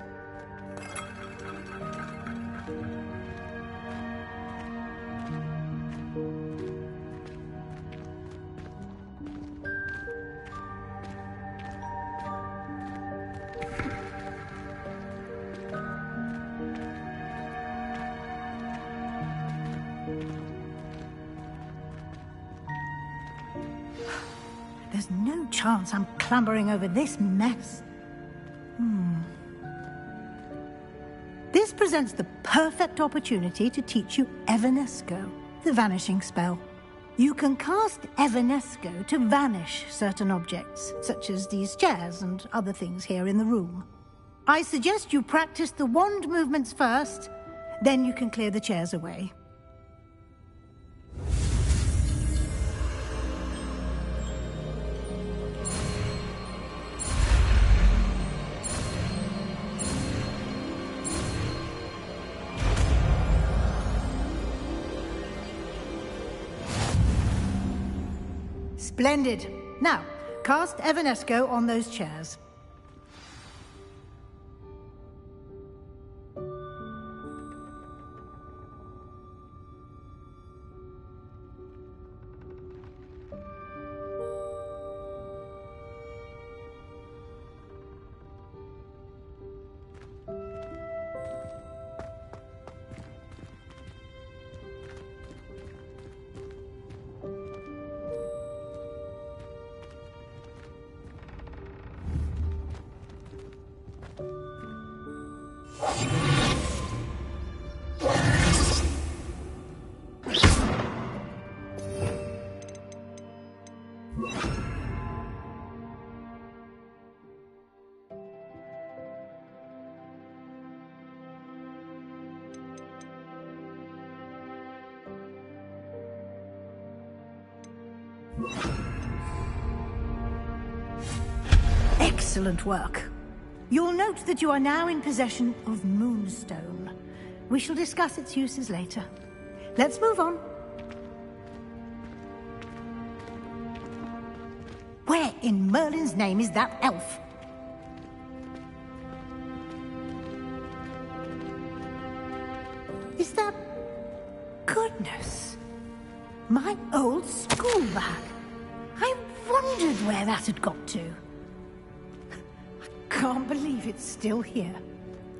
There's no chance I'm clambering over this mess. This presents the perfect opportunity to teach you Evanesco, the vanishing spell. You can cast Evanesco to vanish certain objects, such as these chairs and other things here in the room. I suggest you practice the wand movements first, then you can clear the chairs away. Splendid. Now, cast Evanesco on those chairs. Excellent work. You'll note that you are now in possession of Moonstone. We shall discuss its uses later. Let's move on. Where in Merlin's name is that elf? Is that... Goodness. My old school bag. I wondered where that had got to. Can't believe it's still here.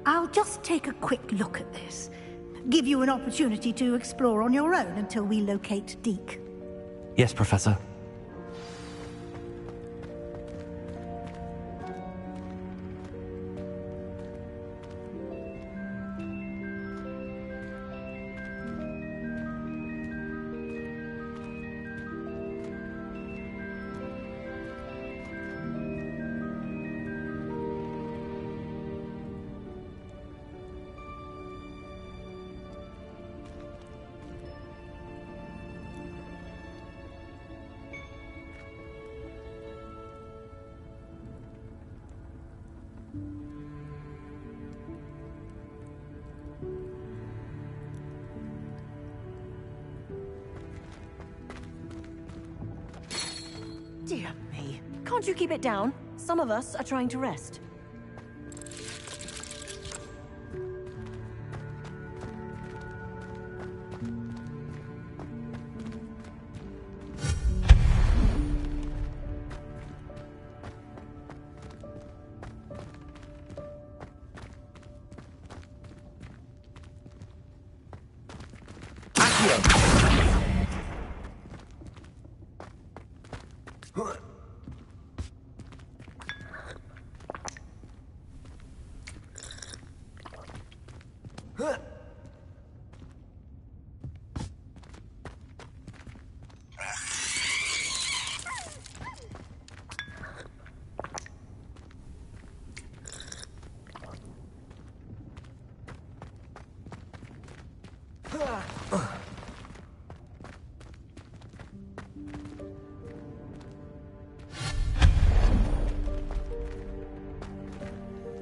I'll just take a quick look at this. Give you an opportunity to explore on your own until we locate Deke. Yes, Professor. Dear me. Can't you keep it down? Some of us are trying to rest.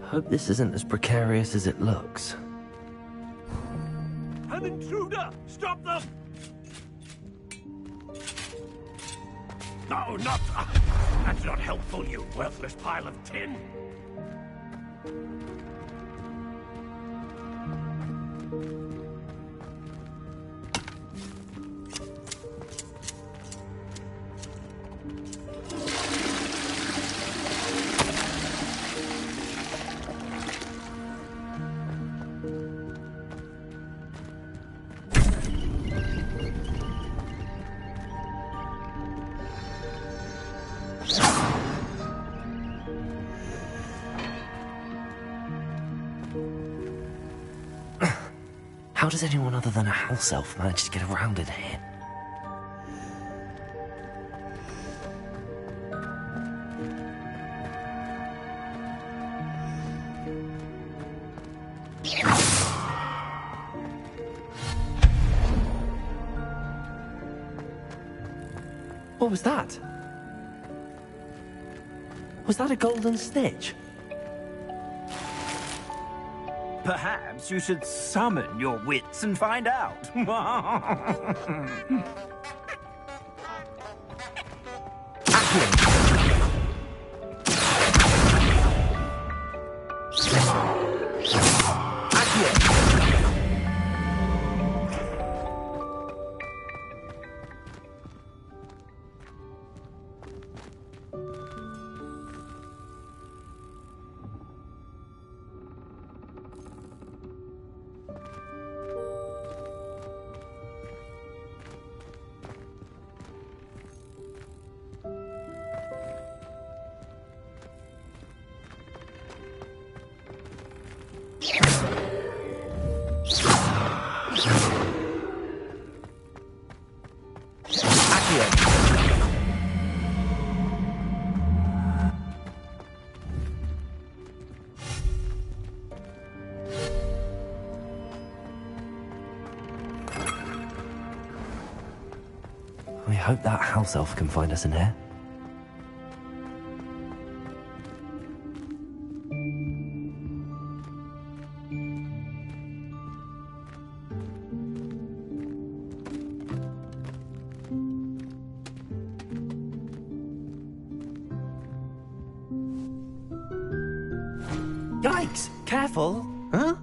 Hope this isn't as precarious as it looks. An intruder! Stop them! No, not... that's not helpful, you worthless pile of tin! How does anyone other than a house elf manage to get around in here? What was that? Was that a golden snitch? Perhaps you should summon your wits and find out. I hope that house elf can find us in here. Yikes! Careful! Huh?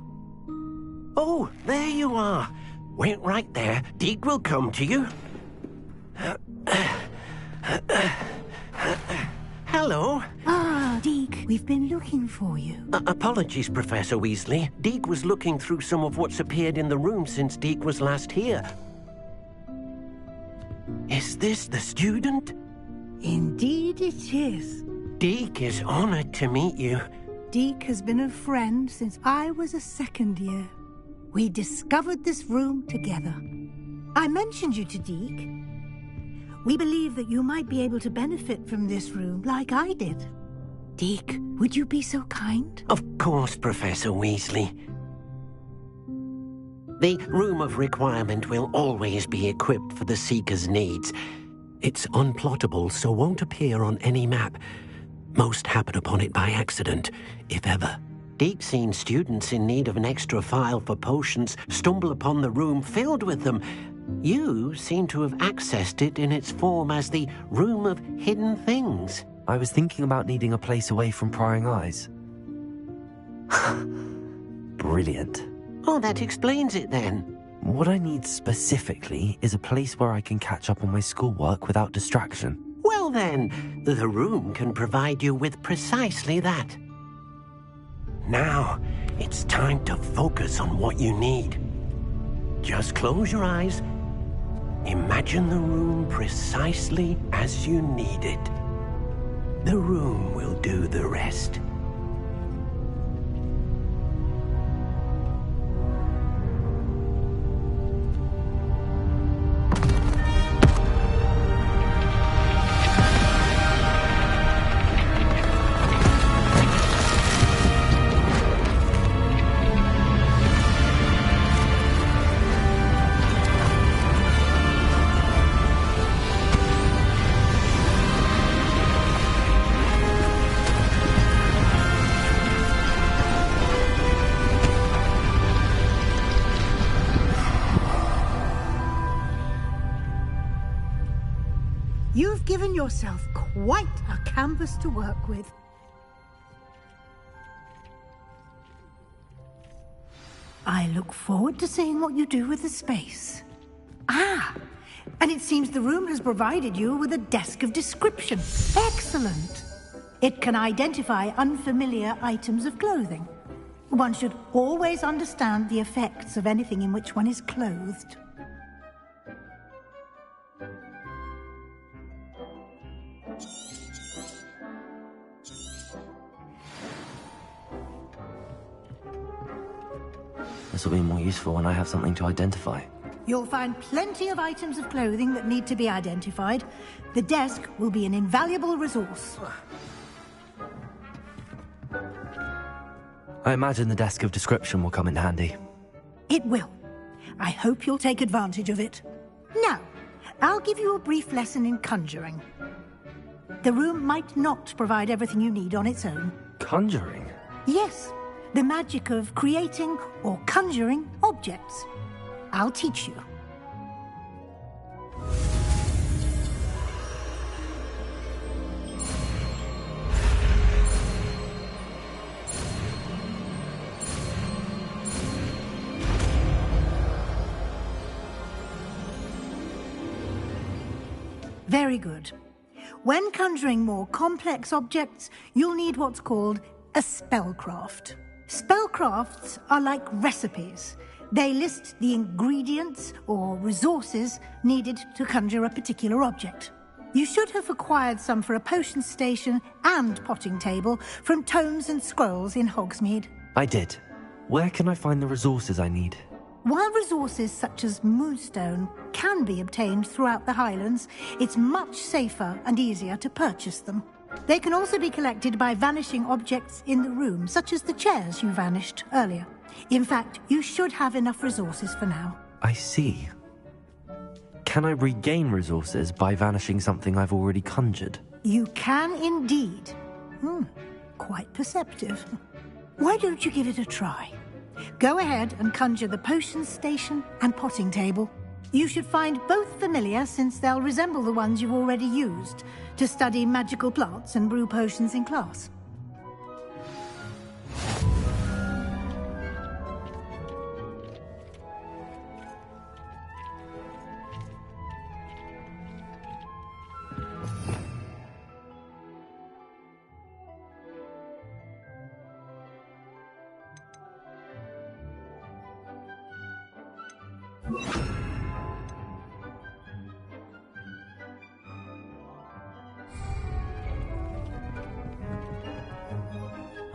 Oh, there you are. Wait right there. Deke will come to you. Hello. Ah, Deke, we've been looking for you. Apologies, Professor Weasley. Deke was looking through some of what's appeared in the room since Deke was last here. Is this the student? Indeed it is. Deke is honored to meet you. Deke has been a friend since I was a second year. We discovered this room together. I mentioned you to Deke. We believe that you might be able to benefit from this room like I did. Deke, would you be so kind? Of course, Professor Weasley. The Room of Requirement will always be equipped for the Seeker's needs. It's unplottable, so won't appear on any map. Most happen upon it by accident, if ever. Deke's seen students in need of an extra file for potions stumble upon the room filled with them. You seem to have accessed it in its form as the Room of Hidden Things. I was thinking about needing a place away from prying eyes. Brilliant. Oh, that explains it then. What I need specifically is a place where I can catch up on my schoolwork without distraction. Well then, the room can provide you with precisely that. Now, it's time to focus on what you need. Just close your eyes. Imagine the room precisely as you need it. The room will do the rest. given yourself quite a canvas to work with. I look forward to seeing what you do with the space. Ah, and it seems the room has provided you with a desk of description. Excellent. It can identify unfamiliar items of clothing. One should always understand the effects of anything in which one is clothed. This will be more useful when I have something to identify. You'll find plenty of items of clothing that need to be identified. The desk will be an invaluable resource. I imagine the desk of description will come in handy. It will. I hope you'll take advantage of it. Now, I'll give you a brief lesson in conjuring. The room might not provide everything you need on its own. Conjuring? Yes, the magic of creating or conjuring objects. I'll teach you. Very good. When conjuring more complex objects, you'll need what's called a spellcraft. Spellcrafts are like recipes. They list the ingredients or resources needed to conjure a particular object. You should have acquired some for a potion station and potting table from tomes and scrolls in Hogsmeade. I did. Where can I find the resources I need? While resources such as moonstone can be obtained throughout the Highlands, it's much safer and easier to purchase them. They can also be collected by vanishing objects in the room, such as the chairs you vanished earlier. In fact, you should have enough resources for now. I see. Can I regain resources by vanishing something I've already conjured? You can indeed. Quite perceptive. Why don't you give it a try? Go ahead and conjure the potion station and potting table. You should find both familiar, since they'll resemble the ones you've already used to study magical plants and brew potions in class.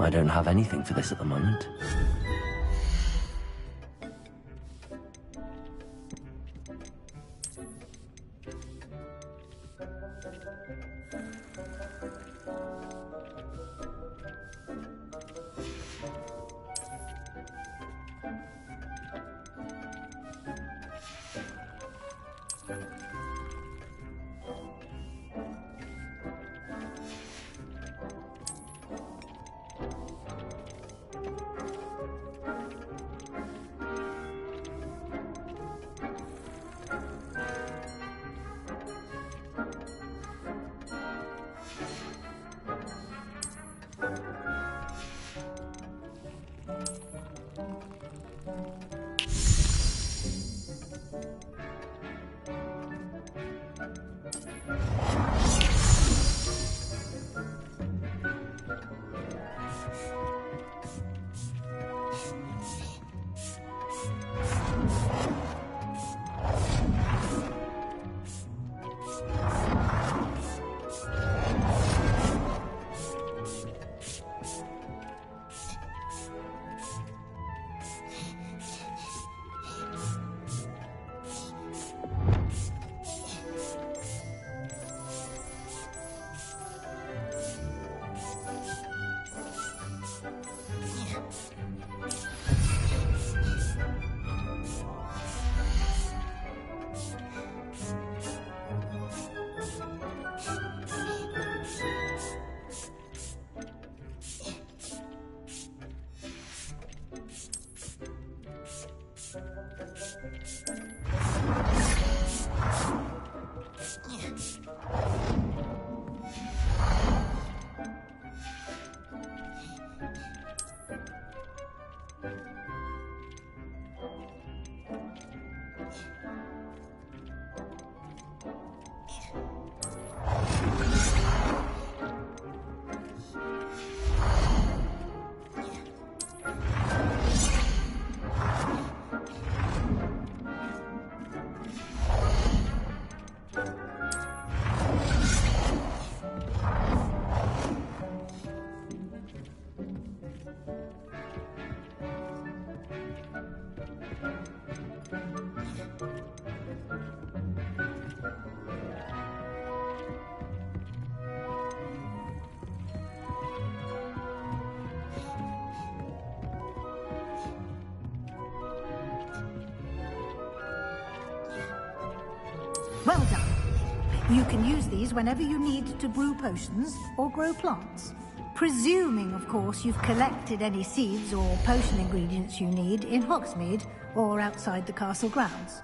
I don't have anything for this at the moment. You can use these whenever you need to brew potions or grow plants. Presuming, of course, you've collected any seeds or potion ingredients you need in Hogsmeade or outside the castle grounds.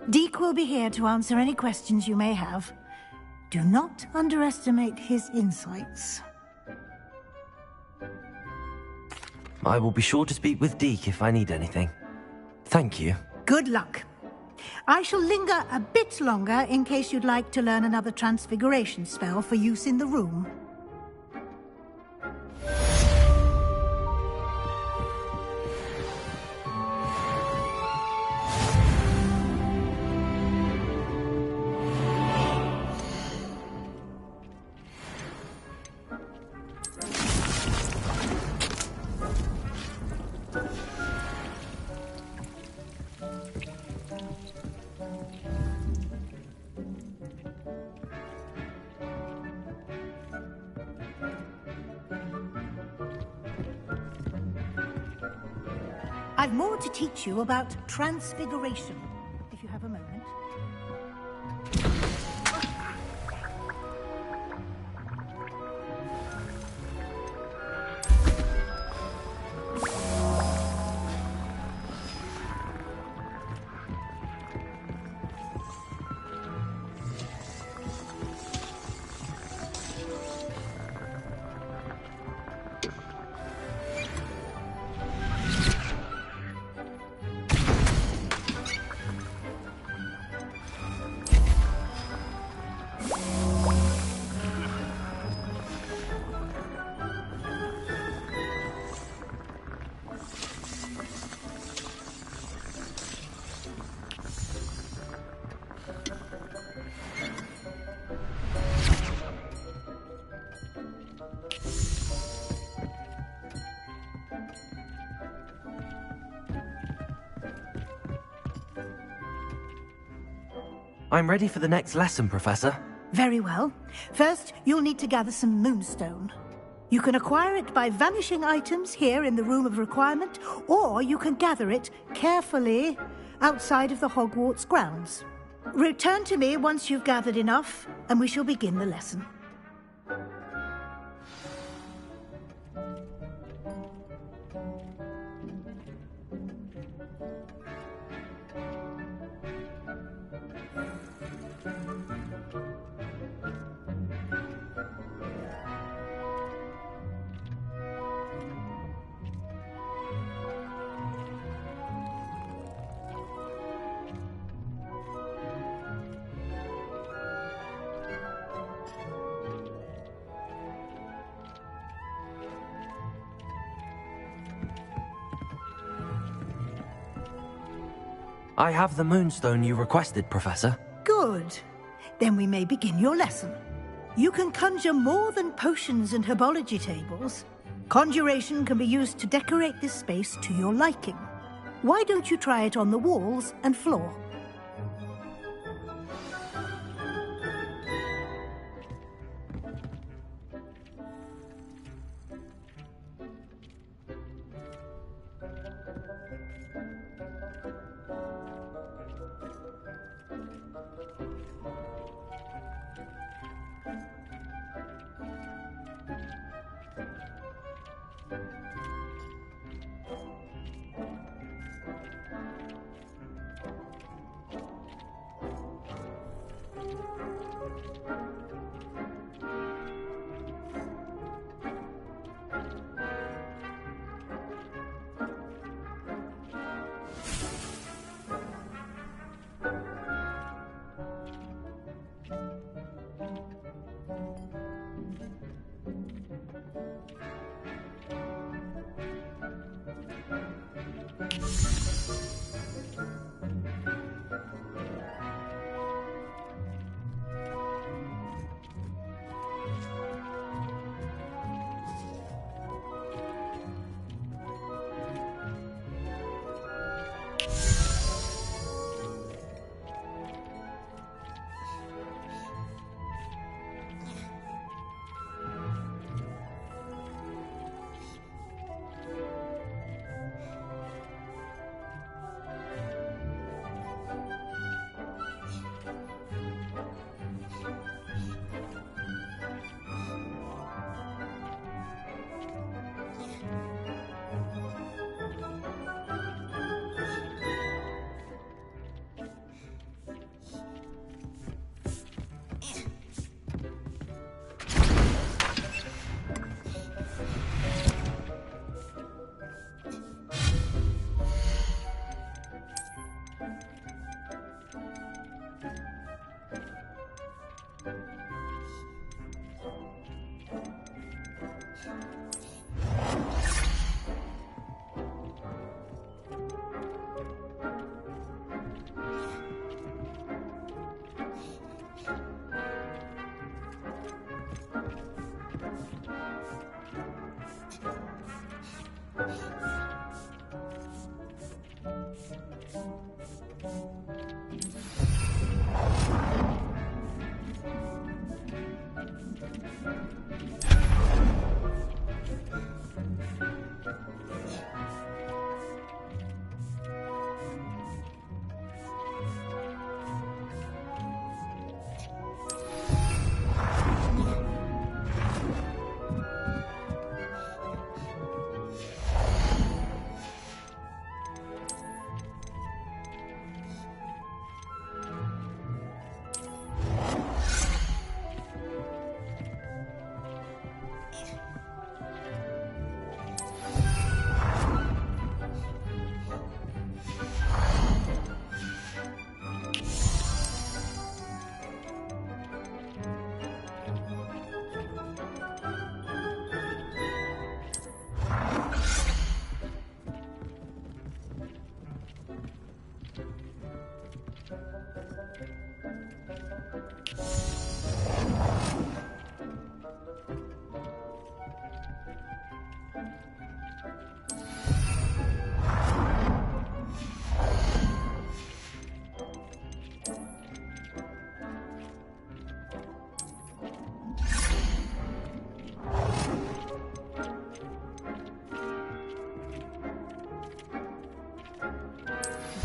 Deke will be here to answer any questions you may have. Do not underestimate his insights. I will be sure to speak with Deke if I need anything. Thank you. Good luck. I shall linger a bit longer in case you'd like to learn another transfiguration spell for use in the room. I've more to teach you about transfiguration, if you have a moment. I'm ready for the next lesson, Professor. Very well. First, you'll need to gather some moonstone. You can acquire it by vanishing items here in the Room of Requirement, or you can gather it carefully outside of the Hogwarts grounds. Return to me once you've gathered enough, and we shall begin the lesson. I have the moonstone you requested, Professor. Good. Then we may begin your lesson. You can conjure more than potions and herbology tables. Conjuration can be used to decorate this space to your liking. Why don't you try it on the walls and floor?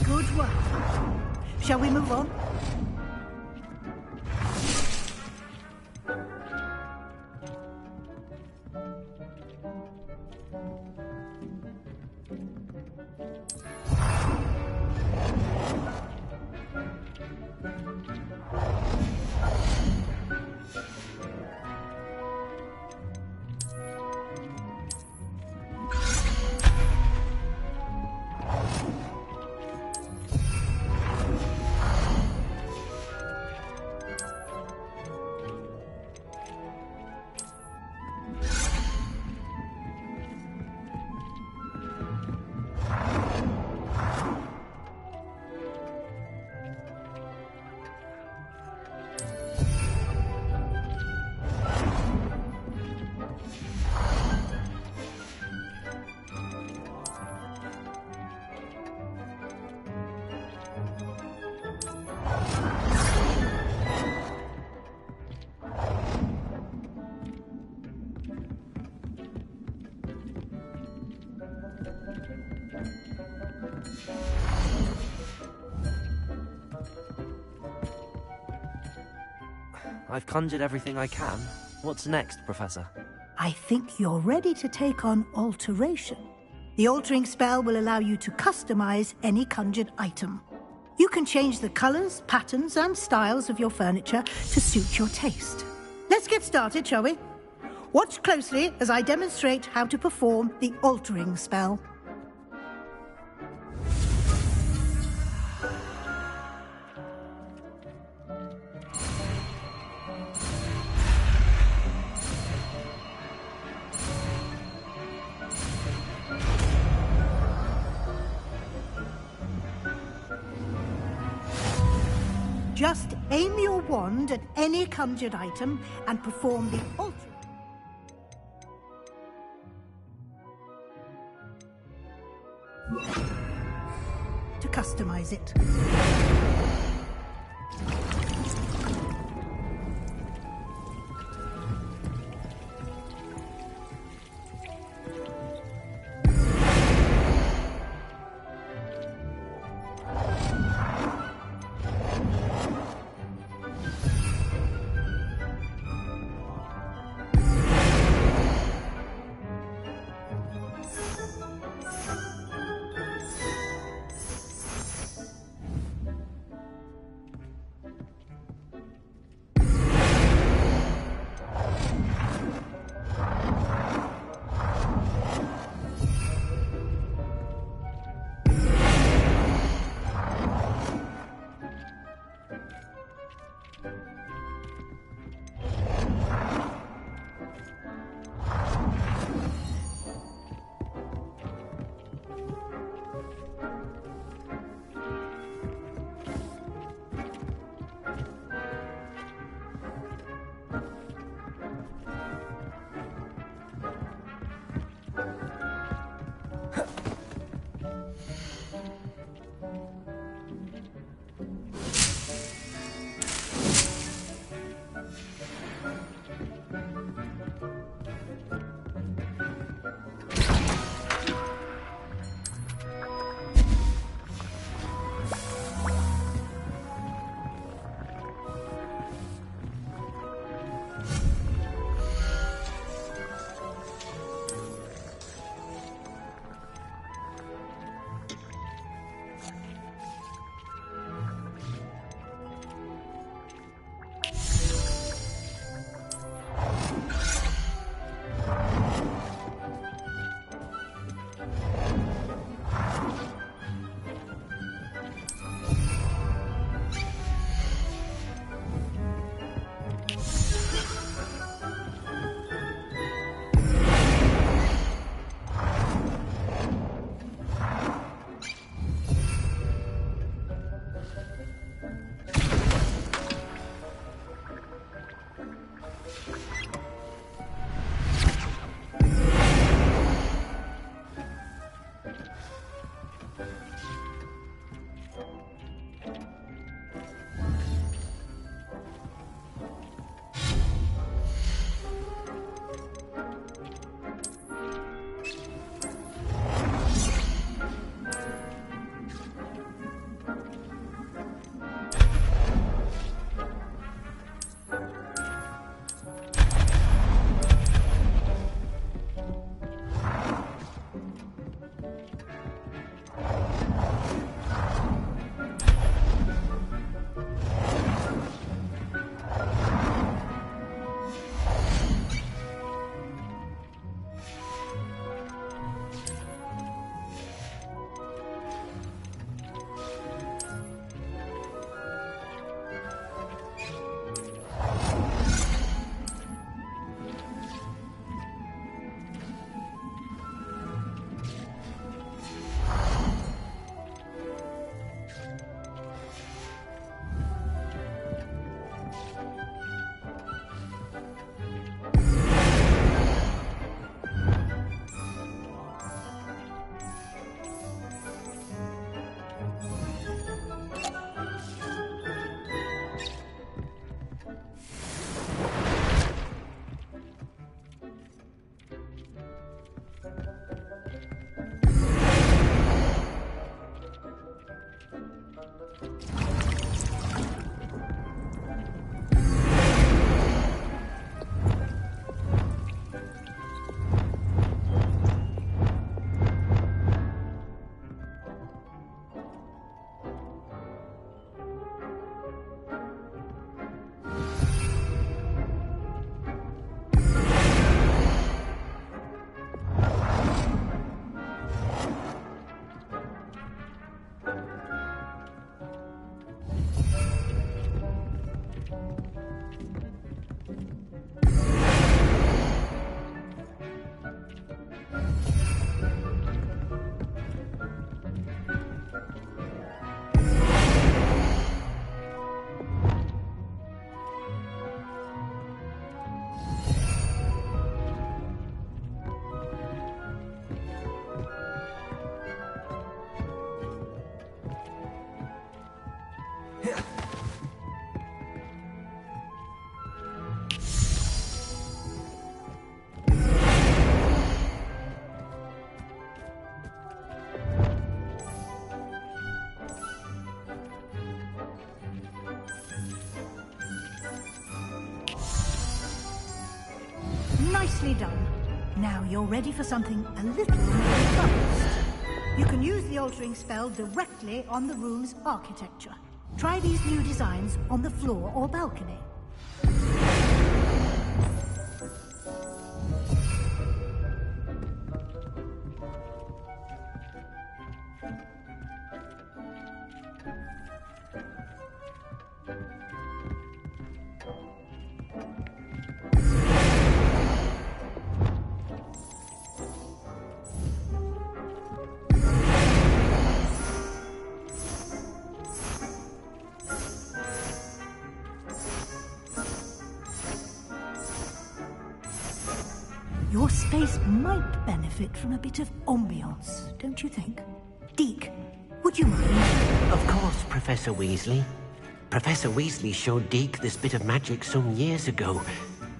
Good work. Shall we move on? I've conjured everything I can. What's next, Professor? I think you're ready to take on alteration. The altering spell will allow you to customize any conjured item. You can change the colors, patterns, and styles of your furniture to suit your taste. Let's get started, shall we? Watch closely as I demonstrate how to perform the altering spell. Just aim your wand at any conjured item and perform the altering. To customize it. Nicely done. Now you're ready for something a little more advanced. You can use the altering spell directly on the room's architecture. Try these new designs on the floor or balcony. Your space might benefit from a bit of ambiance, don't you think? Deke, would you mind? Of course, Professor Weasley. Professor Weasley showed Deke this bit of magic some years ago.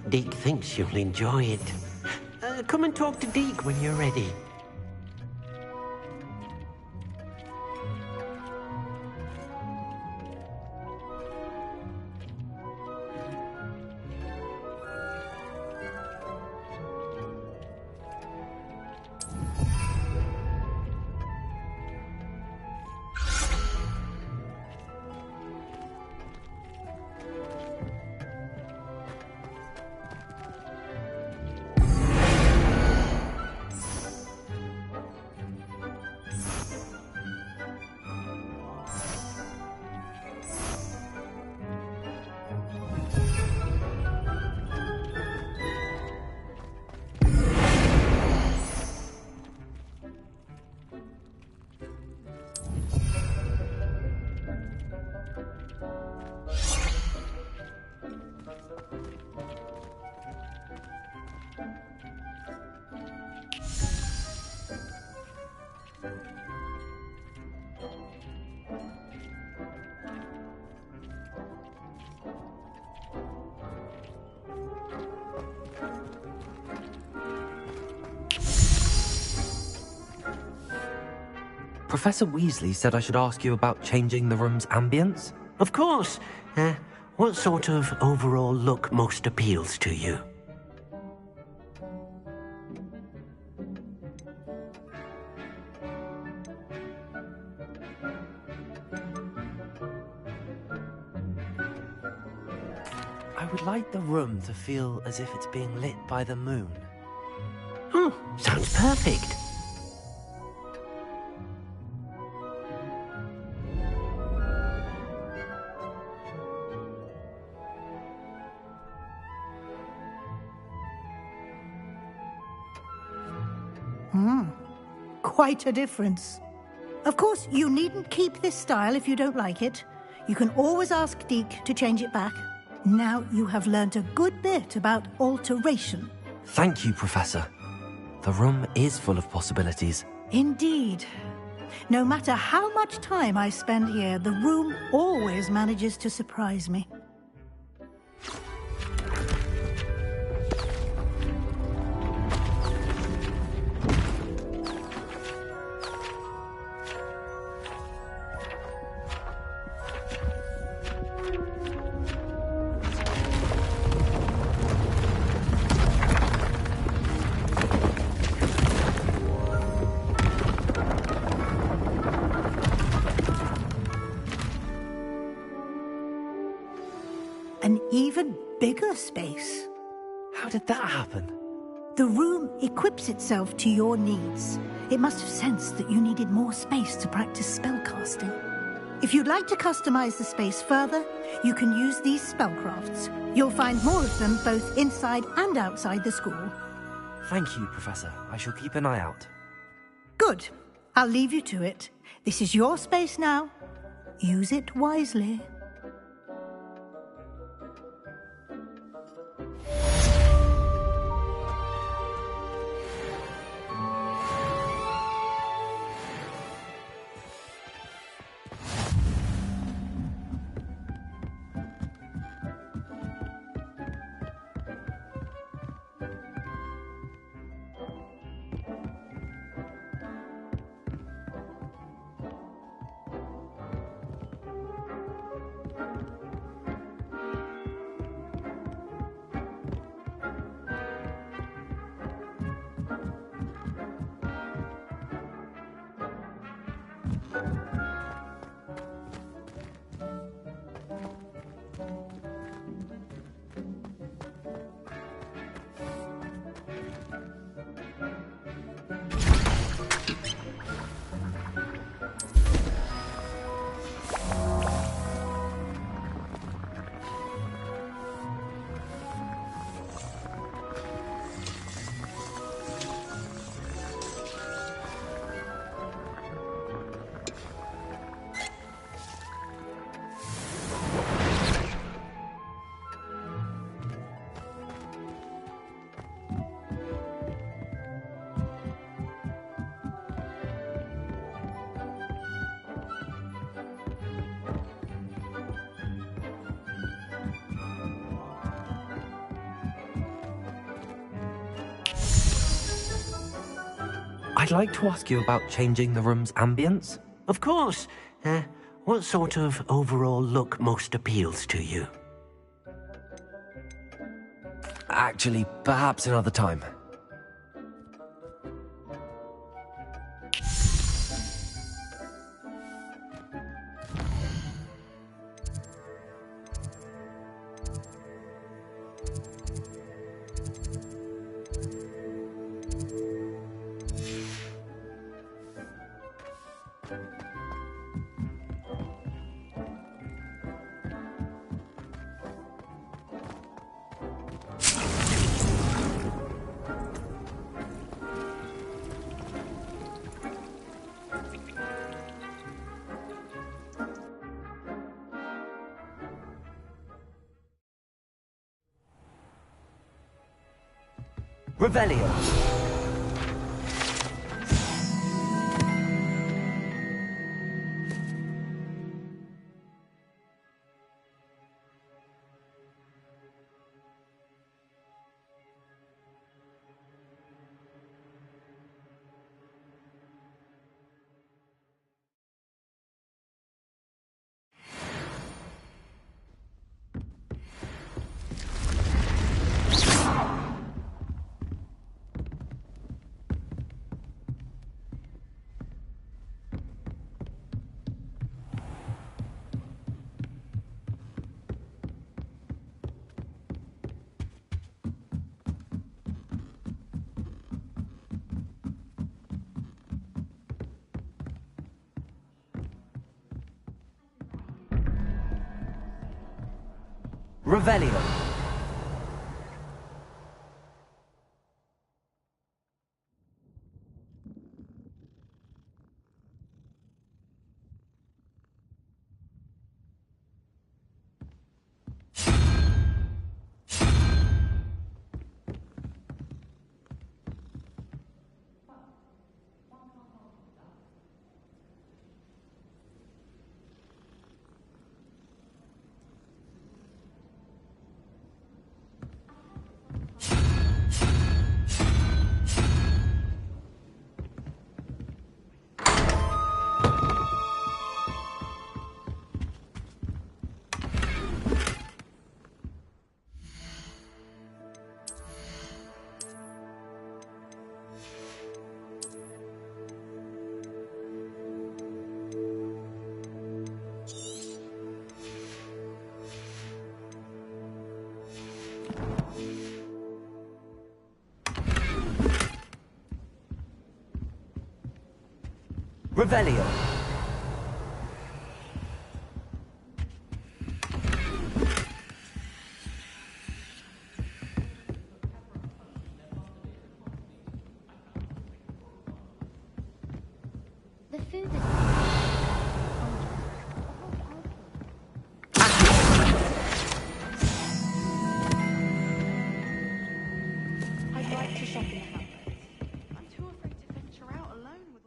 Deke thinks you'll enjoy it. Come and talk to Deke when you're ready. Professor Weasley said I should ask you about changing the room's ambience? Of course. What sort of overall look most appeals to you? I would like the room to feel as if it's being lit by the moon. Oh, sounds perfect. Quite a difference. Of course, you needn't keep this style if you don't like it. You can always ask Deke to change it back. Now you have learnt a good bit about alteration. Thank you, Professor. The room is full of possibilities. Indeed. No matter how much time I spend here, the room always manages to surprise me. An even bigger space. How did that happen? The room equips itself to your needs. It must have sensed that you needed more space to practice spellcasting. If you'd like to customize the space further, you can use these spellcrafts. You'll find more of them both inside and outside the school. Thank you, Professor. I shall keep an eye out. Good. I'll leave you to it. This is your space now. Use it wisely. I'd like to ask you about changing the room's ambience. Of course. What sort of overall look most appeals to you? Actually, perhaps another time. Revelio. Revelio. Revelio. The food is... I'd like to shop in the house. I'm too afraid to venture out alone with...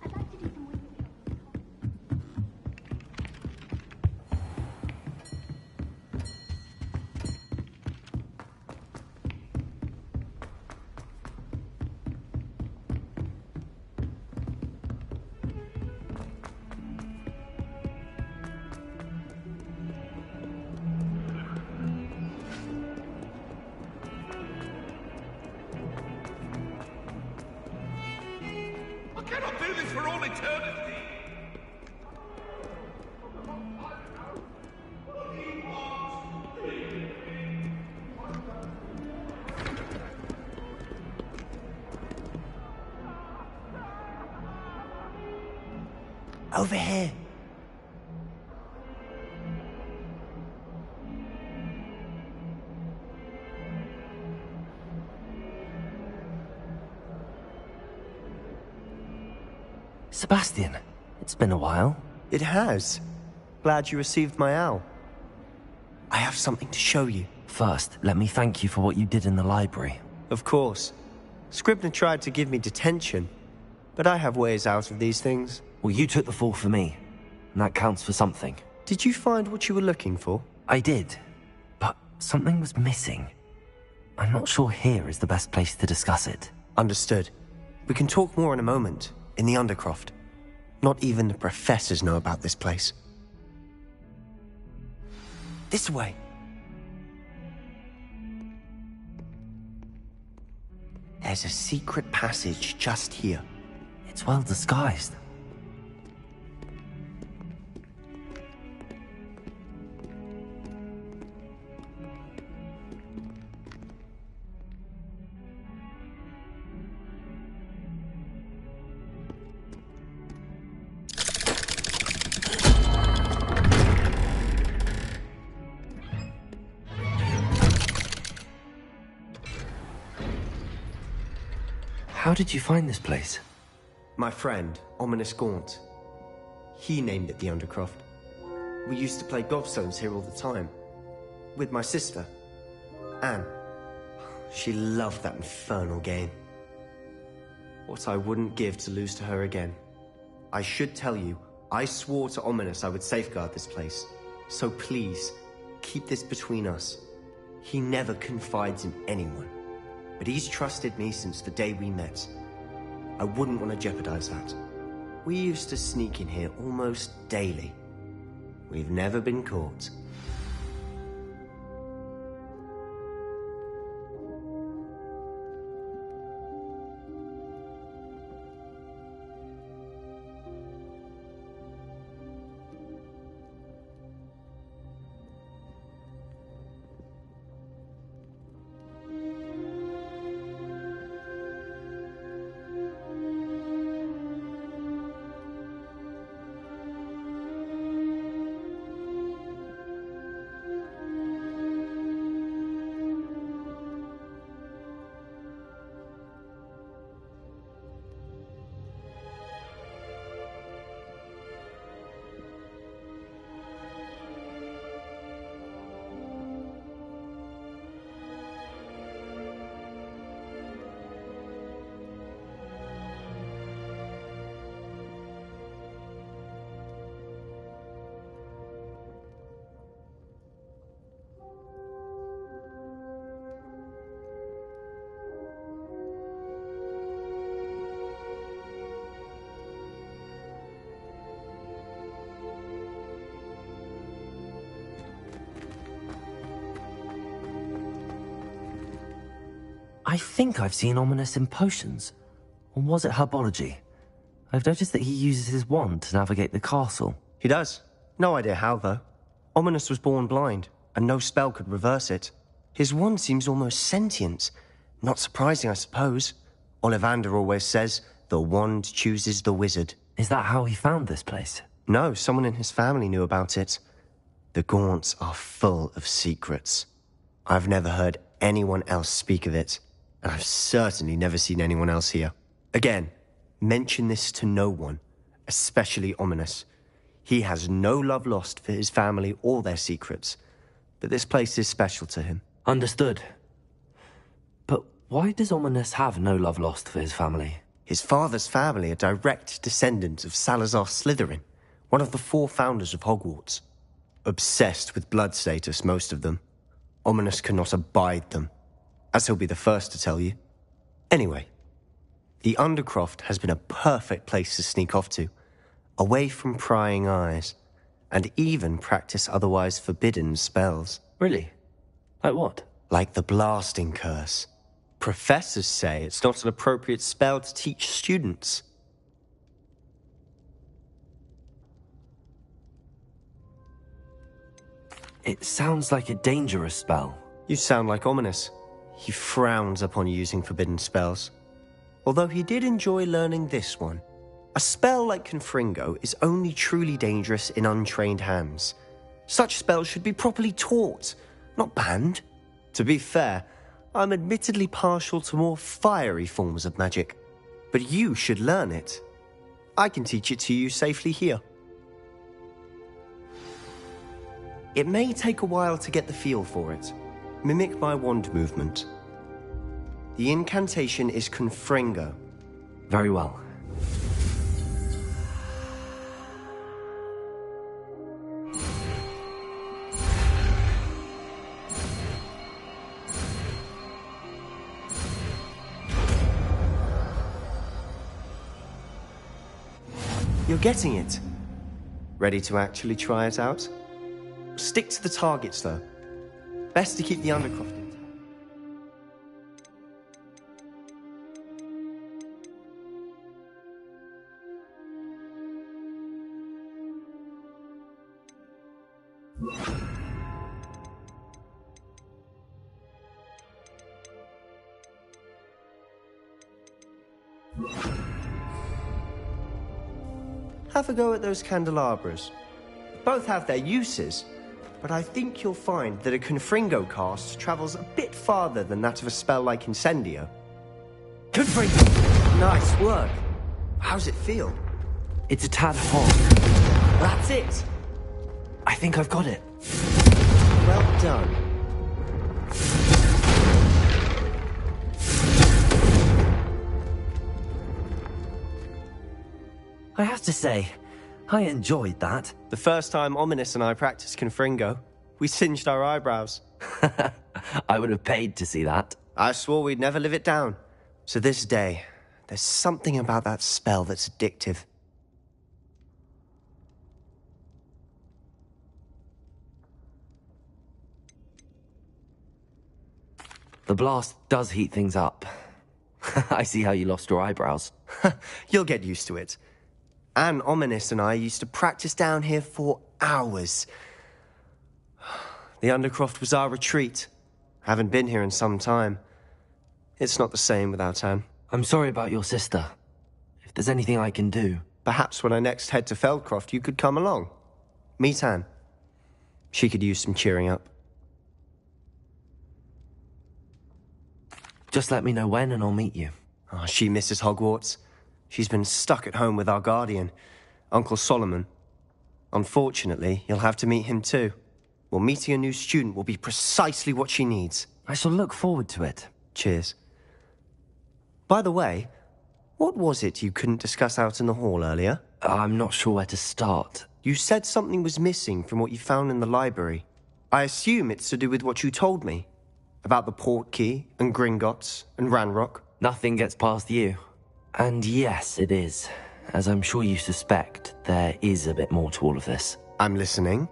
I'd like to do some window I cannot do this for all eternity. Over here. Sebastian, it's been a while. It has. Glad you received my owl. I have something to show you. First, let me thank you for what you did in the library. Of course. Scribner tried to give me detention, but I have ways out of these things. Well, you took the fall for me, and that counts for something. Did you find what you were looking for? I did, but something was missing. I'm not sure here is the best place to discuss it. Understood. We can talk more in a moment, in the Undercroft. Not even the professors know about this place. This way. There's a secret passage just here. It's well disguised. How did you find this place? My friend, Ominous Gaunt. He named it the Undercroft. We used to play gobstones here all the time. With my sister, Anne. She loved that infernal game. What I wouldn't give to lose to her again. I should tell you, I swore to Ominous I would safeguard this place. So please, keep this between us. He never confides in anyone. But he's trusted me since the day we met. I wouldn't want to jeopardize that. We used to sneak in here almost daily. We've never been caught. I think I've seen Ominous in potions. Or was it herbology? I've noticed that he uses his wand to navigate the castle. He does. No idea how, though. Ominous was born blind, and no spell could reverse it. His wand seems almost sentient. Not surprising, I suppose. Ollivander always says, the wand chooses the wizard. Is that how he found this place? No, someone in his family knew about it. The Gaunts are full of secrets. I've never heard anyone else speak of it, and I've certainly never seen anyone else here. Again, mention this to no one, especially Ominous. He has no love lost for his family or their secrets, but this place is special to him. Understood. But why does Ominous have no love lost for his family? His father's family are direct descendants of Salazar Slytherin, one of the 4 founders of Hogwarts. Obsessed with blood status, most of them. Ominous cannot abide them, as he'll be the first to tell you. Anyway, the Undercroft has been a perfect place to sneak off to, away from prying eyes, and even practice otherwise forbidden spells. Really? Like what? Like the Blasting Curse. Professors say it's not an appropriate spell to teach students. It sounds like a dangerous spell. You sound like Ominous. He frowns upon using forbidden spells. Although he did enjoy learning this one. A spell like Confringo is only truly dangerous in untrained hands. Such spells should be properly taught, not banned. To be fair, I'm admittedly partial to more fiery forms of magic. But you should learn it. I can teach it to you safely here. It may take a while to get the feel for it. Mimic my wand movement. The incantation is Confringo. Very well. You're getting it. Ready to actually try it out? Stick to the targets, though. Best to keep the Undercroft intact. Have a go at those candelabras. Both have their uses, but I think you'll find that a Confringo cast travels a bit farther than that of a spell like Incendio. Confringo! Nice work. How's it feel? It's a tad hot. That's it! I think I've got it. Well done. I have to say, I enjoyed that. The first time Ominous and I practiced Confringo, we singed our eyebrows. I would have paid to see that. I swore we'd never live it down. So this day, there's something about that spell that's addictive. The blast does heat things up. I see how you lost your eyebrows. You'll get used to it. Anne, Ominous and I used to practice down here for hours. The Undercroft was our retreat. Haven't been here in some time. It's not the same without Anne. I'm sorry about your sister. If there's anything I can do... Perhaps when I next head to Feldcroft, you could come along. Meet Anne. She could use some cheering up. Just let me know when and I'll meet you. Oh, she misses Hogwarts. She's been stuck at home with our guardian, Uncle Solomon. Unfortunately, you'll have to meet him too. Well, meeting a new student will be precisely what she needs. I shall look forward to it. Cheers. By the way, what was it you couldn't discuss out in the hall earlier? I'm not sure where to start. You said something was missing from what you found in the library. I assume it's to do with what you told me. About the Portkey, and Gringotts, and Ranrock. Nothing gets past you. And yes, it is. As I'm sure you suspect, there is a bit more to all of this. I'm listening.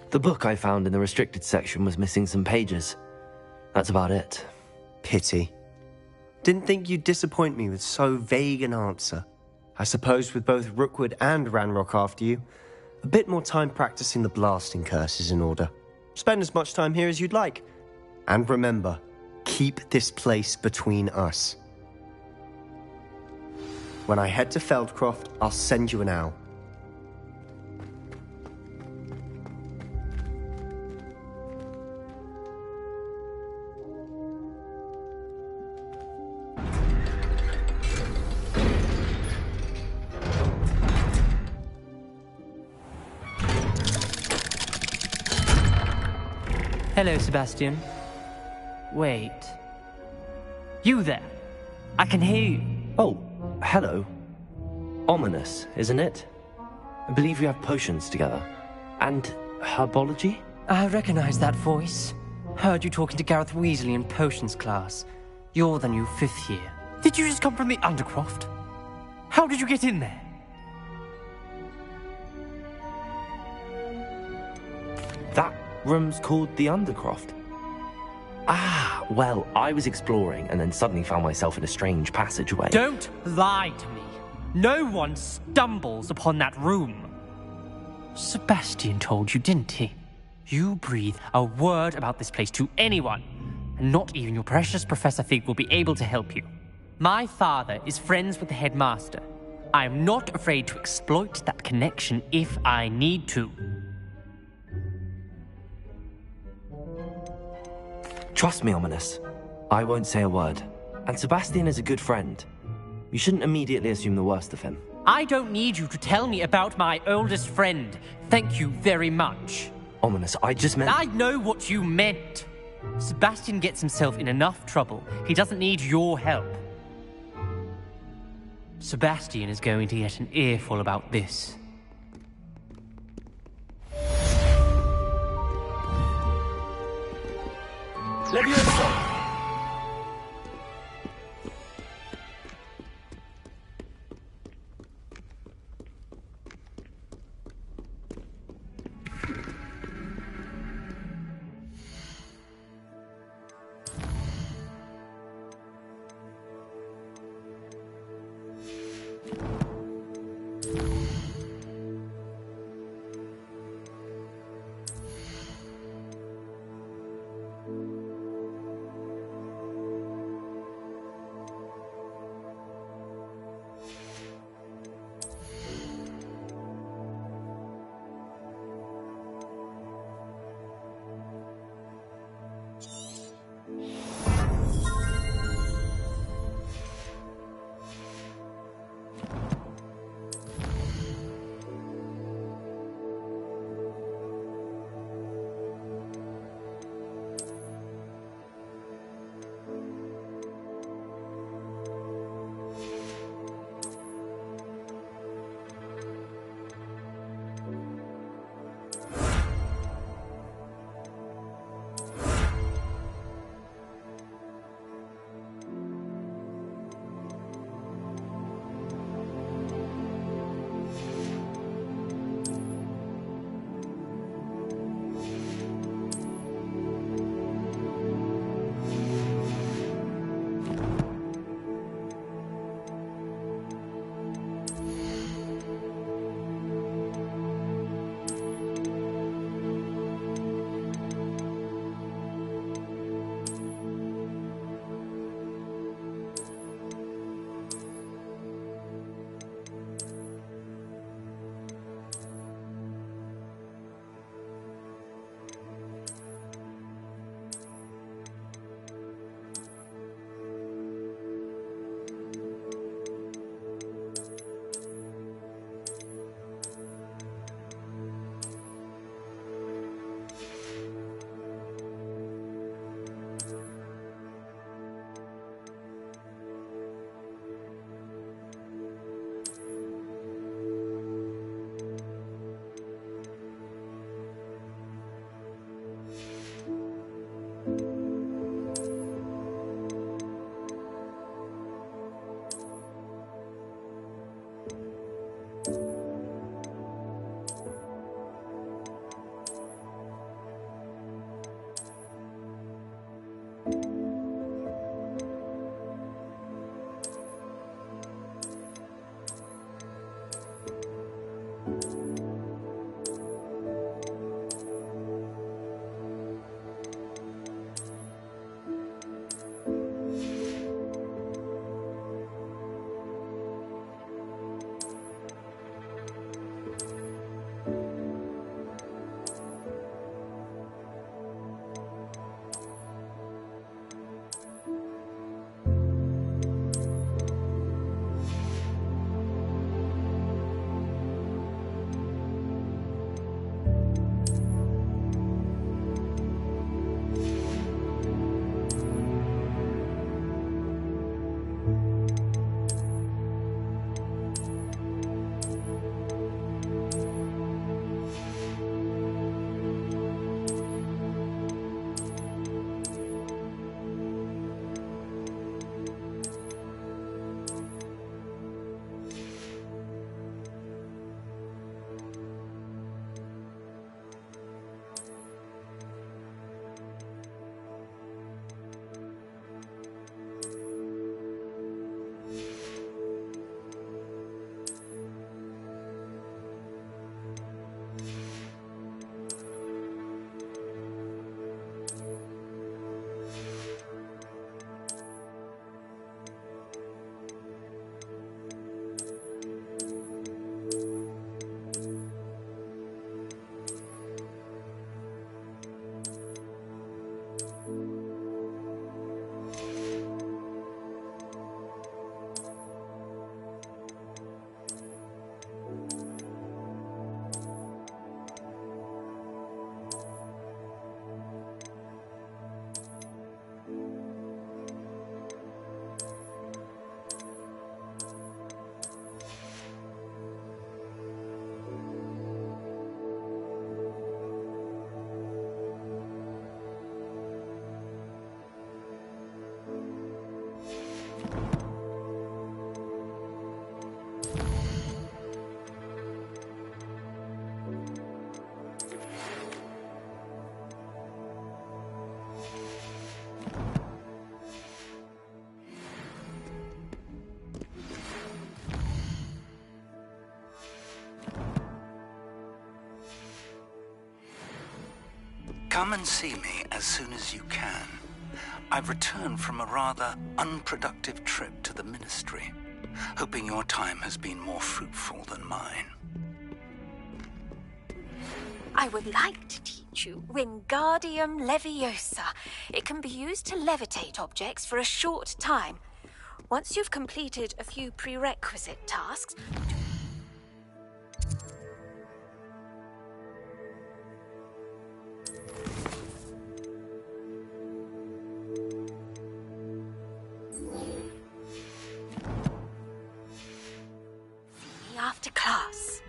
The book I found in the restricted section was missing some pages. That's about it. Pity. Didn't think you'd disappoint me with so vague an answer. I suppose with both Rookwood and Ranrock after you, a bit more time practicing the blasting curse is in order. Spend as much time here as you'd like. And remember, keep this place between us. When I head to Feldcroft, I'll send you an owl. Hello, Sebastian. Wait. You there? I can hear you. Oh, hello. Ominous, isn't it? I believe we have potions together. And herbology? I recognize that voice. Heard you talking to Gareth Weasley in potions class. You're the new 5th year. Did you just come from the Undercroft? How did you get in there? That room's called the Undercroft. Ah, well, I was exploring and then suddenly found myself in a strange passageway. Don't lie to me. No one stumbles upon that room. Sebastian told you, didn't he? You breathe a word about this place to anyone, and not even your precious Professor Fig will be able to help you. My father is friends with the headmaster. I am not afraid to exploit that connection if I need to. Trust me, Ominous. I won't say a word. And Sebastian is a good friend. You shouldn't immediately assume the worst of him. I don't need you to tell me about my oldest friend. Thank you very much. Ominous, I just meant... I know what you meant. Sebastian gets himself in enough trouble. He doesn't need your help. Sebastian is going to get an earful about this. Come and see me as soon as you can. I've returned from a rather unproductive trip to the Ministry, hoping your time has been more fruitful than mine. I would like to teach you Wingardium Leviosa. It can be used to levitate objects for a short time. Once you've completed a few prerequisite tasks... See you after class.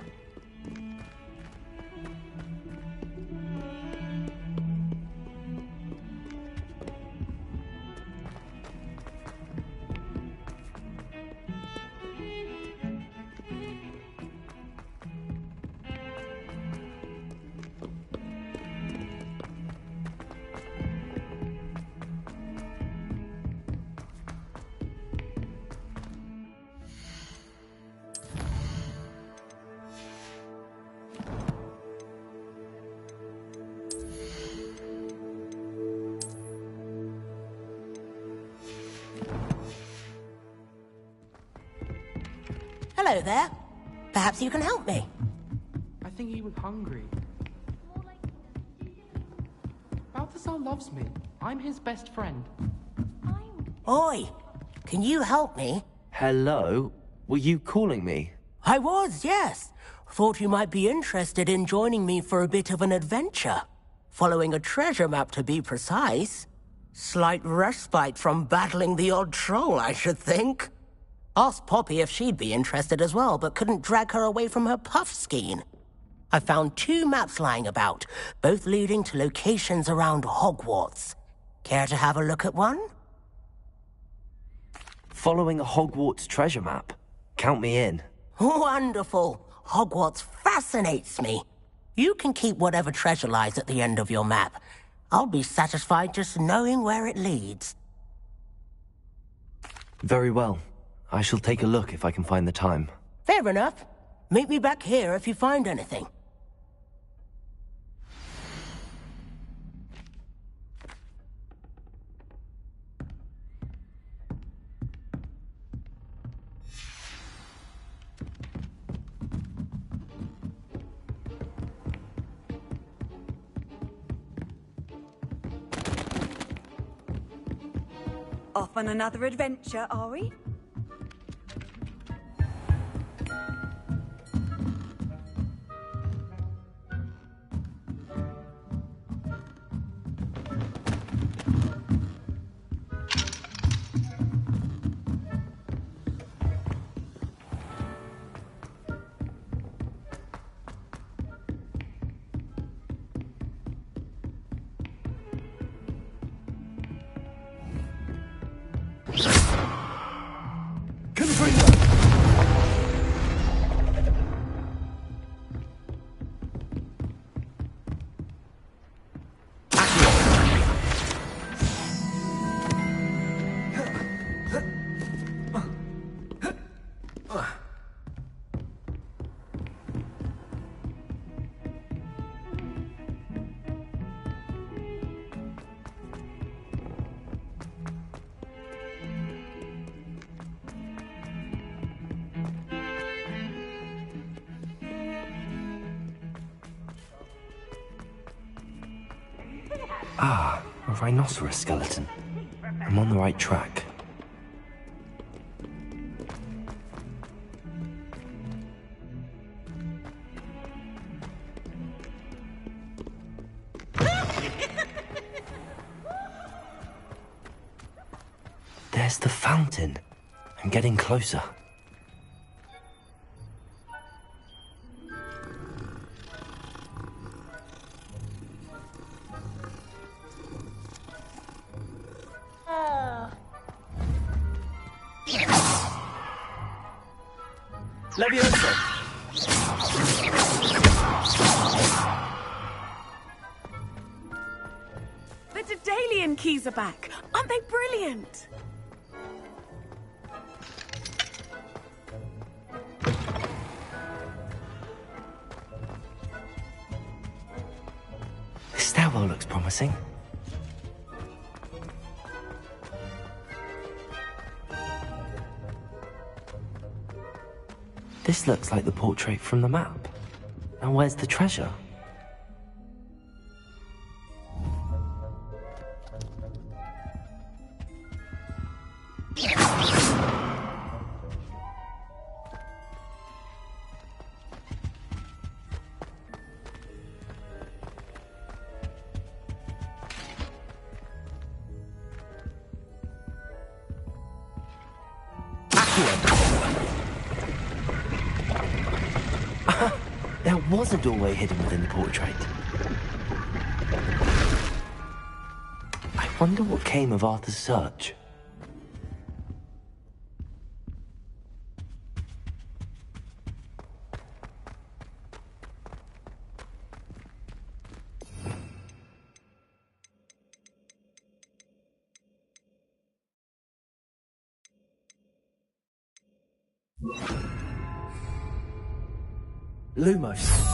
Hello there. Perhaps you can help me. I think he was hungry. Balthazar loves me. I'm his best friend. Oi, can you help me? Hello? Were you calling me? I was, yes. Thought you might be interested in joining me for a bit of an adventure. Following a treasure map, to be precise. Slight respite from battling the odd troll, I should think. Asked Poppy if she'd be interested as well, but couldn't drag her away from her puff skein. I found 2 maps lying about, both leading to locations around Hogwarts. Care to have a look at one? Following a Hogwarts treasure map. Count me in. Wonderful. Hogwarts fascinates me. You can keep whatever treasure lies at the end of your map. I'll be satisfied just knowing where it leads. Very well. I shall take a look if I can find the time. Fair enough. Meet me back here if you find anything. Off on another adventure, are we? Ah, a rhinoceros skeleton. I'm on the right track. There's the fountain. I'm getting closer. Leviosa! The Daedalian keys are back. Aren't they brilliant? This stairwell looks promising. promising. This looks like the portrait from the map. And where's the treasure? There was a doorway hidden within the portrait. I wonder what came of Arthur's search. Lumos.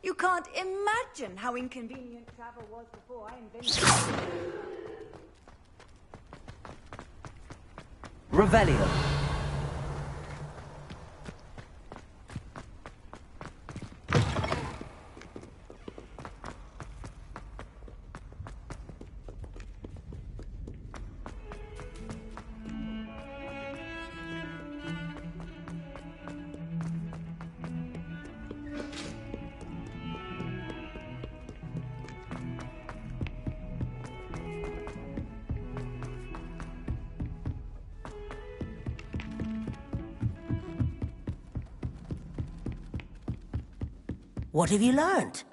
You can't imagine how inconvenient travel was before I invented it. Revelio. What have you learned?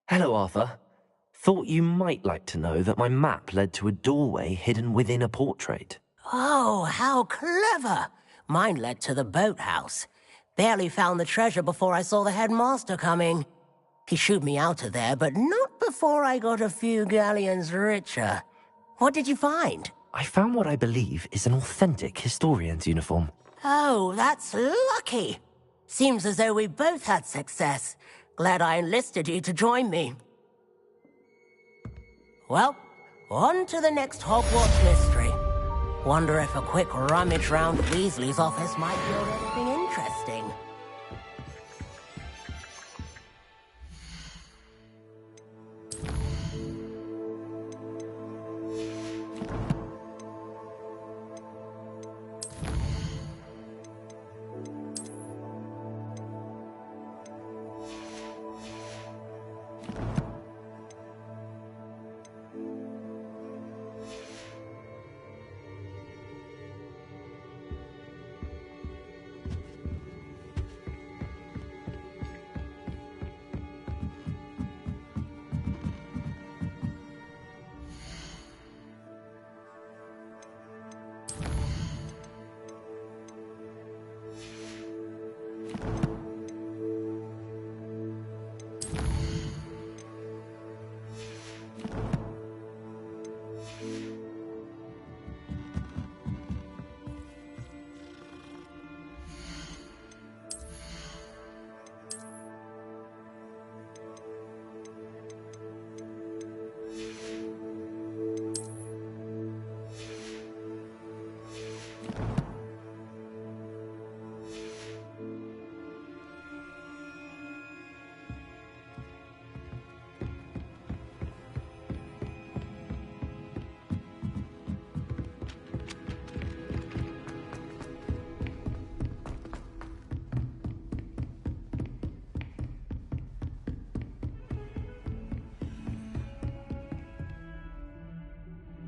Hello, Arthur. Thought you might like to know that my map led to a doorway hidden within a portrait. Oh, how clever! Mine led to the boathouse. Barely found the treasure before I saw the headmaster coming. He shooed me out of there, but not before I got a few galleons richer. What did you find? I found what I believe is an authentic historian's uniform. Oh, that's lucky. Seems as though we both had success. Glad I enlisted you to join me. Well, on to the next Hogwarts mystery. Wonder if a quick rummage round Weasley's office might yield anything interesting.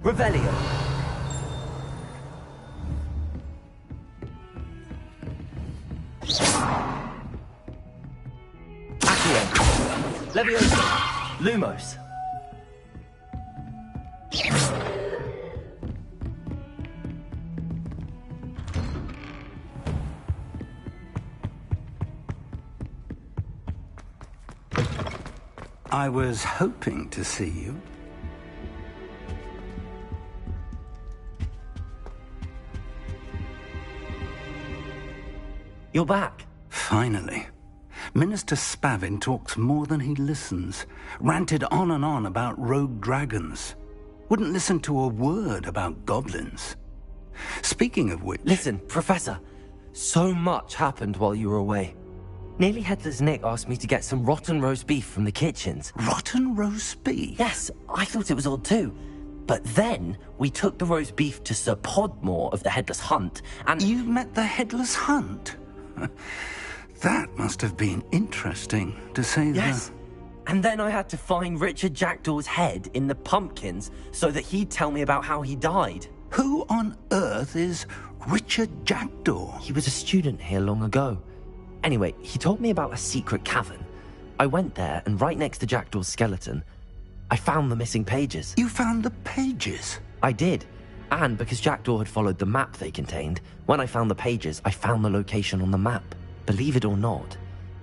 Revelio. Accio. Leviosa. Lumos. I was hoping to see you. You're back. Finally. Minister Spavin talks more than he listens. Ranted on and on about rogue dragons. Wouldn't listen to a word about goblins. Speaking of which... Listen, Professor. So much happened while you were away. Nearly Headless Nick asked me to get some rotten roast beef from the kitchens. Rotten roast beef? Yes, I thought it was odd too. But then we took the roast beef to Sir Podmore of the Headless Hunt, and... You met the Headless Hunt? That must have been interesting, to say the... Yes. And then I had to find Richard Jackdaw's head in the pumpkins so that he'd tell me about how he died. Who on earth is Richard Jackdaw? He was a student here long ago. Anyway, he told me about a secret cavern. I went there, and right next to Jackdaw's skeleton, I found the missing pages. You found the pages? I did. And because Jackdaw had followed the map they contained, when I found the pages, I found the location on the map. Believe it or not,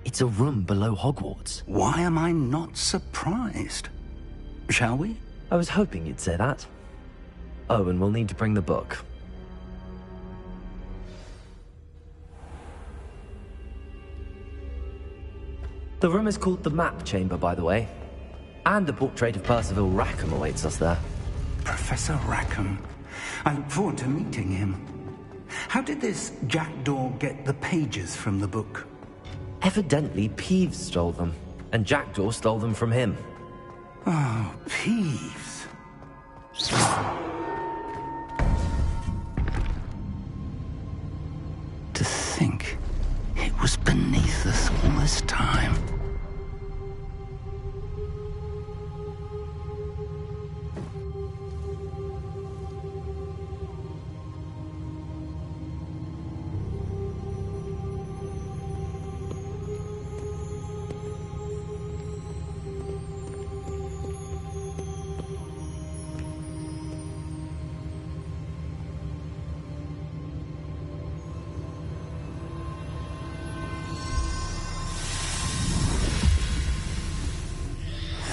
it's a room below Hogwarts. Why am I not surprised? Shall we? I was hoping you'd say that. Oh, and we'll need to bring the book. The room is called the Map Chamber, by the way. And a portrait of Percival Rackham awaits us there. Professor Rackham. I look forward to meeting him. How did this Jackdaw get the pages from the book? Evidently, Peeves stole them, and Jackdaw stole them from him. Oh, Peeves. To think it was beneath us all this time.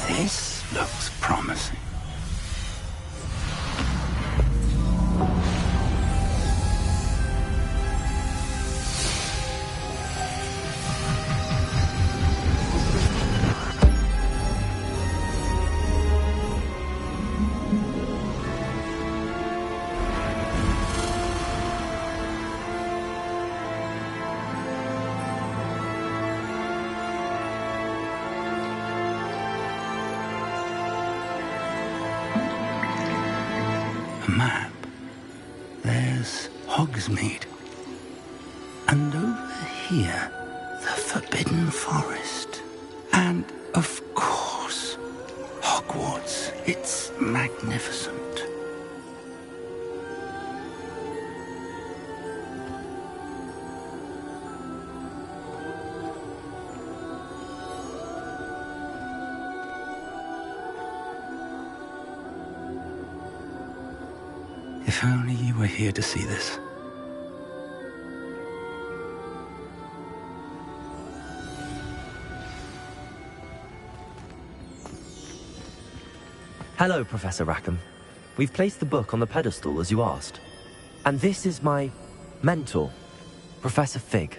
This looks promising. Map. There's Hogsmeade. And over here, the Forbidden Forest. And, of course, Hogwarts. It's magnificent. If only you were here to see this. Hello, Professor Rackham. We've placed the book on the pedestal as you asked. And this is my mentor, Professor Fig.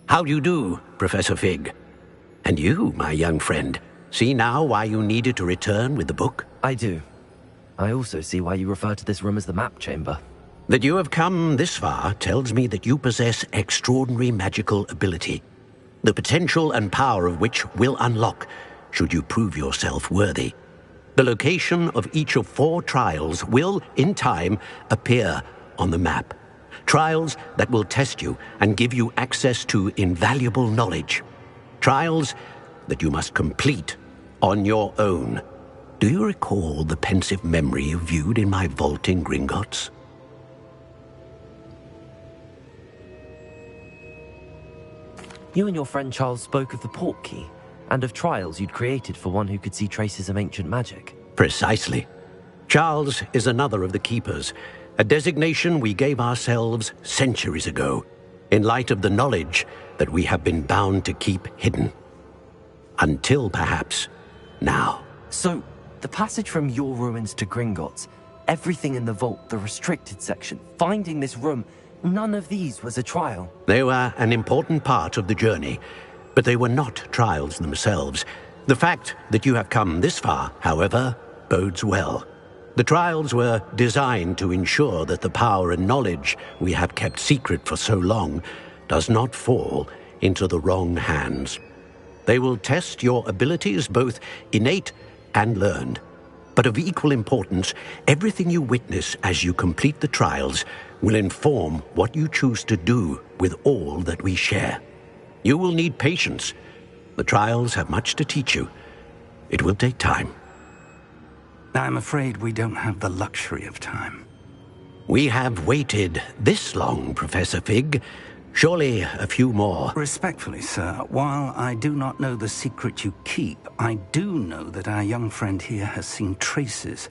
How do you do, Professor Fig? And you, my young friend, see now why you needed to return with the book? I do. I also see why you refer to this room as the Map Chamber. That you have come this far tells me that you possess extraordinary magical ability, the potential and power of which will unlock should you prove yourself worthy. The location of each of 4 trials will, in time, appear on the map. Trials that will test you and give you access to invaluable knowledge. Trials that you must complete on your own. Do you recall the pensive memory you viewed in my vault in Gringotts? You and your friend Charles spoke of the port key, and of trials you'd created for one who could see traces of ancient magic. Precisely. Charles is another of the Keepers, a designation we gave ourselves centuries ago, in light of the knowledge that we have been bound to keep hidden. Until, perhaps, now. So, the passage from your ruins to Gringotts, everything in the vault, the restricted section, finding this room, none of these was a trial. They were an important part of the journey, but they were not trials themselves. The fact that you have come this far, however, bodes well. The trials were designed to ensure that the power and knowledge we have kept secret for so long does not fall into the wrong hands. They will test your abilities, both innate and learned. But of equal importance, everything you witness as you complete the trials will inform what you choose to do with all that we share. You will need patience. The trials have much to teach you. It will take time. I'm afraid we don't have the luxury of time. We have waited this long, Professor Fig. Surely a few more. Respectfully, sir, while I do not know the secret you keep, I do know that our young friend here has seen traces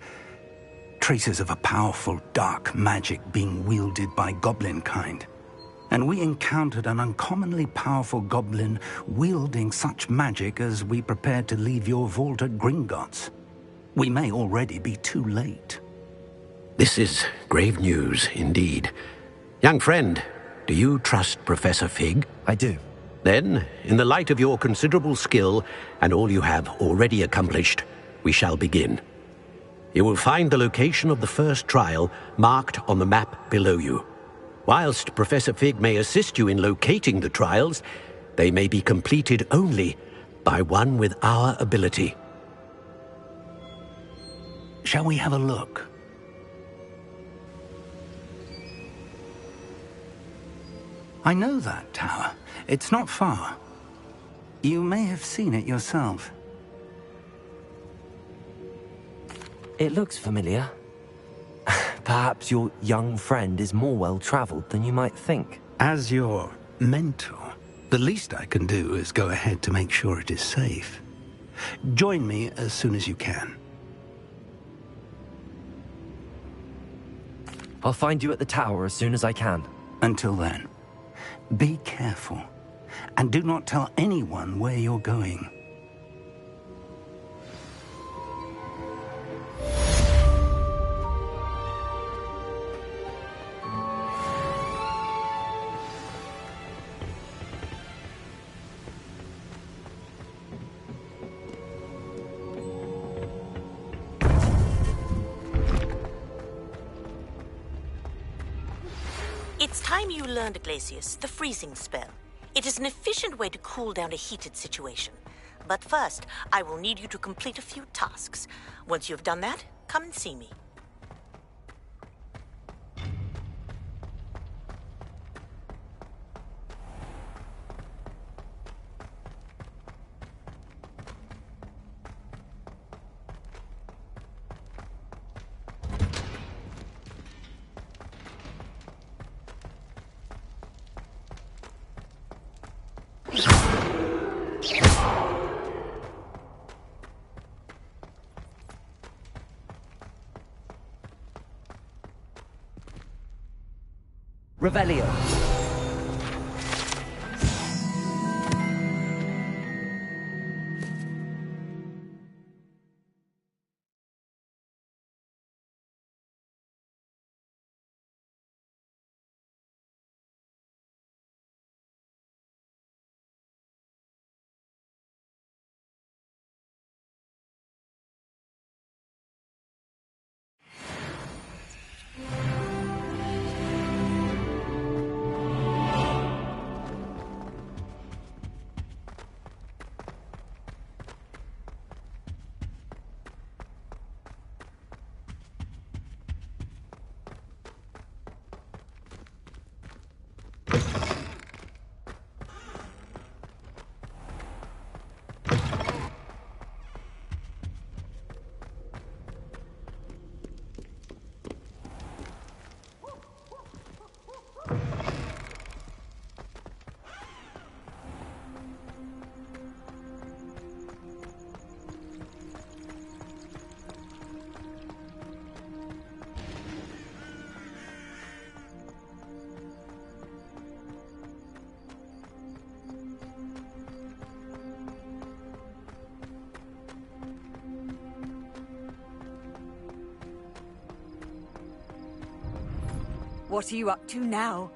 of a powerful dark magic being wielded by goblin kind. And we encountered an uncommonly powerful goblin wielding such magic as we prepared to leave your vault at Gringotts. We may already be too late. This is grave news indeed. Young friend, do you trust Professor Fig? I do. Then, in the light of your considerable skill and all you have already accomplished, we shall begin. You will find the location of the first trial marked on the map below you. Whilst Professor Fig may assist you in locating the trials, they may be completed only by one with our ability. Shall we have a look? I know that tower. It's not far. You may have seen it yourself. It looks familiar. Perhaps your young friend is more well-traveled than you might think. As your mentor, the least I can do is go ahead to make sure it is safe. Join me as soon as you can. I'll find you at the tower as soon as I can. Until then, be careful, and do not tell anyone where you're going. It's time you learned, Glacius, the freezing spell. It is an efficient way to cool down a heated situation. But first, I will need you to complete a few tasks. Once you've done that, come and see me. Revelio. What are you up to now?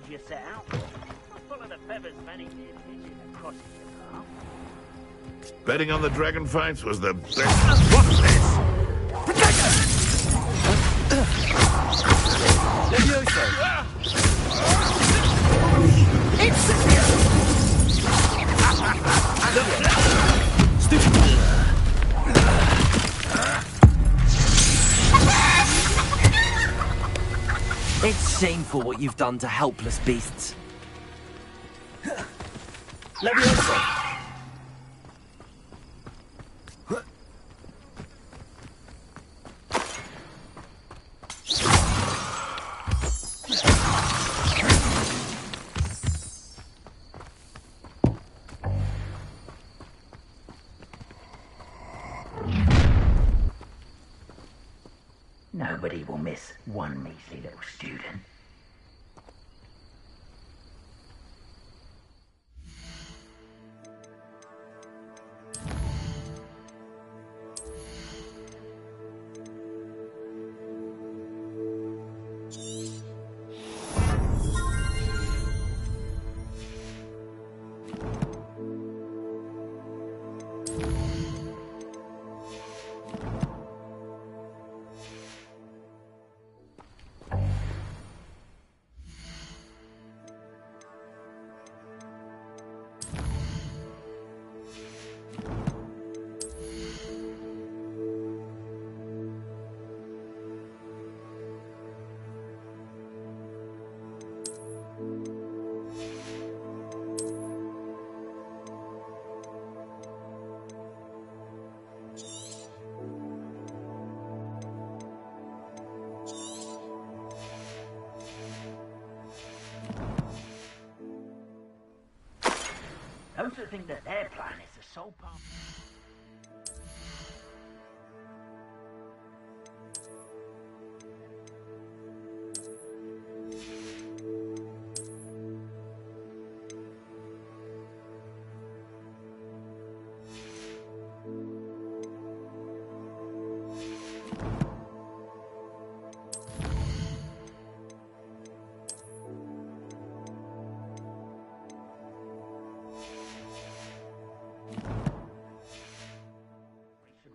You set out for. Full of the feathers many did hitching across your path. Betting on the dragon fights was the best. What's this? Levioso! It's Stupid! It's shameful what you've done to helpless beasts. Levioso! Nobody will miss one measly little student. Those that think that their plan is the sole path.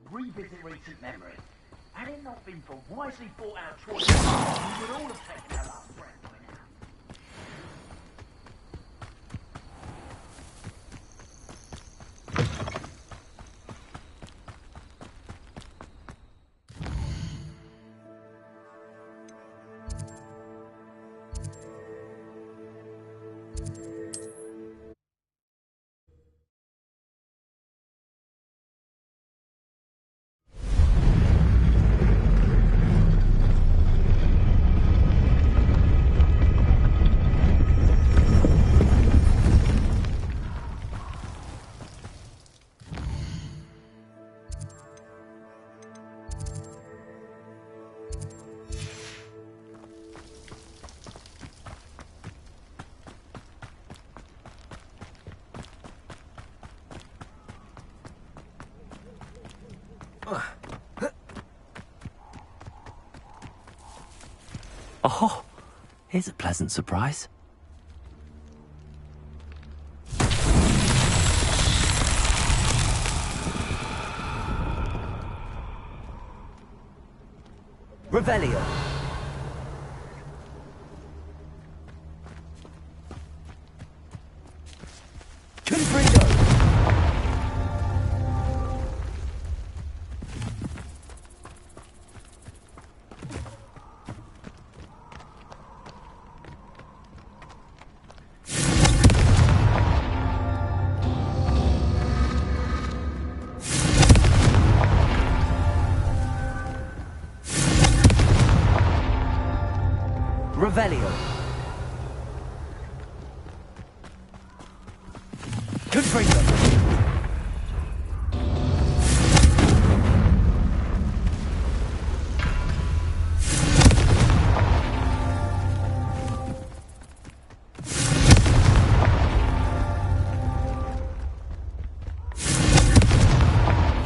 Revisit recent memory. Had it not been for wisely thought out choices, we would all have taken our last breath by now. Oh, here's a pleasant surprise. Revelio. Confrido. Revelio. Confringo.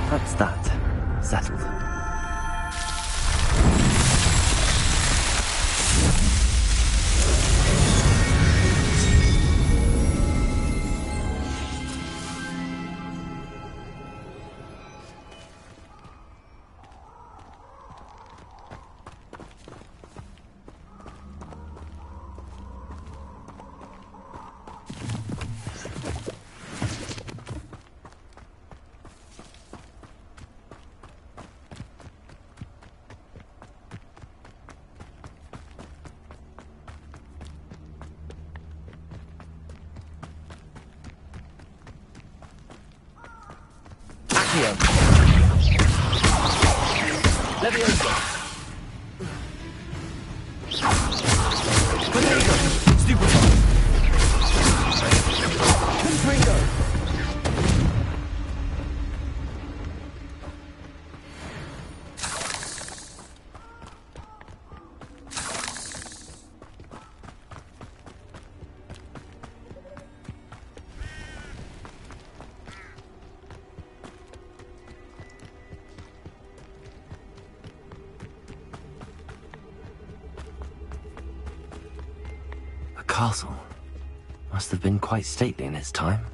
That's that. Settled. Leviosa. A castle. Must have been quite stately in its time.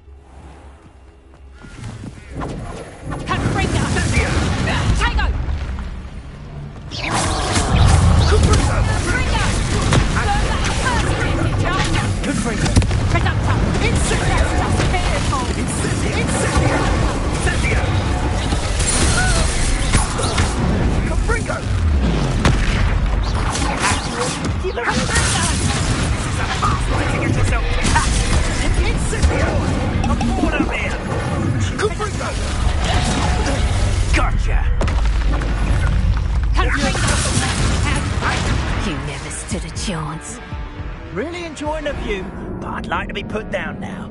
Really enjoying the view, but I'd like to be put down now.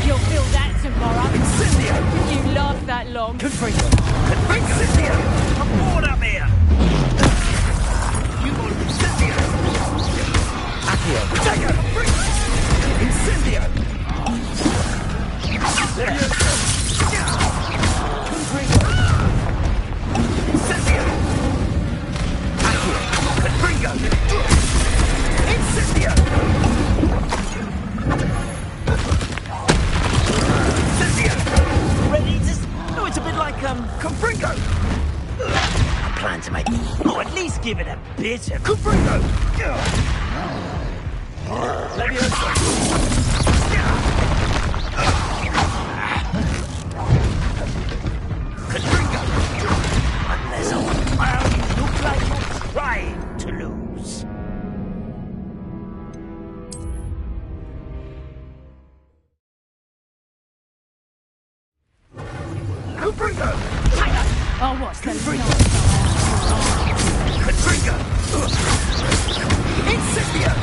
You'll feel that tomorrow. You last that long. I'm bored up here. Incendio! Incendio! Confringo! Incendio! Incendio! Ready to... Oh, it's a bit like, Confringo! I plan to make... Oh, at least give it a bit of... Confringo! Leviosa! Confringo! Unless all well, you look like you're trying to lose. Confringo! Oh, what's that? Confringo! Incendio!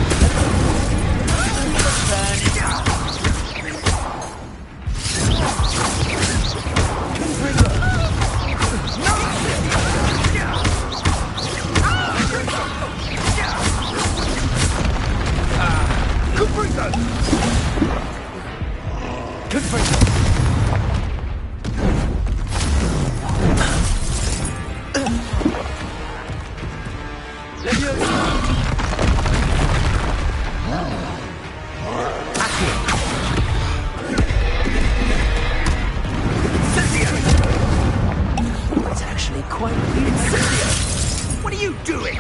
It's actually quite beautiful. What are you doing?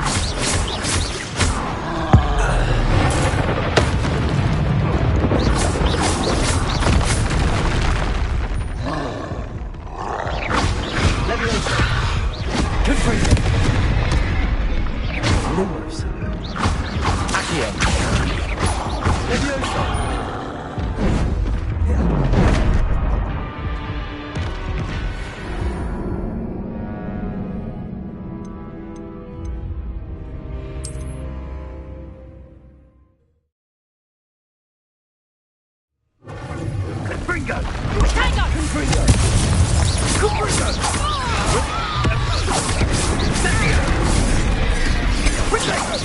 Confringo! Confringo! Confringo! Incendio! Protego!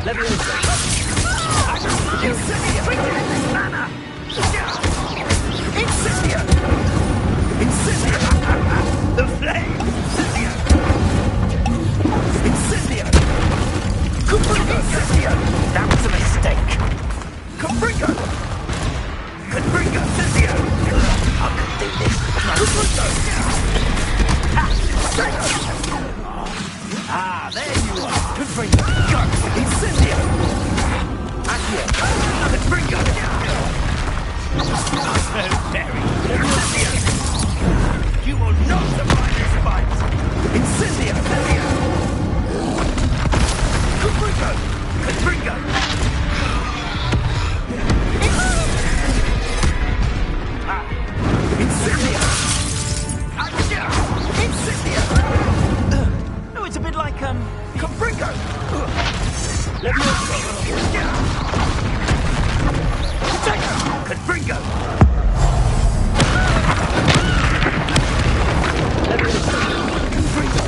Levioso! Incendio! Mana! Incendio! Incendio! The flame! Incendio! Incendio! Confringo! Incendio! That was a mistake! Confringo! Confringo! Incendio! I could do this! Confringo! Ah, there you are! Confringo! Go! Incendio! Accio! Confringo! Very! Incendio! You will not survive this fight! Incendio! Incendio! Confringo! Confringo! Incendio! Incendio! No, it's a bit like, Confringo! Levioso! Confringo! Levioso! Confringo!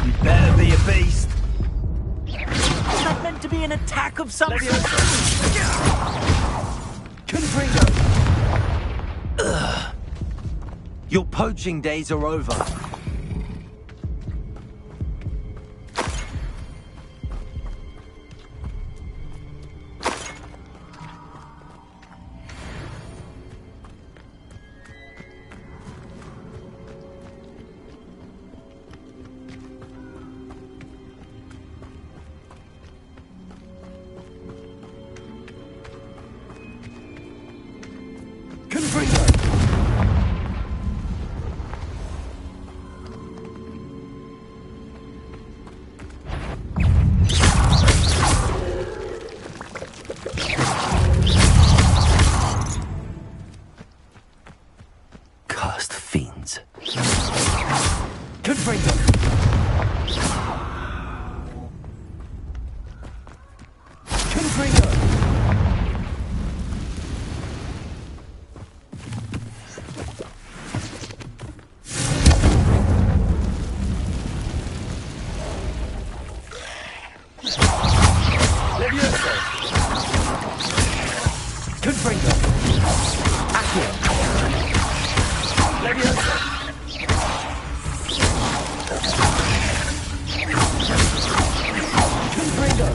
You better be a beast! Is that meant to be an attack of some sort? Confringo! Your poaching days are over. Cursed fiends. Confringo! Confringo! Levioso! Confringo! Accio! Levioso! Confringo!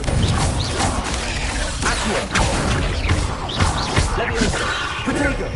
Accio! Levioso! Protego!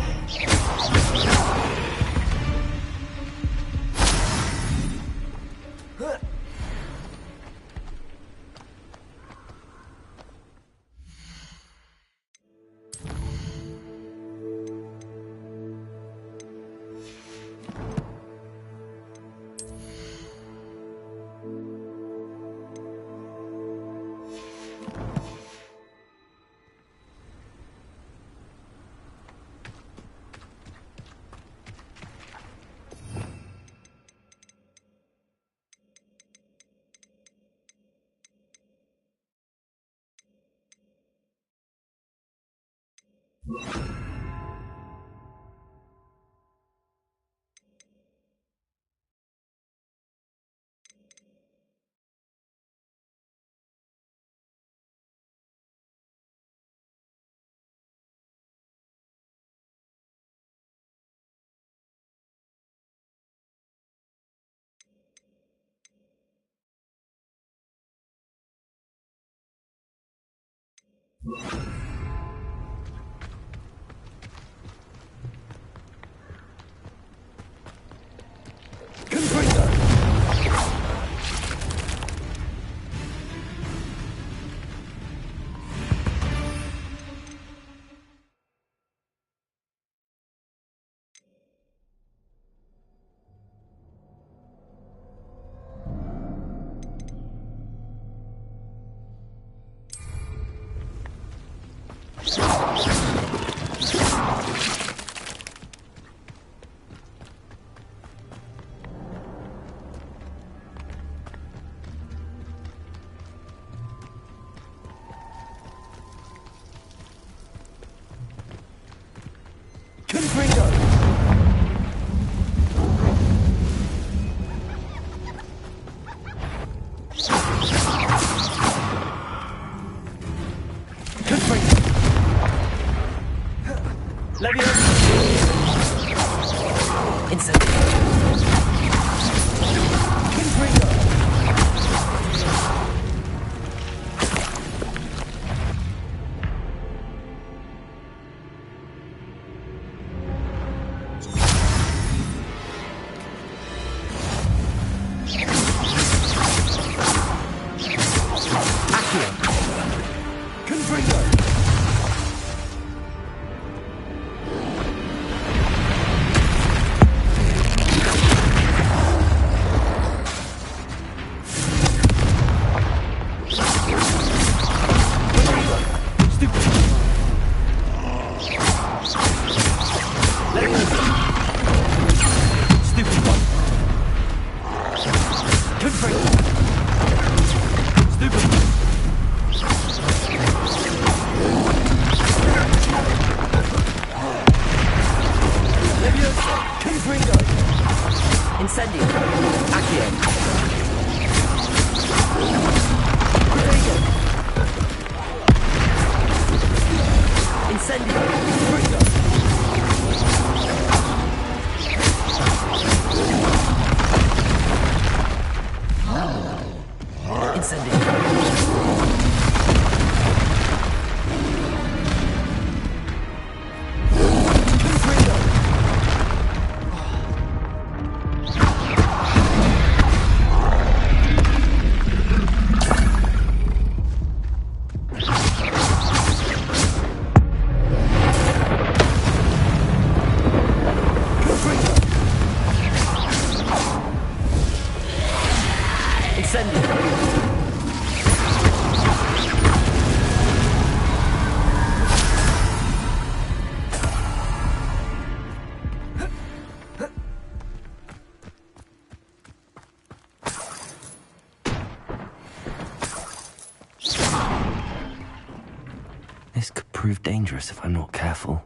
This could prove dangerous if I'm not careful.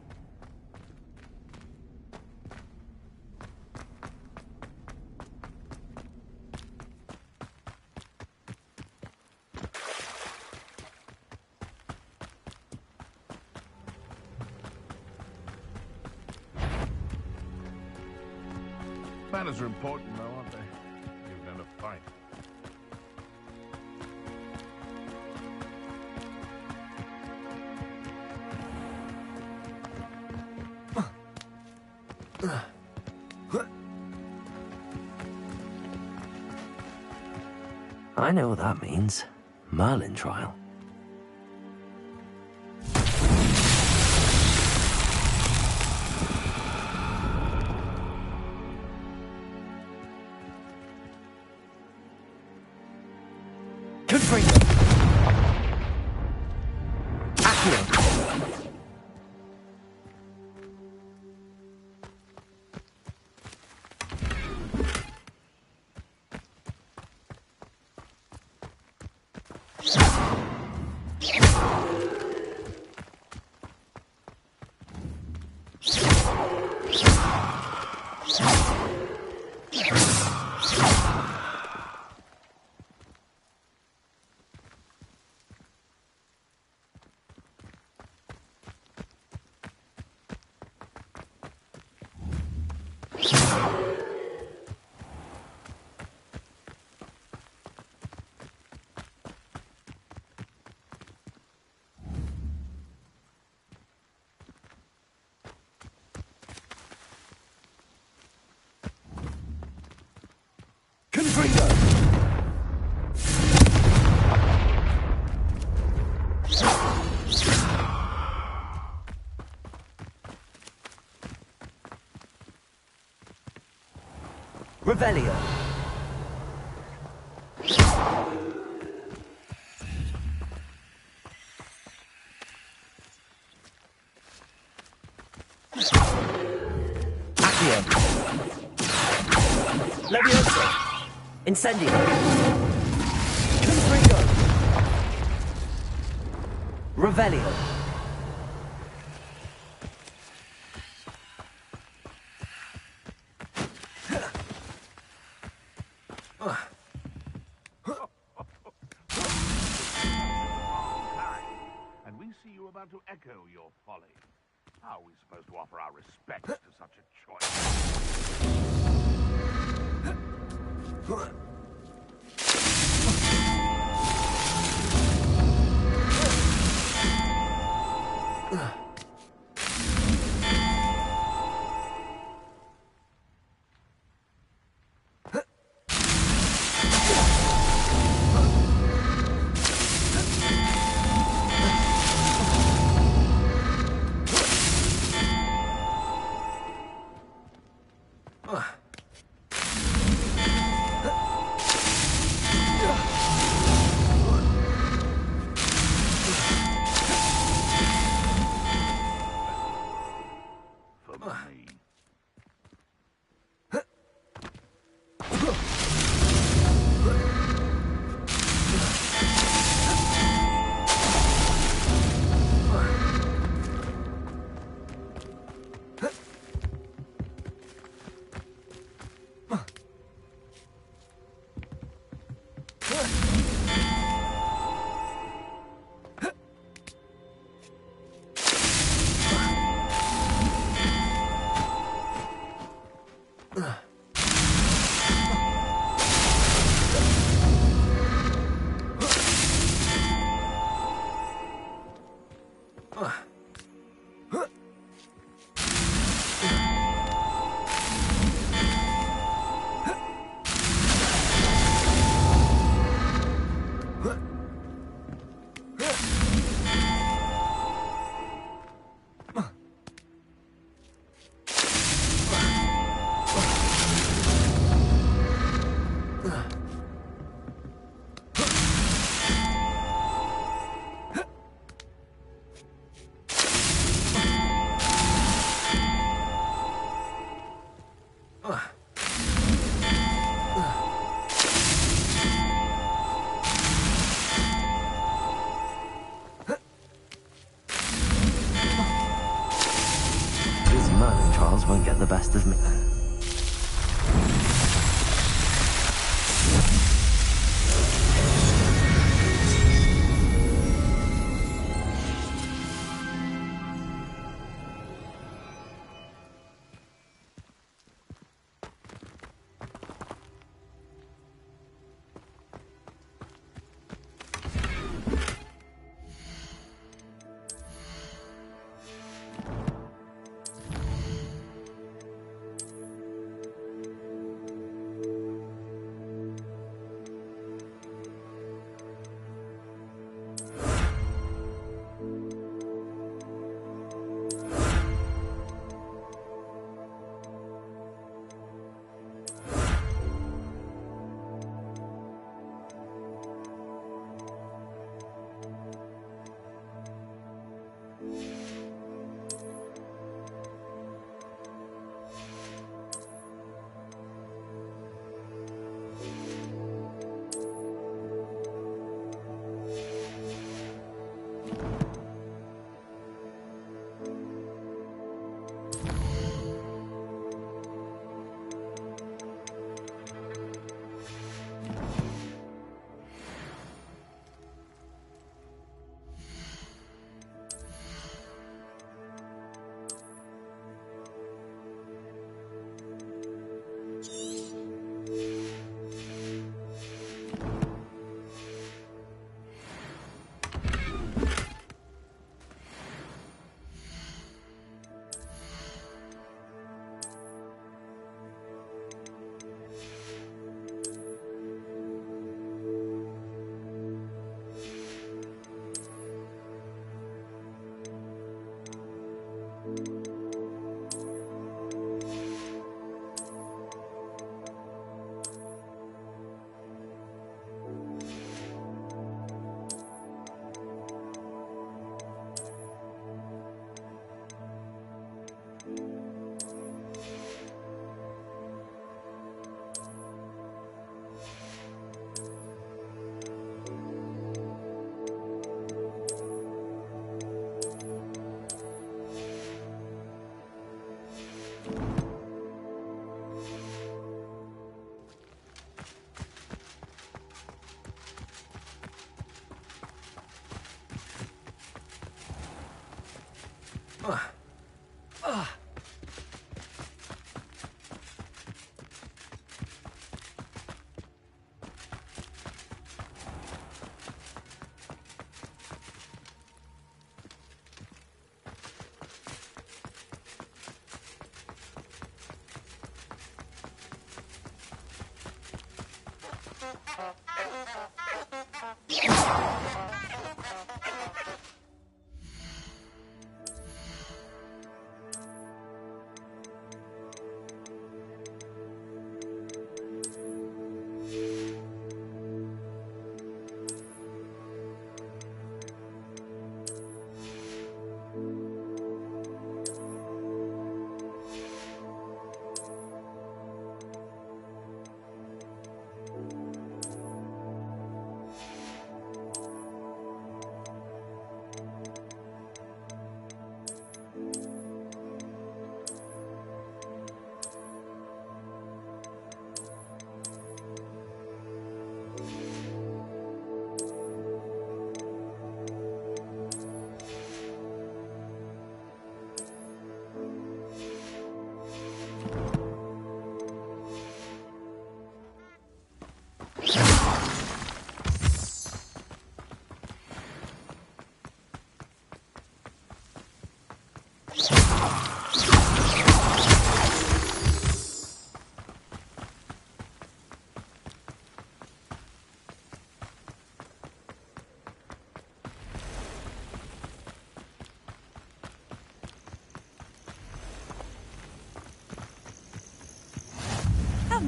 Manners are important, though, aren't they? You're going to fight. I know what that means. Merlin trial. Revelio. Accio. Levioso. Incendio. Confringo. Revelio. And we see you about to echo your folly. How are we supposed to offer our respects to such a choice? Won't get the best of me.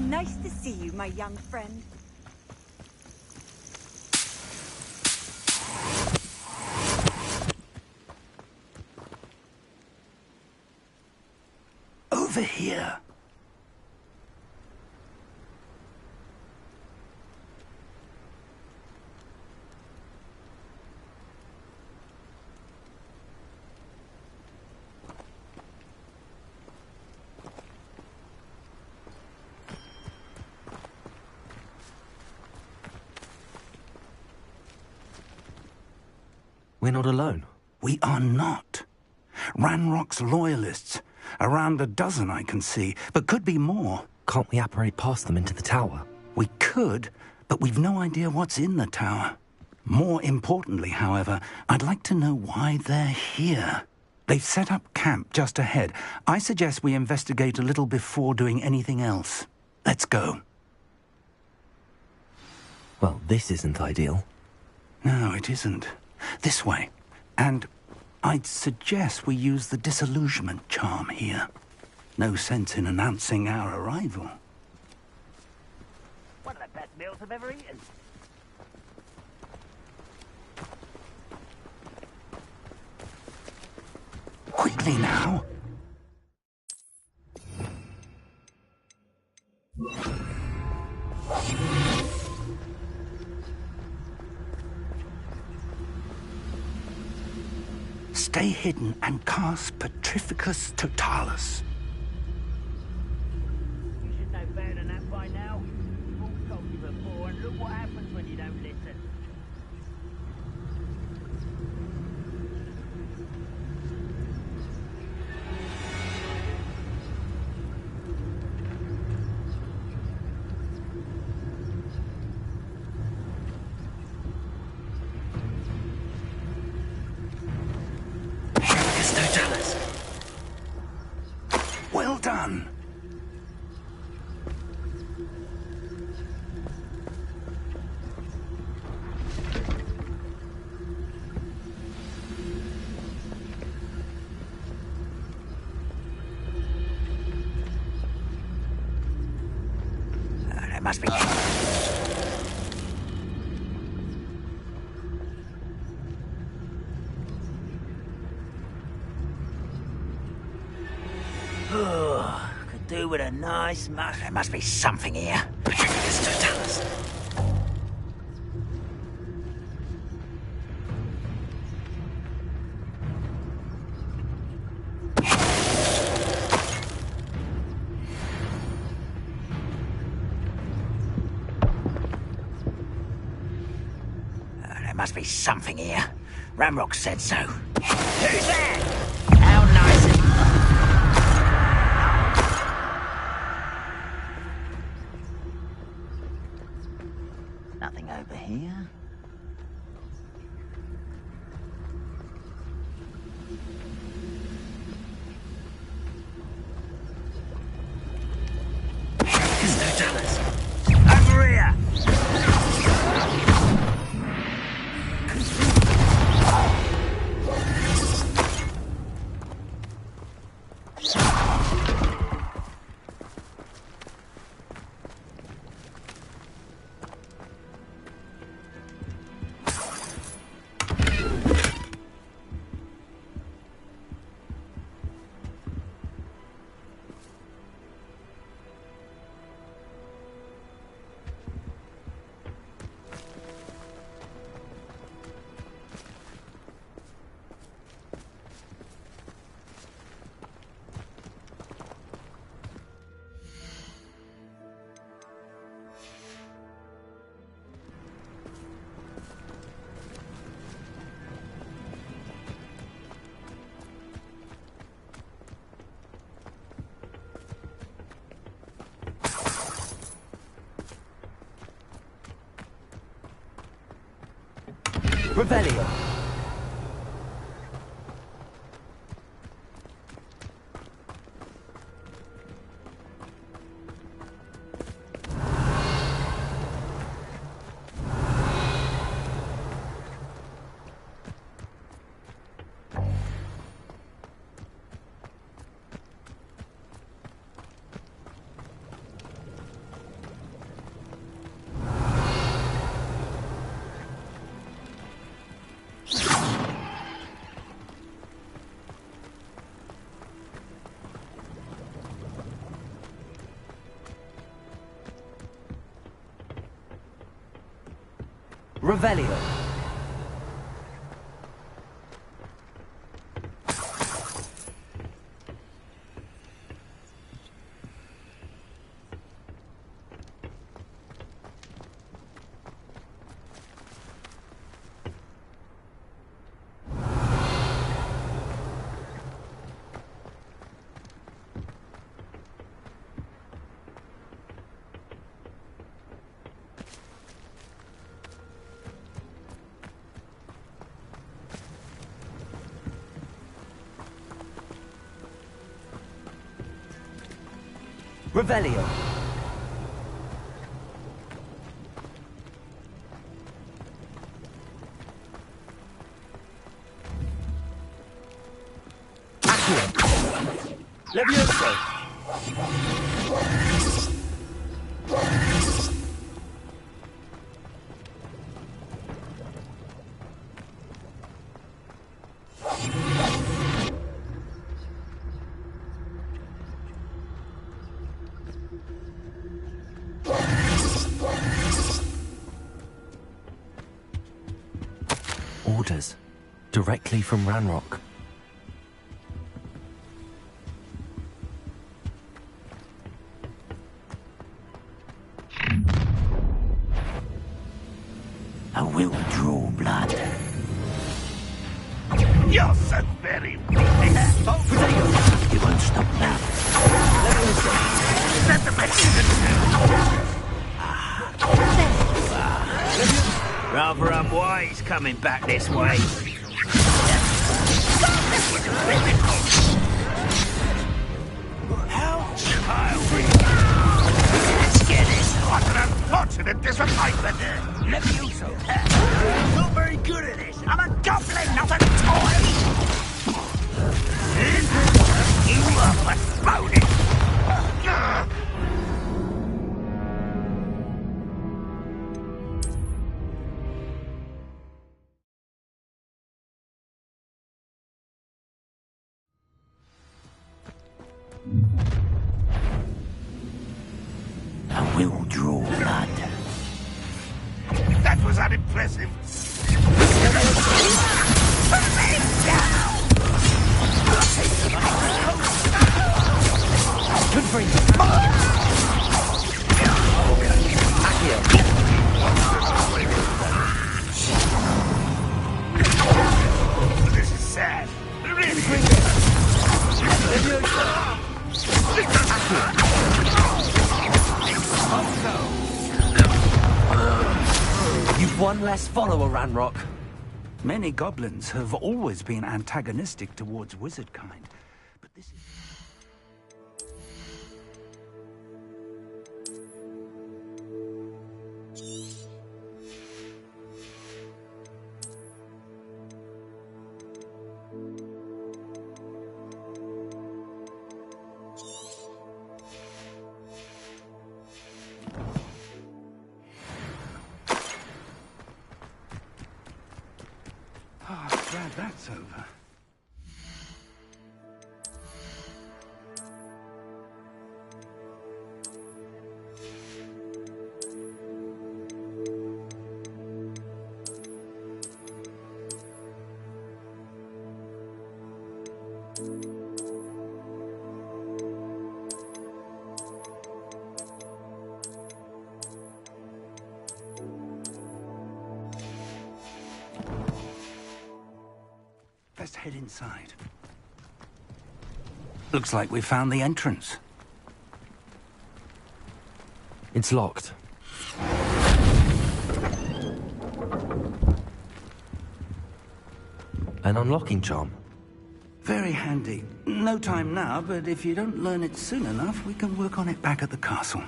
Nice to see you, my young friend. Over here. We're not alone. We are not. Ranrock's loyalists. Around a dozen I can see, but could be more. Can't we apparate past them into the tower? We could, but we've no idea what's in the tower. More importantly, however, I'd like to know why they're here. They've set up camp just ahead. I suggest we investigate a little before doing anything else. Let's go. Well, this isn't ideal. No, it isn't. This way. And I'd suggest we use the disillusionment charm here. No sense in announcing our arrival. One of the best meals I've ever eaten. Quickly now. Stay hidden and cast Petrificus Totalis. You should know better than that by now. We've all told you before, and look what happens when you don't listen. Well done. That must be... Could do with a nice mush. There must be something here. Petrificus Totalis. There must be something here. Ramrock said so. Who's there? How nice and... Nothing over here. Over here! Revelio. Revelio. Revelio. Levioso! Orders. Directly from Ranrock. I will draw blood. You're so very weak. You won't stop now. Let the rather unwise coming back this way. How childish. Let's get this. What an unfortunate disappointment. Levioso. I'm not very good at this. I'm a goblin, not a toy. You are postponing. I will draw blood. That was unimpressive. Put me down! Good for you. This is sad. Really. You've one less follower, Ranrock. Many goblins have always been antagonistic towards wizard kind, but this is... Glad that's over. Let's head inside. Looks like we found the entrance. It's locked. An unlocking charm. Very handy. No time now, but if you don't learn it soon enough, we can work on it back at the castle.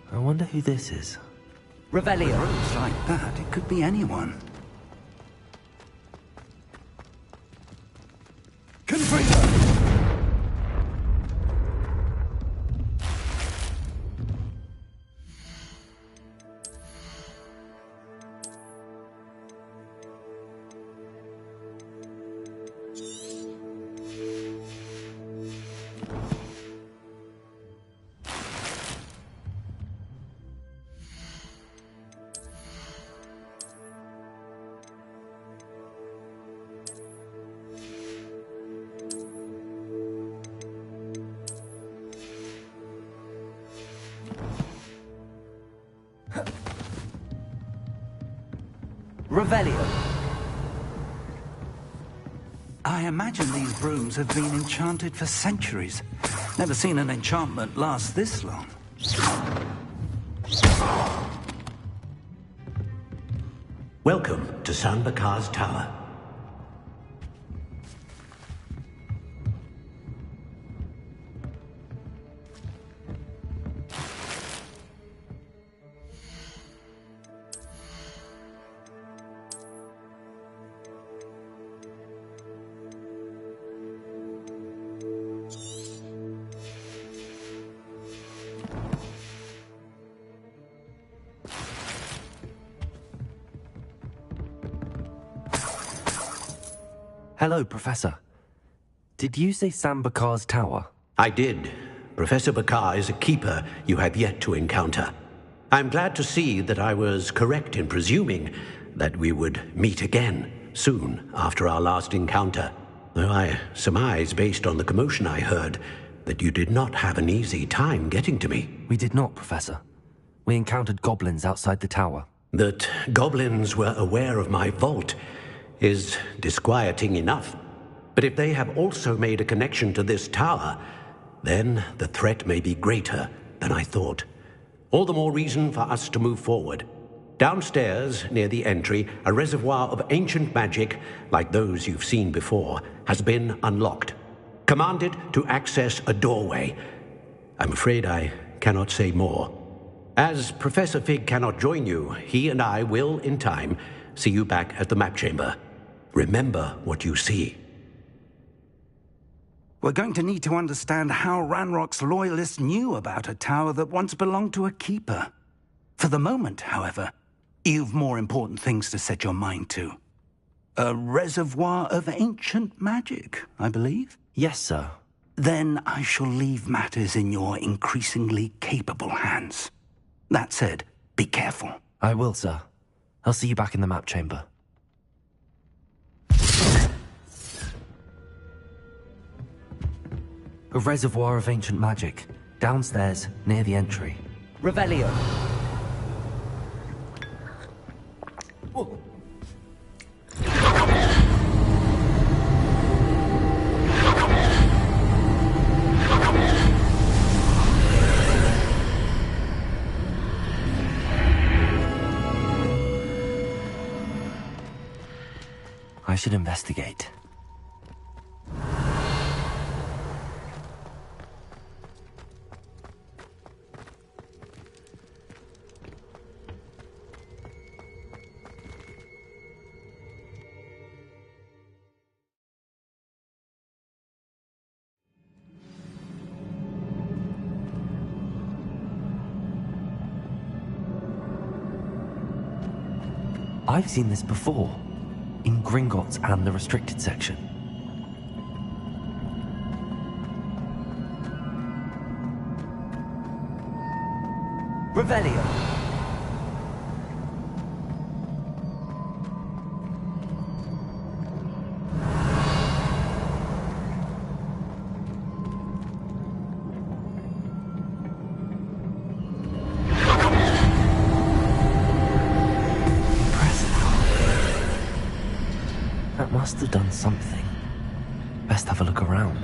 I wonder who this is. Revelio. Robes like that, it could be anyone. Revelio. I imagine these brooms have been enchanted for centuries. Never seen an enchantment last this long. Welcome to Sambakar's Tower. Hello, Professor. Did you say Sambakar's tower? I did. Professor Bakar is a keeper you have yet to encounter. I'm glad to see that I was correct in presuming that we would meet again soon after our last encounter, though I surmise, based on the commotion I heard, that you did not have an easy time getting to me. We did not, Professor. We encountered goblins outside the tower. That goblins were aware of my vault is disquieting enough. But if they have also made a connection to this tower, then the threat may be greater than I thought. All the more reason for us to move forward. Downstairs, near the entry, a reservoir of ancient magic, like those you've seen before, has been unlocked. Commanded to access a doorway. I'm afraid I cannot say more. As Professor Fig cannot join you, he and I will, in time, see you back at the map chamber. Remember what you see. We're going to need to understand how Ranrock's loyalists knew about a tower that once belonged to a keeper. For the moment, however, you've more important things to set your mind to. A reservoir of ancient magic, I believe? Yes, sir. Then I shall leave matters in your increasingly capable hands. That said, be careful. I will, sir. I'll see you back in the map chamber. A reservoir of ancient magic. Downstairs, near the entry. Revelio. I should investigate. I've seen this before, in Gringotts and the restricted section. Revelio. That must have done something. Best have a look around.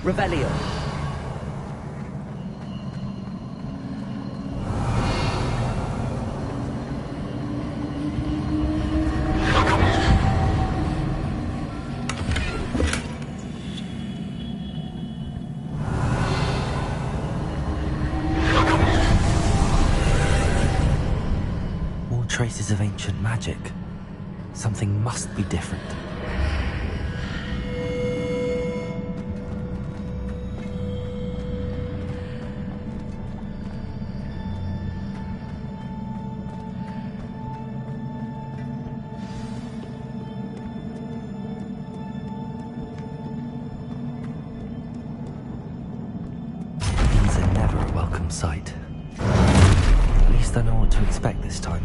Revelio. More traces of ancient magic. Something must be different. These are never a welcome sight. At least I know what to expect this time.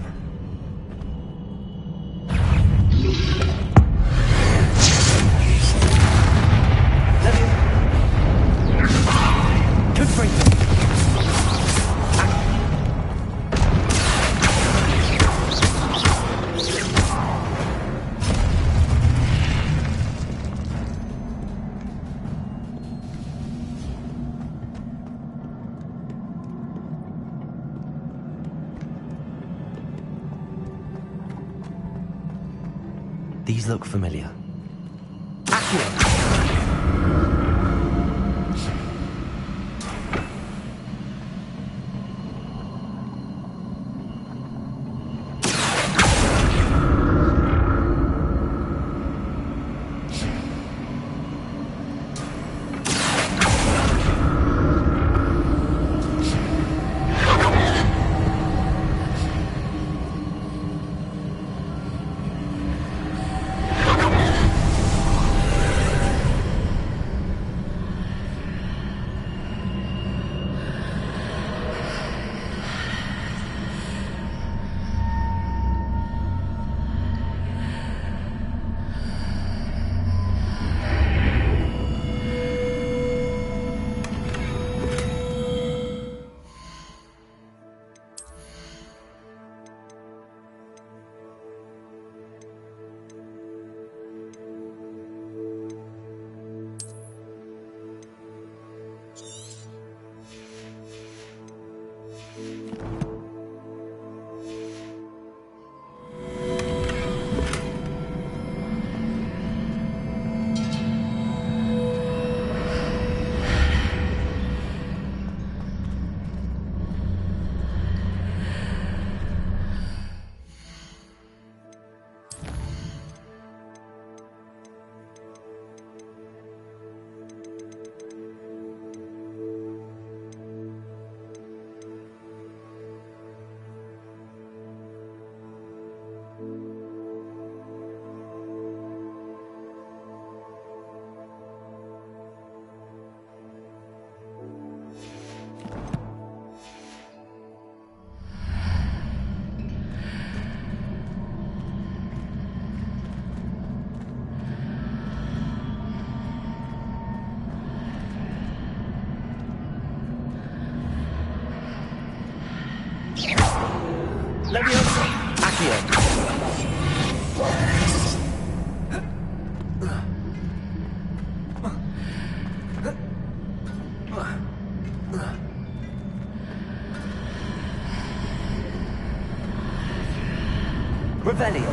These look familiar. Leviosa. Accio. Revelio.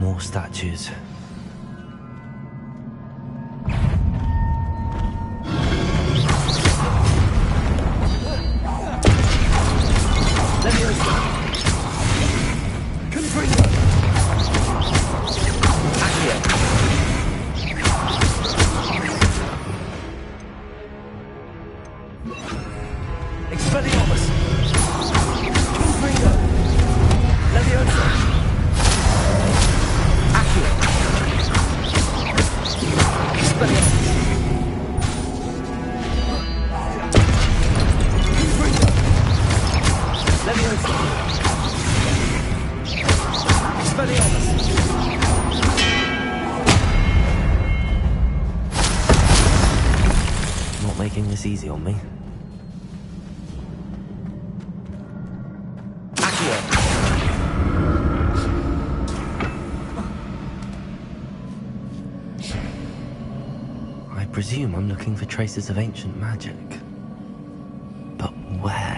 More statues. Expelliarmus! Not making this easy on me. I presume I'm looking for traces of ancient magic. But where?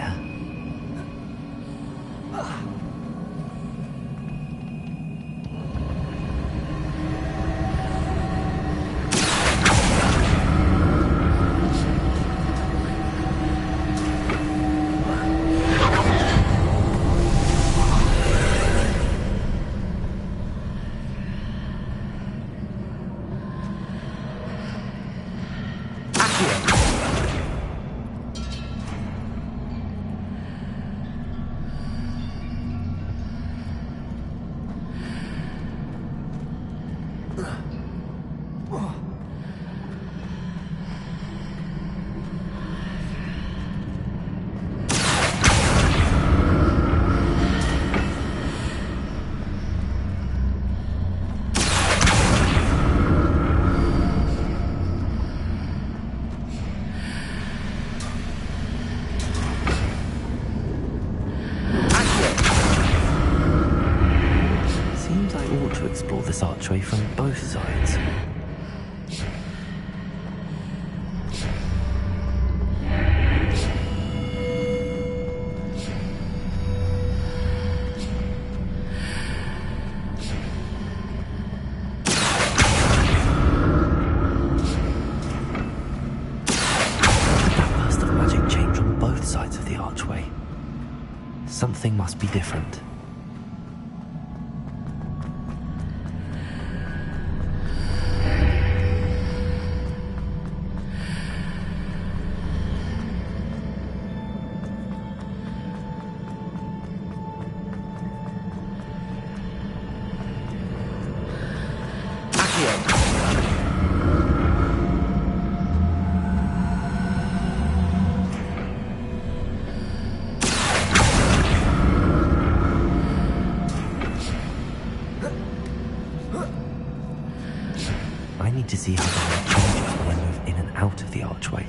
Explore this archway from both sides. That burst of magic change on both sides of the archway. Something must be different. I need to see how the light changes when I move in and out of the archway.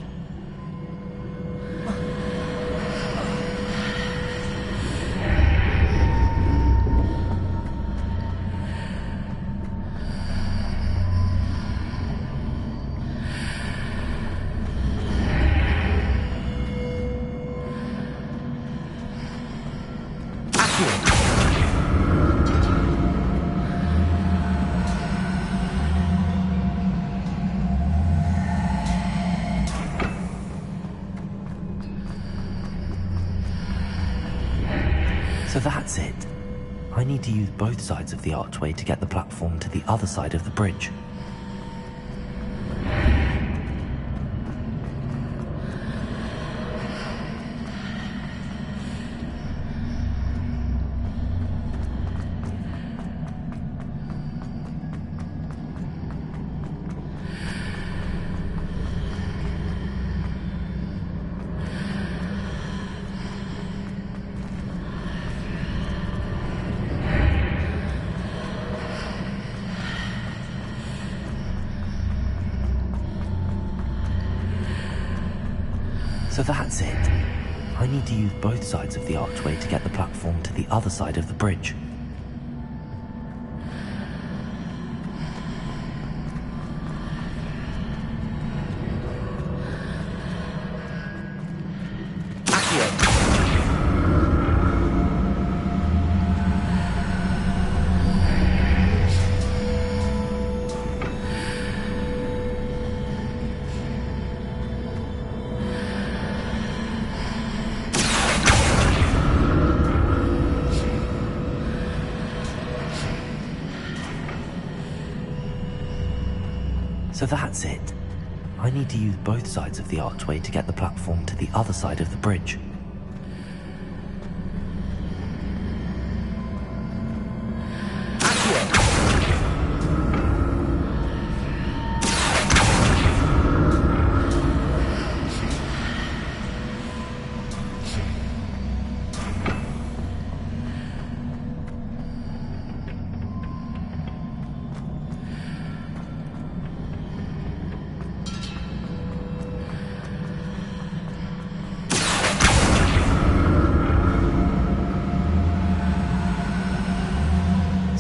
So that's it. I need to use both sides of the archway to get the platform to the other side of the bridge. So that's it. I need to use both sides of the archway to get the platform to the other side of the bridge. So that's it. I need to use both sides of the archway to get the platform to the other side of the bridge.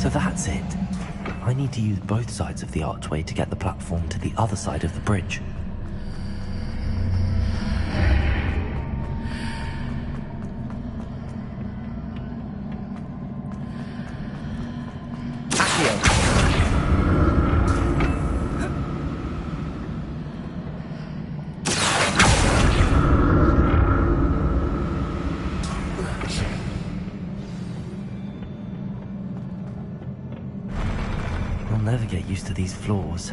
So that's it. I need to use both sides of the archway to get the platform to the other side of the bridge. I'll never get used to these floors.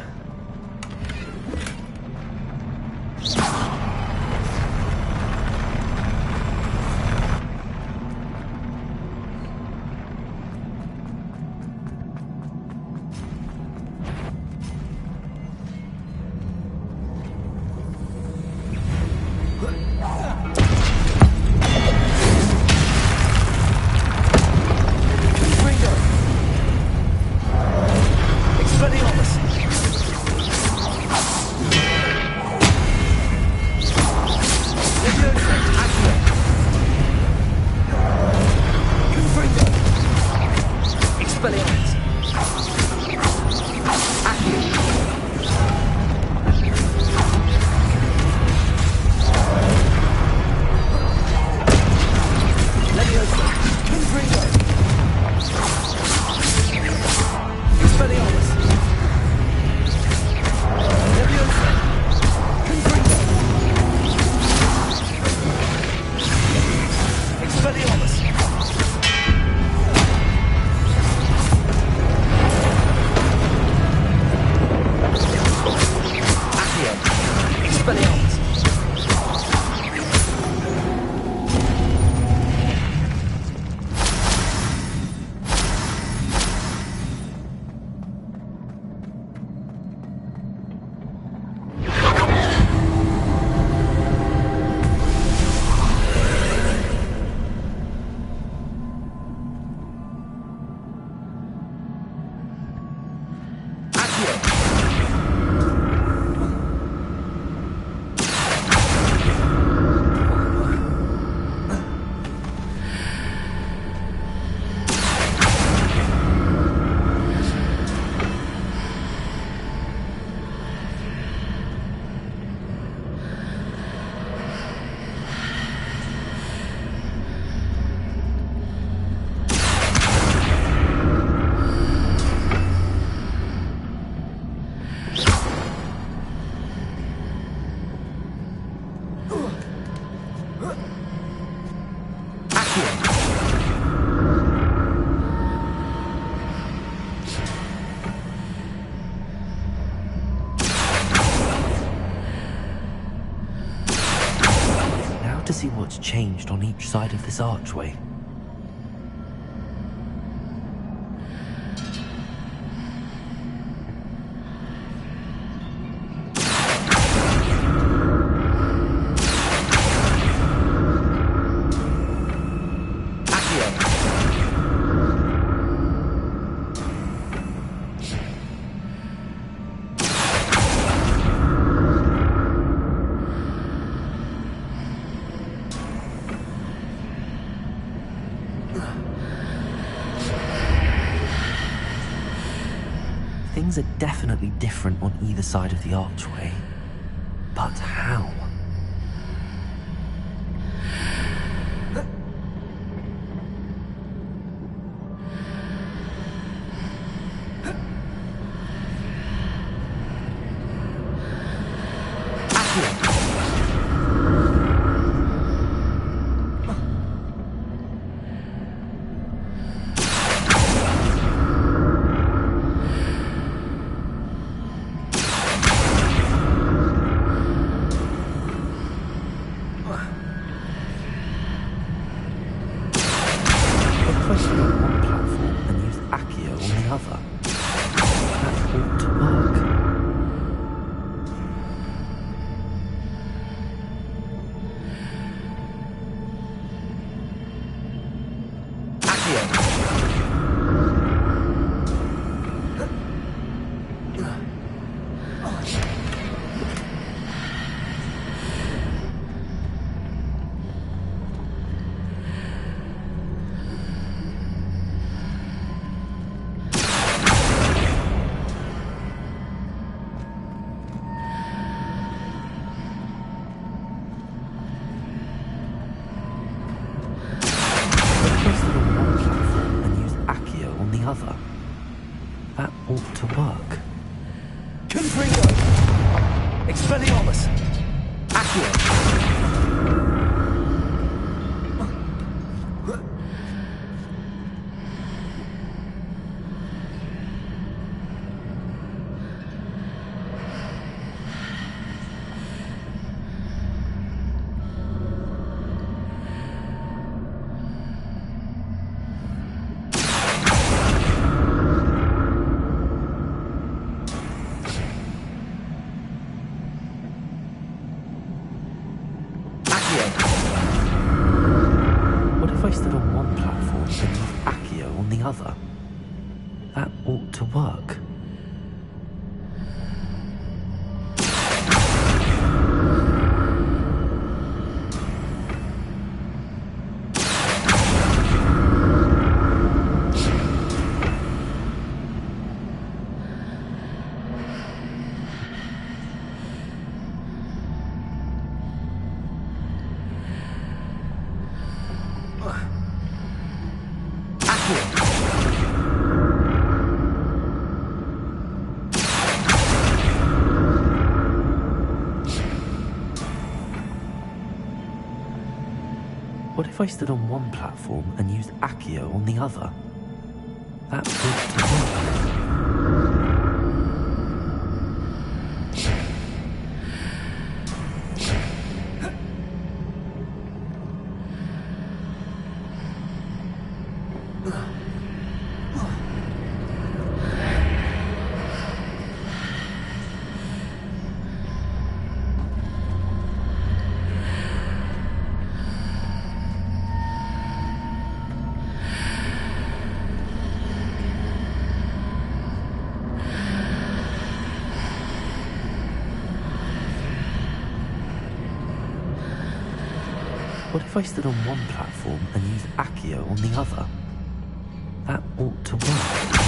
To see what's changed on each side of this archway. Things are definitely different on either side of the archway. But how? That ought to work. Confringo! Expelliarmus! Accio! What if I stood on one platform and used Accio on the other? That ought to work. What if I stood on one platform and used Accio on the other? That ought to work. What if I stood on one platform and used Accio on the other? That ought to work.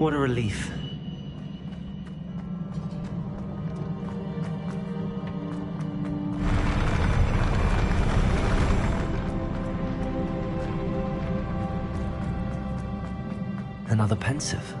What a relief. Another pensive.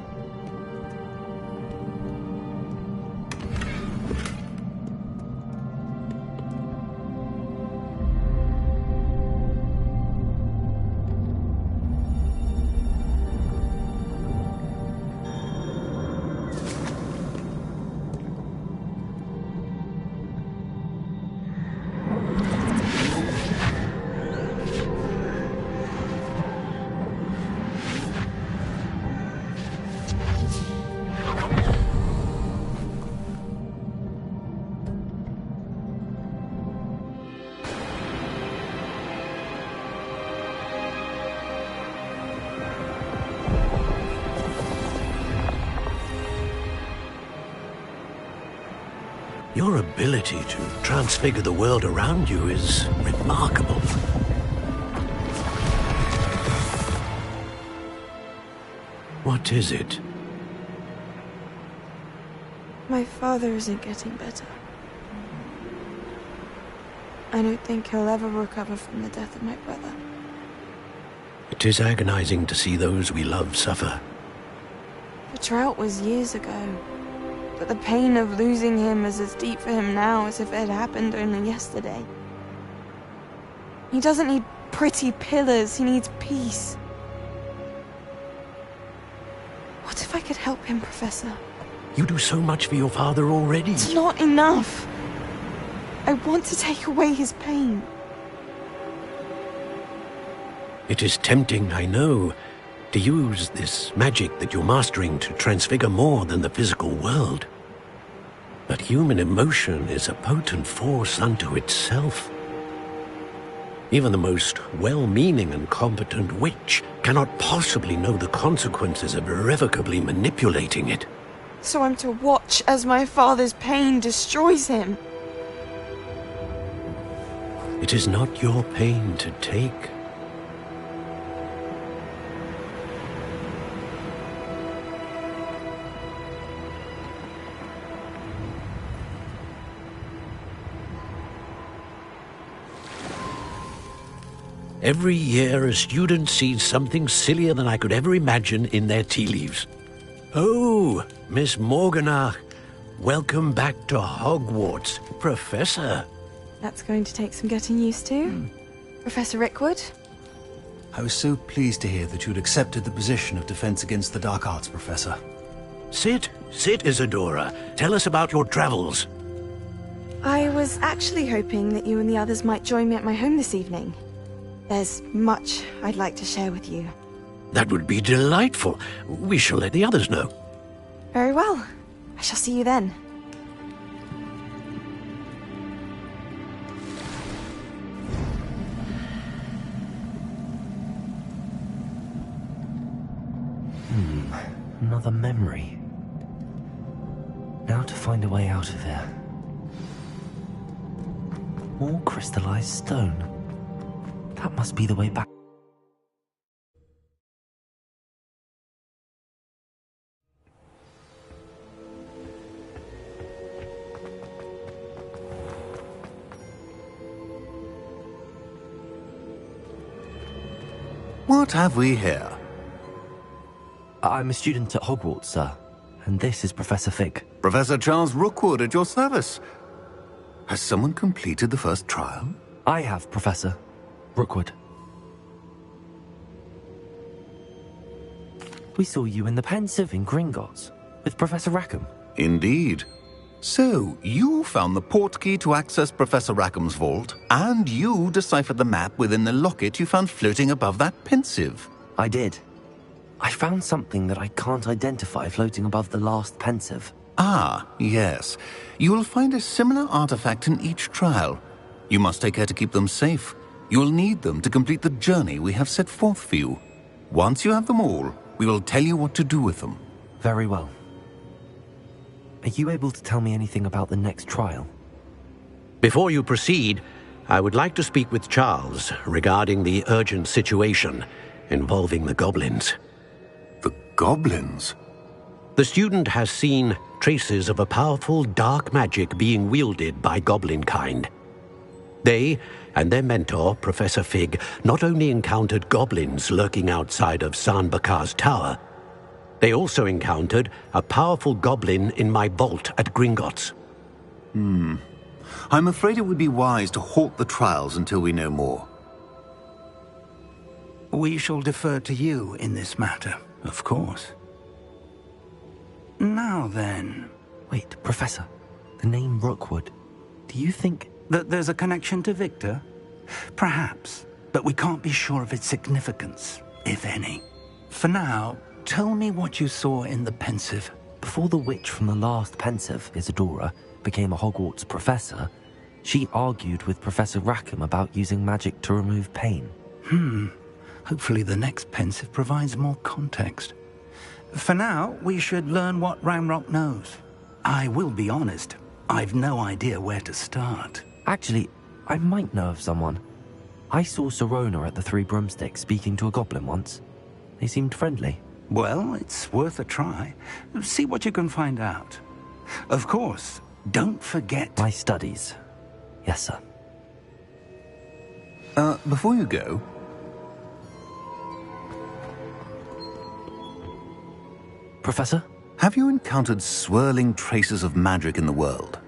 Your ability to transfigure the world around you is remarkable. What is it? My father isn't getting better. I don't think he'll ever recover from the death of my brother. It is agonizing to see those we love suffer. The drought was years ago, but the pain of losing him is as deep for him now as if it had happened only yesterday. He doesn't need pretty pillars, he needs peace. What if I could help him, Professor? You do so much for your father already. It's not enough. I want to take away his pain. It is tempting, I know, to use this magic that you're mastering to transfigure more than the physical world. But human emotion is a potent force unto itself. Even the most well-meaning and competent witch cannot possibly know the consequences of irrevocably manipulating it. So I'm to watch as my father's pain destroys him. It is not your pain to take. Every year, a student sees something sillier than I could ever imagine in their tea leaves. Oh, Miss Morganach, welcome back to Hogwarts, Professor. That's going to take some getting used to. Professor Rickwood? I was so pleased to hear that you'd accepted the position of Defense Against the Dark Arts, Professor. Sit, Isadora. Tell us about your travels. I was actually hoping that you and the others might join me at my home this evening. There's much I'd like to share with you. That would be delightful. We shall let the others know. Very well. I shall see you then. Another memory. Now to find a way out of here. More crystallized stone. That must be the way back. What have we here? I'm a student at Hogwarts, sir. And this is Professor Fig. Professor Charles Rookwood at your service. Has someone completed the first trial? I have, Professor Rookwood. We saw you in the Pensive in Gringotts with Professor Rackham. Indeed. So, you found the portkey to access Professor Rackham's vault, and you deciphered the map within the locket you found floating above that Pensive. I did. I found something that I can't identify floating above the last Pensive. Ah, yes. You will find a similar artifact in each trial. You must take care to keep them safe. You will need them to complete the journey we have set forth for you. Once you have them all, we will tell you what to do with them. Very well. Are you able to tell me anything about the next trial? Before you proceed, I would like to speak with Charles regarding the urgent situation involving the goblins. The goblins? The student has seen traces of a powerful dark magic being wielded by goblin kind. They and their mentor, Professor Fig, not only encountered goblins lurking outside of San Bakar's tower, they also encountered a powerful goblin in my vault at Gringotts. I'm afraid it would be wise to halt the trials until we know more. We shall defer to you in this matter, of course. Now then... Wait, Professor. The name Rookwood. Do you think... that there's a connection to Victor? Perhaps, but we can't be sure of its significance, if any. For now, tell me what you saw in the pensive. Before the witch from the last pensive, Isadora, became a Hogwarts professor, she argued with Professor Rackham about using magic to remove pain. Hopefully the next pensive provides more context. For now, we should learn what Ramrock knows. I will be honest, I've no idea where to start. Actually, I might know of someone. I saw Sirona at the Three Broomsticks speaking to a goblin once. They seemed friendly. Well, it's worth a try. See what you can find out. Of course, don't forget... my studies. Yes, sir. Before you go... Professor? Have you encountered swirling traces of magic in the world?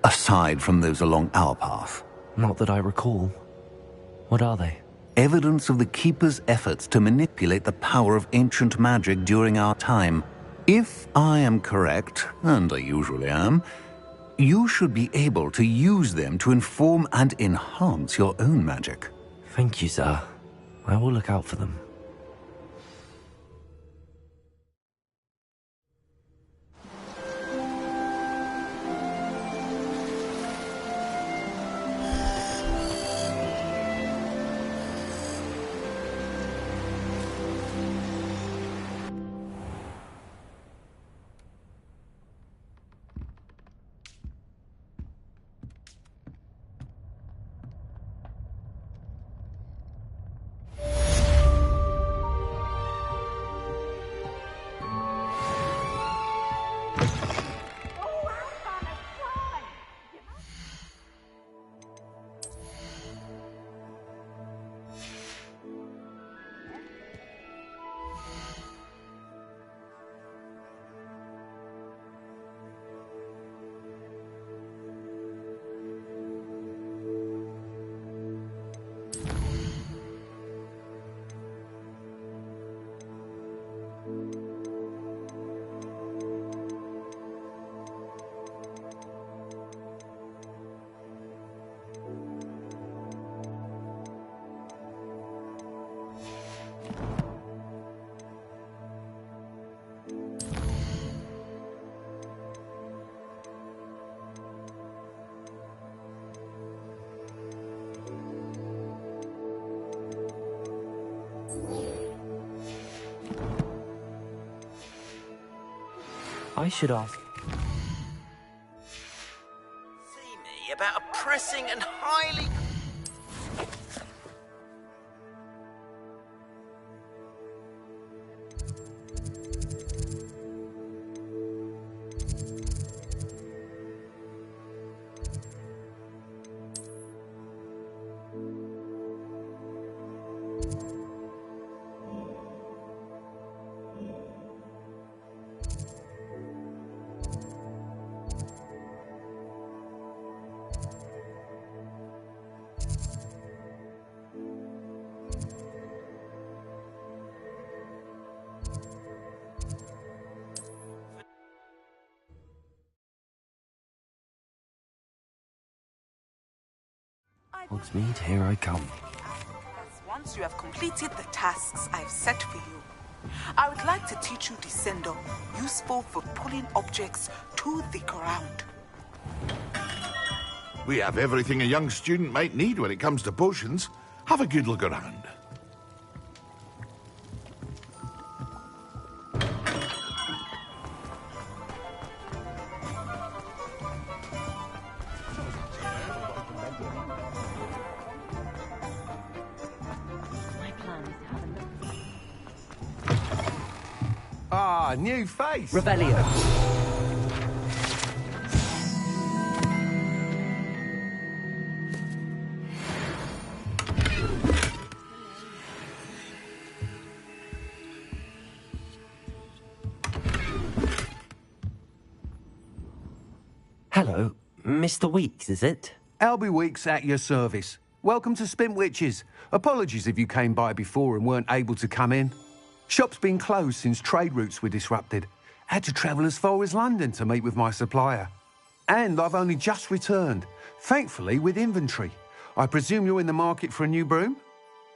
Aside from those along our path? Not that I recall. What are they? Evidence of the Keeper's efforts to manipulate the power of ancient magic during our time. If I am correct, and I usually am, you should be able to use them to inform and enhance your own magic. Thank you, sir. I will look out for them. I should ask. See me about a pressing and highly... Hogsmeade, here I come. Once you have completed the tasks I've set for you, I would like to teach you Descendo, useful for pulling objects to the ground. We have everything a young student might need when it comes to potions. Have a good look around. What a new face! Revelio. Hello, Mr. Weeks, is it? Albie Weeks at your service. Welcome to Spintwitches. Apologies if you came by before and weren't able to come in. Shop's been closed since trade routes were disrupted. Had to travel as far as London to meet with my supplier. And I've only just returned, thankfully with inventory. I presume you're in the market for a new broom?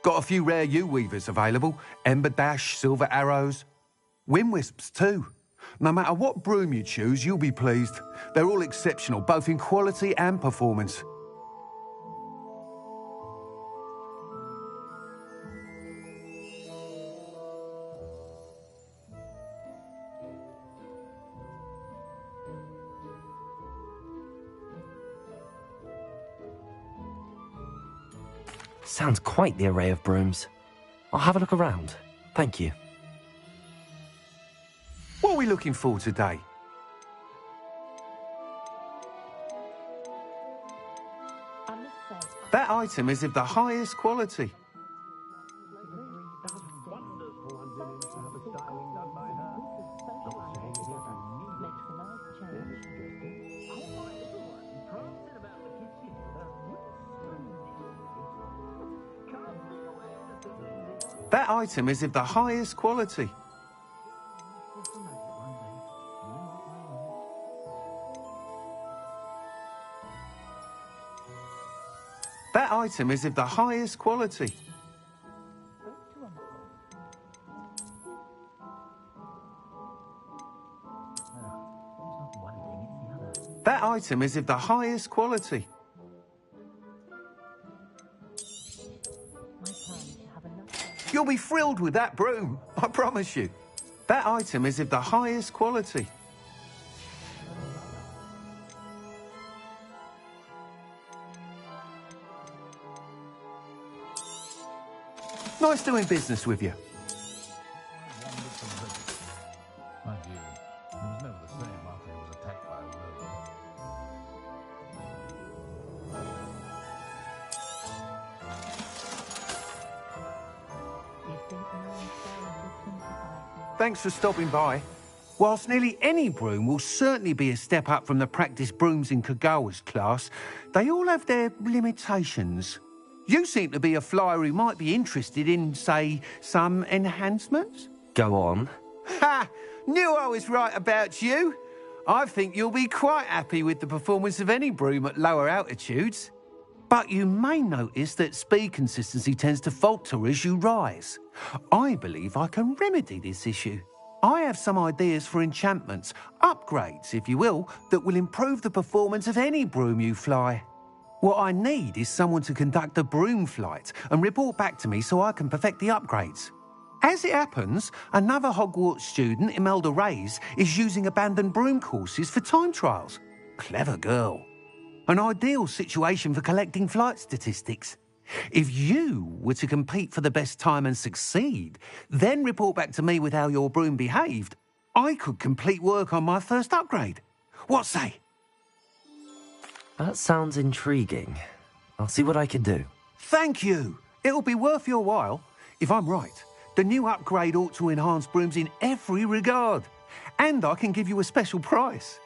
Got a few rare U-weavers available. Ember Dash, Silver Arrows. Wind Wisps too. No matter what broom you choose, you'll be pleased. They're all exceptional, both in quality and performance. Sounds quite the array of brooms. I'll have a look around. Thank you. What are we looking for today? That item is of the highest quality. That item is of the highest quality. That item is of the highest quality. That item is of the highest quality. You'll be thrilled with that broom, I promise you. That item is of the highest quality. Nice doing business with you. Thanks for stopping by. Whilst nearly any broom will certainly be a step up from the practice brooms in Kagawa's class, they all have their limitations. You seem to be a flyer who might be interested in, say, some enhancements? Go on. Ha! Knew I was right about you. I think you'll be quite happy with the performance of any broom at lower altitudes. But you may notice that speed consistency tends to falter as you rise. I believe I can remedy this issue. I have some ideas for enchantments, upgrades, if you will, that will improve the performance of any broom you fly. What I need is someone to conduct a broom flight and report back to me so I can perfect the upgrades. As it happens, another Hogwarts student, Imelda Reyes, is using abandoned broom courses for time trials. Clever girl. An ideal situation for collecting flight statistics. If you were to compete for the best time and succeed, then report back to me with how your broom behaved, I could complete work on my first upgrade. What say? That sounds intriguing. I'll see what I can do. Thank you. It'll be worth your while. If I'm right, the new upgrade ought to enhance brooms in every regard. And I can give you a special price.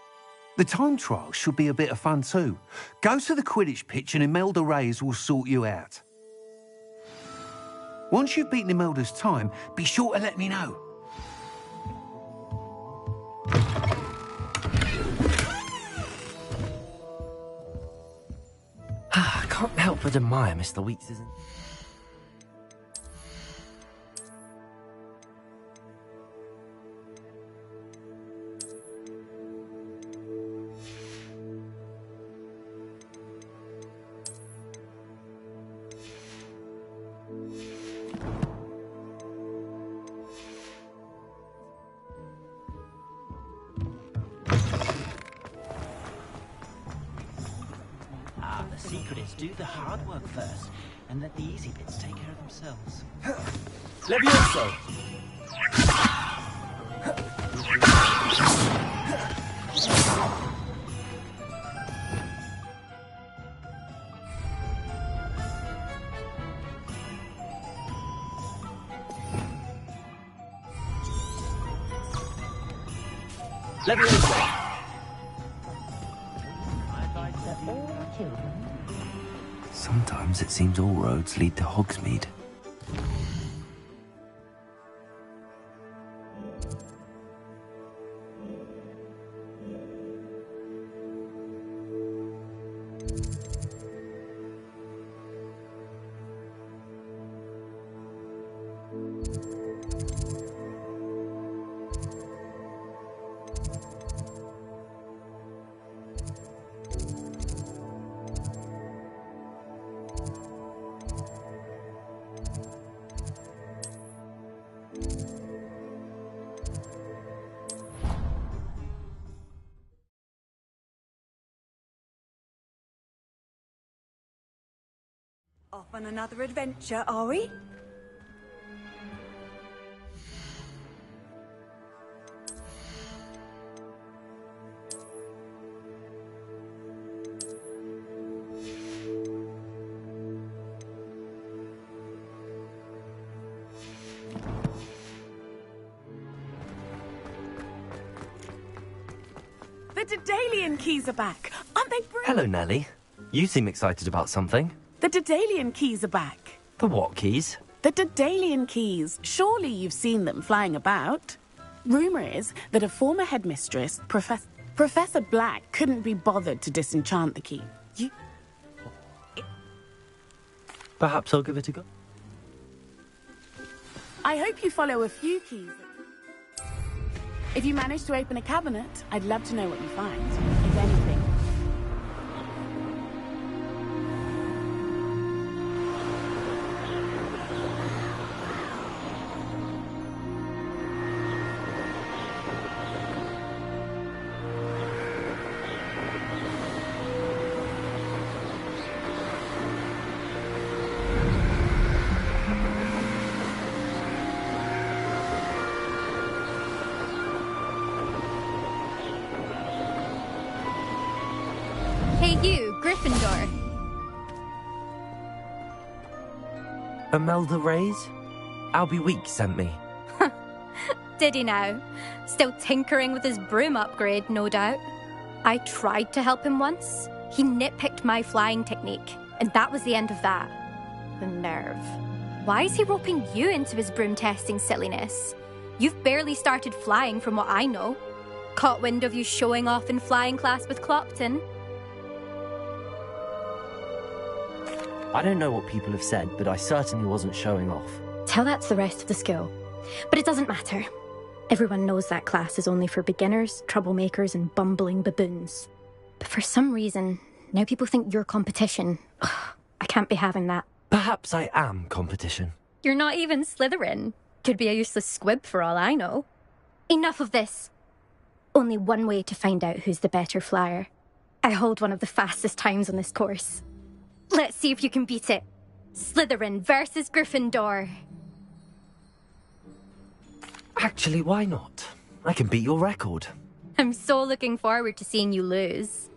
The time trial should be a bit of fun too. Go to the Quidditch pitch and Imelda Reyes will sort you out. Once you've beaten Imelda's time, be sure to let me know. I can't help but admire Mr. Weeks' The secret is do the hard work first, and let the easy bits take care of themselves. Levioso! Leviosa! Sometimes it seems all roads lead to Hogsmeade. Off on another adventure, are we? The Daedalian keys are back. Aren't they brilliant? Hello, Nellie. You seem excited about something. The Daedalian keys are back. The what keys? The Daedalian keys. Surely you've seen them flying about. Rumour is that a former headmistress, Professor Black, couldn't be bothered to disenchant the key. Perhaps I'll give it a go. I hope you follow a few keys. If you manage to open a cabinet, I'd love to know what you find, if anything. Hey you, Gryffindor. Imelda Reyes? Albie Week sent me. Did he now? Still tinkering with his broom upgrade, no doubt. I tried to help him once. He nitpicked my flying technique, and that was the end of that. The nerve. Why is he roping you into his broom testing silliness? You've barely started flying from what I know. Caught wind of you showing off in flying class with Clopton. I don't know what people have said, but I certainly wasn't showing off. Tell that to the rest of the school. But it doesn't matter. Everyone knows that class is only for beginners, troublemakers, and bumbling baboons. But for some reason, now people think you're competition. Ugh, I can't be having that. Perhaps I am competition. You're not even Slytherin. Could be a useless squib for all I know. Enough of this. Only one way to find out who's the better flyer. I hold one of the fastest times on this course. Let's see if you can beat it. Slytherin versus Gryffindor. Actually, why not? I can beat your record. I'm so looking forward to seeing you lose.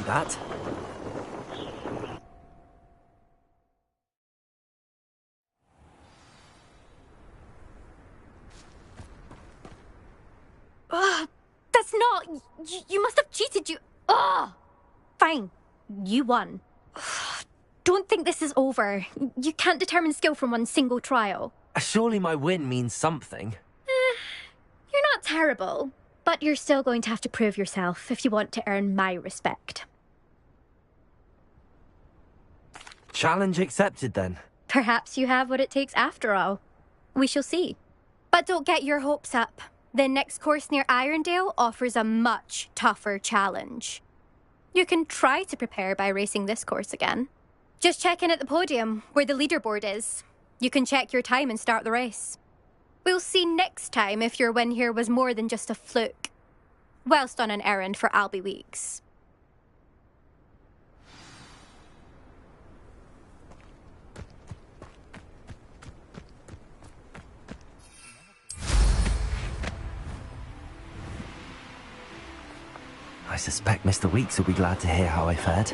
that. Ugh, that's not... You must have cheated, you... Ugh! Fine. You won. Ugh, don't think this is over. You can't determine skill from one single trial. Surely my win means something. You're not terrible, but you're still going to have to prove yourself if you want to earn my respect. Challenge accepted, then. Perhaps you have what it takes after all. We shall see. But don't get your hopes up. The next course near Irondale offers a much tougher challenge. You can try to prepare by racing this course again. Just check in at the podium, where the leaderboard is. You can check your time and start the race. We'll see next time if your win here was more than just a fluke, whilst on an errand for Albie Weeks. I suspect Mr. Weeks will be glad to hear how I fared.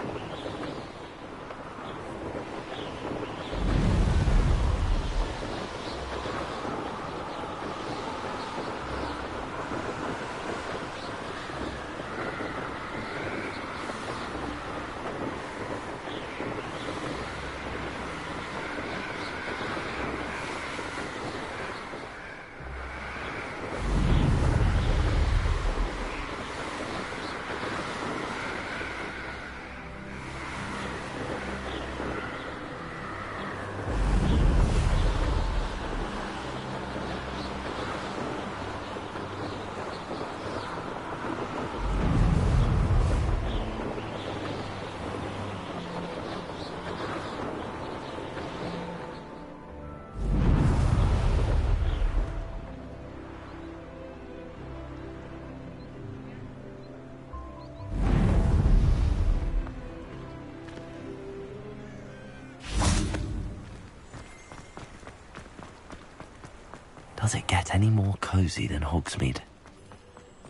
Does it get any more cozy than Hogsmeade?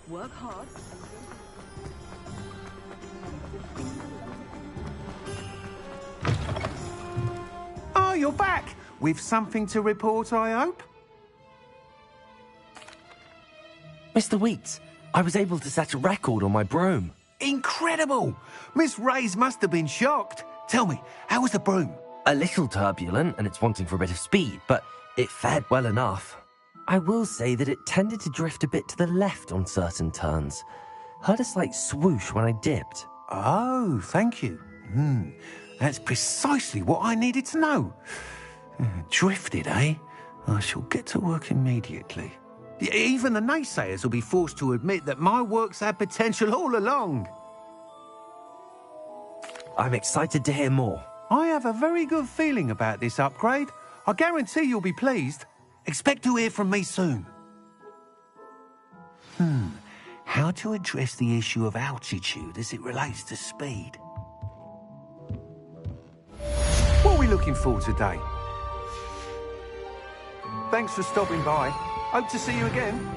Work hard. Oh, you're back! With something to report, I hope? Mr. Weeks, I was able to set a record on my broom. Incredible! Miss Reyes must have been shocked. Tell me, how was the broom? A little turbulent, and it's wanting for a bit of speed, but it fared well enough. I will say that it tended to drift a bit to the left on certain turns. Heard a slight swoosh when I dipped. Oh, thank you. That's precisely what I needed to know. Drifted, eh? I shall get to work immediately. Even the naysayers will be forced to admit that my work's had potential all along. I'm excited to hear more. I have a very good feeling about this upgrade. I guarantee you'll be pleased. Expect to hear from me soon. How to address the issue of altitude as it relates to speed? What are we looking for today? Thanks for stopping by. Hope to see you again.